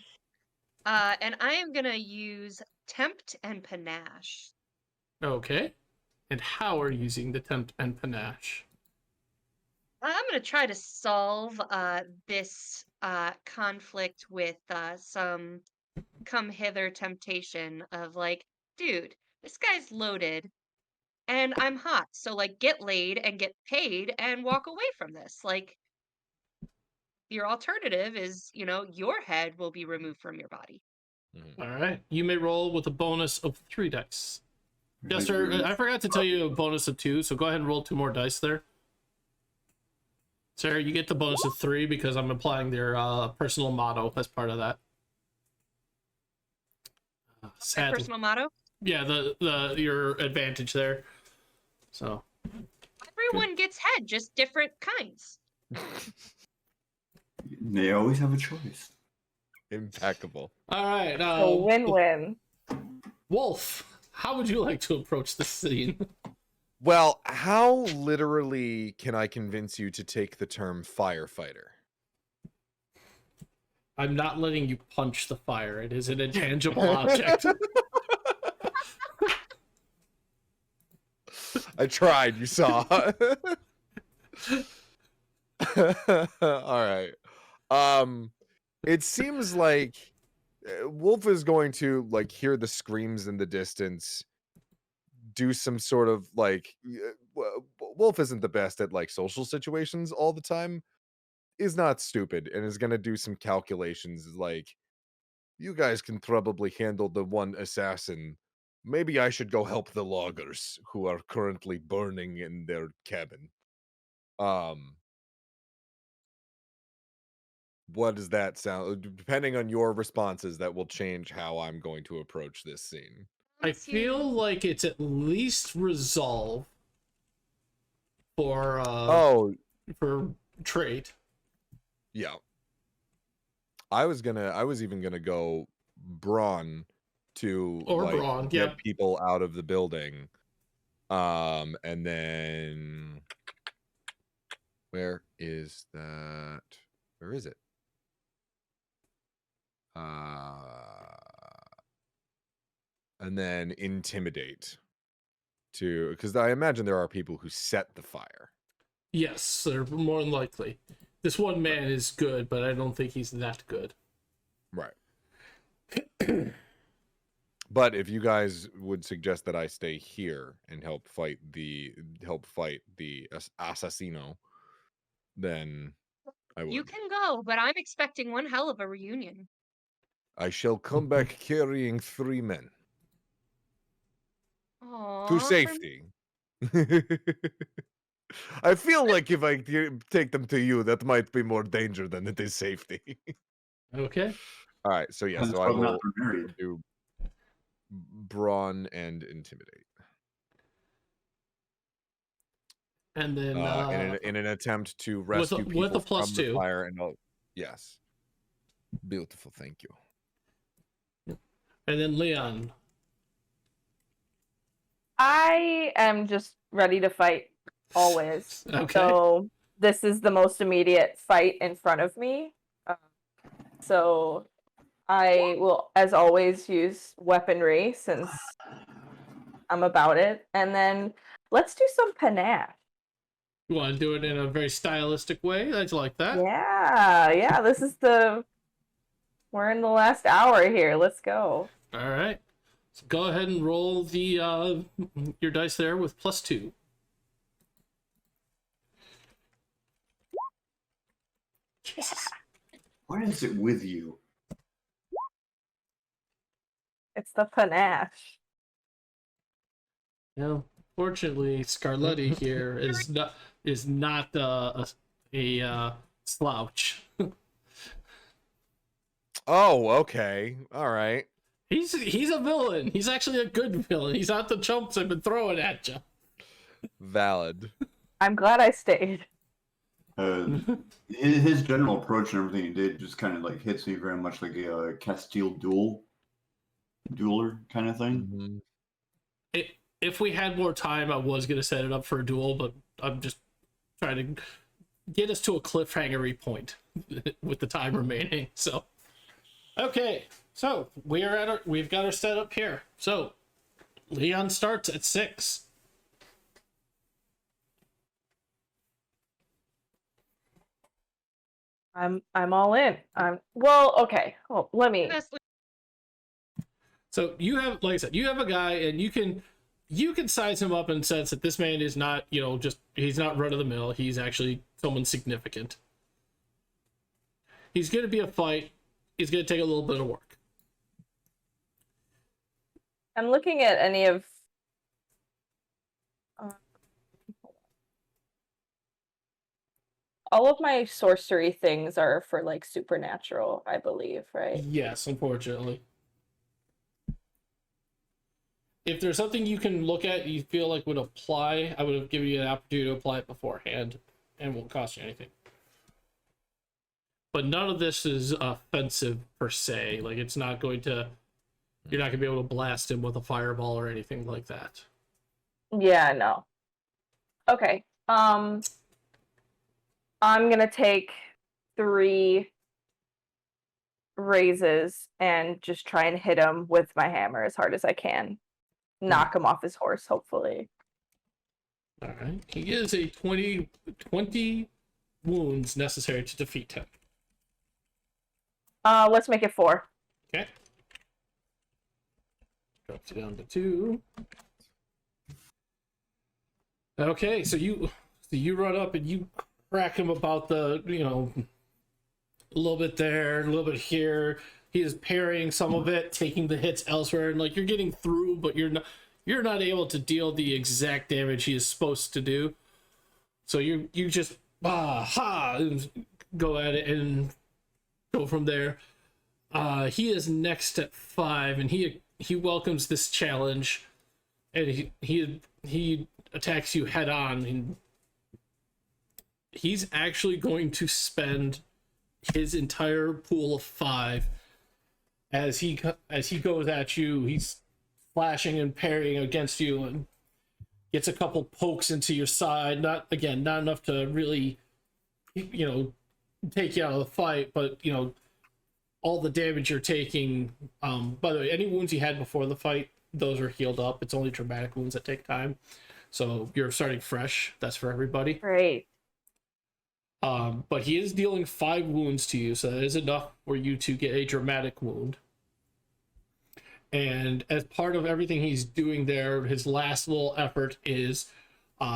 And I am going to use Tempt and Panache. Okay. And how are you using the tempt and panache? I'm going to try to solve this conflict with some come hither temptation of like, dude, this guy's loaded and I'm hot. So like get laid and get paid and walk away from this. Like your alternative is, your head will be removed from your body. All right. You may roll with a bonus of 3 dice. Thank Jester, you. I forgot to tell you a bonus of 2, so go ahead and roll 2 more dice there. Sarah, you get the bonus of 3 because I'm applying their personal motto as part of that. My Sadly. personal motto? Yeah, the your advantage there. So Everyone gets head, just different kinds. They always have a choice. Impeccable. all right, So win-win. Wolf, how would you like to approach this scene? Well, how literally can I convince you to take the term firefighter? I'm not letting you punch the fire. It is an intangible object. I tried, you saw. All right. It seems like Wolf is going to like hear the screams in the distance, do some sort of like Wolf isn't the best at like social situations all the time. Is not stupid and is going to do some calculations like you guys can probably handle the one assassin. Maybe I should go help the loggers who are currently burning in their cabin. What does that sound? Depending on your responses, that will change how I'm going to approach this scene. I feel like it's at least resolve for trade. Yeah. I was even gonna go brawn to Brawn, get yeah. people out of the building. And then where is that? Where is it? And then intimidate because I imagine there are people who set the fire. Yes, they're more than likely. This one man is good, but I don't think he's that good. Right. But if you guys would suggest that I stay here and help fight the assassino, then I would. You can go, but I'm expecting one hell of a reunion. I shall come back carrying 3 men Aww, to safety. I feel like if I take them to you, that might be more danger than it is safety. Okay. All right, so yeah, That's so I probably will not married. do brawn and intimidate. And then in an attempt to rescue people with a plus from 2. the fire and yes. Beautiful, thank you. And then Leon. I am just ready to fight always. Okay. So this is the most immediate fight in front of me. So I will, as always, use weaponry since I'm about it. And then let's do some panache. You want to do it in a very stylistic way? I'd like that. Yeah, this is we're in the last hour here. Let's go. All right. So go ahead and roll the your dice there with plus 2. Jesus. What is it with you? It's the panache. Well, fortunately, Scarletti here is not a slouch. Oh, okay. All right. He's a villain. He's actually a good villain. He's not the chumps I've been throwing at you. Valid. I'm glad I stayed. His general approach and everything he did just kind of like hits me very much like a Castile dueler kind of thing. Mhm. If we had more time, I was gonna set it up for a duel, but I'm just trying to get us to a cliffhangery point with the time remaining. So, okay, so we've got our setup here. So, Leon starts at 6. I'm all in. Well, okay. Oh, let me. Honestly, So you have, like I said, you have a guy, and you can size him up in the sense that this man is not, he's not run of the mill. He's actually someone significant. He's going to be a fight. He's going to take a little bit of work. I'm looking at any of. All of my sorcery things are for like supernatural, I believe, right? Yes, unfortunately. If there's something you can look at, you feel like would apply, I would have given you an opportunity to apply it beforehand, and it won't cost you anything. But none of this is offensive per se. Like, it's not going to, you're not going to be able to blast him with a fireball or anything like that. Yeah, no. Okay. I'm gonna take 3 raises and just try and hit him with my hammer as hard as I can. Knock him off his horse, hopefully. All right. He is a 20 wounds necessary to defeat him. Let's make it 4. Okay. Drops it down to 2. Okay, so you run up and you crack him about the, a little bit there, a little bit here. He is parrying some of it, taking the hits elsewhere, and like you're getting through, but you're not able to deal the exact damage he is supposed to do. So you just and go at it and go from there. He is next at 5, and he welcomes this challenge, and he attacks you head on, and he's actually going to spend his entire pool of 5 as he goes at you. He's flashing and parrying against you and gets a couple pokes into your side. Not enough to really, take you out of the fight, but all the damage you're taking. By the way, any wounds you had before the fight, those are healed up. It's only dramatic wounds that take time. So you're starting fresh. That's for everybody. Great. But he is dealing 5 wounds to you, so that is enough for you to get a dramatic wound. And as part of everything he's doing there, his last little effort is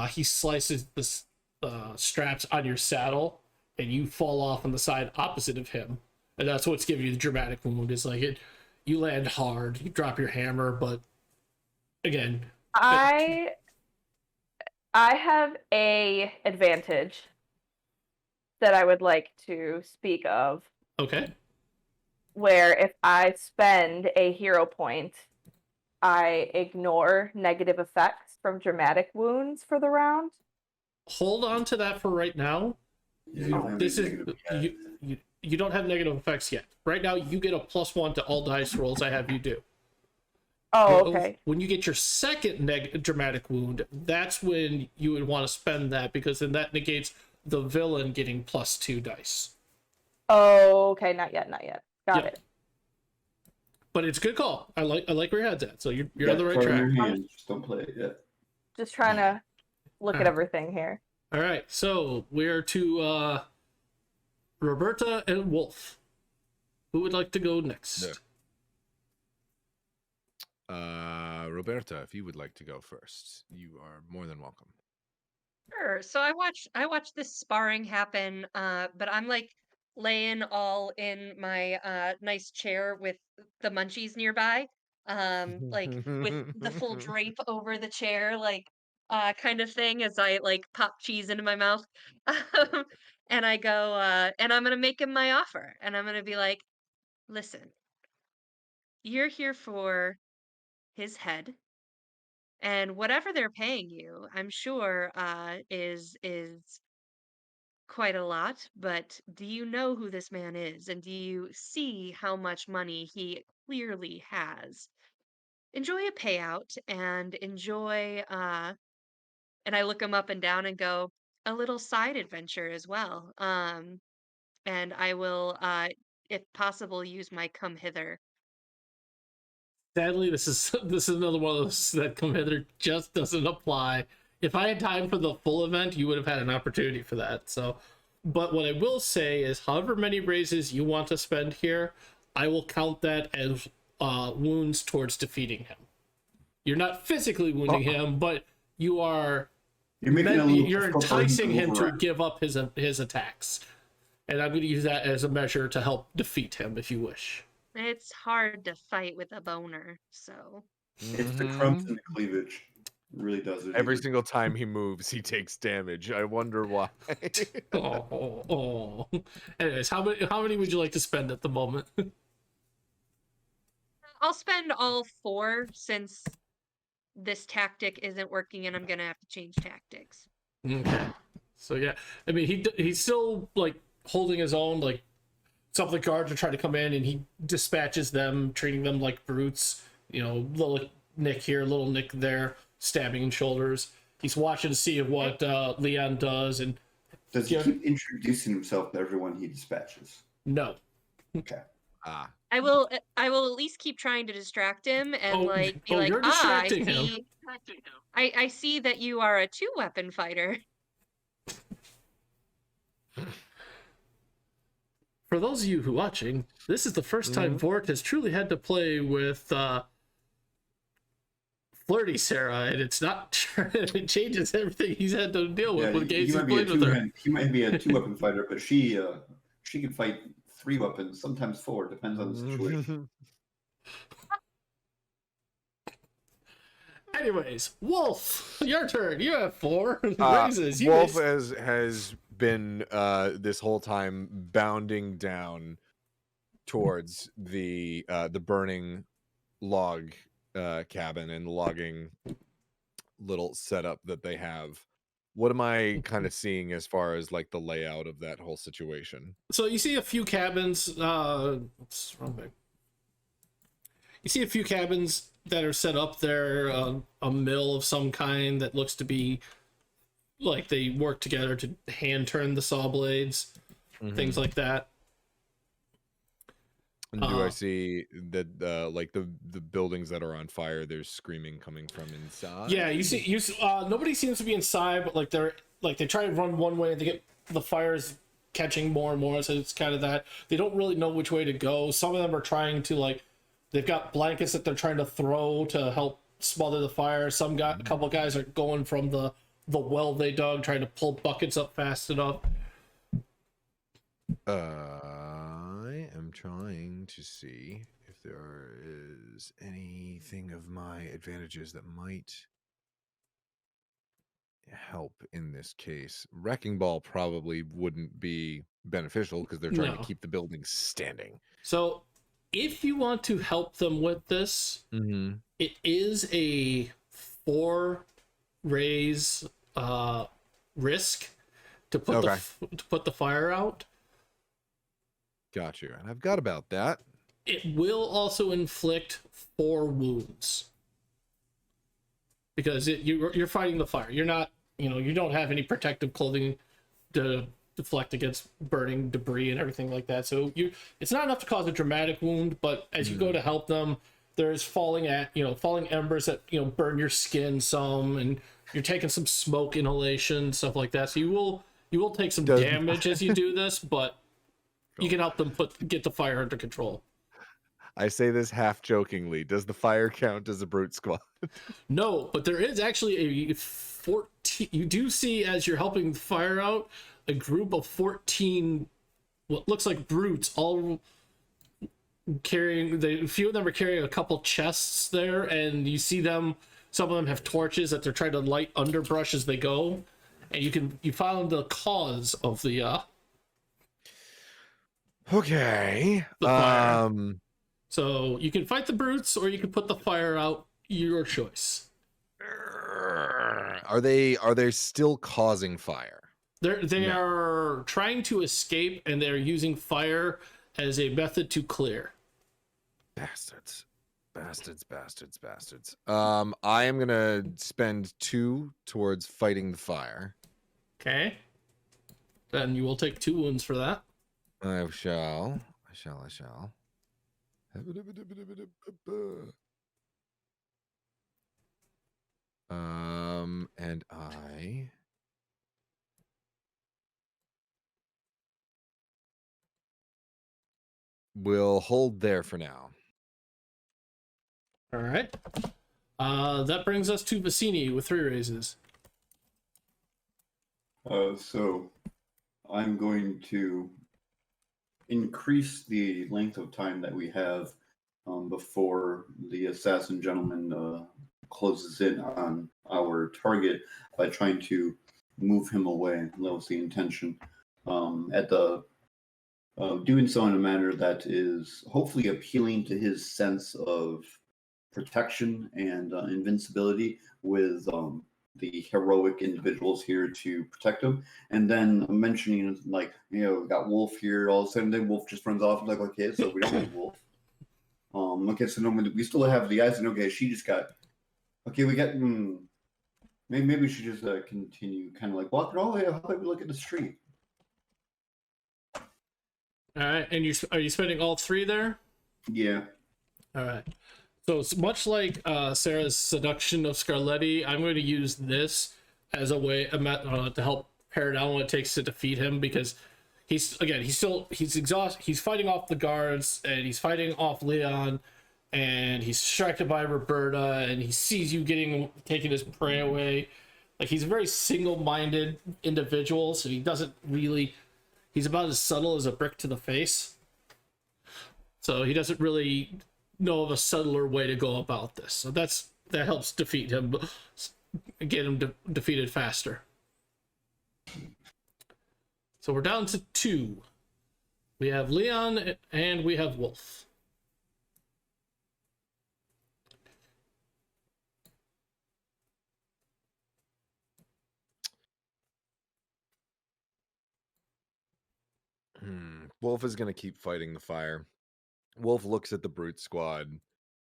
he slices the straps on your saddle, and you fall off on the side opposite of him. And that's what's giving you the dramatic wound. Is like you land hard, you drop your hammer, but again, I have a advantage that I would like to speak of, okay. where if I spend a hero point, I ignore negative effects from dramatic wounds for the round. Hold on to that for right now. Yeah, you don't have This any is negative you don't have negative effects yet. Right now, you get a +1 to all dice rolls I have you do. Oh, okay. When you get your second dramatic wound, that's when you would want to spend that, because then that negates the villain getting +2 dice. Oh, okay. Not yet. Got it. But it's a good call. I like where your head's at. So you're on the right play it in track. your hands, just don't play it yet. Just trying to look at everything here. All right. So we're to Roberta and Wolf. Who would like to go next? Roberta, if you would like to go first, you are more than welcome. sure. So I watched this sparring happen, but I'm like laying all in my nice chair with the munchies nearby, like with the full drape over the chair, like kind of thing as I like pop cheese into my mouth. And I go, and I'm gonna make him my offer, and I'm gonna be like, listen, you're here for his head, and whatever they're paying you, I'm sure is quite a lot, but do you know who this man is? And do you see how much money he clearly has? Enjoy a payout and enjoy, and I look him up and down and go, a little side adventure as well. And I will, if possible, use my come hither. Sadly, this is this is another one of those that come hither just doesn't apply. If I had time for the full event, you would have had an opportunity for that. So, but what I will say is, however many raises you want to spend here, I will count that as wounds towards defeating him. You're not physically wounding him, but you are. You're enticing him to give up his attacks, and I'm going to use that as a measure to help defeat him if you wish. It's hard to fight with a boner, so. It's the crumbs and the cleavage. It really does it. Every single time he moves, he takes damage. I wonder why. oh. Anyways, how many would you like to spend at the moment? I'll spend all 4 since this tactic isn't working and I'm gonna have to change tactics. Okay. So yeah, I mean he's still like holding his own. Like some of the guards are trying to come in and he dispatches them, treating them like brutes. You know, little Nick here, little Nick there, stabbing in shoulders. He's watching to see what Leon does, and does he keep introducing himself to everyone he dispatches? No. Okay. I will at least keep trying to distract him and be like, you're distracting him. I see that you are a 2-weapon fighter. For those of you who are watching, this is the first time Vorrt has truly had to play with Flirty Sarah, and it's not it changes everything he's had to deal with when games he's played with her. He might be a 2-weapon fighter, but she can fight 3 weapons, sometimes 4, depends on the situation. Anyways, Wolf, your turn. You have 4 raises. Wolf has been this whole time bounding down towards the burning log cabin and logging little setup that they have. What am I kind of seeing as far as like the layout of that whole situation? So you see a few cabins. What's wrong with me? You see a few cabins that are set up there. A mill of some kind that looks to be like they work together to hand turn the saw blades, things like that. And do I see that like the buildings that are on fire, there's screaming coming from inside? Yeah, you see nobody seems to be inside, but like they try to run one way and they get the fires catching more and more, so it's kind of that they don't really know which way to go. Some of them are trying to like they've got blankets that they're trying to throw to help smother the fire. A couple guys are going from the well they dug, trying to pull buckets up fast enough. I am trying to see if there is anything of my advantages that might help in this case. Wrecking Ball probably wouldn't be beneficial because they're trying to keep the buildings standing. So if you want to help them with this, it is a 4 raise risk to put the fire out. Got you. And I've got about that. It will also inflict 4 wounds because you're fighting the fire. You're not, you don't have any protective clothing to deflect against burning debris and everything like that. So it's not enough to cause a dramatic wound, but as you go to help them, there's falling embers that burn your skin some, and you're taking some smoke inhalation, stuff like that. So you will take some damage as you do this, but you can help them get the fire under control. I say this half jokingly. Does the fire count as a brute squad? No, but there is actually a 14. You do see as you're helping the fire out a group of 14 what looks like brutes all carrying. A few of them are carrying a couple chests there, and you see them. Some of them have torches that they're trying to light underbrush as they go, and you found the cause of the Okay. fire. So you can fight the brutes, or you can put the fire out. Your choice. Are they still causing fire? They are trying to escape, and they're using fire as a method to clear. Bastards. I am gonna spend 2 towards fighting the fire. Okay. Then you will take 2 wounds for that. I shall. And I will hold there for now. All right. That brings us to Vicini with 3 raises. So I'm going to increase the length of time that we have before the assassin gentleman closes in on our target by trying to move him away. That was the intention. Doing so in a manner that is hopefully appealing to his sense of protection and invincibility with the heroic individuals here to protect him. And then mentioning, like, we got Wolf here. All of a sudden, then Wolf just runs off. I'm like, okay, so we don't need Wolf. Okay, so no, we still have the eyes. And okay, she just got. Okay, we got. Maybe we should just continue, kind of like walking all the way. How about we look at the street? All right, and are you spending all 3 there? Yeah. All right. So it's much like Sarah's seduction of Scarletti. I'm going to use this as a way to help pare down what it takes to defeat him, because he's exhausted. He's fighting off the guards, and he's fighting off Leon, and he's distracted by Roberta, and he sees you taking his prey away. Like, he's a very single-minded individual, so he doesn't really. He's about as subtle as a brick to the face. So he doesn't really know of a subtler way to go about this. So that helps defeat him, get him defeated faster. So we're down to 2. We have Leon and we have Wolf. Wolf is going to keep fighting the fire. Wolf looks at the brute squad,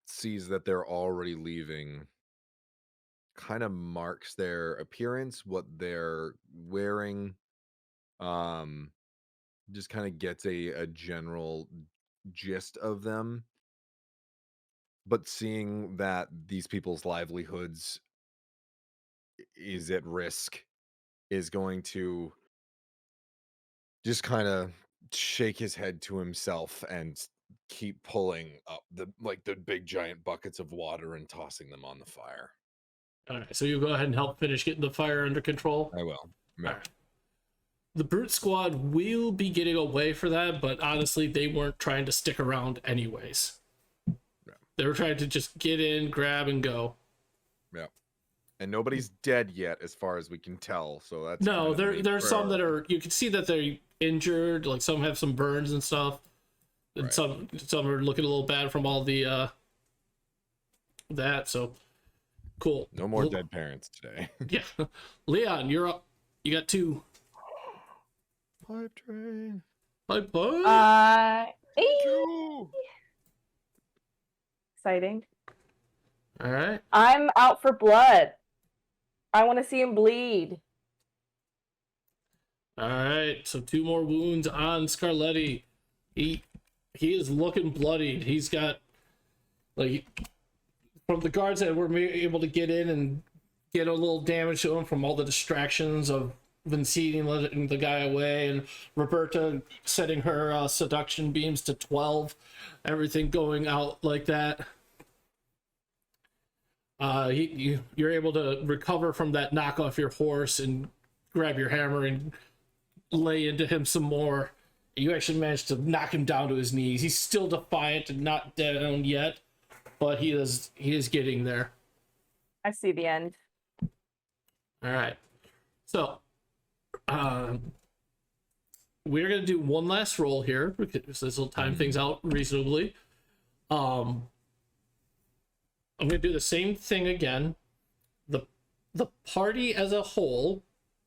sees that they're already leaving, kind of marks their appearance, what they're wearing, just kind of gets a general gist of them. But seeing that these people's livelihoods is at risk, is going to just kind of shake his head to himself and keep pulling up the big giant buckets of water and tossing them on the fire. All right, so you go ahead and help finish getting the fire under control. I will. Yeah. All right. The brute squad will be getting away for that, but honestly, they weren't trying to stick around anyways. Yeah. They were trying to just get in, grab, and go. Yeah. And nobody's dead yet, as far as we can tell. So that's no. There's some that are. You can see that they're injured. Like, some have some burns and stuff, and Right. some are looking a little bad from all the that. So cool. No more dead parents today. Yeah, Leon, you're up. You got 2. Pipe train. Pipe. Exciting. All right. I'm out for blood. I want to see him bleed. All right. So 2 more wounds on Scarletti. He is looking bloodied. He's got, like, from the guards that were able to get in and get a little damage to him from all the distractions of Vincini letting the guy away, and Roberta setting her seduction beams to 12, everything going out like that. You're able to recover from that, knock off your horse and grab your hammer and lay into him some more, You actually managed to knock him down to his knees. He's still defiant and not down yet, but he is getting there. I see the end. All right. So, we're gonna do one last roll here because this will time things out reasonably. I'm gonna do the same thing again. The party as a whole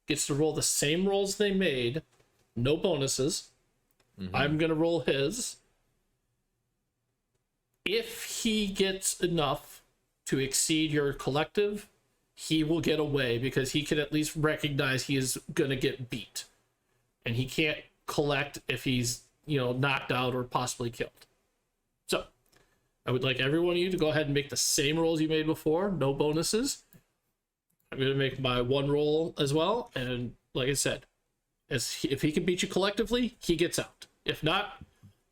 gets to roll the same rolls they made, no bonuses. I'm gonna roll his. If he gets enough to exceed your collective, he will get away because he can at least recognize he is gonna get beat, and he can't collect if he's knocked out or possibly killed. So I would like every one of you to go ahead and make the same rolls you made before, no bonuses. I'm gonna make my one roll as well, and like I said, if he can beat you collectively, he gets out. If not,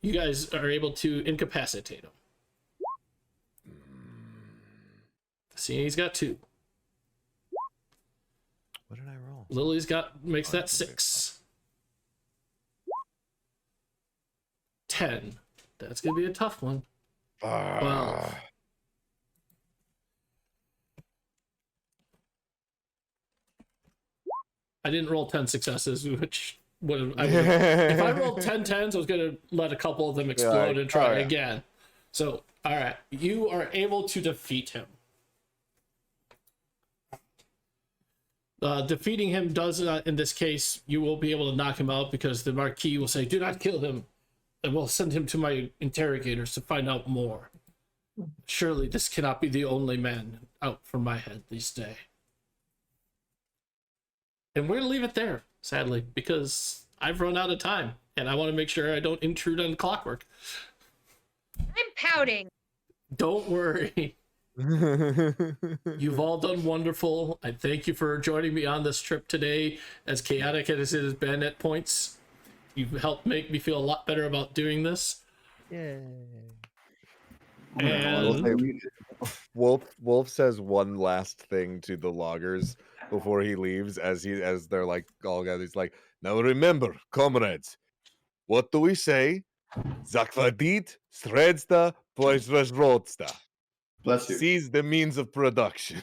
you guys are able to incapacitate him. See, he's got 2. What did I roll? Lily's makes that 6. 10. That's gonna be a tough one. 12. I didn't roll 10 successes, which if I rolled 10 10s, I was gonna let a couple of them explode and try again. So, all right, you are able to defeat him. Defeating him does not, in this case, you will be able to knock him out because the Marquis will say, "Do not kill him," and we'll send him to my interrogators to find out more. Surely this cannot be the only man out from my head this day. And we're gonna leave it there, sadly, because I've run out of time, and I want to make sure I don't intrude on clockwork. I'm pouting. Don't worry. You've all done wonderful. I thank you for joining me on this trip today, as chaotic as it has been at points. You've helped make me feel a lot better about doing this. Yay. And Wolf says one last thing to the loggers before he leaves, as they're like all gathered. He's like, "Now remember, comrades, what do we say? Zakvadit, Sredsta, Poizvezrodsta. Bless you. Seize the means of production."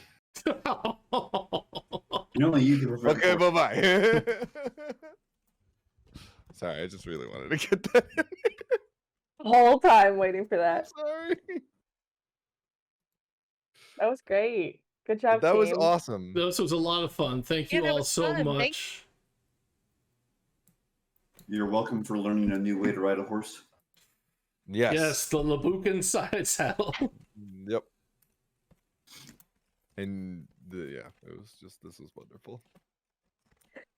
Only you can prevent Okay, war. bye-bye. Sorry, I just really wanted to get that in. The whole time waiting for that. Sorry. That was great. Good job, That was team. awesome. this was a lot of fun. Thank you Yeah, that all was so fun. much. You're welcome for learning a new way to ride a horse. Yes, the Labukan side saddle. Yep. And this was wonderful.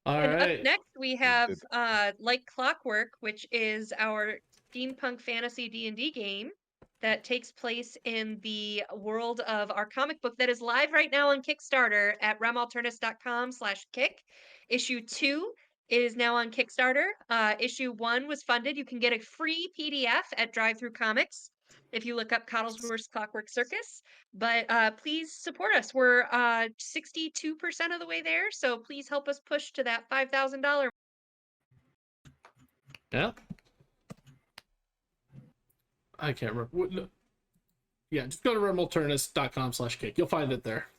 All And right. up next we have Like Clockwork, which is our steampunk fantasy D&D game that takes place in the world of our comic book that is live right now on Kickstarter at remalternus.com/kick. Issue 2 is now on Kickstarter. Issue 1 was funded. You can get a free PDF at Drive-Thru Comics if you look up Coddlesworth's Clockwork Circus. But please support us. We're 62% of the way there, so please help us push to that $5,000. Yeah. I can't remember. Yeah, just go to remalternus.com/kick. You'll find it there.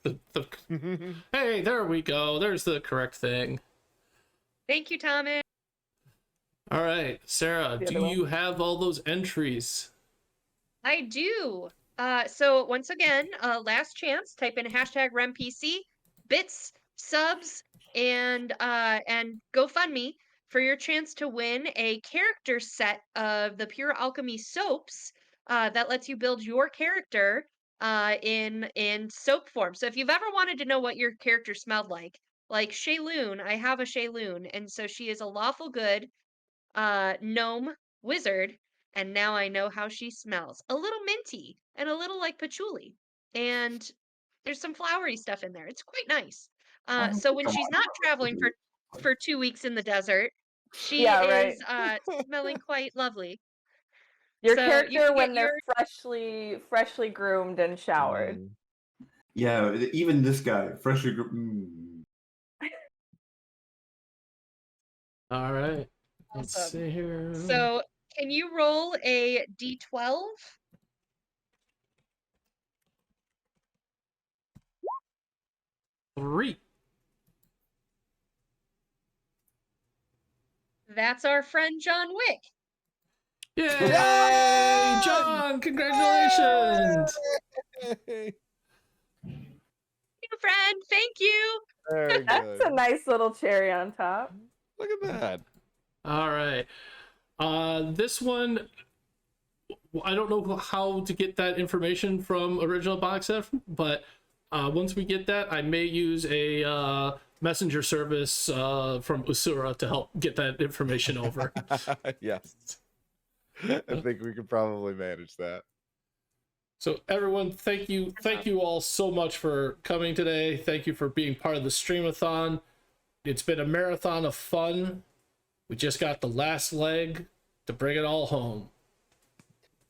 Hey, there we go. There's the correct thing. Thank you, Thomas. All right, Sarah, The do other one. you have all those entries? I do. So once again, last chance. Type in #RemPC, bits, subs, and GoFundMe for your chance to win a character set of the Pure Alchemy soaps that lets you build your character in soap form. So if you've ever wanted to know what your character smelled like Shayloon, I have a Shayloon, and so she is a lawful good gnome wizard, and now I know how she smells. A little minty and a little like patchouli, and there's some flowery stuff in there. It's quite nice. So when Come she's on. not traveling for 2 weeks in the desert, she Yeah, right. is smelling quite lovely. Your So you character can when get they're freshly groomed and showered. Yeah, even this guy, All right. Let's Awesome. see here. So, can you roll a d12? Three. That's our friend John Wick. Yay! John, congratulations! Hey, Hey, friend, thank you. very That's a good. nice little cherry on top. Look at that. All right. This one, I don't know how to get that information from original box set, but once we get that, I may use a messenger service from Usura to help get that information over. Yes. I think we could probably manage that. So everyone, thank you all so much for coming today. Thank you for being part of the Stream-A-Thon. It's been a marathon of fun. We just got the last leg to bring it all home.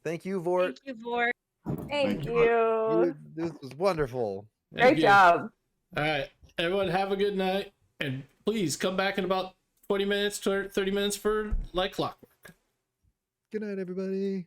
Thank you, Vorrt. Thank you, Vorrt. Thank Thank you. This was wonderful. Thank Great you. job. All right, everyone, have a good night, and please come back in about 20 minutes to 30 minutes for Like Clockwork. Good night, everybody.